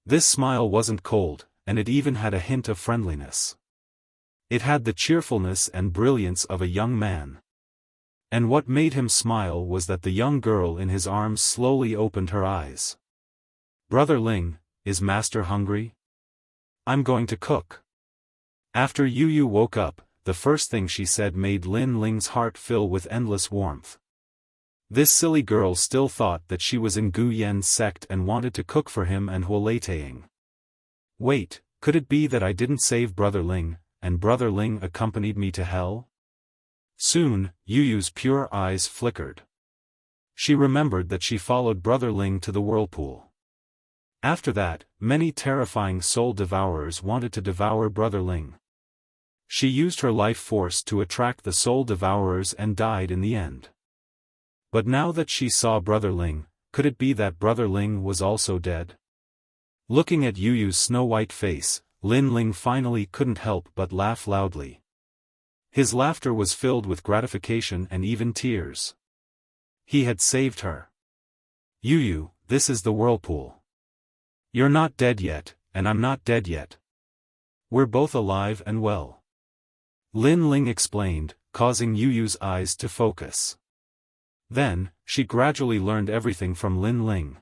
[SPEAKER 1] This smile wasn't cold, and it even had a hint of friendliness. It had the cheerfulness and brilliance of a young man. And what made him smile was that the young girl in his arms slowly opened her eyes. Brother Ling, is Master hungry? I'm going to cook. After Yu Yu woke up, the first thing she said made Lin Ling's heart fill with endless warmth. This silly girl still thought that she was in Gu Yan's sect and wanted to cook for him and Huoleitang. Wait, could it be that I didn't save Brother Ling, and Brother Ling accompanied me to hell? Soon, Yu Yu's pure eyes flickered. She remembered that she followed Brother Ling to the whirlpool. After that, many terrifying soul devourers wanted to devour Brother Ling. She used her life force to attract the soul devourers and died in the end. But now that she saw Brother Ling, could it be that Brother Ling was also dead? Looking at Yu Yu's snow-white face, Lin Ling finally couldn't help but laugh loudly. His laughter was filled with gratification and even tears. He had saved her. Yu Yu, this is the whirlpool. You're not dead yet, and I'm not dead yet. We're both alive and well. Lin Ling explained, causing Yu Yu's eyes to focus. Then, she gradually learned everything from Lin Ling.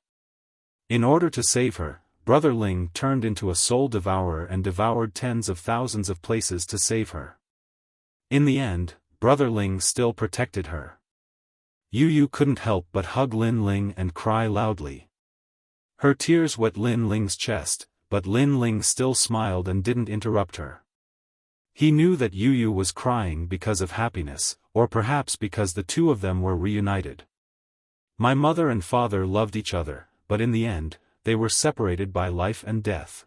[SPEAKER 1] In order to save her, Brother Ling turned into a soul devourer and devoured tens of thousands of places to save her. In the end, Brother Ling still protected her. Yu Yu couldn't help but hug Lin Ling and cry loudly. Her tears wet Lin Ling's chest, but Lin Ling still smiled and didn't interrupt her. He knew that Yu Yu was crying because of happiness, or perhaps because the two of them were reunited. My mother and father loved each other, but in the end, they were separated by life and death.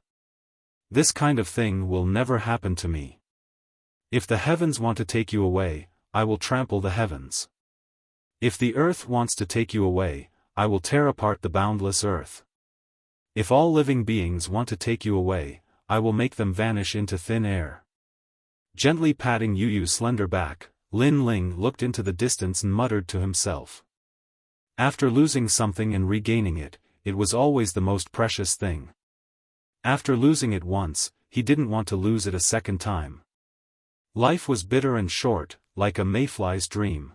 [SPEAKER 1] This kind of thing will never happen to me. If the heavens want to take you away, I will trample the heavens. If the earth wants to take you away, I will tear apart the boundless earth. If all living beings want to take you away, I will make them vanish into thin air. Gently patting Yu Yu's slender back, Lin Ling looked into the distance and muttered to himself. After losing something and regaining it, it was always the most precious thing. After losing it once, he didn't want to lose it a second time. Life was bitter and short, like a mayfly's dream.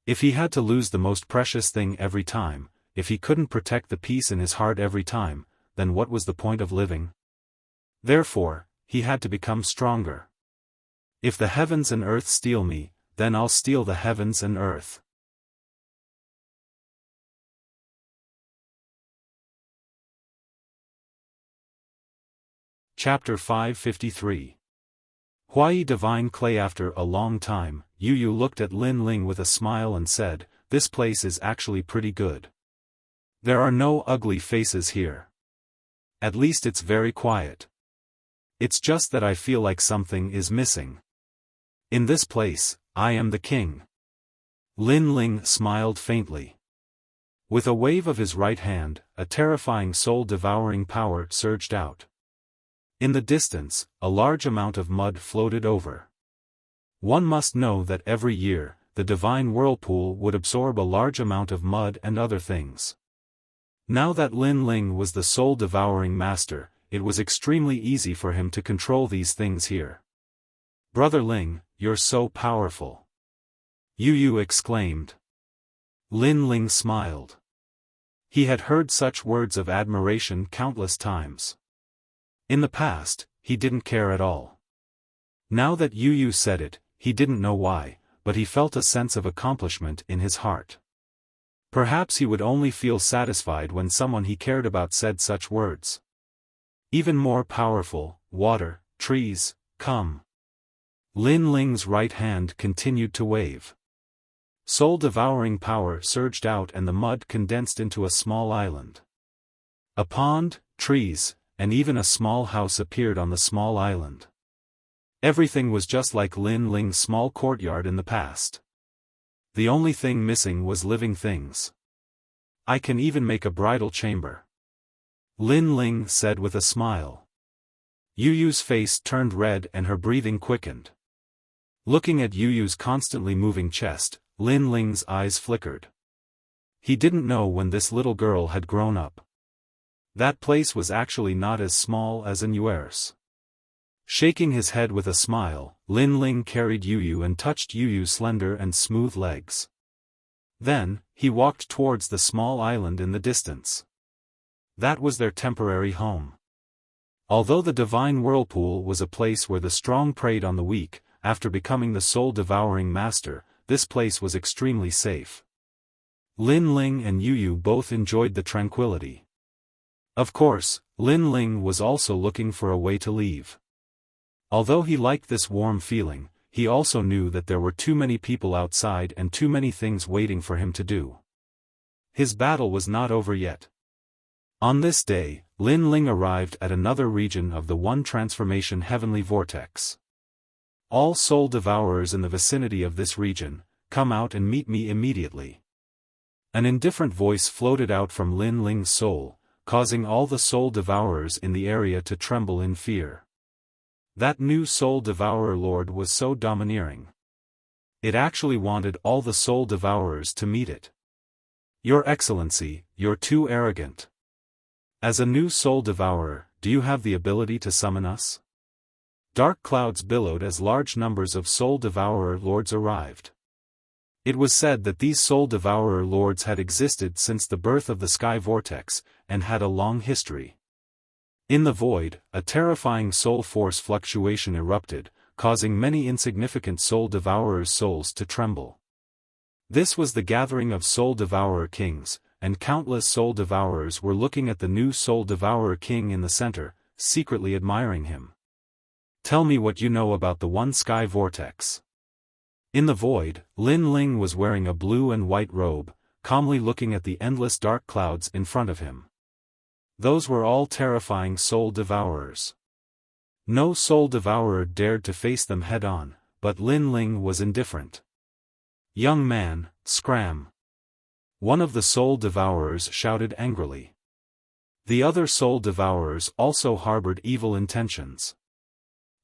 [SPEAKER 1] If he had to lose the most precious thing every time, if he couldn't protect the peace in his heart every time, then what was the point of living? Therefore, he had to become stronger. If the heavens and earth steal me, then I'll steal the heavens and earth. Chapter 553. Huai Divine Clay. After a long time, Yu Yu looked at Lin Ling with a smile and said, "This place is actually pretty good. There are no ugly faces here. At least it's very quiet. It's just that I feel like something is missing. In this place, I am the king." Lin Ling smiled faintly. With a wave of his right hand, a terrifying soul-devouring power surged out. In the distance, a large amount of mud floated over. One must know that every year, the divine whirlpool would absorb a large amount of mud and other things. Now that Lin Ling was the soul-devouring master, it was extremely easy for him to control these things here. "Brother Ling, you're so powerful," Yu Yu exclaimed. Lin Ling smiled. He had heard such words of admiration countless times. In the past, he didn't care at all. Now that Yu Yu said it, he didn't know why, but he felt a sense of accomplishment in his heart. Perhaps he would only feel satisfied when someone he cared about said such words. Even more powerful, water, trees, come. Lin Ling's right hand continued to wave. Soul-devouring power surged out and the mud condensed into a small island. A pond, trees, and even a small house appeared on the small island. Everything was just like Lin Ling's small courtyard in the past. The only thing missing was living things. "I can even make a bridal chamber," Lin Ling said with a smile. Yu Yu's face turned red and her breathing quickened. Looking at Yu Yu's constantly moving chest, Lin Ling's eyes flickered. He didn't know when this little girl had grown up. That place was actually not as small as in yours. Shaking his head with a smile, Lin Ling carried Yu Yu and touched Yu Yu's slender and smooth legs. Then, he walked towards the small island in the distance. That was their temporary home. Although the divine whirlpool was a place where the strong preyed on the weak, after becoming the soul-devouring master, this place was extremely safe. Lin Ling and Yu Yu both enjoyed the tranquility. Of course, Lin Ling was also looking for a way to leave. Although he liked this warm feeling, he also knew that there were too many people outside and too many things waiting for him to do. His battle was not over yet. On this day, Lin Ling arrived at another region of the One Transformation Heavenly Vortex. "All soul devourers in the vicinity of this region, come out and meet me immediately." An indifferent voice floated out from Lin Ling's soul, causing all the soul devourers in the area to tremble in fear. That new soul devourer lord was so domineering. It actually wanted all the soul devourers to meet it. "Your Excellency, you're too arrogant. As a new soul devourer, do you have the ability to summon us?" Dark clouds billowed as large numbers of soul devourer lords arrived. It was said that these soul devourer lords had existed since the birth of the sky vortex, and had a long history. In the void, a terrifying soul force fluctuation erupted, causing many insignificant soul devourers' souls to tremble. This was the gathering of soul devourer kings, and countless soul devourers were looking at the new soul devourer king in the center, secretly admiring him. "Tell me what you know about the one sky vortex." In the void, Lin Ling was wearing a blue and white robe, calmly looking at the endless dark clouds in front of him. Those were all terrifying soul devourers. No soul devourer dared to face them head-on, but Lin Ling was indifferent. "Young man, scram!" One of the soul devourers shouted angrily. The other soul devourers also harbored evil intentions.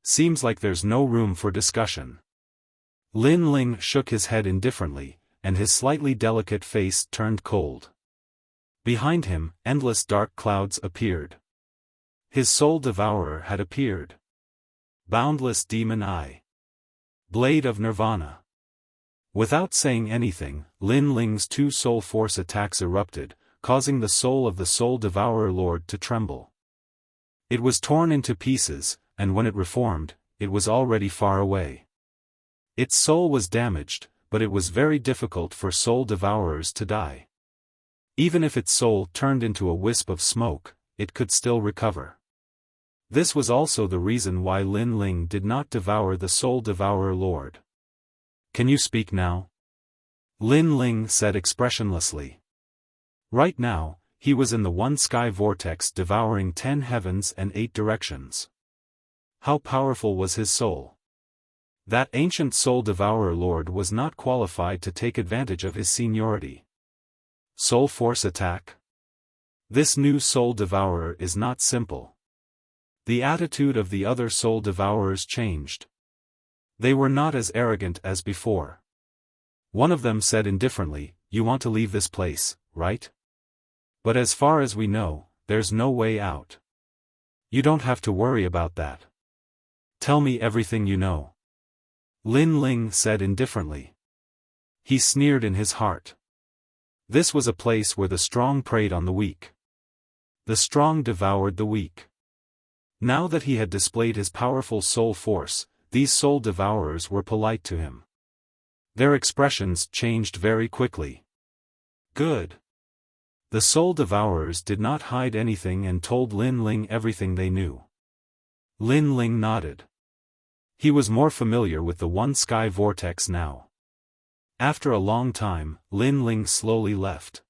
[SPEAKER 1] Seems like there's no room for discussion. Lin Ling shook his head indifferently, and his slightly delicate face turned cold. Behind him, endless dark clouds appeared. His soul devourer had appeared. Boundless demon eye. Blade of Nirvana. Without saying anything, Lin Ling's two soul force attacks erupted, causing the soul of the soul devourer lord to tremble. It was torn into pieces, and when it reformed, it was already far away. Its soul was damaged, but it was very difficult for soul devourers to die. Even if its soul turned into a wisp of smoke, it could still recover. This was also the reason why Lin Ling did not devour the soul devourer lord. Can you speak now? Lin Ling said expressionlessly. Right now, he was in the one sky vortex devouring 10 heavens and 8 directions. How powerful was his soul? That ancient soul devourer lord was not qualified to take advantage of his seniority. Soul force attack? This new soul devourer is not simple. The attitude of the other soul devourers changed. They were not as arrogant as before. One of them said indifferently, "You want to leave this place, right? But as far as we know, there's no way out. You don't have to worry about that. Tell me everything you know." Lin Ling said indifferently. He sneered in his heart. This was a place where the strong preyed on the weak. The strong devoured the weak. Now that he had displayed his powerful soul force, these soul devourers were polite to him. Their expressions changed very quickly. Good. The soul devourers did not hide anything and told Lin Ling everything they knew. Lin Ling nodded. He was more familiar with the one sky vortex now. After a long time, Lin Ling slowly left.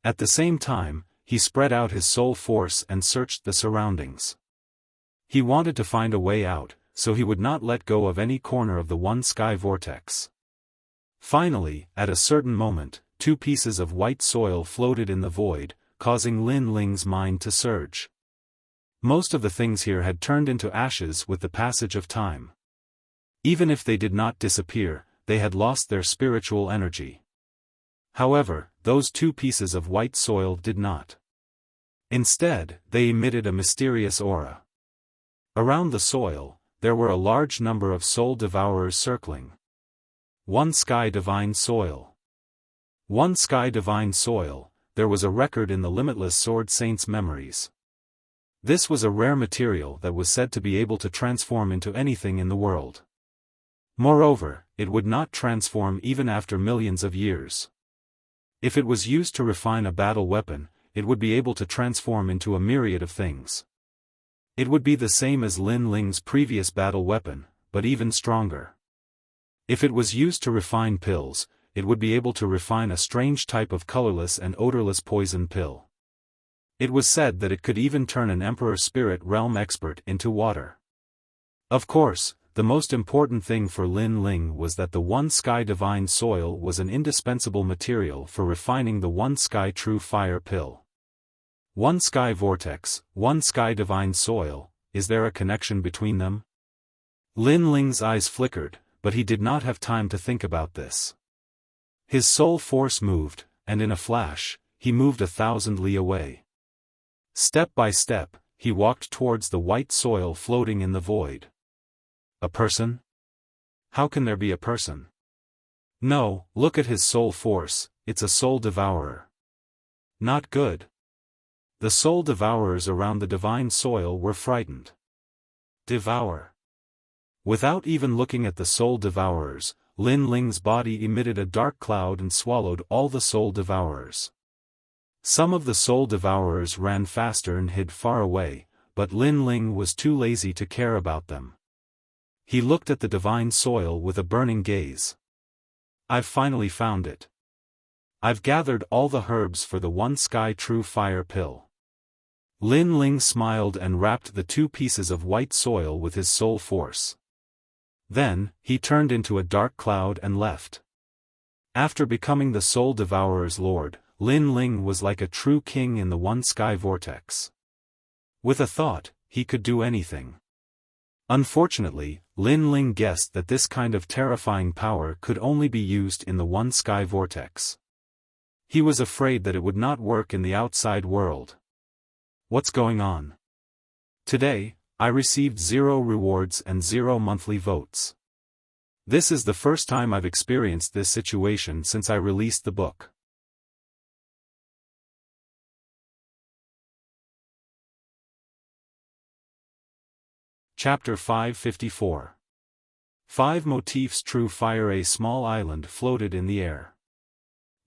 [SPEAKER 1] At the same time, he spread out his soul force and searched the surroundings. He wanted to find a way out, so he would not let go of any corner of the one sky vortex. Finally, at a certain moment, 2 pieces of white soil floated in the void, causing Lin Ling's mind to surge. Most of the things here had turned into ashes with the passage of time. Even if they did not disappear, they had lost their spiritual energy. However, those 2 pieces of white soil did not. Instead, they emitted a mysterious aura. Around the soil, there were a large number of soul devourers circling. One sky divine soil. One sky divine soil, there was a record in the limitless sword saint's memories. This was a rare material that was said to be able to transform into anything in the world. Moreover, it would not transform even after millions of years. If it was used to refine a battle weapon, it would be able to transform into a myriad of things. It would be the same as Lin Ling's previous battle weapon, but even stronger. If it was used to refine pills, it would be able to refine a strange type of colorless and odorless poison pill. It was said that it could even turn an Emperor Spirit Realm expert into water. Of course, the most important thing for Lin Ling was that the One Sky Divine Soil was an indispensable material for refining the One Sky True Fire pill. One Sky Vortex, One Sky Divine Soil, is there a connection between them? Lin Ling's eyes flickered, but he did not have time to think about this. His soul force moved, and in a flash, he moved 1,000 li away. Step by step, he walked towards the white soil floating in the void. A person? How can there be a person? No, look at his soul force, it's a soul devourer. Not good. The soul devourers around the divine soil were frightened. Devour. Without even looking at the soul devourers, Lin Ling's body emitted a dark cloud and swallowed all the soul devourers. Some of the soul devourers ran faster and hid far away, but Lin Ling was too lazy to care about them. He looked at the divine soil with a burning gaze. I've finally found it. I've gathered all the herbs for the One Sky True Fire pill. Lin Ling smiled and wrapped the 2 pieces of white soil with his soul force. Then, he turned into a dark cloud and left. After becoming the soul devourer's lord, Lin Ling was like a true king in the One Sky Vortex. With a thought, he could do anything. Unfortunately, Lin Ling guessed that this kind of terrifying power could only be used in the one sky vortex. He was afraid that it would not work in the outside world. What's going on? Today, I received 0 rewards and 0 monthly votes. This is the first time I've experienced this situation since I released the book. Chapter 554. 5 motifs. True fire. A small island floated in the air.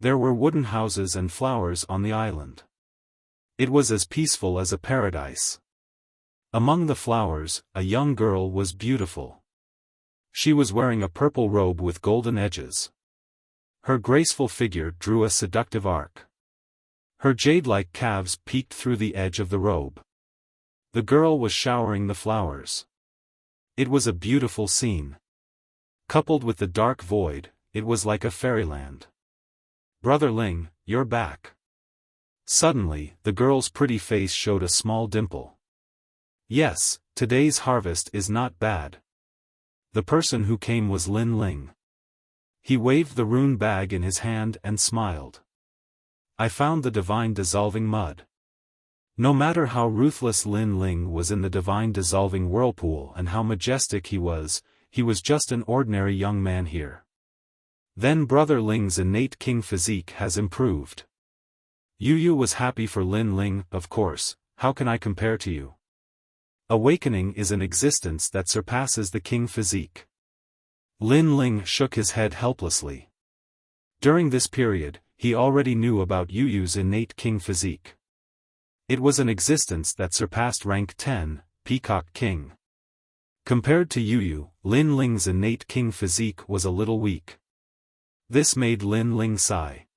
[SPEAKER 1] There were wooden houses and flowers on the island. It was as peaceful as a paradise. Among the flowers, a young girl was beautiful. She was wearing a purple robe with golden edges. Her graceful figure drew a seductive arc. Her jade-like calves peeked through the edge of the robe. The girl was showering the flowers. It was a beautiful scene. Coupled with the dark void, it was like a fairyland. Brother Ling, you're back. Suddenly, the girl's pretty face showed a small dimple. Yes, today's harvest is not bad. The person who came was Lin Ling. He waved the rune bag in his hand and smiled. I found the divine dissolving mud. No matter how ruthless Lin Ling was in the divine dissolving whirlpool and how majestic he was just an ordinary young man here. Then Brother Ling's innate king physique has improved. Yu was happy for Lin Ling. Of course, how can I compare to you? Awakening is an existence that surpasses the king physique. Lin Ling shook his head helplessly. During this period, he already knew about Yu's innate king physique. It was an existence that surpassed rank 10, Peacock King. Compared to Yu, Lin Ling's innate king physique was a little weak. This made Lin Ling sigh.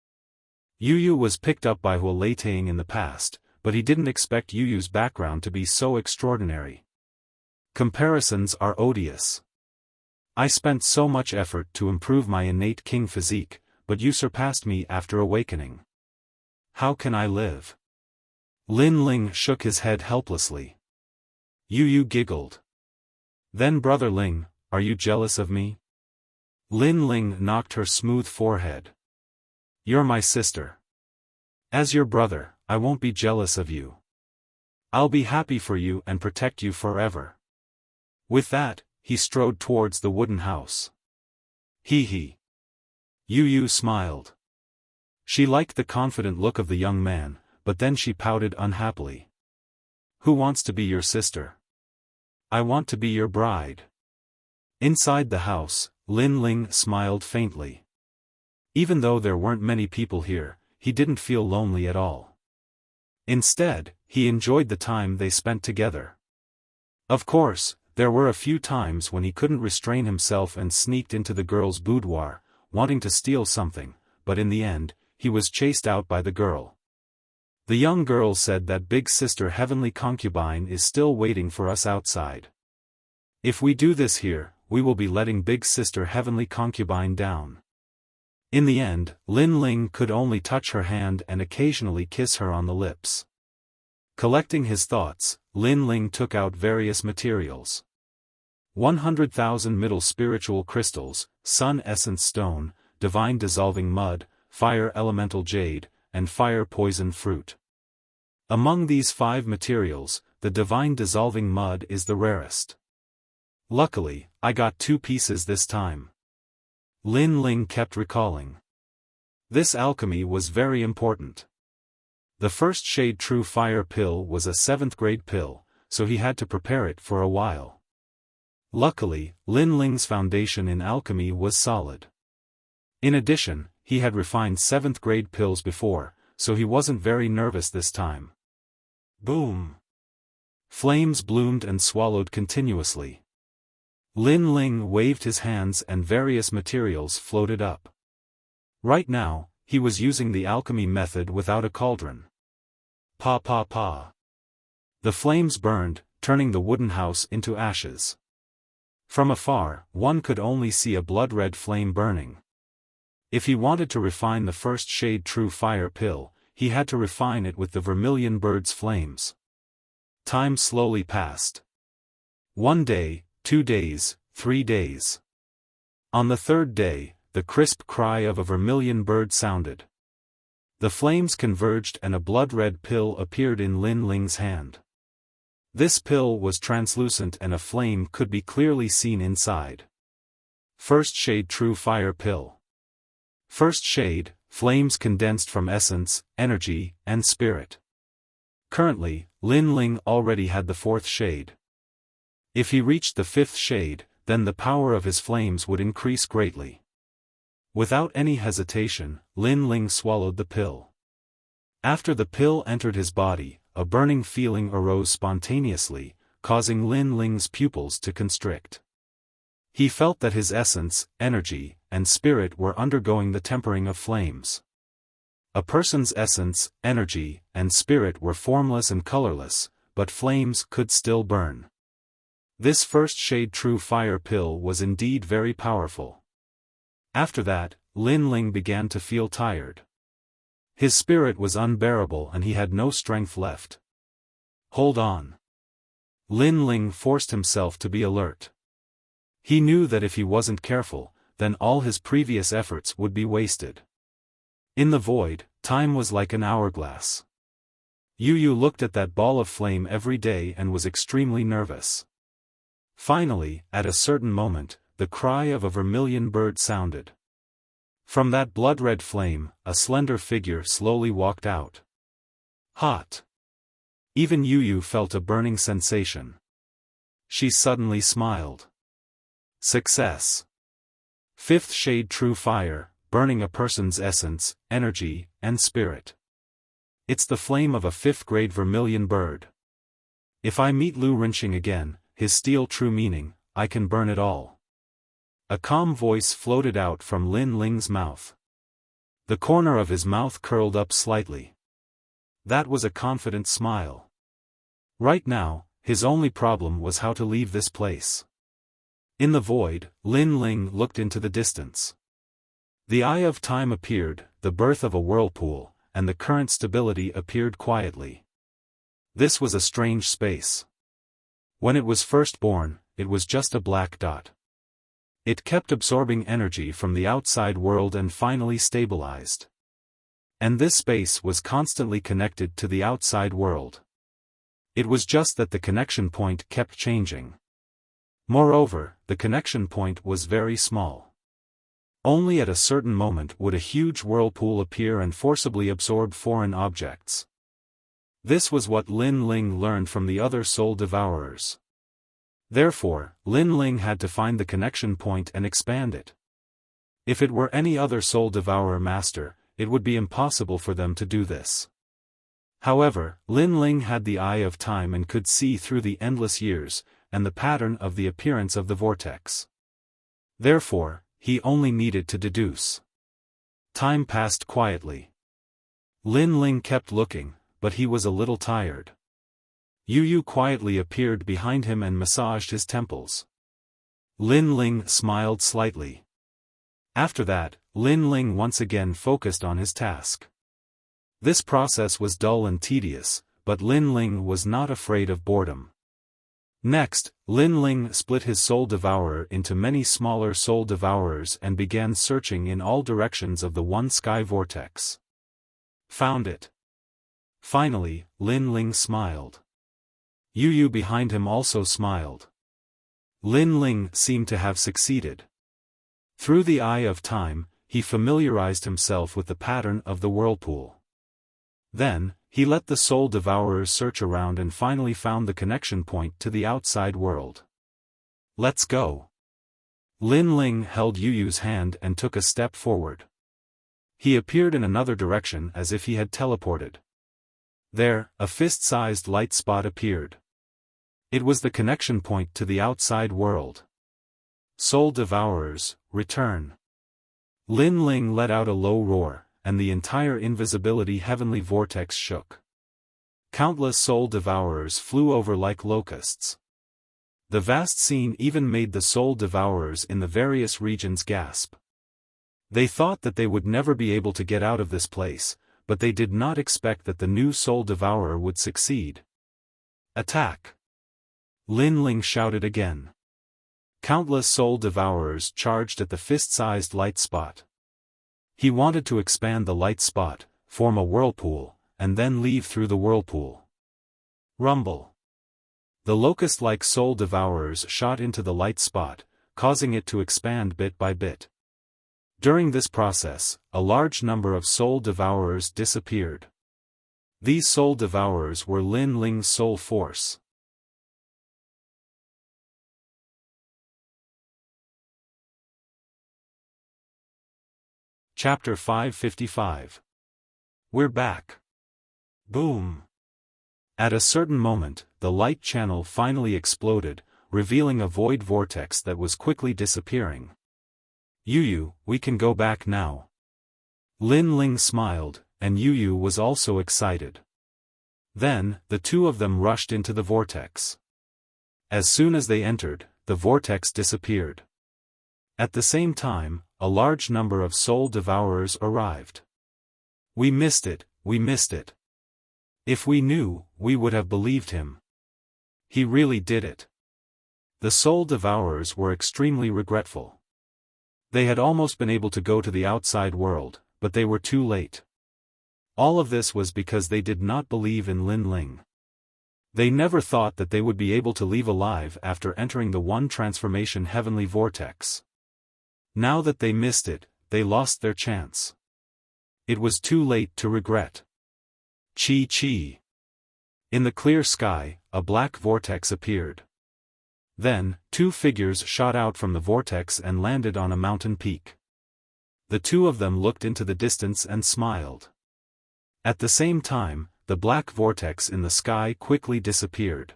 [SPEAKER 1] Yu was picked up by Huoleitang in the past, but he didn't expect Yu's background to be so extraordinary. Comparisons are odious. I spent so much effort to improve my innate king physique, but you surpassed me after awakening. How can I live? Lin Ling shook his head helplessly. Yu giggled. Then Brother Ling, are you jealous of me? Lin Ling knocked her smooth forehead. You're my sister. As your brother, I won't be jealous of you. I'll be happy for you and protect you forever. With that, he strode towards the wooden house. He. Yu smiled. She liked the confident look of the young man, but then she pouted unhappily. Who wants to be your sister? I want to be your bride. Inside the house, Lin Ling smiled faintly. Even though there weren't many people here, he didn't feel lonely at all. Instead, he enjoyed the time they spent together. Of course, there were a few times when he couldn't restrain himself and sneaked into the girl's boudoir, wanting to steal something, but in the end, he was chased out by the girl. The young girl said that Big Sister Heavenly Concubine is still waiting for us outside. If we do this here, we will be letting Big Sister Heavenly Concubine down. In the end, Lin Ling could only touch her hand and occasionally kiss her on the lips. Collecting his thoughts, Lin Ling took out various materials. 100,000 middle spiritual crystals, sun essence stone, divine dissolving mud, fire elemental jade, and fire poison fruit. Among these 5 materials, the divine dissolving mud is the rarest. Luckily, I got 2 pieces this time. Lin Ling kept recalling. This alchemy was very important. The first shade true fire pill was a 7th grade pill, so he had to prepare it for a while. Luckily, Lin Ling's foundation in alchemy was solid. In addition, he had refined 7th grade pills before, so he wasn't very nervous this time. Boom! Flames bloomed and swallowed continuously. Lin Ling waved his hands and various materials floated up. Right now, he was using the alchemy method without a cauldron. Pa. The flames burned, turning the wooden house into ashes. From afar, one could only see a blood-red flame burning. If he wanted to refine the first shade true fire pill, he had to refine it with the vermilion bird's flames. Time slowly passed. One day, 2 days, 3 days. On the third day, the crisp cry of a vermilion bird sounded. The flames converged and a blood-red pill appeared in Lin Ling's hand. This pill was translucent and a flame could be clearly seen inside. First shade True Fire Pill. First shade, flames condensed from essence, energy, and spirit. Currently, Lin Ling already had the fourth shade. If he reached the fifth shade, then the power of his flames would increase greatly. Without any hesitation, Lin Ling swallowed the pill. After the pill entered his body, a burning feeling arose spontaneously, causing Lin Ling's pupils to constrict. He felt that his essence, energy, and spirit were undergoing the tempering of flames. A person's essence, energy, and spirit were formless and colorless, but flames could still burn. This first shade True Fire Pill was indeed very powerful. After that, Lin Ling began to feel tired. His spirit was unbearable and he had no strength left. Hold on. Lin Ling forced himself to be alert. He knew that if he wasn't careful, then all his previous efforts would be wasted. In the void, time was like an hourglass. Yu looked at that ball of flame every day and was extremely nervous. Finally, at a certain moment, the cry of a vermilion bird sounded. From that blood-red flame, a slender figure slowly walked out. Hot. Even Yu felt a burning sensation. She suddenly smiled. Success. Fifth shade True Fire, burning a person's essence, energy, and spirit. It's the flame of a fifth-grade vermilion bird. If I meet Lu Rinxing again, his steel true meaning, I can burn it all. A calm voice floated out from Lin Ling's mouth. The corner of his mouth curled up slightly. That was a confident smile. Right now, his only problem was how to leave this place. In the void, Lin Ling looked into the distance. The eye of time appeared, the birth of a whirlpool, and the current stability appeared quietly. This was a strange space. When it was first born, it was just a black dot. It kept absorbing energy from the outside world and finally stabilized. And this space was constantly connected to the outside world. It was just that the connection point kept changing. Moreover, the connection point was very small. Only at a certain moment would a huge whirlpool appear and forcibly absorb foreign objects. This was what Lin Ling learned from the other soul devourers. Therefore, Lin Ling had to find the connection point and expand it. If it were any other soul devourer master, it would be impossible for them to do this. However, Lin Ling had the eye of time and could see through the endless years, and the pattern of the appearance of the vortex. Therefore, he only needed to deduce. Time passed quietly. Lin Ling kept looking, but he was a little tired. Yu quietly appeared behind him and massaged his temples. Lin Ling smiled slightly. After that, Lin Ling once again focused on his task. This process was dull and tedious, but Lin Ling was not afraid of boredom. Next, Lin Ling split his soul devourer into many smaller soul devourers and began searching in all directions of the one sky vortex. Found it. Finally, Lin Ling smiled. Yu behind him also smiled. Lin Ling seemed to have succeeded. Through the eye of time, he familiarized himself with the pattern of the whirlpool. Then, he let the soul devourers search around and finally found the connection point to the outside world. Let's go. Lin Ling held Yu's hand and took a step forward. He appeared in another direction as if he had teleported. There, a fist-sized light spot appeared. It was the connection point to the outside world. Soul devourers, return. Lin Ling let out a low roar, and the entire invisibility heavenly vortex shook. Countless soul devourers flew over like locusts. The vast scene even made the soul devourers in the various regions gasp. They thought that they would never be able to get out of this place, but they did not expect that the new soul devourer would succeed. Attack! Lin Ling shouted again. Countless soul devourers charged at the fist-sized light spot. He wanted to expand the light spot, form a whirlpool, and then leave through the whirlpool. Rumble. The locust-like soul devourers shot into the light spot, causing it to expand bit by bit. During this process, a large number of soul devourers disappeared. These soul devourers were Lin Ling's soul force. Chapter 555. We're back. Boom. At a certain moment, the light channel finally exploded, revealing a void vortex that was quickly disappearing. Yu, we can go back now. Lin Ling smiled, and Yu was also excited. Then, the two of them rushed into the vortex. As soon as they entered, the vortex disappeared. At the same time, a large number of soul devourers arrived. We missed it, we missed it. If we knew, we would have believed him. He really did it. The soul devourers were extremely regretful. They had almost been able to go to the outside world, but they were too late. All of this was because they did not believe in Lin Ling. They never thought that they would be able to leave alive after entering the one transformation heavenly vortex. Now that they missed it, they lost their chance. It was too late to regret. Chi. In the clear sky, a black vortex appeared. Then, two figures shot out from the vortex and landed on a mountain peak. The two of them looked into the distance and smiled. At the same time, the black vortex in the sky quickly disappeared.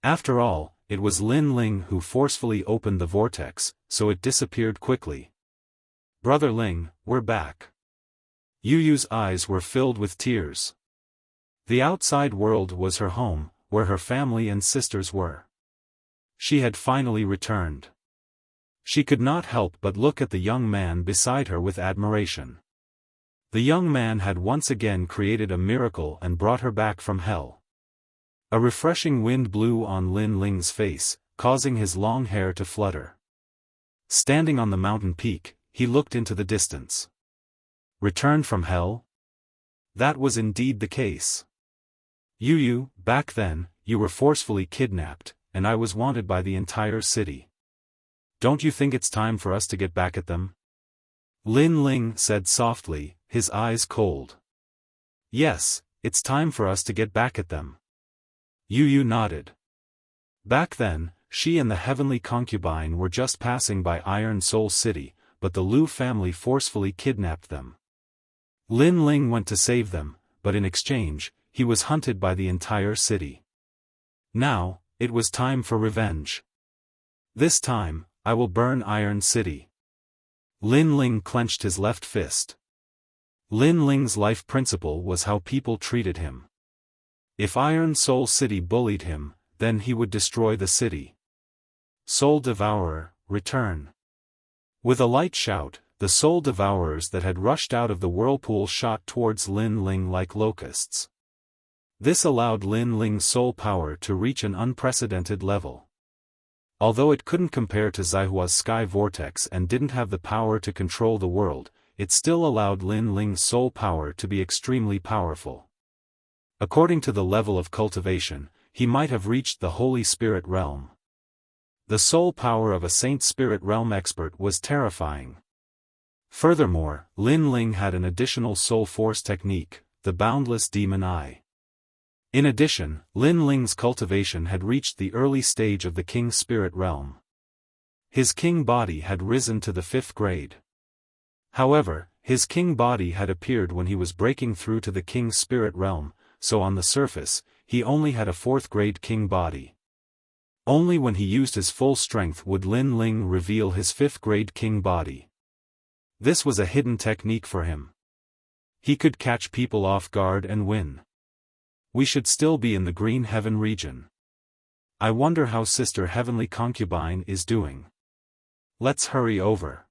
[SPEAKER 1] After all, it was Lin Ling who forcefully opened the vortex, so it disappeared quickly. Brother Ling, we're back. Yu's eyes were filled with tears. The outside world was her home, where her family and sisters were. She had finally returned. She could not help but look at the young man beside her with admiration. The young man had once again created a miracle and brought her back from hell. A refreshing wind blew on Lin Ling's face, causing his long hair to flutter. Standing on the mountain peak, he looked into the distance. Returned from hell? That was indeed the case. Yu, back then, you were forcefully kidnapped, and I was wanted by the entire city. Don't you think it's time for us to get back at them? Lin Ling said softly, his eyes cold. Yes, it's time for us to get back at them. Yu nodded. Back then, she and the heavenly concubine were just passing by Iron Soul City, but the Lu family forcefully kidnapped them. Lin Ling went to save them, but in exchange, he was hunted by the entire city. Now, it was time for revenge. This time, I will burn Iron City. Lin Ling clenched his left fist. Lin Ling's life principle was how people treated him. If Iron Soul City bullied him, then he would destroy the city. Soul Devourer, return. With a light shout, the soul devourers that had rushed out of the whirlpool shot towards Lin Ling like locusts. This allowed Lin Ling's soul power to reach an unprecedented level. Although it couldn't compare to Zaihua's sky vortex and didn't have the power to control the world, it still allowed Lin Ling's soul power to be extremely powerful. According to the level of cultivation, he might have reached the Holy Spirit realm. The soul power of a Saint Spirit realm expert was terrifying. Furthermore, Lin Ling had an additional soul force technique, the Boundless Demon Eye. In addition, Lin Ling's cultivation had reached the early stage of the King Spirit realm. His king body had risen to the 5th grade. However, his king body had appeared when he was breaking through to the King Spirit realm, so on the surface, he only had a 4th grade king body. Only when he used his full strength would Lin Ling reveal his 5th grade king body. This was a hidden technique for him. He could catch people off guard and win. We should still be in the Green Heaven region. I wonder how Sister Heavenly Concubine is doing. Let's hurry over.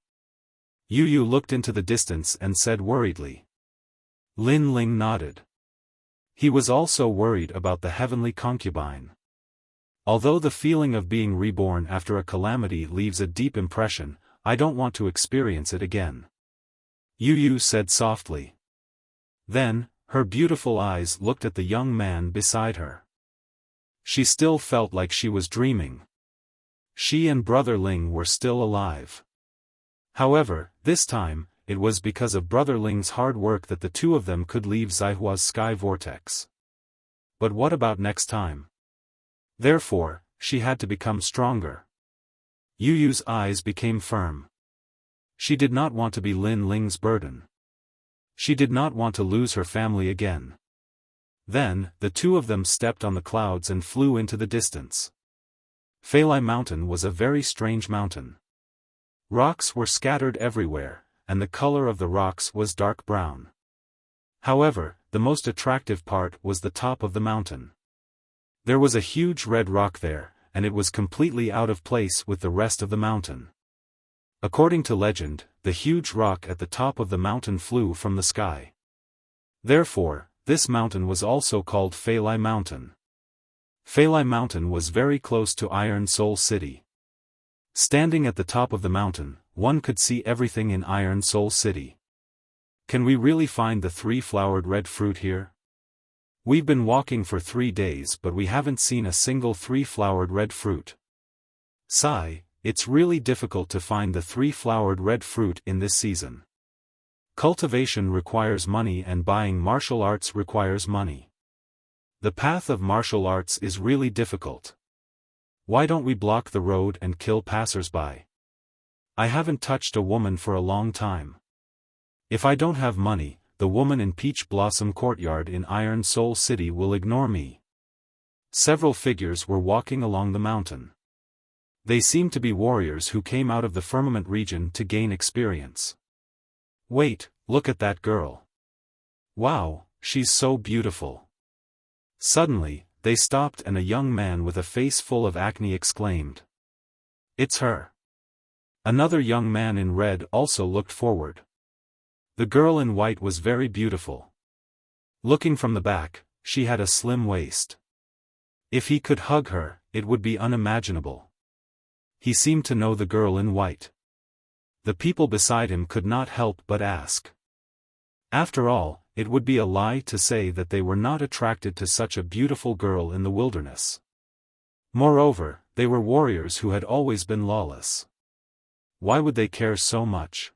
[SPEAKER 1] Yu looked into the distance and said worriedly. Lin Ling nodded. He was also worried about the Heavenly Concubine. Although the feeling of being reborn after a calamity leaves a deep impression, I don't want to experience it again. Yu Yu said softly. Then, her beautiful eyes looked at the young man beside her. She still felt like she was dreaming. She and Brother Ling were still alive. However, this time, it was because of Brother Ling's hard work that the two of them could leave Zaihua's sky vortex. But what about next time? Therefore, she had to become stronger. Yu Yu's eyes became firm. She did not want to be Lin Ling's burden. She did not want to lose her family again. Then, the two of them stepped on the clouds and flew into the distance. Feilai Mountain was a very strange mountain. Rocks were scattered everywhere, and the color of the rocks was dark brown. However, the most attractive part was the top of the mountain. There was a huge red rock there, and it was completely out of place with the rest of the mountain. According to legend, the huge rock at the top of the mountain flew from the sky. Therefore, this mountain was also called Feilai Mountain. Feilai Mountain was very close to Iron Soul City. Standing at the top of the mountain, one could see everything in Iron Soul City. Can we really find the three-flowered red fruit here? We've been walking for 3 days but we haven't seen a single three-flowered red fruit. Sigh, it's really difficult to find the three-flowered red fruit in this season. Cultivation requires money and buying martial arts requires money. The path of martial arts is really difficult. Why don't we block the road and kill passers-by? I haven't touched a woman for a long time. If I don't have money, the woman in Peach Blossom Courtyard in Iron Soul City will ignore me. Several figures were walking along the mountain. They seemed to be warriors who came out of the firmament region to gain experience. Wait, look at that girl. Wow, she's so beautiful. Suddenly, they stopped and a young man with a face full of acne exclaimed. It's her. Another young man in red also looked forward. The girl in white was very beautiful. Looking from the back, she had a slim waist. If he could hug her, it would be unimaginable. He seemed to know the girl in white. The people beside him could not help but ask. After all, it would be a lie to say that they were not attracted to such a beautiful girl in the wilderness. Moreover, they were warriors who had always been lawless. Why would they care so much?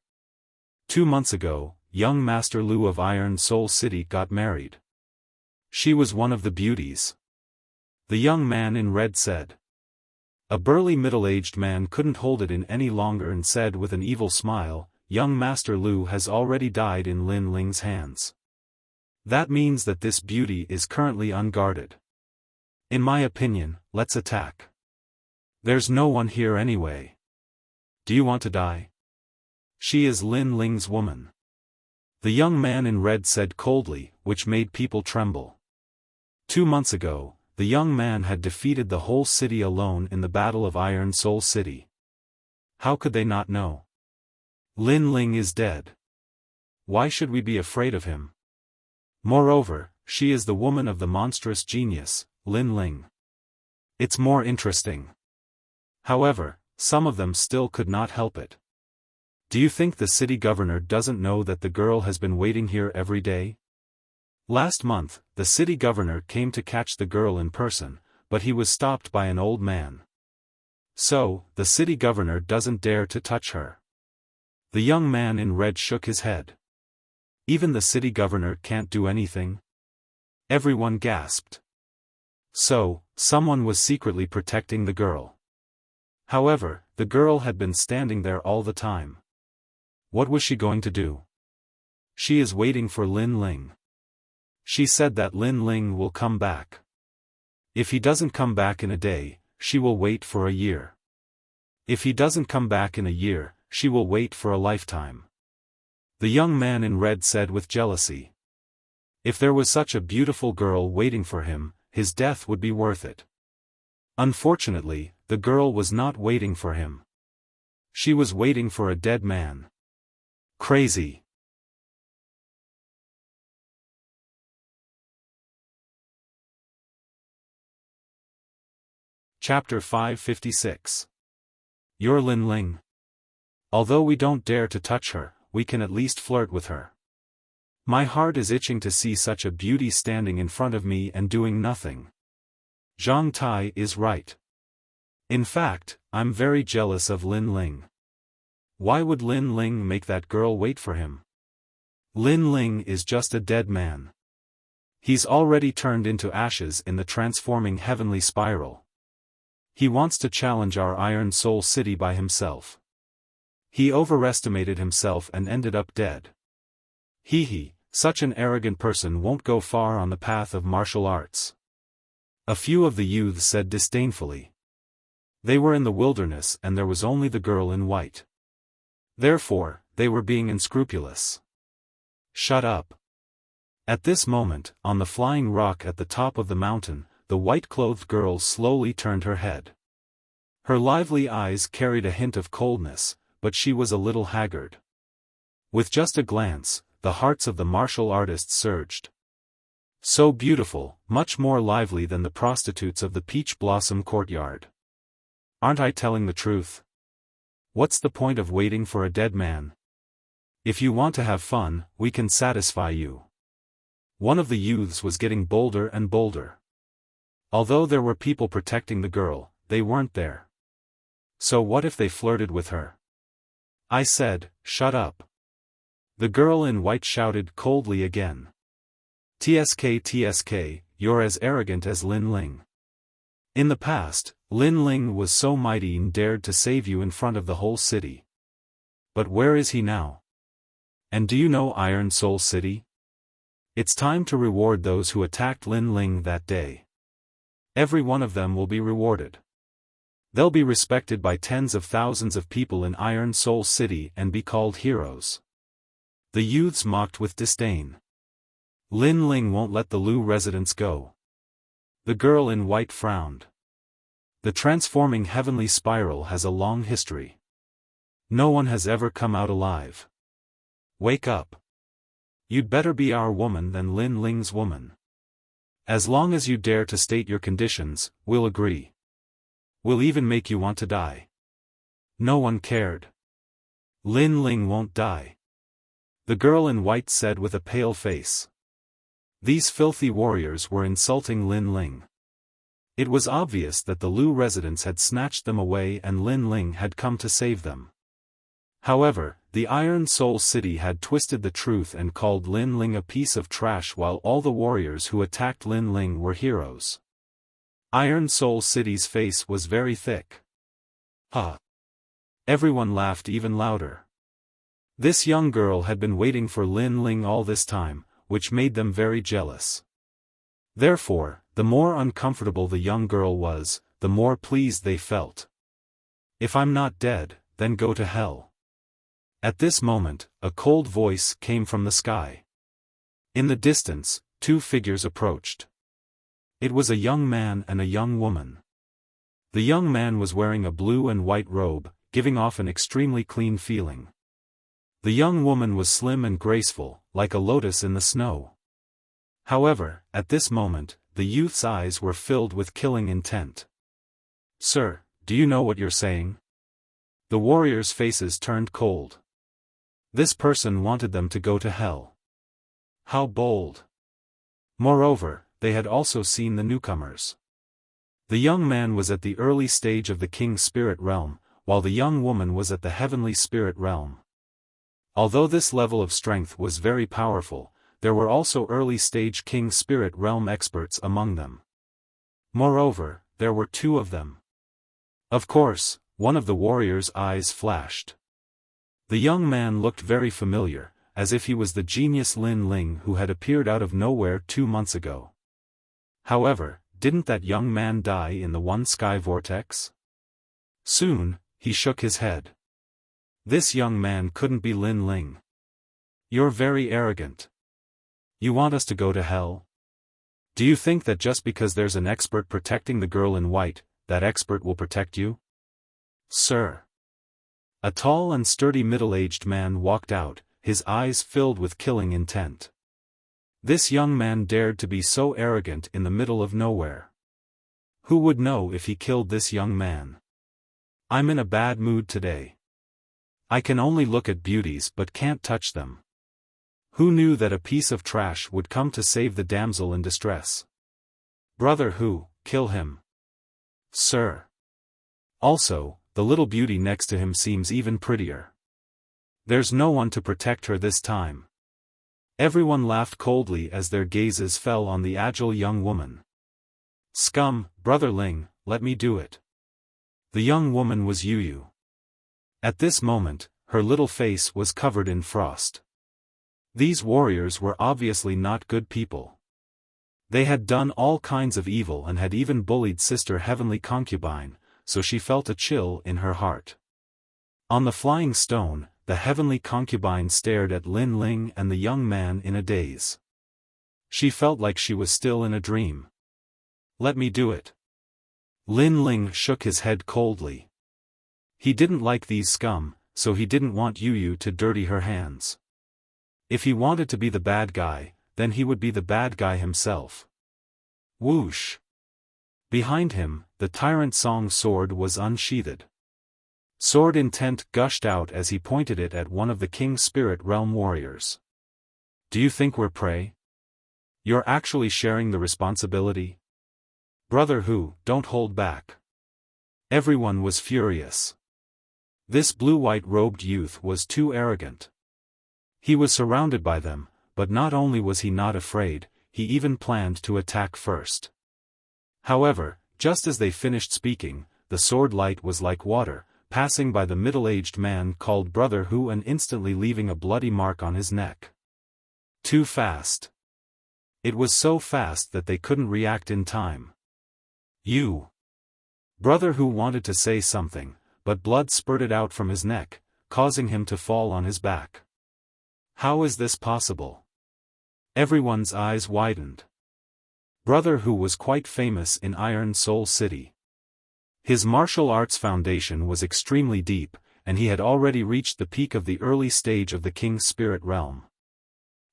[SPEAKER 1] 2 months ago, young Master Lu of Iron Soul City got married. She was one of the beauties. The young man in red said. A burly middle-aged man couldn't hold it in any longer and said with an evil smile, young Master Lu has already died in Lin Ling's hands. That means that this beauty is currently unguarded. In my opinion, let's attack. There's no one here anyway. Do you want to die? She is Lin Ling's woman. The young man in red said coldly, which made people tremble. 2 months ago, the young man had defeated the whole city alone in the Battle of Iron Soul City. How could they not know? Lin Ling is dead. Why should we be afraid of him? Moreover, she is the woman of the monstrous genius, Lin Ling. It's more interesting. However, some of them still could not help it. Do you think the city governor doesn't know that the girl has been waiting here every day? Last month, the city governor came to catch the girl in person, but he was stopped by an old man. So, the city governor doesn't dare to touch her. The young man in red shook his head. Even the city governor can't do anything? Everyone gasped. So, someone was secretly protecting the girl. However, the girl had been standing there all the time. What was she going to do? She is waiting for Lin Ling. She said that Lin Ling will come back. If he doesn't come back in a day, she will wait for a year. If he doesn't come back in a year, she will wait for a lifetime. The young man in red said with jealousy. If there was such a beautiful girl waiting for him, his death would be worth it. Unfortunately, the girl was not waiting for him. She was waiting for a dead man. Crazy. Chapter 556. You're Lin Ling. Although we don't dare to touch her, we can at least flirt with her. My heart is itching to see such a beauty standing in front of me and doing nothing. Zhang Tai is right. In fact, I'm very jealous of Lin Ling. Why would Lin Ling make that girl wait for him? Lin Ling is just a dead man. He's already turned into ashes in the transforming heavenly spiral. He wants to challenge our Iron Soul City by himself. He overestimated himself and ended up dead. Such an arrogant person won't go far on the path of martial arts. A few of the youths said disdainfully. They were in the wilderness and there was only the girl in white. Therefore, they were being unscrupulous. Shut up. At this moment, on the flying rock at the top of the mountain, the white-clothed girl slowly turned her head. Her lively eyes carried a hint of coldness, but she was a little haggard. With just a glance, the hearts of the martial artists surged. So beautiful, much more lively than the prostitutes of the Peach Blossom Courtyard. Aren't I telling the truth? What's the point of waiting for a dead man? If you want to have fun, we can satisfy you. One of the youths was getting bolder and bolder. Although there were people protecting the girl, they weren't there. So what if they flirted with her? I said, shut up. The girl in white shouted coldly again. TSK, you're as arrogant as Lin Ling. In the past, Lin Ling was so mighty and dared to save you in front of the whole city. But where is he now? And do you know Iron Soul City? It's time to reward those who attacked Lin Ling that day. Every one of them will be rewarded. They'll be respected by tens of thousands of people in Iron Soul City and be called heroes. The youths mocked with disdain. Lin Ling won't let the Lu residents go. The girl in white frowned. The transforming heavenly spiral has a long history. No one has ever come out alive. Wake up. You'd better be our woman than Lin Ling's woman. As long as you dare to state your conditions, we'll agree. We'll even make you want to die. No one cared. Lin Ling won't die. The girl in white said with a pale face. These filthy warriors were insulting Lin Ling. It was obvious that the Lu residents had snatched them away and Lin Ling had come to save them. However, the Iron Soul City had twisted the truth and called Lin Ling a piece of trash while all the warriors who attacked Lin Ling were heroes. Iron Soul City's face was very thick. Ha! Everyone laughed even louder. This young girl had been waiting for Lin Ling all this time, which made them very jealous. Therefore, the more uncomfortable the young girl was, the more pleased they felt. If I'm not dead, then go to hell. At this moment, a cold voice came from the sky. In the distance, two figures approached. It was a young man and a young woman. The young man was wearing a blue and white robe, giving off an extremely clean feeling. The young woman was slim and graceful, like a lotus in the snow. However, at this moment, the youth's eyes were filled with killing intent. Sir, do you know what you're saying? The warriors' faces turned cold. This person wanted them to go to hell. How bold! Moreover, they had also seen the newcomers. The young man was at the early stage of the King's spirit realm, while the young woman was at the heavenly spirit realm. Although this level of strength was very powerful, there were also early-stage King Spirit Realm experts among them. Moreover, there were two of them. Of course, one of the warriors' eyes flashed. The young man looked very familiar, as if he was the genius Lin Ling who had appeared out of nowhere 2 months ago. However, didn't that young man die in the one sky vortex? Soon, he shook his head. This young man couldn't be Lin Ling. You're very arrogant. You want us to go to hell? Do you think that just because there's an expert protecting the girl in white, that expert will protect you? Sir. A tall and sturdy middle-aged man walked out, his eyes filled with killing intent. This young man dared to be so arrogant in the middle of nowhere. Who would know if he killed this young man? I'm in a bad mood today. I can only look at beauties but can't touch them. Who knew that a piece of trash would come to save the damsel in distress? Brother Hu, kill him. Sir. Also, the little beauty next to him seems even prettier. There's no one to protect her this time. Everyone laughed coldly as their gazes fell on the agile young woman. Scum, Brother Ling, let me do it. The young woman was Yu. At this moment, her little face was covered in frost. These warriors were obviously not good people. They had done all kinds of evil and had even bullied Sister Heavenly Concubine, so she felt a chill in her heart. On the flying stone, the Heavenly Concubine stared at Lin Ling and the young man in a daze. She felt like she was still in a dream. Let me do it. Lin Ling shook his head coldly. He didn't like these scum, so he didn't want Yu to dirty her hands. If he wanted to be the bad guy, then he would be the bad guy himself. Whoosh! Behind him, the Tyrant Song sword was unsheathed. Sword intent gushed out as he pointed it at one of the King Spirit Realm warriors. Do you think we're prey? You're actually sharing the responsibility? Brother Hu, don't hold back. Everyone was furious. This blue-white robed youth was too arrogant. He was surrounded by them, but not only was he not afraid, he even planned to attack first. However, just as they finished speaking, the sword light was like water, passing by the middle-aged man called Brother Hu and instantly leaving a bloody mark on his neck. Too fast. It was so fast that they couldn't react in time. You. Brother Hu wanted to say something, but blood spurted out from his neck, causing him to fall on his back. How is this possible? Everyone's eyes widened. Brother Hu was quite famous in Iron Soul City. His martial arts foundation was extremely deep, and he had already reached the peak of the early stage of the King's Spirit Realm.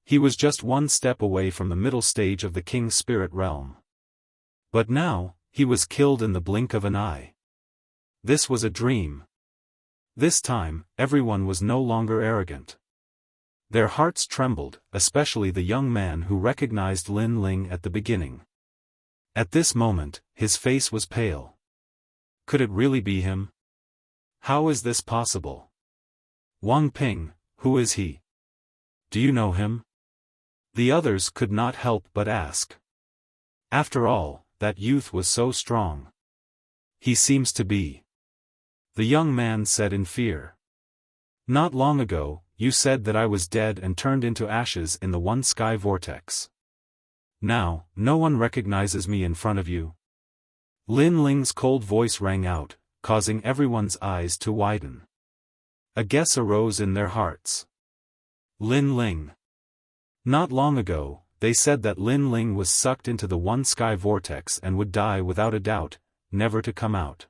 [SPEAKER 1] He was just one step away from the middle stage of the King's Spirit Realm. But now, he was killed in the blink of an eye. This was a dream. This time, everyone was no longer arrogant. Their hearts trembled, especially the young man who recognized Lin Ling at the beginning. At this moment, his face was pale. Could it really be him? How is this possible? Wang Ping, who is he? Do you know him? The others could not help but ask. After all, that youth was so strong. He seems to be. The young man said in fear. Not long ago, you said that I was dead and turned into ashes in the one sky vortex. Now, no one recognizes me in front of you. Lin Ling's cold voice rang out, causing everyone's eyes to widen. A guess arose in their hearts. Lin Ling. Not long ago, they said that Lin Ling was sucked into the one sky vortex and would die without a doubt, never to come out.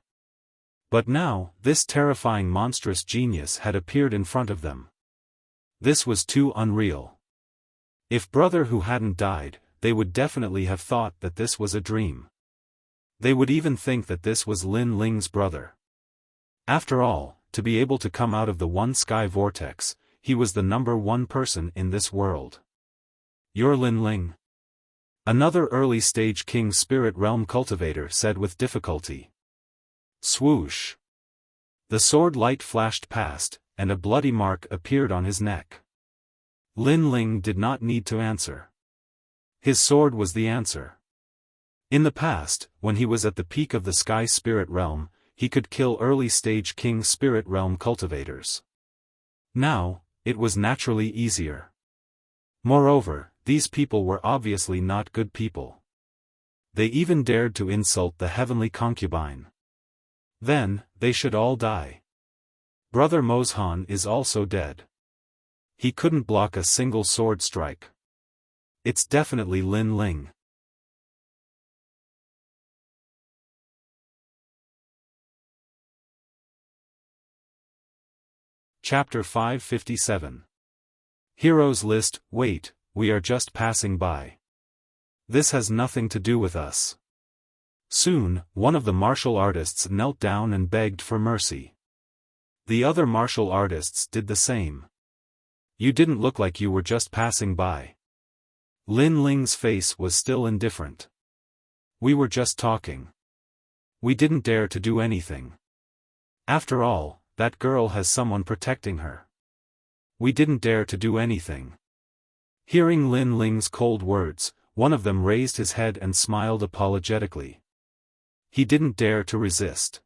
[SPEAKER 1] But now, this terrifying monstrous genius had appeared in front of them. This was too unreal. If Brother Hu hadn't died, they would definitely have thought that this was a dream. They would even think that this was Lin Ling's brother. After all, to be able to come out of the one sky vortex, he was the #1 person in this world. You're Lin Ling? Another early-stage King Spirit Realm cultivator said with difficulty. Swoosh! The sword light flashed past, and a bloody mark appeared on his neck. Lin Ling did not need to answer. His sword was the answer. In the past, when he was at the peak of the Sky Spirit Realm, he could kill early-stage King Spirit Realm cultivators. Now, it was naturally easier. Moreover, these people were obviously not good people. They even dared to insult the Heavenly Concubine. Then, they should all die. Brother Mozhan is also dead. He couldn't block a single sword strike. It's definitely Lin Ling. Chapter 557. Heroes List. Wait, we are just passing by. This has nothing to do with us. Soon, one of the martial artists knelt down and begged for mercy. The other martial artists did the same. You didn't look like you were just passing by. Lin Ling's face was still indifferent. We were just talking. We didn't dare to do anything. After all, that girl has someone protecting her. We didn't dare to do anything. Hearing Lin Ling's cold words, one of them raised his head and smiled apologetically. He didn't dare to resist.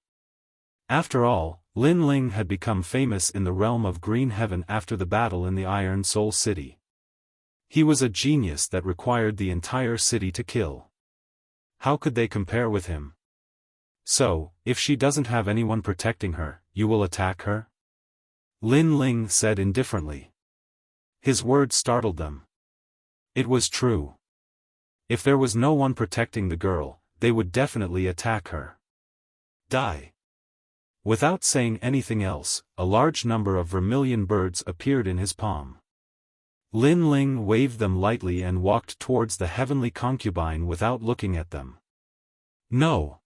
[SPEAKER 1] After all, Lin Ling had become famous in the realm of Green Heaven after the battle in the Iron Soul City. He was a genius that required the entire city to kill. How could they compare with him? So, if she doesn't have anyone protecting her, you will attack her? Lin Ling said indifferently. His words startled them. It was true. If there was no one protecting the girl, they would definitely attack her. Die. Without saying anything else, a large number of vermilion birds appeared in his palm. Lin Ling waved them lightly and walked towards the heavenly concubine without looking at them. No.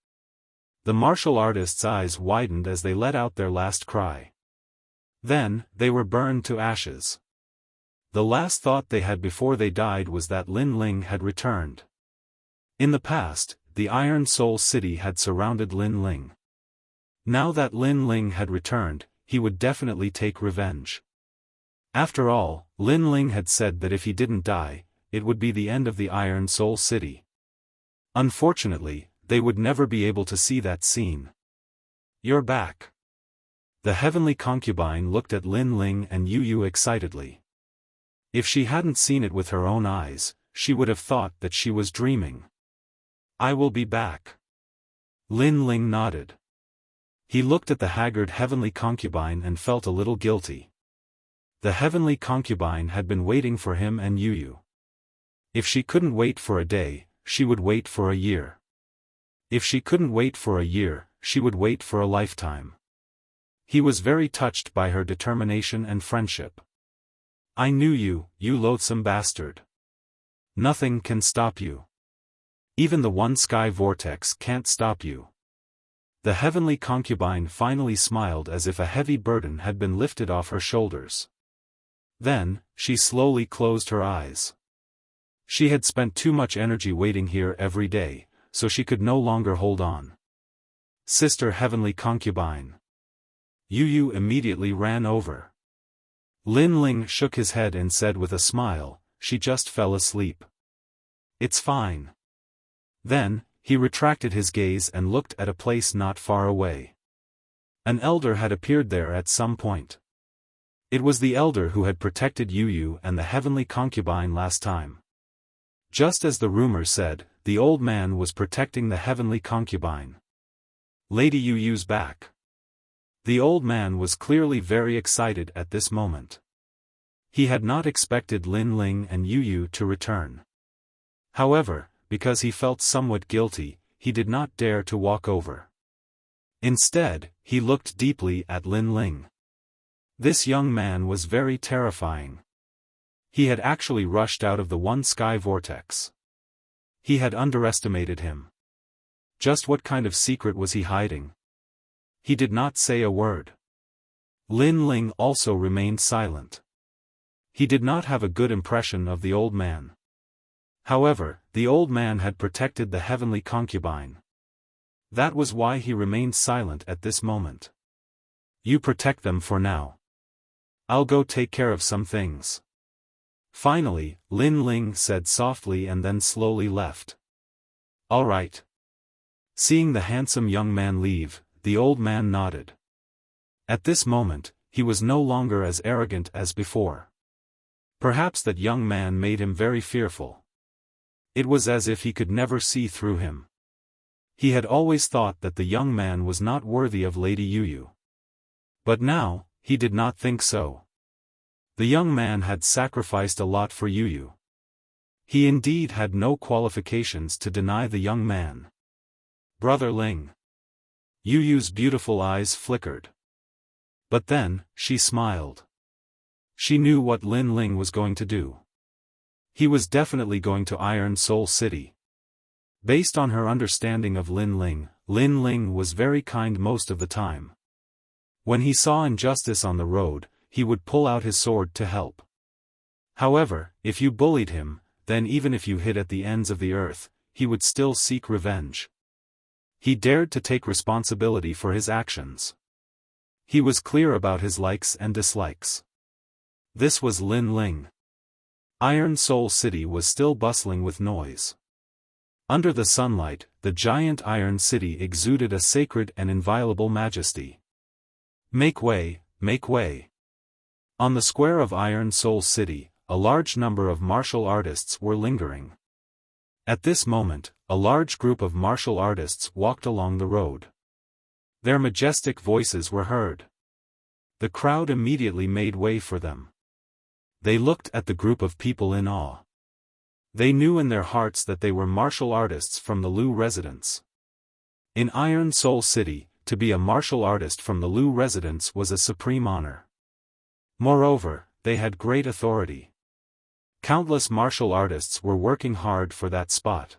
[SPEAKER 1] The martial artists' eyes widened as they let out their last cry. Then, they were burned to ashes. The last thought they had before they died was that Lin Ling had returned. In the past, the Iron Soul City had surrounded Lin Ling. Now that Lin Ling had returned, he would definitely take revenge. After all, Lin Ling had said that if he didn't die, it would be the end of the Iron Soul City. Unfortunately, they would never be able to see that scene. You're back. The heavenly concubine looked at Lin Ling and Yu excitedly. If she hadn't seen it with her own eyes, she would have thought that she was dreaming. I will be back. Lin Ling nodded. He looked at the haggard heavenly concubine and felt a little guilty. The heavenly concubine had been waiting for him and Yu. If she couldn't wait for a day, she would wait for a year. If she couldn't wait for a year, she would wait for a lifetime. He was very touched by her determination and friendship. I knew you, you loathsome bastard. Nothing can stop you. Even the one sky vortex can't stop you. The heavenly concubine finally smiled as if a heavy burden had been lifted off her shoulders. Then, she slowly closed her eyes. She had spent too much energy waiting here every day, so she could no longer hold on. Sister heavenly concubine. Yu immediately ran over. Lin Ling shook his head and said with a smile, she just fell asleep. It's fine. Then, he retracted his gaze and looked at a place not far away. An elder had appeared there at some point. It was the elder who had protected Yu and the heavenly concubine last time. Just as the rumor said, the old man was protecting the heavenly concubine. Lady Yu's back. The old man was clearly very excited at this moment. He had not expected Lin Ling and Yu to return. However, because he felt somewhat guilty, he did not dare to walk over. Instead, he looked deeply at Lin Ling. This young man was very terrifying. He had actually rushed out of the one sky vortex. He had underestimated him. Just what kind of secret was he hiding? He did not say a word. Lin Ling also remained silent. He did not have a good impression of the old man. However, the old man had protected the heavenly concubine. That was why he remained silent at this moment. You protect them for now. I'll go take care of some things. Finally, Lin Ling said softly and then slowly left. All right. Seeing the handsome young man leave, the old man nodded. At this moment, he was no longer as arrogant as before. Perhaps that young man made him very fearful. It was as if he could never see through him. He had always thought that the young man was not worthy of Lady Yu. But now, he did not think so. The young man had sacrificed a lot for Yu. He indeed had no qualifications to deny the young man. Brother Ling. Yu's beautiful eyes flickered. But then, she smiled. She knew what Lin Ling was going to do. He was definitely going to Iron Soul City. Based on her understanding of Lin Ling was very kind most of the time. When he saw injustice on the road, he would pull out his sword to help. However, if you bullied him, then even if you hid at the ends of the earth, he would still seek revenge. He dared to take responsibility for his actions. He was clear about his likes and dislikes. This was Lin Ling. Iron Soul City was still bustling with noise. Under the sunlight, the giant Iron City exuded a sacred and inviolable majesty. Make way, make way. On the square of Iron Soul City, a large number of martial artists were lingering. At this moment, a large group of martial artists walked along the road. Their majestic voices were heard. The crowd immediately made way for them. They looked at the group of people in awe. They knew in their hearts that they were martial artists from the Lu residence. In Iron Soul City, to be a martial artist from the Lu residence was a supreme honor. Moreover, they had great authority. Countless martial artists were working hard for that spot.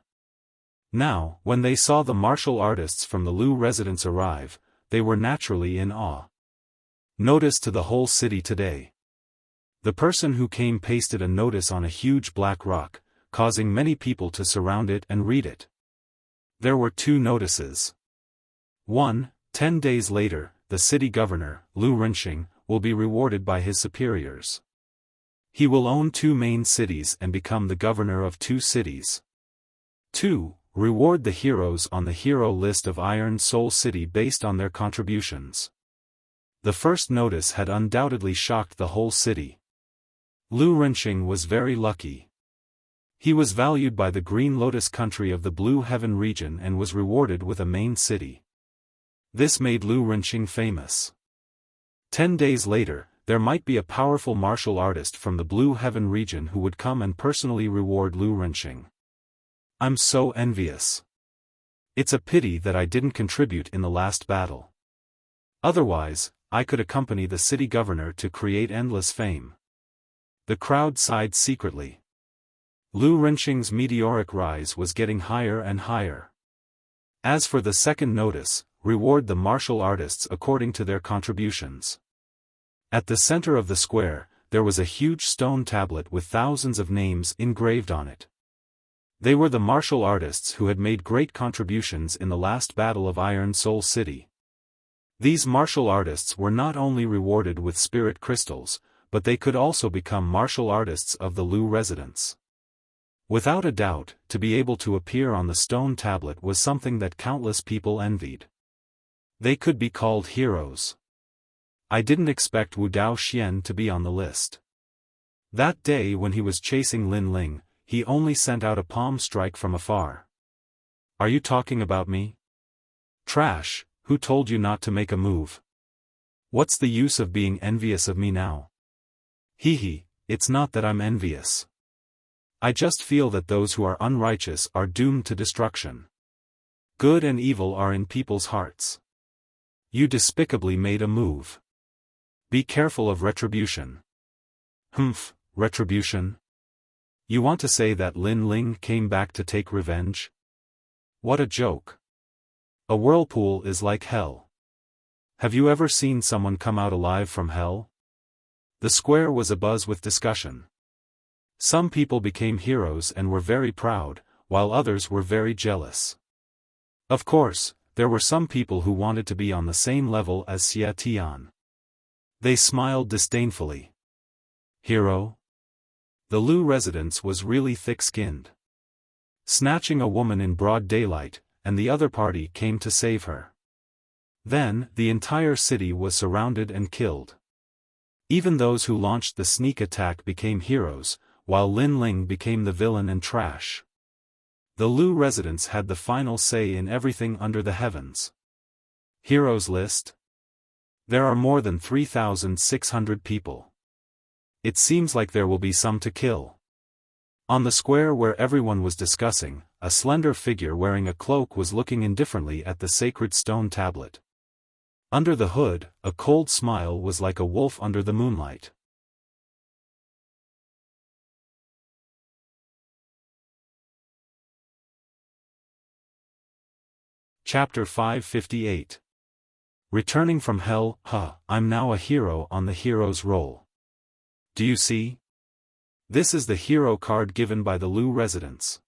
[SPEAKER 1] Now, when they saw the martial artists from the Lu residence arrive, they were naturally in awe. Notice to the whole city today. The person who came pasted a notice on a huge black rock, causing many people to surround it and read it. There were 2 notices. 1. 10 days later, the city governor, Lu Renxing, will be rewarded by his superiors. He will own 2 main cities and become the governor of 2 cities. 2. Reward the heroes on the hero list of Iron Soul City based on their contributions. The first notice had undoubtedly shocked the whole city. Lu Renxing was very lucky. He was valued by the Green Lotus country of the Blue Heaven region and was rewarded with a main city. This made Lu Renxing famous. 10 days later, there might be a powerful martial artist from the Blue Heaven region who would come and personally reward Lu Renxing. I'm so envious. It's a pity that I didn't contribute in the last battle. Otherwise, I could accompany the city governor to create endless fame. The crowd sighed secretly. Lu Renxing's meteoric rise was getting higher and higher. As for the second notice, reward the martial artists according to their contributions. At the center of the square, there was a huge stone tablet with thousands of names engraved on it. They were the martial artists who had made great contributions in the last battle of Iron Soul City. These martial artists were not only rewarded with spirit crystals, but they could also become martial artists of the Lu residence. Without a doubt, to be able to appear on the stone tablet was something that countless people envied. They could be called heroes. I didn't expect Wu Dao Xian to be on the list. That day when he was chasing Lin Ling, he only sent out a palm strike from afar. Are you talking about me? Trash, who told you not to make a move? What's the use of being envious of me now? Hee, it's not that I'm envious. I just feel that those who are unrighteous are doomed to destruction. Good and evil are in people's hearts. You despicably made a move. Be careful of retribution. Humph, retribution? You want to say that Lin Ling came back to take revenge? What a joke. A whirlpool is like hell. Have you ever seen someone come out alive from hell? The square was abuzz with discussion. Some people became heroes and were very proud, while others were very jealous. Of course, there were some people who wanted to be on the same level as Xia Tian. They smiled disdainfully. Hero? The Lu residence was really thick-skinned. Snatching a woman in broad daylight, and the other party came to save her. Then, the entire city was surrounded and killed. Even those who launched the sneak attack became heroes, while Lin Ling became the villain and trash. The Lu residents had the final say in everything under the heavens. Heroes list? There are more than 3,600 people. It seems like there will be some to kill. On the square where everyone was discussing, a slender figure wearing a cloak was looking indifferently at the sacred stone tablet. Under the hood, a cold smile was like a wolf under the moonlight. Chapter 558. Returning from hell, I'm now a hero on the hero's roll. Do you see? This is the hero card given by the Lu residents.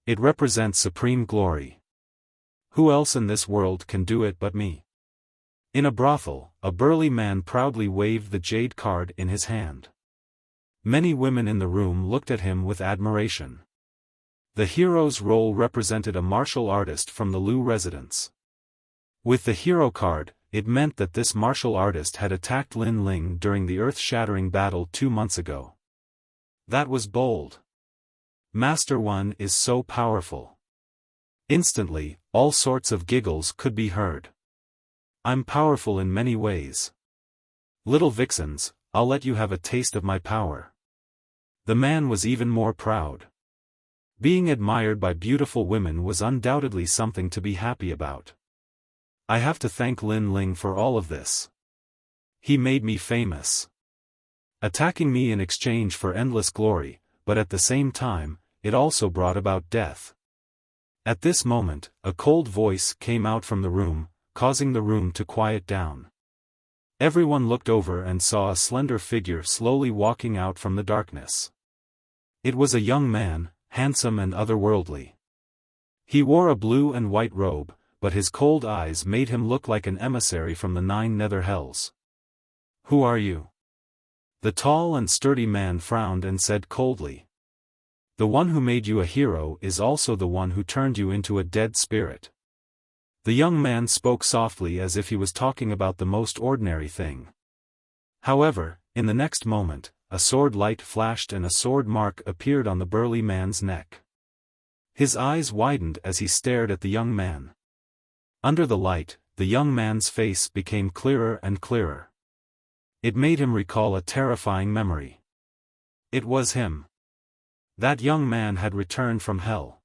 [SPEAKER 1] It represents supreme glory. Who else in this world can do it but me? In a brothel, a burly man proudly waved the jade card in his hand. Many women in the room looked at him with admiration. The hero's role represented a martial artist from the Lu residence. With the hero card, it meant that this martial artist had attacked Lin Ling during the earth-shattering battle 2 months ago. That was bold. Master One is so powerful. Instantly, all sorts of giggles could be heard. I'm powerful in many ways. Little vixens, I'll let you have a taste of my power. The man was even more proud. Being admired by beautiful women was undoubtedly something to be happy about. I have to thank Lin Ling for all of this. He made me famous. Attacking me in exchange for endless glory, but at the same time, it also brought about death. At this moment, a cold voice came out from the room, causing the room to quiet down. Everyone looked over and saw a slender figure slowly walking out from the darkness. It was a young man, handsome and otherworldly. He wore a blue and white robe, but his cold eyes made him look like an emissary from the 9 nether hells. Who are you? The tall and sturdy man frowned and said coldly. The one who made you a hero is also the one who turned you into a dead spirit. The young man spoke softly as if he was talking about the most ordinary thing. However, in the next moment, a sword light flashed and a sword mark appeared on the burly man's neck. His eyes widened as he stared at the young man. Under the light, the young man's face became clearer and clearer. It made him recall a terrifying memory. It was him. That young man had returned from hell.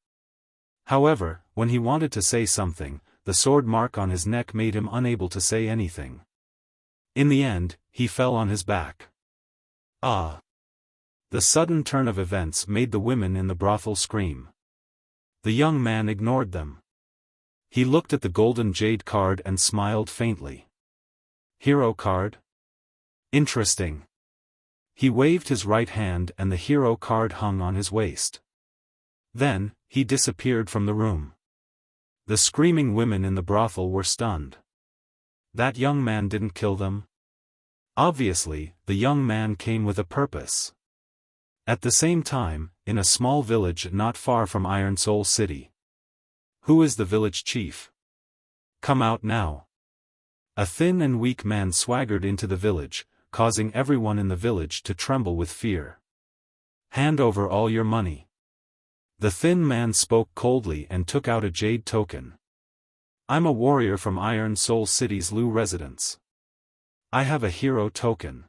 [SPEAKER 1] However, when he wanted to say something, the sword mark on his neck made him unable to say anything. In the end, he fell on his back. Ah! The sudden turn of events made the women in the brothel scream. The young man ignored them. He looked at the golden jade card and smiled faintly. Hero card? Interesting. He waved his right hand and the hero card hung on his waist. Then, he disappeared from the room. The screaming women in the brothel were stunned. That young man didn't kill them? Obviously, the young man came with a purpose. At the same time, in a small village not far from Iron Soul City. Who is the village chief? Come out now. A thin and weak man swaggered into the village, causing everyone in the village to tremble with fear. Hand over all your money. The thin man spoke coldly and took out a jade token. I'm a warrior from Iron Soul City's Lu residence. I have a hero token.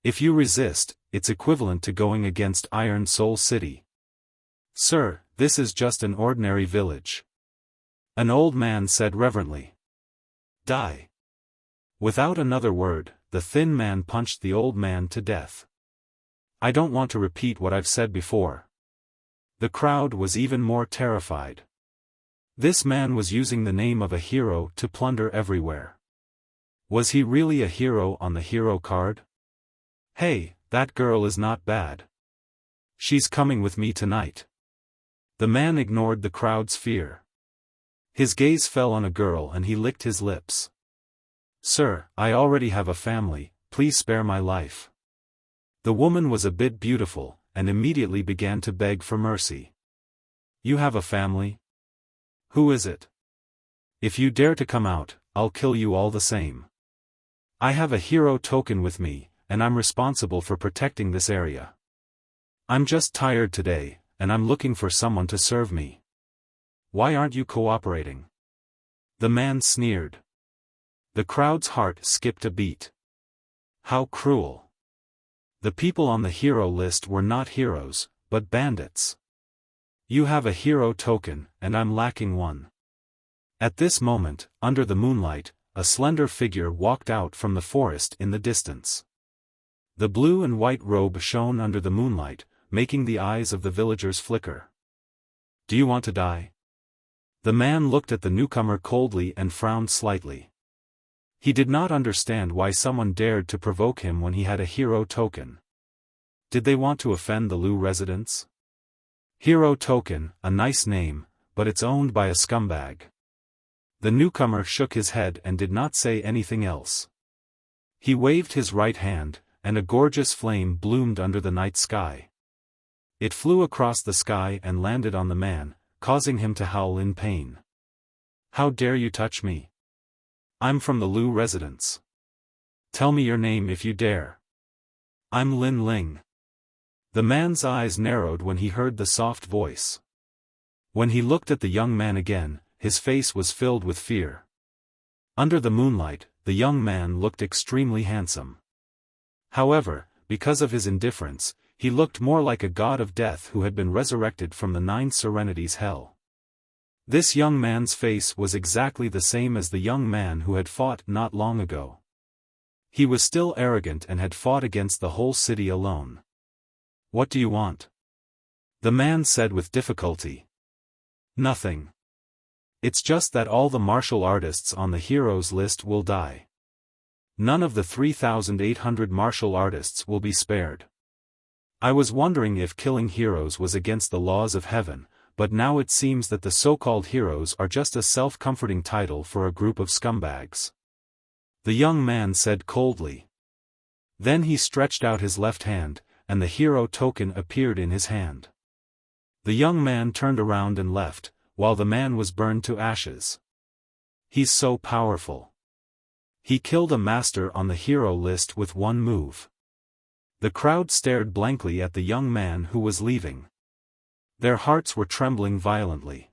[SPEAKER 1] If you resist, it's equivalent to going against Iron Soul City. Sir, this is just an ordinary village. An old man said reverently. Die. Without another word, the thin man punched the old man to death. I don't want to repeat what I've said before. The crowd was even more terrified. This man was using the name of a hero to plunder everywhere. Was he really a hero on the hero card? Hey, that girl is not bad. She's coming with me tonight. The man ignored the crowd's fear. His gaze fell on a girl and he licked his lips. Sir, I already have a family, please spare my life. The woman was a bit beautiful, and immediately began to beg for mercy. You have a family? Who is it? If you dare to come out, I'll kill you all the same. I have a hero token with me, and I'm responsible for protecting this area. I'm just tired today, and I'm looking for someone to serve me. Why aren't you cooperating? The man sneered. The crowd's heart skipped a beat. How cruel. The people on the hero list were not heroes, but bandits. You have a hero token, and I'm lacking one. At this moment, under the moonlight, a slender figure walked out from the forest in the distance. The blue and white robe shone under the moonlight, making the eyes of the villagers flicker. Do you want to die? The man looked at the newcomer coldly and frowned slightly. He did not understand why someone dared to provoke him when he had a hero token. Did they want to offend the Lu residents? Hero token, a nice name, but it's owned by a scumbag. The newcomer shook his head and did not say anything else. He waved his right hand, and a gorgeous flame bloomed under the night sky. It flew across the sky and landed on the man, causing him to howl in pain. How dare you touch me? I'm from the Lu residence. Tell me your name if you dare. I'm Lin Ling. The man's eyes narrowed when he heard the soft voice. When he looked at the young man again, his face was filled with fear. Under the moonlight, the young man looked extremely handsome. However, because of his indifference, he looked more like a god of death who had been resurrected from the 9 Serenities hell. This young man's face was exactly the same as the young man who had fought not long ago. He was still arrogant and had fought against the whole city alone. What do you want? The man said with difficulty. Nothing. It's just that all the martial artists on the heroes list will die. None of the 3,800 martial artists will be spared. I was wondering if killing heroes was against the laws of heaven, but now it seems that the so-called heroes are just a self-comforting title for a group of scumbags. The young man said coldly. Then he stretched out his left hand, and the hero token appeared in his hand. The young man turned around and left, while the man was burned to ashes. He's so powerful. He killed a master on the hero list with one move. The crowd stared blankly at the young man who was leaving. Their hearts were trembling violently.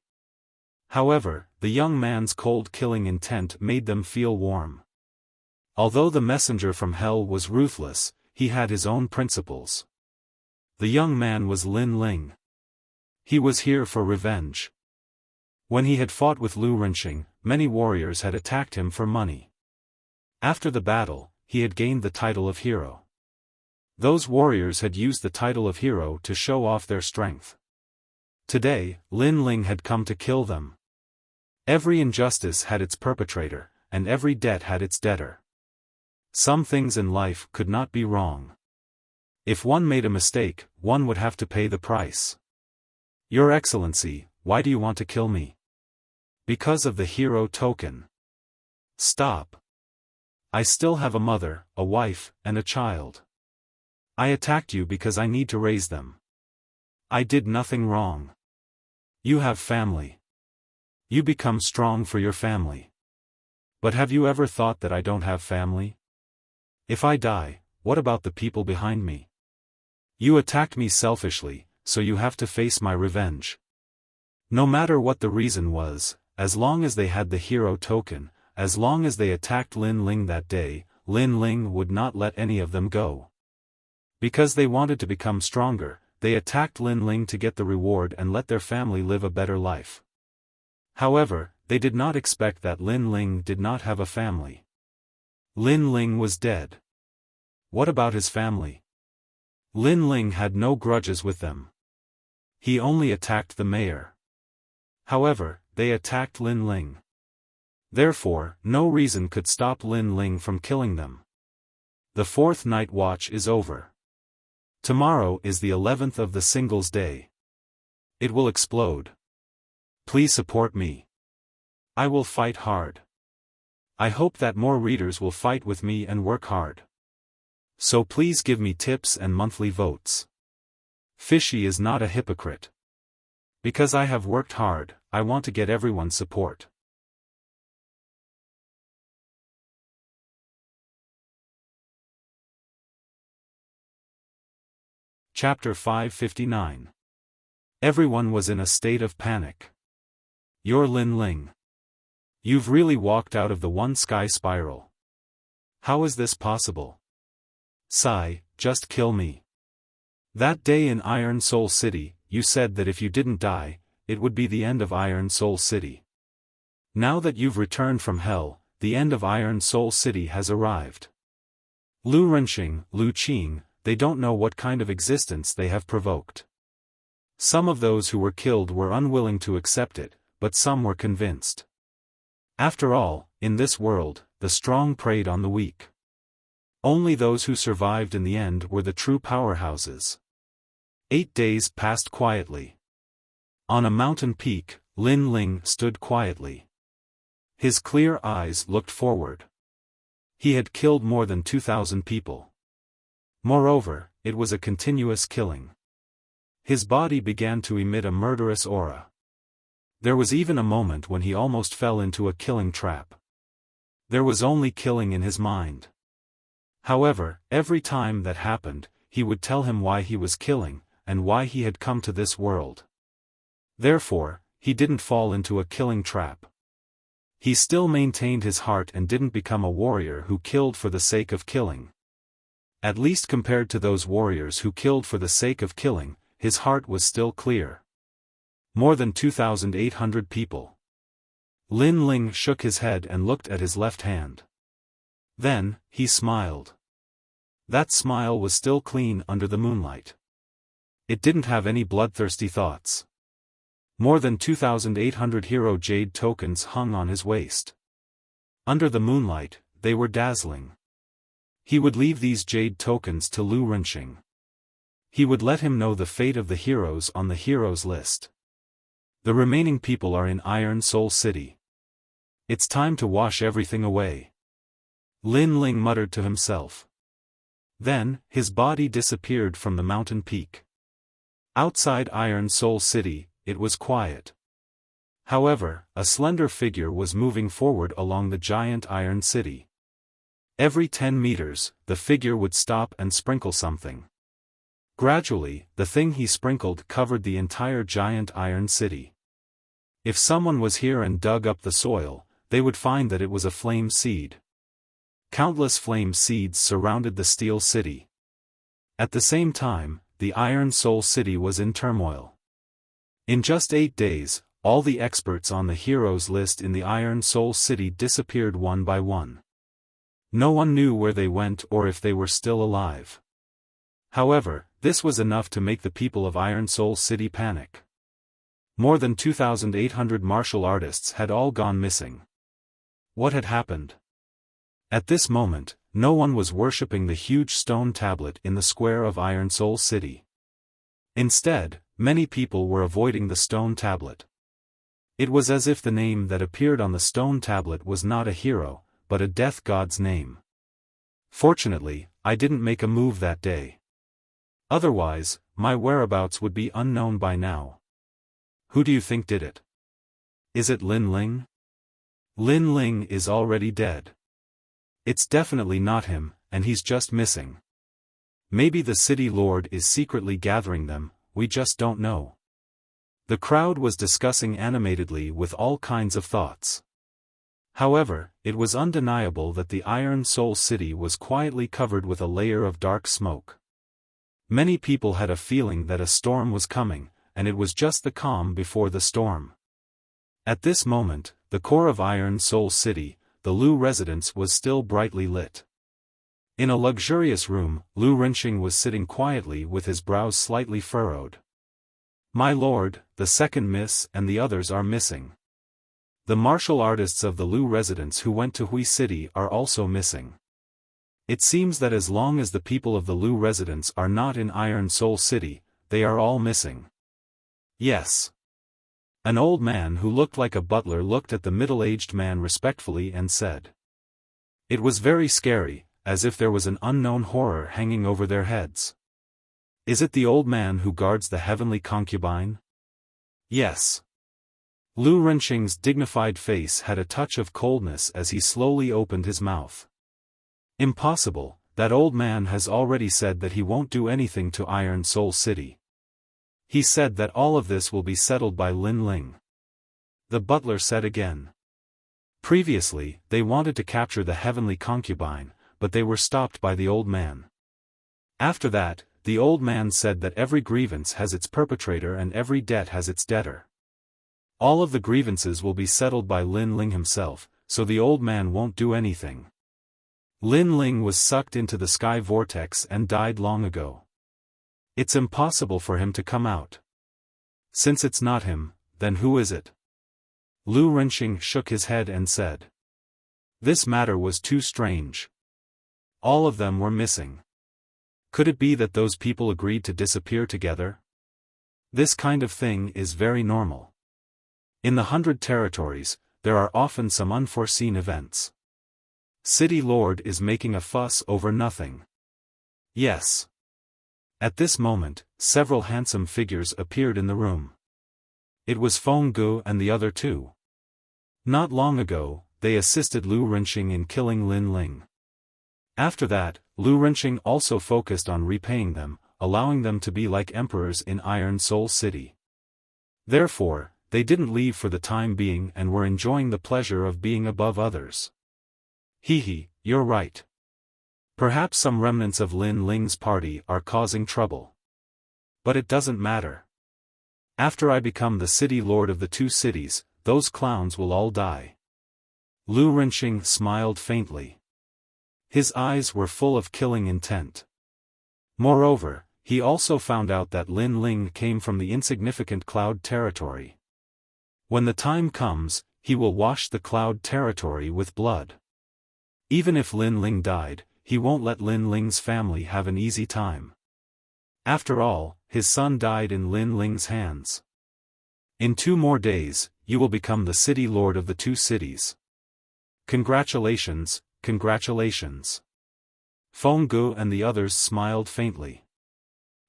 [SPEAKER 1] However, the young man's cold killing intent made them feel warm. Although the messenger from hell was ruthless, he had his own principles. The young man was Lin Ling. He was here for revenge. When he had fought with Lu Renqing, many warriors had attacked him for money. After the battle, he had gained the title of hero. Those warriors had used the title of hero to show off their strength. Today, Lin Ling had come to kill them. Every injustice had its perpetrator, and every debt had its debtor. Some things in life could not be wrong. If one made a mistake, one would have to pay the price. Your Excellency, why do you want to kill me? Because of the hero token. Stop. I still have a mother, a wife, and a child. I attacked you because I need to raise them. I did nothing wrong. You have family. You become strong for your family. But have you ever thought that I don't have family? If I die, what about the people behind me? You attacked me selfishly, so you have to face my revenge. No matter what the reason was, as long as they had the hero token, as long as they attacked Lin Ling that day, Lin Ling would not let any of them go. Because they wanted to become stronger, they attacked Lin Ling to get the reward and let their family live a better life. However, they did not expect that Lin Ling did not have a family. Lin Ling was dead. What about his family? Lin Ling had no grudges with them. He only attacked the mayor. However, they attacked Lin Ling. Therefore, no reason could stop Lin Ling from killing them. The 4th night watch is over. Tomorrow is the 11th of the Singles Day. It will explode. Please support me. I will fight hard. I hope that more readers will fight with me and work hard. So please give me tips and monthly votes. Fishy is not a hypocrite. Because I have worked hard, I want to get everyone's support. Chapter 559. Everyone was in a state of panic. You're Lin Ling. You've really walked out of the one sky spiral. How is this possible? Sigh, just kill me. That day in Iron Soul City, you said that if you didn't die, it would be the end of Iron Soul City. Now that you've returned from hell, the end of Iron Soul City has arrived. Lu Renqing, Lu Qing, they don't know what kind of existence they have provoked. Some of those who were killed were unwilling to accept it, but some were convinced. After all, in this world, the strong preyed on the weak. Only those who survived in the end were the true powerhouses. 8 days passed quietly. On a mountain peak, Lin Ling stood quietly. His clear eyes looked forward. He had killed more than 2,000 people. Moreover, it was a continuous killing. His body began to emit a murderous aura. There was even a moment when he almost fell into a killing trap. There was only killing in his mind. However, every time that happened, he would tell him why he was killing, and why he had come to this world. Therefore, he didn't fall into a killing trap. He still maintained his heart and didn't become a warrior who killed for the sake of killing. At least compared to those warriors who killed for the sake of killing, his heart was still clear. More than 2,800 people. Lin Ling shook his head and looked at his left hand. Then, he smiled. That smile was still clean under the moonlight. It didn't have any bloodthirsty thoughts. More than 2,800 hero jade tokens hung on his waist. Under the moonlight, they were dazzling. He would leave these jade tokens to Lu Renqing. He would let him know the fate of the heroes on the heroes list. The remaining people are in Iron Soul City. It's time to wash everything away. Lin Ling muttered to himself. Then, his body disappeared from the mountain peak. Outside Iron Soul City, it was quiet. However, a slender figure was moving forward along the giant Iron City. Every 10 meters, the figure would stop and sprinkle something. Gradually, the thing he sprinkled covered the entire giant Iron City. If someone was here and dug up the soil, they would find that it was a flame seed. Countless flame seeds surrounded the Steel City. At the same time, the Iron Soul City was in turmoil. In just 8 days, all the experts on the heroes list in the Iron Soul City disappeared one by one. No one knew where they went or if they were still alive. However, this was enough to make the people of Iron Soul City panic. More than 2,800 martial artists had all gone missing. What had happened? At this moment, no one was worshipping the huge stone tablet in the square of Iron Soul City. Instead, many people were avoiding the stone tablet. It was as if the name that appeared on the stone tablet was not a hero, but a death god's name. Fortunately, I didn't make a move that day. Otherwise, my whereabouts would be unknown by now. Who do you think did it? Is it Lin Ling? Lin Ling is already dead. It's definitely not him, and he's just missing. Maybe the city lord is secretly gathering them, we just don't know. The crowd was discussing animatedly with all kinds of thoughts. However, it was undeniable that the Iron Soul City was quietly covered with a layer of dark smoke. Many people had a feeling that a storm was coming, and it was just the calm before the storm. At this moment, the core of Iron Soul City, the Lu residence, was still brightly lit. In a luxurious room, Lu Renqing was sitting quietly with his brows slightly furrowed. My lord, the second miss and the others are missing. The martial artists of the Lu residence who went to Hui City are also missing. It seems that as long as the people of the Lu residence are not in Iron Soul City, they are all missing. Yes. An old man who looked like a butler looked at the middle-aged man respectfully and said. It was very scary, as if there was an unknown horror hanging over their heads. Is it the old man who guards the heavenly concubine? Yes. Lu Renqing's dignified face had a touch of coldness as he slowly opened his mouth. Impossible, that old man has already said that he won't do anything to Iron Soul City. He said that all of this will be settled by Lin Ling. The butler said again. Previously, they wanted to capture the heavenly concubine, but they were stopped by the old man. After that, the old man said that every grievance has its perpetrator and every debt has its debtor. All of the grievances will be settled by Lin Ling himself, so the old man won't do anything. Lin Ling was sucked into the sky vortex and died long ago. It's impossible for him to come out. Since it's not him, then who is it? Lu Renxing shook his head and said. This matter was too strange. All of them were missing. Could it be that those people agreed to disappear together? This kind of thing is very normal. In the 100 territories, there are often some unforeseen events. City Lord is making a fuss over nothing. Yes. At this moment, several handsome figures appeared in the room. It was Feng Gu and the other two. Not long ago, they assisted Lu Renxing in killing Lin Ling. After that, Lu Renxing also focused on repaying them, allowing them to be like emperors in Iron Soul City. Therefore, they didn't leave for the time being and were enjoying the pleasure of being above others. Hehe, you're right. Perhaps some remnants of Lin Ling's party are causing trouble. But it doesn't matter. After I become the city lord of the two cities, those clowns will all die. Lu Renxing smiled faintly. His eyes were full of killing intent. Moreover, he also found out that Lin Ling came from the insignificant Cloud territory. When the time comes, he will wash the Cloud territory with blood. Even if Lin Ling died, he won't let Lin Ling's family have an easy time. After all, his son died in Lin Ling's hands. In 2 more days, you will become the city lord of the two cities. Congratulations, congratulations. Feng Gu and the others smiled faintly.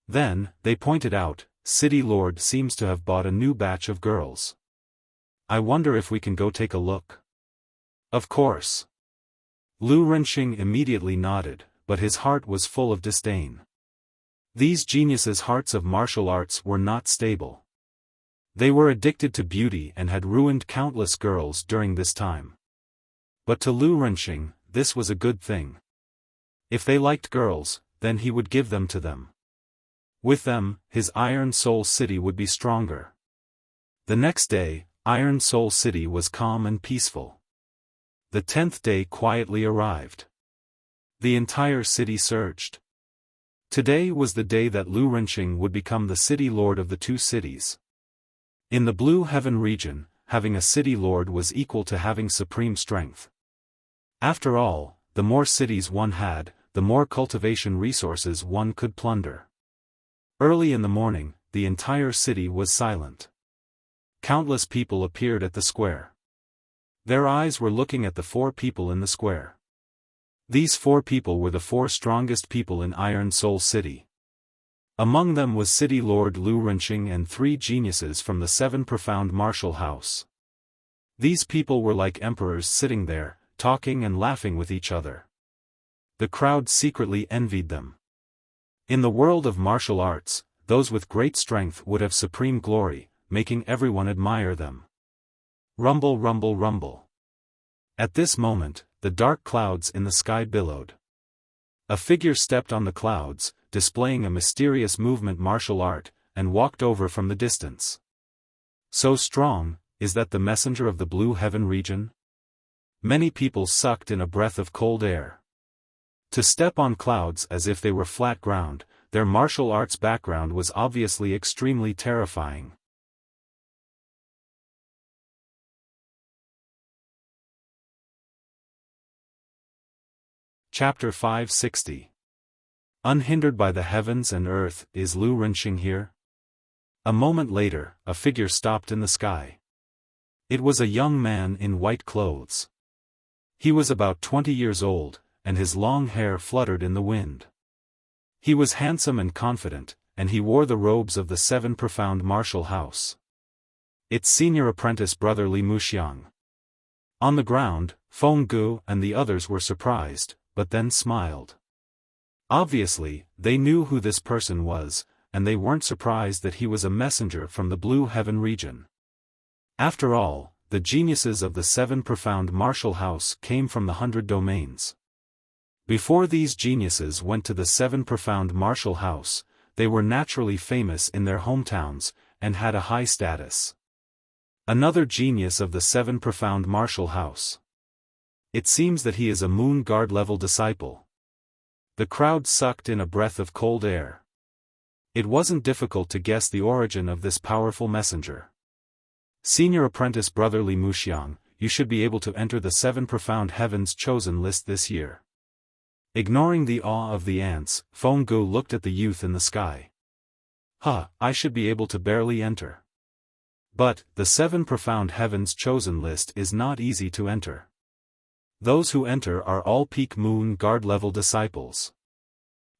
[SPEAKER 1] Then, they pointed out, City Lord seems to have bought a new batch of girls. I wonder if we can go take a look. Of course. Lu Renxing immediately nodded, but his heart was full of disdain. These geniuses' hearts of martial arts were not stable. They were addicted to beauty and had ruined countless girls during this time. But to Lu Renxing, this was a good thing. If they liked girls, then he would give them to them. With them, his Iron Soul City would be stronger. The next day, Iron Soul City was calm and peaceful. The 10th day quietly arrived. The entire city surged. Today was the day that Lu Renxing would become the city lord of the two cities. In the Blue Heaven region, having a city lord was equal to having supreme strength. After all, the more cities one had, the more cultivation resources one could plunder. Early in the morning, the entire city was silent. Countless people appeared at the square. Their eyes were looking at the 4 people in the square. These 4 people were the 4 strongest people in Iron Soul City. Among them was City Lord Lu Renxing and 3 geniuses from the 7 Profound Martial House. These people were like emperors sitting there, talking and laughing with each other. The crowd secretly envied them. In the world of martial arts, those with great strength would have supreme glory, making everyone admire them. Rumble, rumble, rumble. At this moment, the dark clouds in the sky billowed. A figure stepped on the clouds, displaying a mysterious movement martial art, and walked over from the distance. So strong, is that the messenger of the Blue Heaven region? Many people sucked in a breath of cold air. To step on clouds as if they were flat ground, their martial arts background was obviously extremely terrifying. Chapter 560. Unhindered by the heavens and earth, is Lu Renxing here? A moment later, a figure stopped in the sky. It was a young man in white clothes. He was about 20 years old, and his long hair fluttered in the wind. He was handsome and confident, and he wore the robes of the 7 Profound Martial House. Its senior apprentice brother Li Muxiang. On the ground, Feng Gu and the others were surprised, but then smiled. Obviously, they knew who this person was, and they weren't surprised that he was a messenger from the Blue Heaven region. After all, the geniuses of the 7 Profound Martial House came from the 100 domains. Before these geniuses went to the 7 Profound Martial House, they were naturally famous in their hometowns, and had a high status. Another genius of the 7 Profound Martial House. It seems that he is a Moon Guard level disciple. The crowd sucked in a breath of cold air. It wasn't difficult to guess the origin of this powerful messenger. Senior apprentice brother Li Muxiang, you should be able to enter the 7 profound heavens chosen list this year. Ignoring the awe of the ants, Feng Gu looked at the youth in the sky. I should be able to barely enter. But, the 7 profound heavens chosen list is not easy to enter. Those who enter are all peak moon guard level disciples.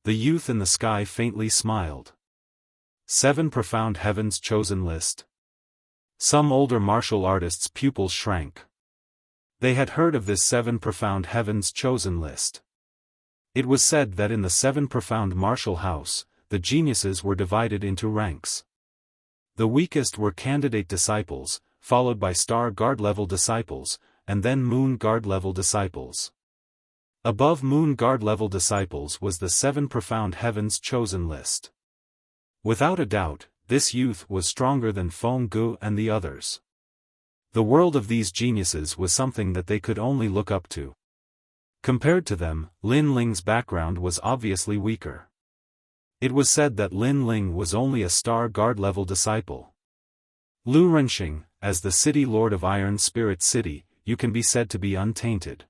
[SPEAKER 1] The youth in the sky faintly smiled. 7 profound heavens chosen list. Some older martial artists' pupils shrank. They had heard of this 7 profound heavens chosen list. It was said that in the 7 profound martial house, the geniuses were divided into ranks. The weakest were candidate disciples, followed by star guard level disciples, and then moon guard level disciples. Above moon guard level disciples was the 7 profound heavens chosen list. Without a doubt, this youth was stronger than Feng Gu and the others. The world of these geniuses was something that they could only look up to. Compared to them, Lin Ling's background was obviously weaker. It was said that Lin Ling was only a star guard level disciple. Lu Renxing, as the city lord of Iron Spirit City, you can be said to be untainted.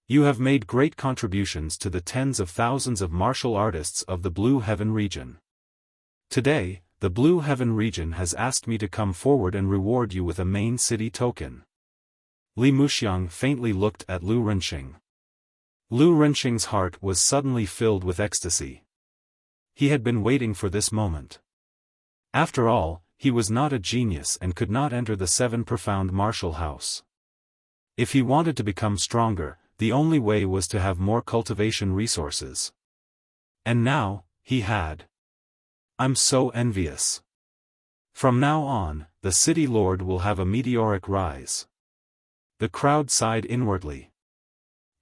[SPEAKER 1] You have made great contributions to the tens of thousands of martial artists of the Blue Heaven region. Today, the Blue Heaven region has asked me to come forward and reward you with a main city token. Li Muxiang faintly looked at Lu Renxing. Lu Renxing's heart was suddenly filled with ecstasy. He had been waiting for this moment. After all, he was not a genius and could not enter the 7 profound martial house. If he wanted to become stronger, the only way was to have more cultivation resources. And now, he had. I'm so envious. From now on, the city lord will have a meteoric rise. The crowd sighed inwardly.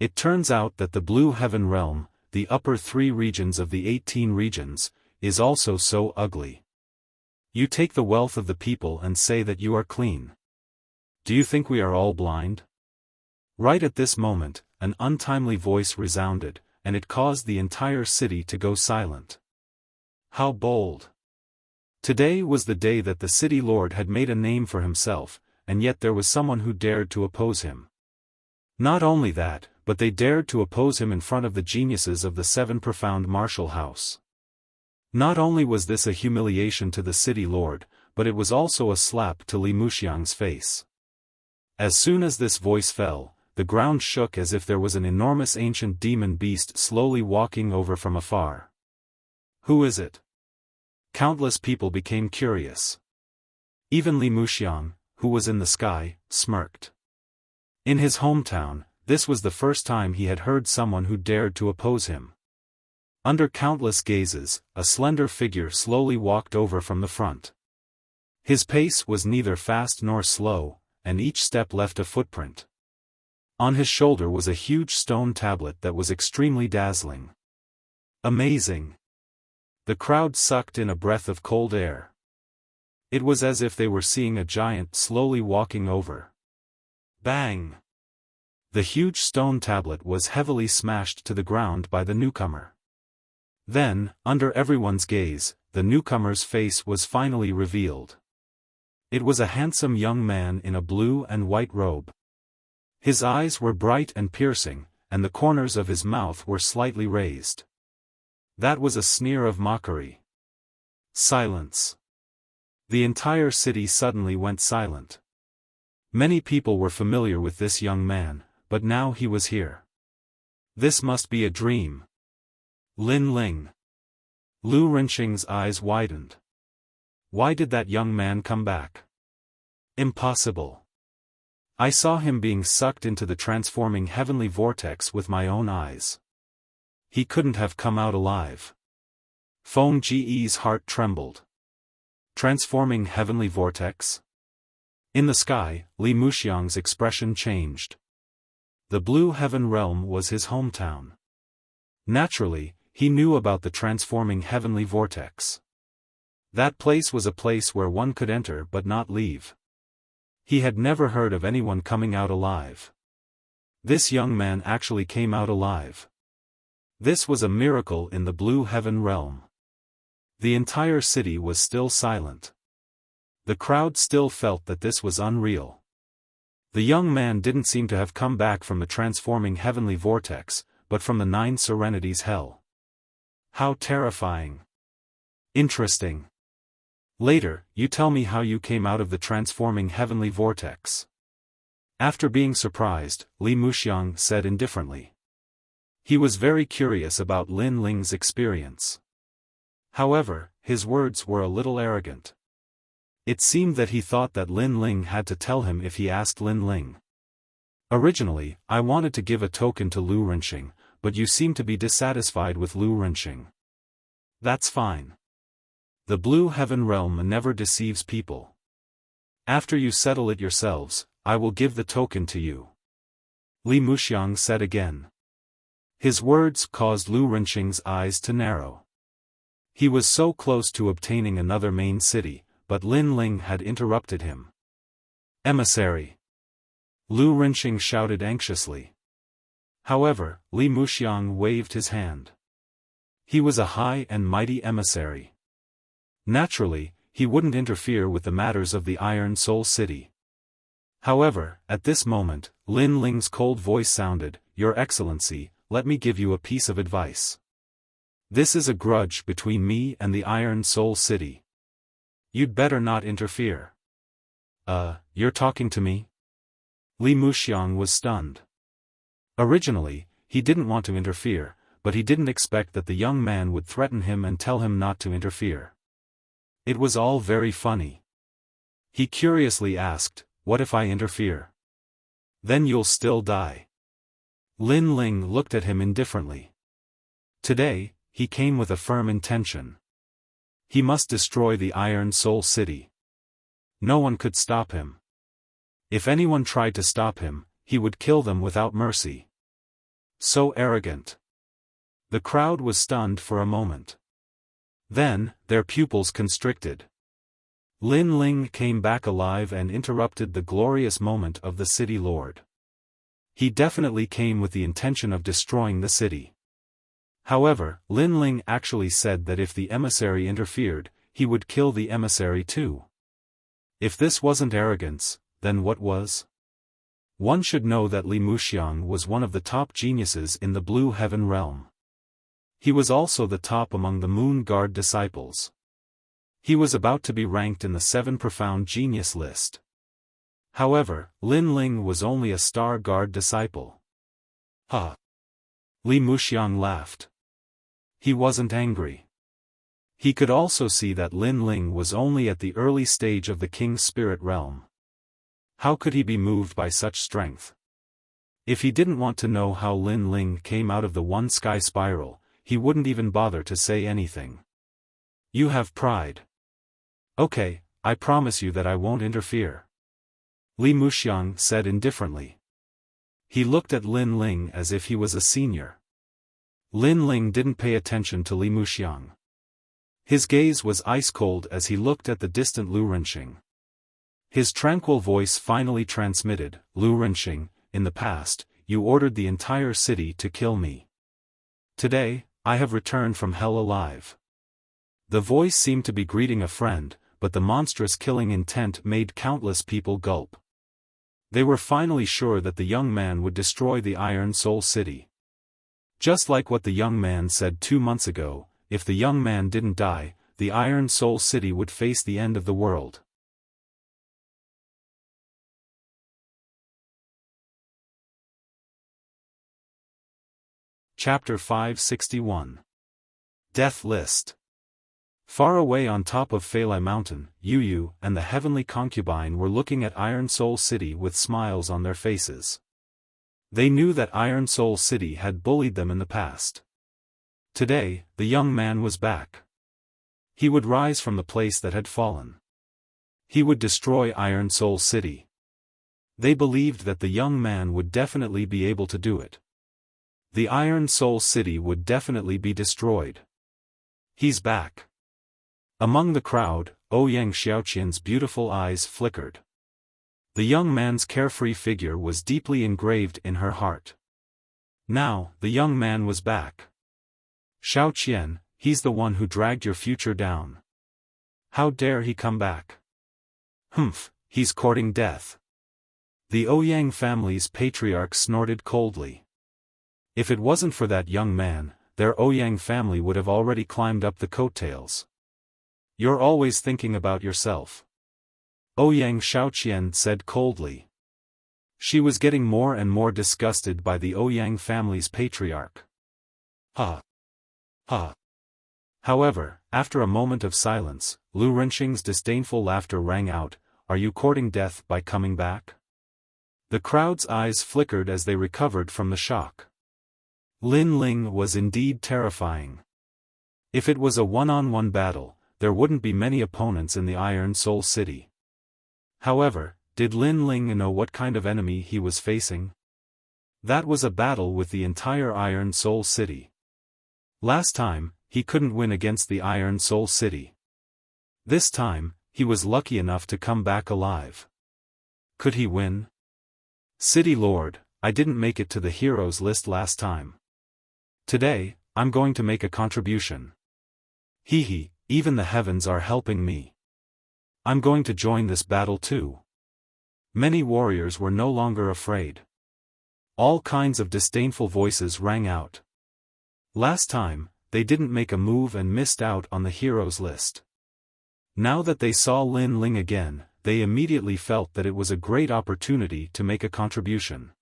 [SPEAKER 1] It turns out that the Blue Heaven realm, the upper 3 regions of the 18 regions, is also so ugly. You take the wealth of the people and say that you are clean. Do you think we are all blind? Right at this moment, an untimely voice resounded, and it caused the entire city to go silent. How bold! Today was the day that the city lord had made a name for himself, and yet there was someone who dared to oppose him. Not only that, but they dared to oppose him in front of the geniuses of the 7 profound martial house. Not only was this a humiliation to the city lord, but it was also a slap to Li Muxiang's face. As soon as this voice fell, the ground shook as if there was an enormous ancient demon beast slowly walking over from afar. Who is it? Countless people became curious. Even Li Muxiang, who was in the sky, smirked. In his hometown, this was the first time he had heard someone who dared to oppose him. Under countless gazes, a slender figure slowly walked over from the front. His pace was neither fast nor slow, and each step left a footprint. On his shoulder was a huge stone tablet that was extremely dazzling. Amazing! The crowd sucked in a breath of cold air. It was as if they were seeing a giant slowly walking over. Bang! The huge stone tablet was heavily smashed to the ground by the newcomer. Then, under everyone's gaze, the newcomer's face was finally revealed. It was a handsome young man in a blue and white robe. His eyes were bright and piercing, and the corners of his mouth were slightly raised. That was a sneer of mockery. Silence. The entire city suddenly went silent. Many people were familiar with this young man, but now he was here. This must be a dream. Lin Ling. Lu Renxing's eyes widened. Why did that young man come back? Impossible. I saw him being sucked into the transforming heavenly vortex with my own eyes. He couldn't have come out alive. Feng Ge's heart trembled. Transforming heavenly vortex? In the sky, Li Muxiang's expression changed. The Blue Heaven realm was his hometown. Naturally, he knew about the transforming heavenly vortex. That place was a place where one could enter but not leave. He had never heard of anyone coming out alive. This young man actually came out alive. This was a miracle in the Blue Heaven realm. The entire city was still silent. The crowd still felt that this was unreal. The young man didn't seem to have come back from the transforming heavenly vortex, but from the Nine Serenities hell. How terrifying. Interesting. Later, you tell me how you came out of the transforming heavenly vortex. After being surprised, Li Muxiang said indifferently. He was very curious about Lin Ling's experience. However, his words were a little arrogant. It seemed that he thought that Lin Ling had to tell him if he asked Lin Ling. Originally, I wanted to give a token to Lu Renxing, but you seem to be dissatisfied with Lu Renxing. That's fine. The Blue Heaven Realm never deceives people. After you settle it yourselves, I will give the token to you. Li Muxiang said again. His words caused Lu Renxing's eyes to narrow. He was so close to obtaining another main city, but Lin Ling had interrupted him. Emissary! Lu Renxing shouted anxiously. However, Li Muxiang waved his hand. He was a high and mighty emissary. Naturally, he wouldn't interfere with the matters of the Iron Soul City. However, at this moment, Lin Ling's cold voice sounded, Your Excellency, let me give you a piece of advice. This is a grudge between me and the Iron Soul City. You'd better not interfere. You're talking to me? Li Muxiang was stunned. Originally, he didn't want to interfere, but he didn't expect that the young man would threaten him and tell him not to interfere. It was all very funny. He curiously asked, What if I interfere? Then you'll still die. Lin Ling looked at him indifferently. Today, he came with a firm intention. He must destroy the Iron Soul City. No one could stop him. If anyone tried to stop him, he would kill them without mercy. So arrogant. The crowd was stunned for a moment. Then, their pupils constricted. Lin Ling came back alive and interrupted the glorious moment of the city lord. He definitely came with the intention of destroying the city. However, Lin Ling actually said that if the emissary interfered, he would kill the emissary too. If this wasn't arrogance, then what was? One should know that Li Muxiang was one of the top geniuses in the Blue Heaven realm. He was also the top among the Moon Guard disciples. He was about to be ranked in the 7 Profound Genius list. However, Lin Ling was only a Star Guard disciple. Ha! Li Muxiang laughed. He wasn't angry. He could also see that Lin Ling was only at the early stage of the King's Spirit realm. How could he be moved by such strength? If he didn't want to know how Lin Ling came out of the One Sky Spiral, he wouldn't even bother to say anything. You have pride. Okay, I promise you that I won't interfere. Li Muxiang said indifferently. He looked at Lin Ling as if he was a senior. Lin Ling didn't pay attention to Li Muxiang. His gaze was ice-cold as he looked at the distant Lu Renxing. His tranquil voice finally transmitted, Lu Renxing, in the past, you ordered the entire city to kill me. Today, I have returned from hell alive. The voice seemed to be greeting a friend, but the monstrous killing intent made countless people gulp. They were finally sure that the young man would destroy the Iron Soul City. Just like what the young man said 2 months ago, if the young man didn't die, the Iron Soul City would face the end of the world. Chapter 561. Death List. Far away on top of Feilai Mountain, Yu Yu and the heavenly concubine were looking at Iron Soul City with smiles on their faces. They knew that Iron Soul City had bullied them in the past. Today, the young man was back. He would rise from the place that had fallen. He would destroy Iron Soul City. They believed that the young man would definitely be able to do it. The Iron Soul City would definitely be destroyed. He's back. Among the crowd, Ouyang Xiaoqian's beautiful eyes flickered. The young man's carefree figure was deeply engraved in her heart. Now, the young man was back. Xiaoqian, he's the one who dragged your future down. How dare he come back? Humph, he's courting death. The Ouyang family's patriarch snorted coldly. If it wasn't for that young man, their Ouyang family would have already climbed up the coattails. You're always thinking about yourself. Ouyang Xiaoqian said coldly. She was getting more and more disgusted by the Ouyang family's patriarch. Ha! Ha! However, after a moment of silence, Lu Renqing's disdainful laughter rang out, "Are you courting death by coming back?" The crowd's eyes flickered as they recovered from the shock. Lin Ling was indeed terrifying. If it was a one-on-one battle, there wouldn't be many opponents in the Iron Soul City. However, did Lin Ling know what kind of enemy he was facing? That was a battle with the entire Iron Soul City. Last time, he couldn't win against the Iron Soul City. This time, he was lucky enough to come back alive. Could he win? City Lord, I didn't make it to the heroes list last time. Today, I'm going to make a contribution. Hee, even the heavens are helping me. I'm going to join this battle too. Many warriors were no longer afraid. All kinds of disdainful voices rang out. Last time, they didn't make a move and missed out on the heroes list. Now that they saw Lin Ling again, they immediately felt that it was a great opportunity to make a contribution.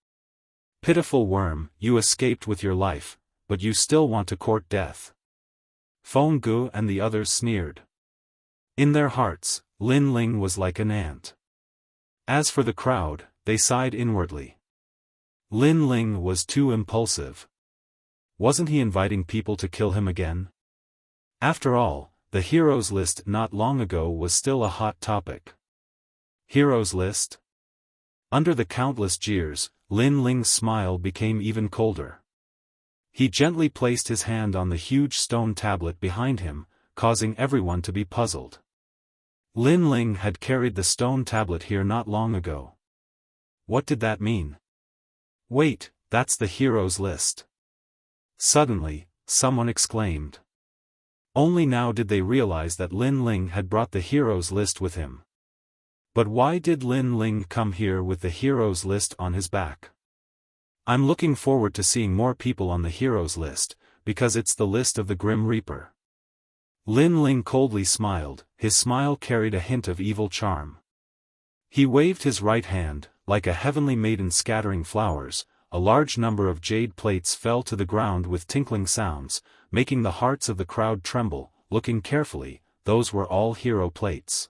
[SPEAKER 1] Pitiful worm, you escaped with your life, but you still want to court death. Feng Gu and the others sneered. In their hearts, Lin Ling was like an ant. As for the crowd, they sighed inwardly. Lin Ling was too impulsive. Wasn't he inviting people to kill him again? After all, the heroes list not long ago was still a hot topic. Heroes list? Under the countless jeers, Lin Ling's smile became even colder. He gently placed his hand on the huge stone tablet behind him, causing everyone to be puzzled. Lin Ling had carried the stone tablet here not long ago. What did that mean? Wait, that's the heroes list. Suddenly, someone exclaimed. Only now did they realize that Lin Ling had brought the heroes list with him. But why did Lin Ling come here with the heroes list on his back? I'm looking forward to seeing more people on the heroes list, because it's the list of the Grim Reaper. Lin Ling coldly smiled, his smile carried a hint of evil charm. He waved his right hand, like a heavenly maiden scattering flowers. A large number of jade plates fell to the ground with tinkling sounds, making the hearts of the crowd tremble. Looking carefully, those were all hero plates.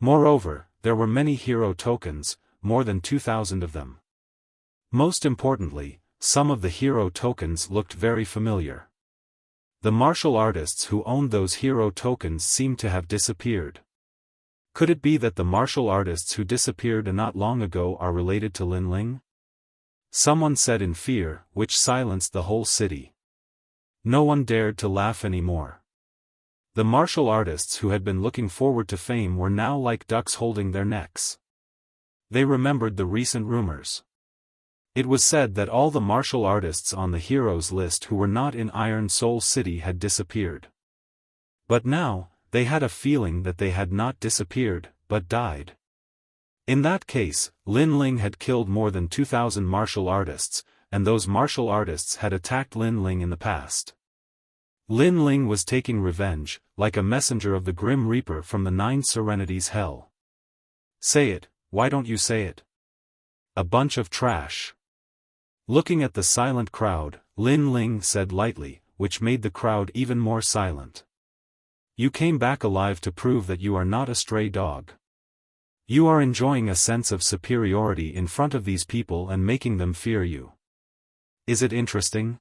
[SPEAKER 1] Moreover, there were many hero tokens, more than 2,000 of them. Most importantly, some of the hero tokens looked very familiar. The martial artists who owned those hero tokens seemed to have disappeared. Could it be that the martial artists who disappeared not long ago are related to Lin Ling? Someone said in fear, which silenced the whole city. No one dared to laugh anymore. The martial artists who had been looking forward to fame were now like ducks holding their necks. They remembered the recent rumors. It was said that all the martial artists on the heroes list who were not in Iron Soul City had disappeared. But now, they had a feeling that they had not disappeared, but died. In that case, Lin Ling had killed more than 2,000 martial artists, and those martial artists had attacked Lin Ling in the past. Lin Ling was taking revenge, like a messenger of the Grim Reaper from the 9 Serenities Hell. Say it, why don't you say it? A bunch of trash. Looking at the silent crowd, Lin Ling said lightly, which made the crowd even more silent. You came back alive to prove that you are not a stray dog. You are enjoying a sense of superiority in front of these people and making them fear you. Is it interesting?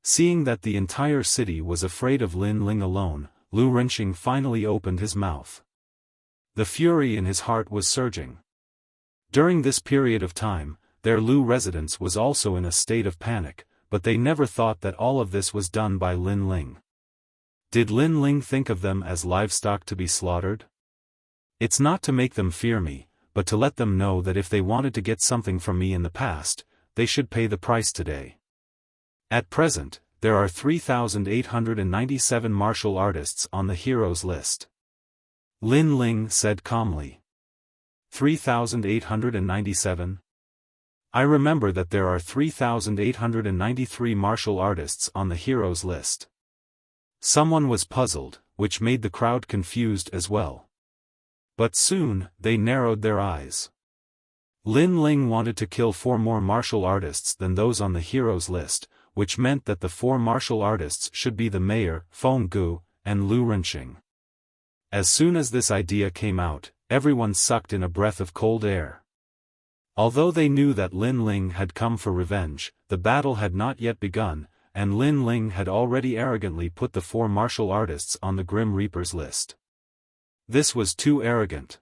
[SPEAKER 1] Seeing that the entire city was afraid of Lin Ling alone, Lu Renqing finally opened his mouth. The fury in his heart was surging. During this period of time, their Lu residence was also in a state of panic, but they never thought that all of this was done by Lin Ling. Did Lin Ling think of them as livestock to be slaughtered? It's not to make them fear me, but to let them know that if they wanted to get something from me in the past, they should pay the price today. At present, there are 3,897 martial artists on the heroes list. Lin Ling said calmly. 3,897? I remember that there are 3,893 martial artists on the heroes list. Someone was puzzled, which made the crowd confused as well. But soon, they narrowed their eyes. Lin Ling wanted to kill 4 more martial artists than those on the heroes list, which meant that the 4 martial artists should be the mayor, Feng Gu, and Lu Renqing. As soon as this idea came out, everyone sucked in a breath of cold air. Although they knew that Lin Ling had come for revenge, the battle had not yet begun, and Lin Ling had already arrogantly put the 4 martial artists on the Grim Reaper's list. This was too arrogant.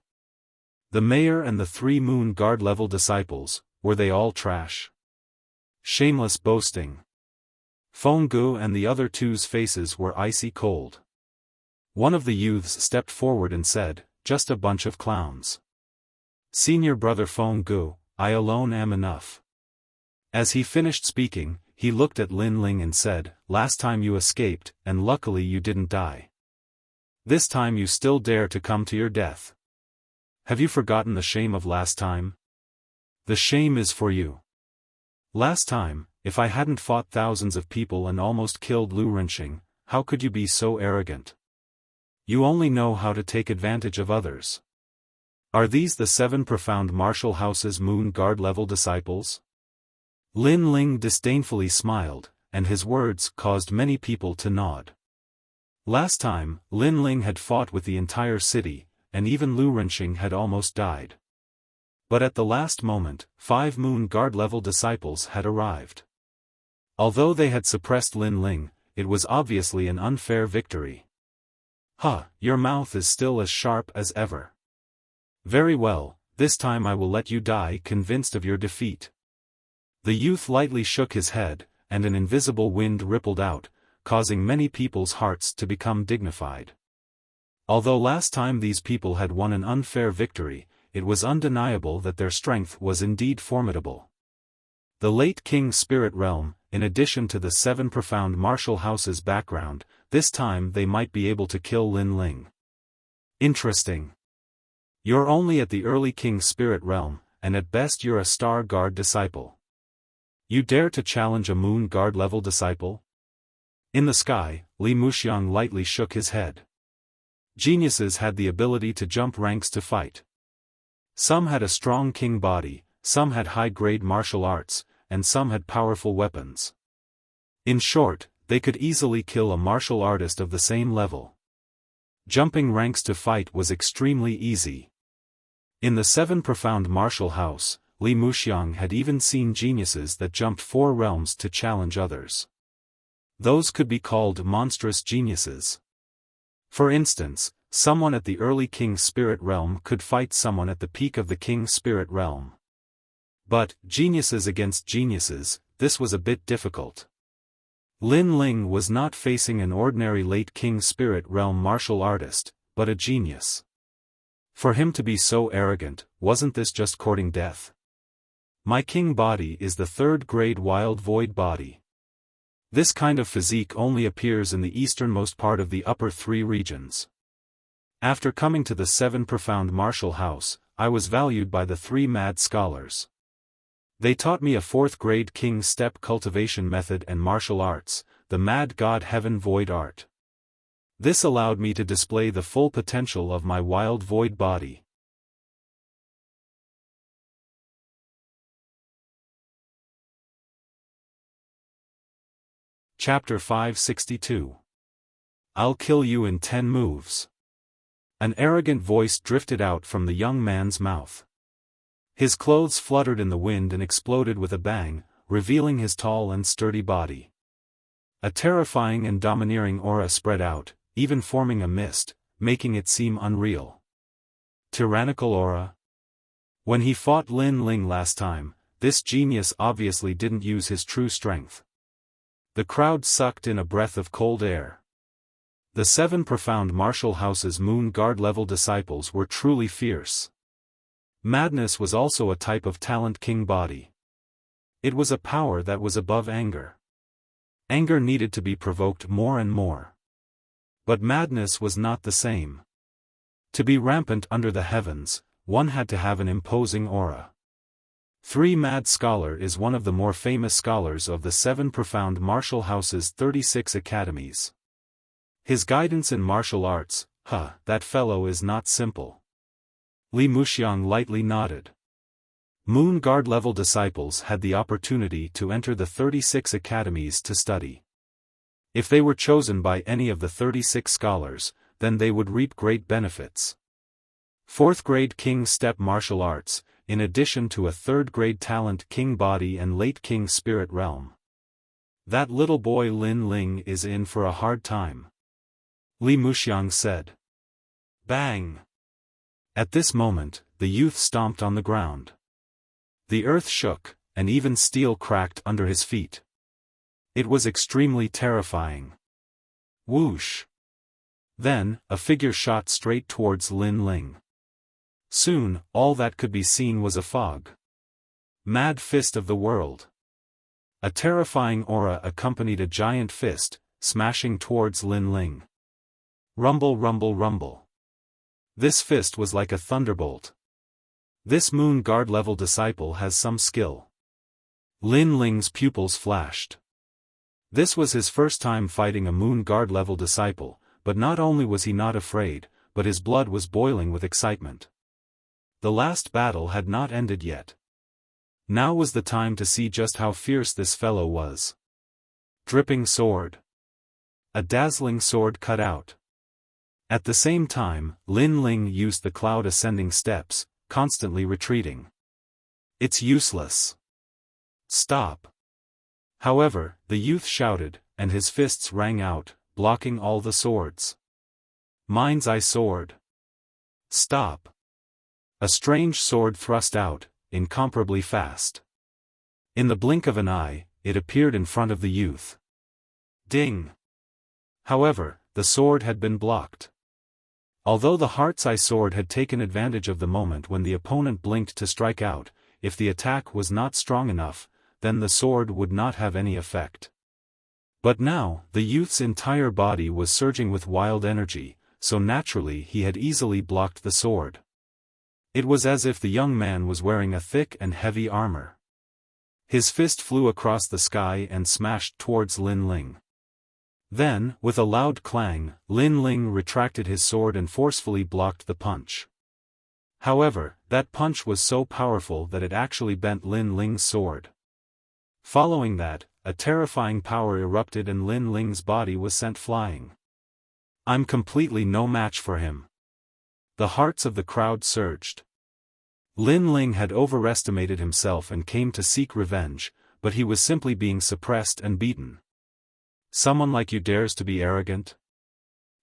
[SPEAKER 1] The mayor and the 3 Moon Guard level disciples, were they all trash? Shameless boasting. Feng Gu and the other 2's faces were icy cold. One of the youths stepped forward and said, "Just a bunch of clowns. Senior brother Feng Gu, I alone am enough." As he finished speaking, he looked at Lin Ling and said, "Last time you escaped, and luckily you didn't die. This time you still dare to come to your death. Have you forgotten the shame of last time? The shame is for you. Last time, if I hadn't fought thousands of people and almost killed Lu Renqing, how could you be so arrogant? You only know how to take advantage of others. Are these the 7 profound martial house's Moon Guard level disciples?" Lin Ling disdainfully smiled, and his words caused many people to nod. Last time, Lin Ling had fought with the entire city, and even Lu Renqing had almost died. But at the last moment, 5 Moon Guard level disciples had arrived. Although they had suppressed Lin Ling, it was obviously an unfair victory. "Huh, your mouth is still as sharp as ever. Very well, this time I will let you die convinced of your defeat." The youth lightly shook his head, and an invisible wind rippled out, causing many people's hearts to become dignified. Although last time these people had won an unfair victory, it was undeniable that their strength was indeed formidable. The late King's spirit realm, in addition to the 7 profound martial houses' background, this time they might be able to kill Lin Ling. Interesting. You're only at the early King's spirit realm, and at best you're a Star Guard disciple. You dare to challenge a Moon Guard level disciple? In the sky, Li Muxiang lightly shook his head. Geniuses had the ability to jump ranks to fight. Some had a strong king body, some had high-grade martial arts, and some had powerful weapons. In short, they could easily kill a martial artist of the same level. Jumping ranks to fight was extremely easy. In the 7 profound martial house, Li Muxiang had even seen geniuses that jumped 4 realms to challenge others. Those could be called monstrous geniuses. For instance, someone at the early King's spirit realm could fight someone at the peak of the King's spirit realm. But, geniuses against geniuses, this was a bit difficult. Lin Ling was not facing an ordinary late King's spirit realm martial artist, but a genius. For him to be so arrogant, wasn't this just courting death? My king body is the 3rd grade wild void body. This kind of physique only appears in the easternmost part of the upper 3 regions. After coming to the 7 profound martial house, I was valued by the 3 mad scholars. They taught me a 4th grade king step cultivation method and martial arts, the mad god heaven void art. This allowed me to display the full potential of my wild void body. Chapter 562. I'll kill you in 10 moves. An arrogant voice drifted out from the young man's mouth. His clothes fluttered in the wind and exploded with a bang, revealing his tall and sturdy body. A terrifying and domineering aura spread out, even forming a mist, making it seem unreal. Tyrannical aura? When he fought Lin Ling last time, this genius obviously didn't use his true strength. The crowd sucked in a breath of cold air. The 7 profound martial house's Moon Guard level disciples were truly fierce. Madness was also a type of talent king body. It was a power that was above anger. Anger needed to be provoked more and more. But madness was not the same. To be rampant under the heavens, one had to have an imposing aura. 3. Mad Scholar is one of the more famous scholars of the 7 profound martial houses' 36 academies. His guidance in martial arts, that fellow is not simple. Li Muxiang lightly nodded. Moon Guard level disciples had the opportunity to enter the 36 academies to study. If they were chosen by any of the 36 scholars, then they would reap great benefits. 4th grade King Step Martial Arts, in addition to a 3rd grade Talent King Body and late King Spirit Realm. That little boy Lin Ling is in for a hard time. Li Muxiang said. Bang! At this moment, the youth stomped on the ground. The earth shook, and even steel cracked under his feet. It was extremely terrifying. Whoosh! Then, a figure shot straight towards Lin Ling. Soon, all that could be seen was a fog. Mad Fist of the World. A terrifying aura accompanied a giant fist, smashing towards Lin Ling. Rumble, rumble, rumble. This fist was like a thunderbolt. This Moon Guard level disciple has some skill. Lin Ling's pupils flashed. This was his first time fighting a Moon Guard level disciple, but not only was he not afraid, but his blood was boiling with excitement. The last battle had not ended yet. Now was the time to see just how fierce this fellow was. Dripping sword. A dazzling sword cut out. At the same time, Lin Ling used the cloud ascending steps, constantly retreating. It's useless. Stop. However, the youth shouted, and his fists rang out, blocking all the swords. Mind's Eye Sword. Stop. A strange sword thrust out, incomparably fast. In the blink of an eye, it appeared in front of the youth. Ding! However, the sword had been blocked. Although the Heart's Eye Sword had taken advantage of the moment when the opponent blinked to strike out, if the attack was not strong enough, then the sword would not have any effect. But now, the youth's entire body was surging with wild energy, so naturally he had easily blocked the sword. It was as if the young man was wearing a thick and heavy armor. His fist flew across the sky and smashed towards Lin Ling. Then, with a loud clang, Lin Ling retracted his sword and forcefully blocked the punch. However, that punch was so powerful that it actually bent Lin Ling's sword. Following that, a terrifying power erupted and Lin Ling's body was sent flying. I'm completely no match for him. The hearts of the crowd surged. Lin Ling had overestimated himself and came to seek revenge, but he was simply being suppressed and beaten. Someone like you dares to be arrogant?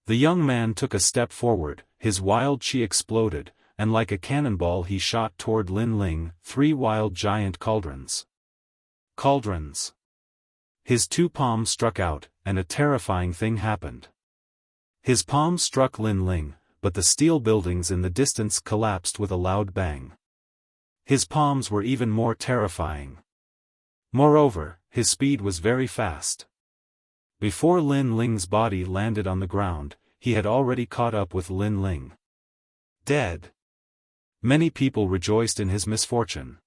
[SPEAKER 1] The young man took a step forward, his wild chi exploded, and like a cannonball he shot toward Lin Ling, 3 wild giant cauldrons. Cauldrons. His 2 palms struck out, and a terrifying thing happened. His palms struck Lin Ling, but the steel buildings in the distance collapsed with a loud bang. His palms were even more terrifying. Moreover, his speed was very fast. Before Lin Ling's body landed on the ground, he had already caught up with Lin Ling. Dead. Many people rejoiced in his misfortune.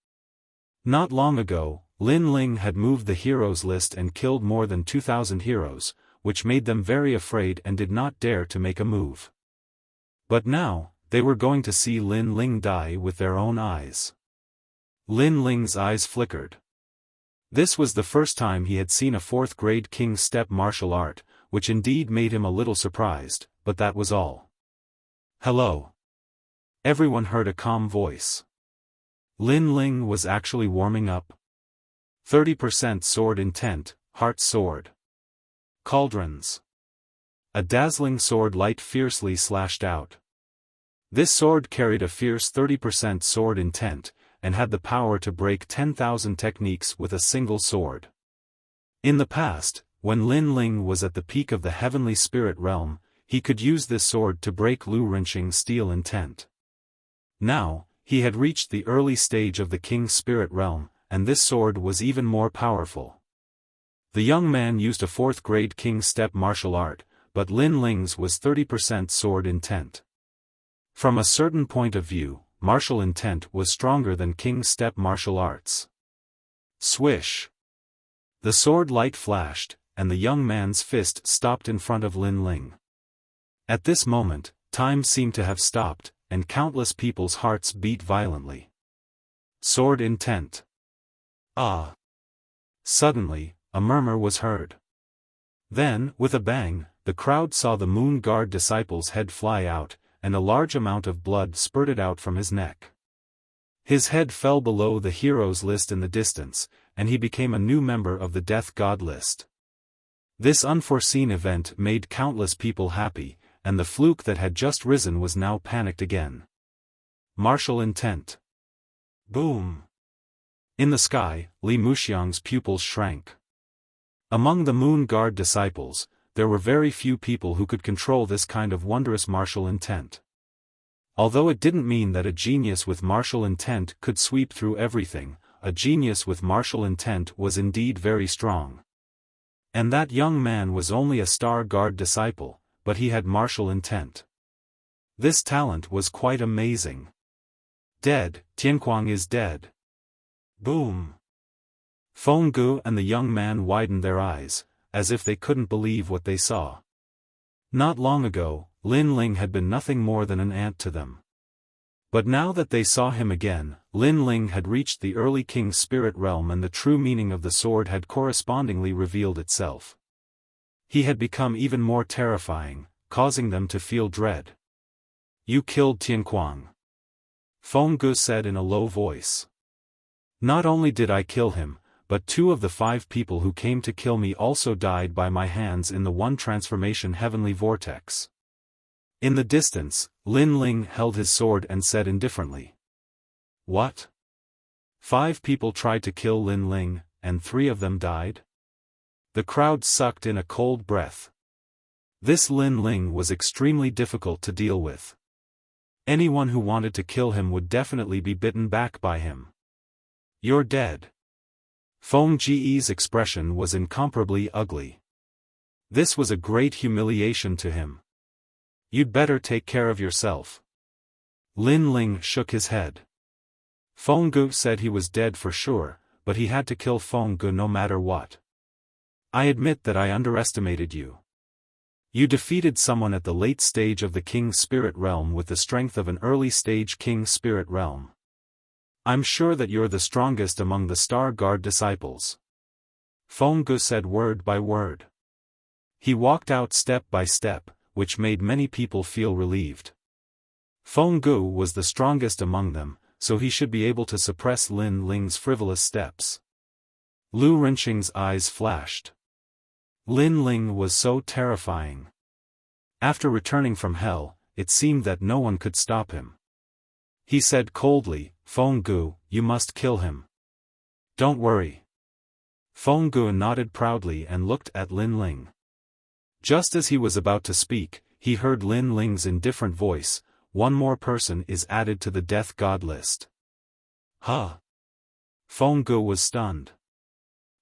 [SPEAKER 1] Not long ago, Lin Ling had moved the heroes list and killed more than 2,000 heroes, which made them very afraid and did not dare to make a move. But now, they were going to see Lin Ling die with their own eyes. Lin Ling's eyes flickered. This was the first time he had seen a 4th grade King Step martial art, which indeed made him a little surprised, but that was all. Hello. Everyone heard a calm voice. Lin Ling was actually warming up. 30% sword intent, heart sword. Cauldrons. A dazzling sword light fiercely slashed out. This sword carried a fierce 30% sword intent, and had the power to break 10,000 techniques with a single sword. In the past, when Lin Ling was at the peak of the heavenly spirit realm, he could use this sword to break Lu Rinqing's steel intent. Now, he had reached the early stage of the king's spirit realm, and this sword was even more powerful. The young man used a 4th grade King Step martial art, but Lin Ling's was 30% sword intent. From a certain point of view, martial intent was stronger than King Step martial arts. Swish! The sword light flashed, and the young man's fist stopped in front of Lin Ling. At this moment, time seemed to have stopped, and countless people's hearts beat violently. Sword intent. Ah! Suddenly, a murmur was heard. Then, with a bang, the crowd saw the Moon Guard disciple's head fly out, and a large amount of blood spurted out from his neck. His head fell below the heroes list in the distance, and he became a new member of the Death God list. This unforeseen event made countless people happy, and the fluke that had just risen was now panicked again. Martial intent. Boom! In the sky, Li Muxiang's pupils shrank. Among the Moon Guard disciples, there were very few people who could control this kind of wondrous martial intent. Although it didn't mean that a genius with martial intent could sweep through everything, a genius with martial intent was indeed very strong. And that young man was only a Star Guard disciple, but he had martial intent. This talent was quite amazing. Dead, Tianquang is dead. Boom! Feng Gu and the young man widened their eyes, as if they couldn't believe what they saw. Not long ago, Lin Ling had been nothing more than an ant to them. But now that they saw him again, Lin Ling had reached the early King's spirit realm and the true meaning of the sword had correspondingly revealed itself. He had become even more terrifying, causing them to feel dread. You killed Tianquang. Feng Gu said in a low voice. Not only did I kill him, but 2 of the 5 people who came to kill me also died by my hands in the one transformation heavenly vortex. In the distance, Lin Ling held his sword and said indifferently. What? 5 people tried to kill Lin Ling, and 3 of them died? The crowd sucked in a cold breath. This Lin Ling was extremely difficult to deal with. Anyone who wanted to kill him would definitely be bitten back by him. You're dead. Feng Ji's expression was incomparably ugly. This was a great humiliation to him. You'd better take care of yourself. Lin Ling shook his head. Feng Gu said he was dead for sure, but he had to kill Feng Gu no matter what. I admit that I underestimated you. You defeated someone at the late stage of the King's spirit realm with the strength of an early stage King's spirit realm. I'm sure that you're the strongest among the Star Guard disciples. Feng Gu said word by word. He walked out step by step, which made many people feel relieved. Feng Gu was the strongest among them, so he should be able to suppress Lin Ling's frivolous steps. Lu Renqing's eyes flashed. Lin Ling was so terrifying. After returning from hell, it seemed that no one could stop him. He said coldly, Feng Gu, you must kill him. Don't worry. Feng Gu nodded proudly and looked at Lin Ling. Just as he was about to speak, he heard Lin Ling's indifferent voice, one more person is added to the Death God list. Huh? Feng Gu was stunned.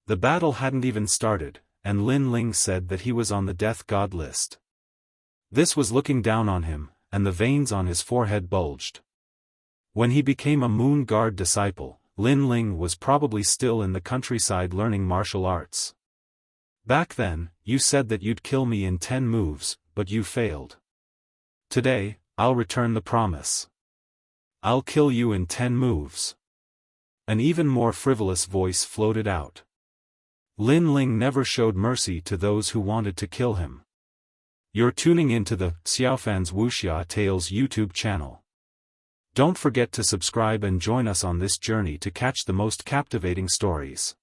[SPEAKER 1] The battle hadn't even started, and Lin Ling said that he was on the Death God list. This was looking down on him, and the veins on his forehead bulged. When he became a Moon Guard disciple, Lin Ling was probably still in the countryside learning martial arts. Back then, you said that you'd kill me in 10 moves, but you failed. Today, I'll return the promise. I'll kill you in 10 moves. An even more frivolous voice floated out. Lin Ling never showed mercy to those who wanted to kill him. You're tuning into the Xiaofan's Wuxia Tales YouTube channel. Don't forget to subscribe and join us on this journey to catch the most captivating stories.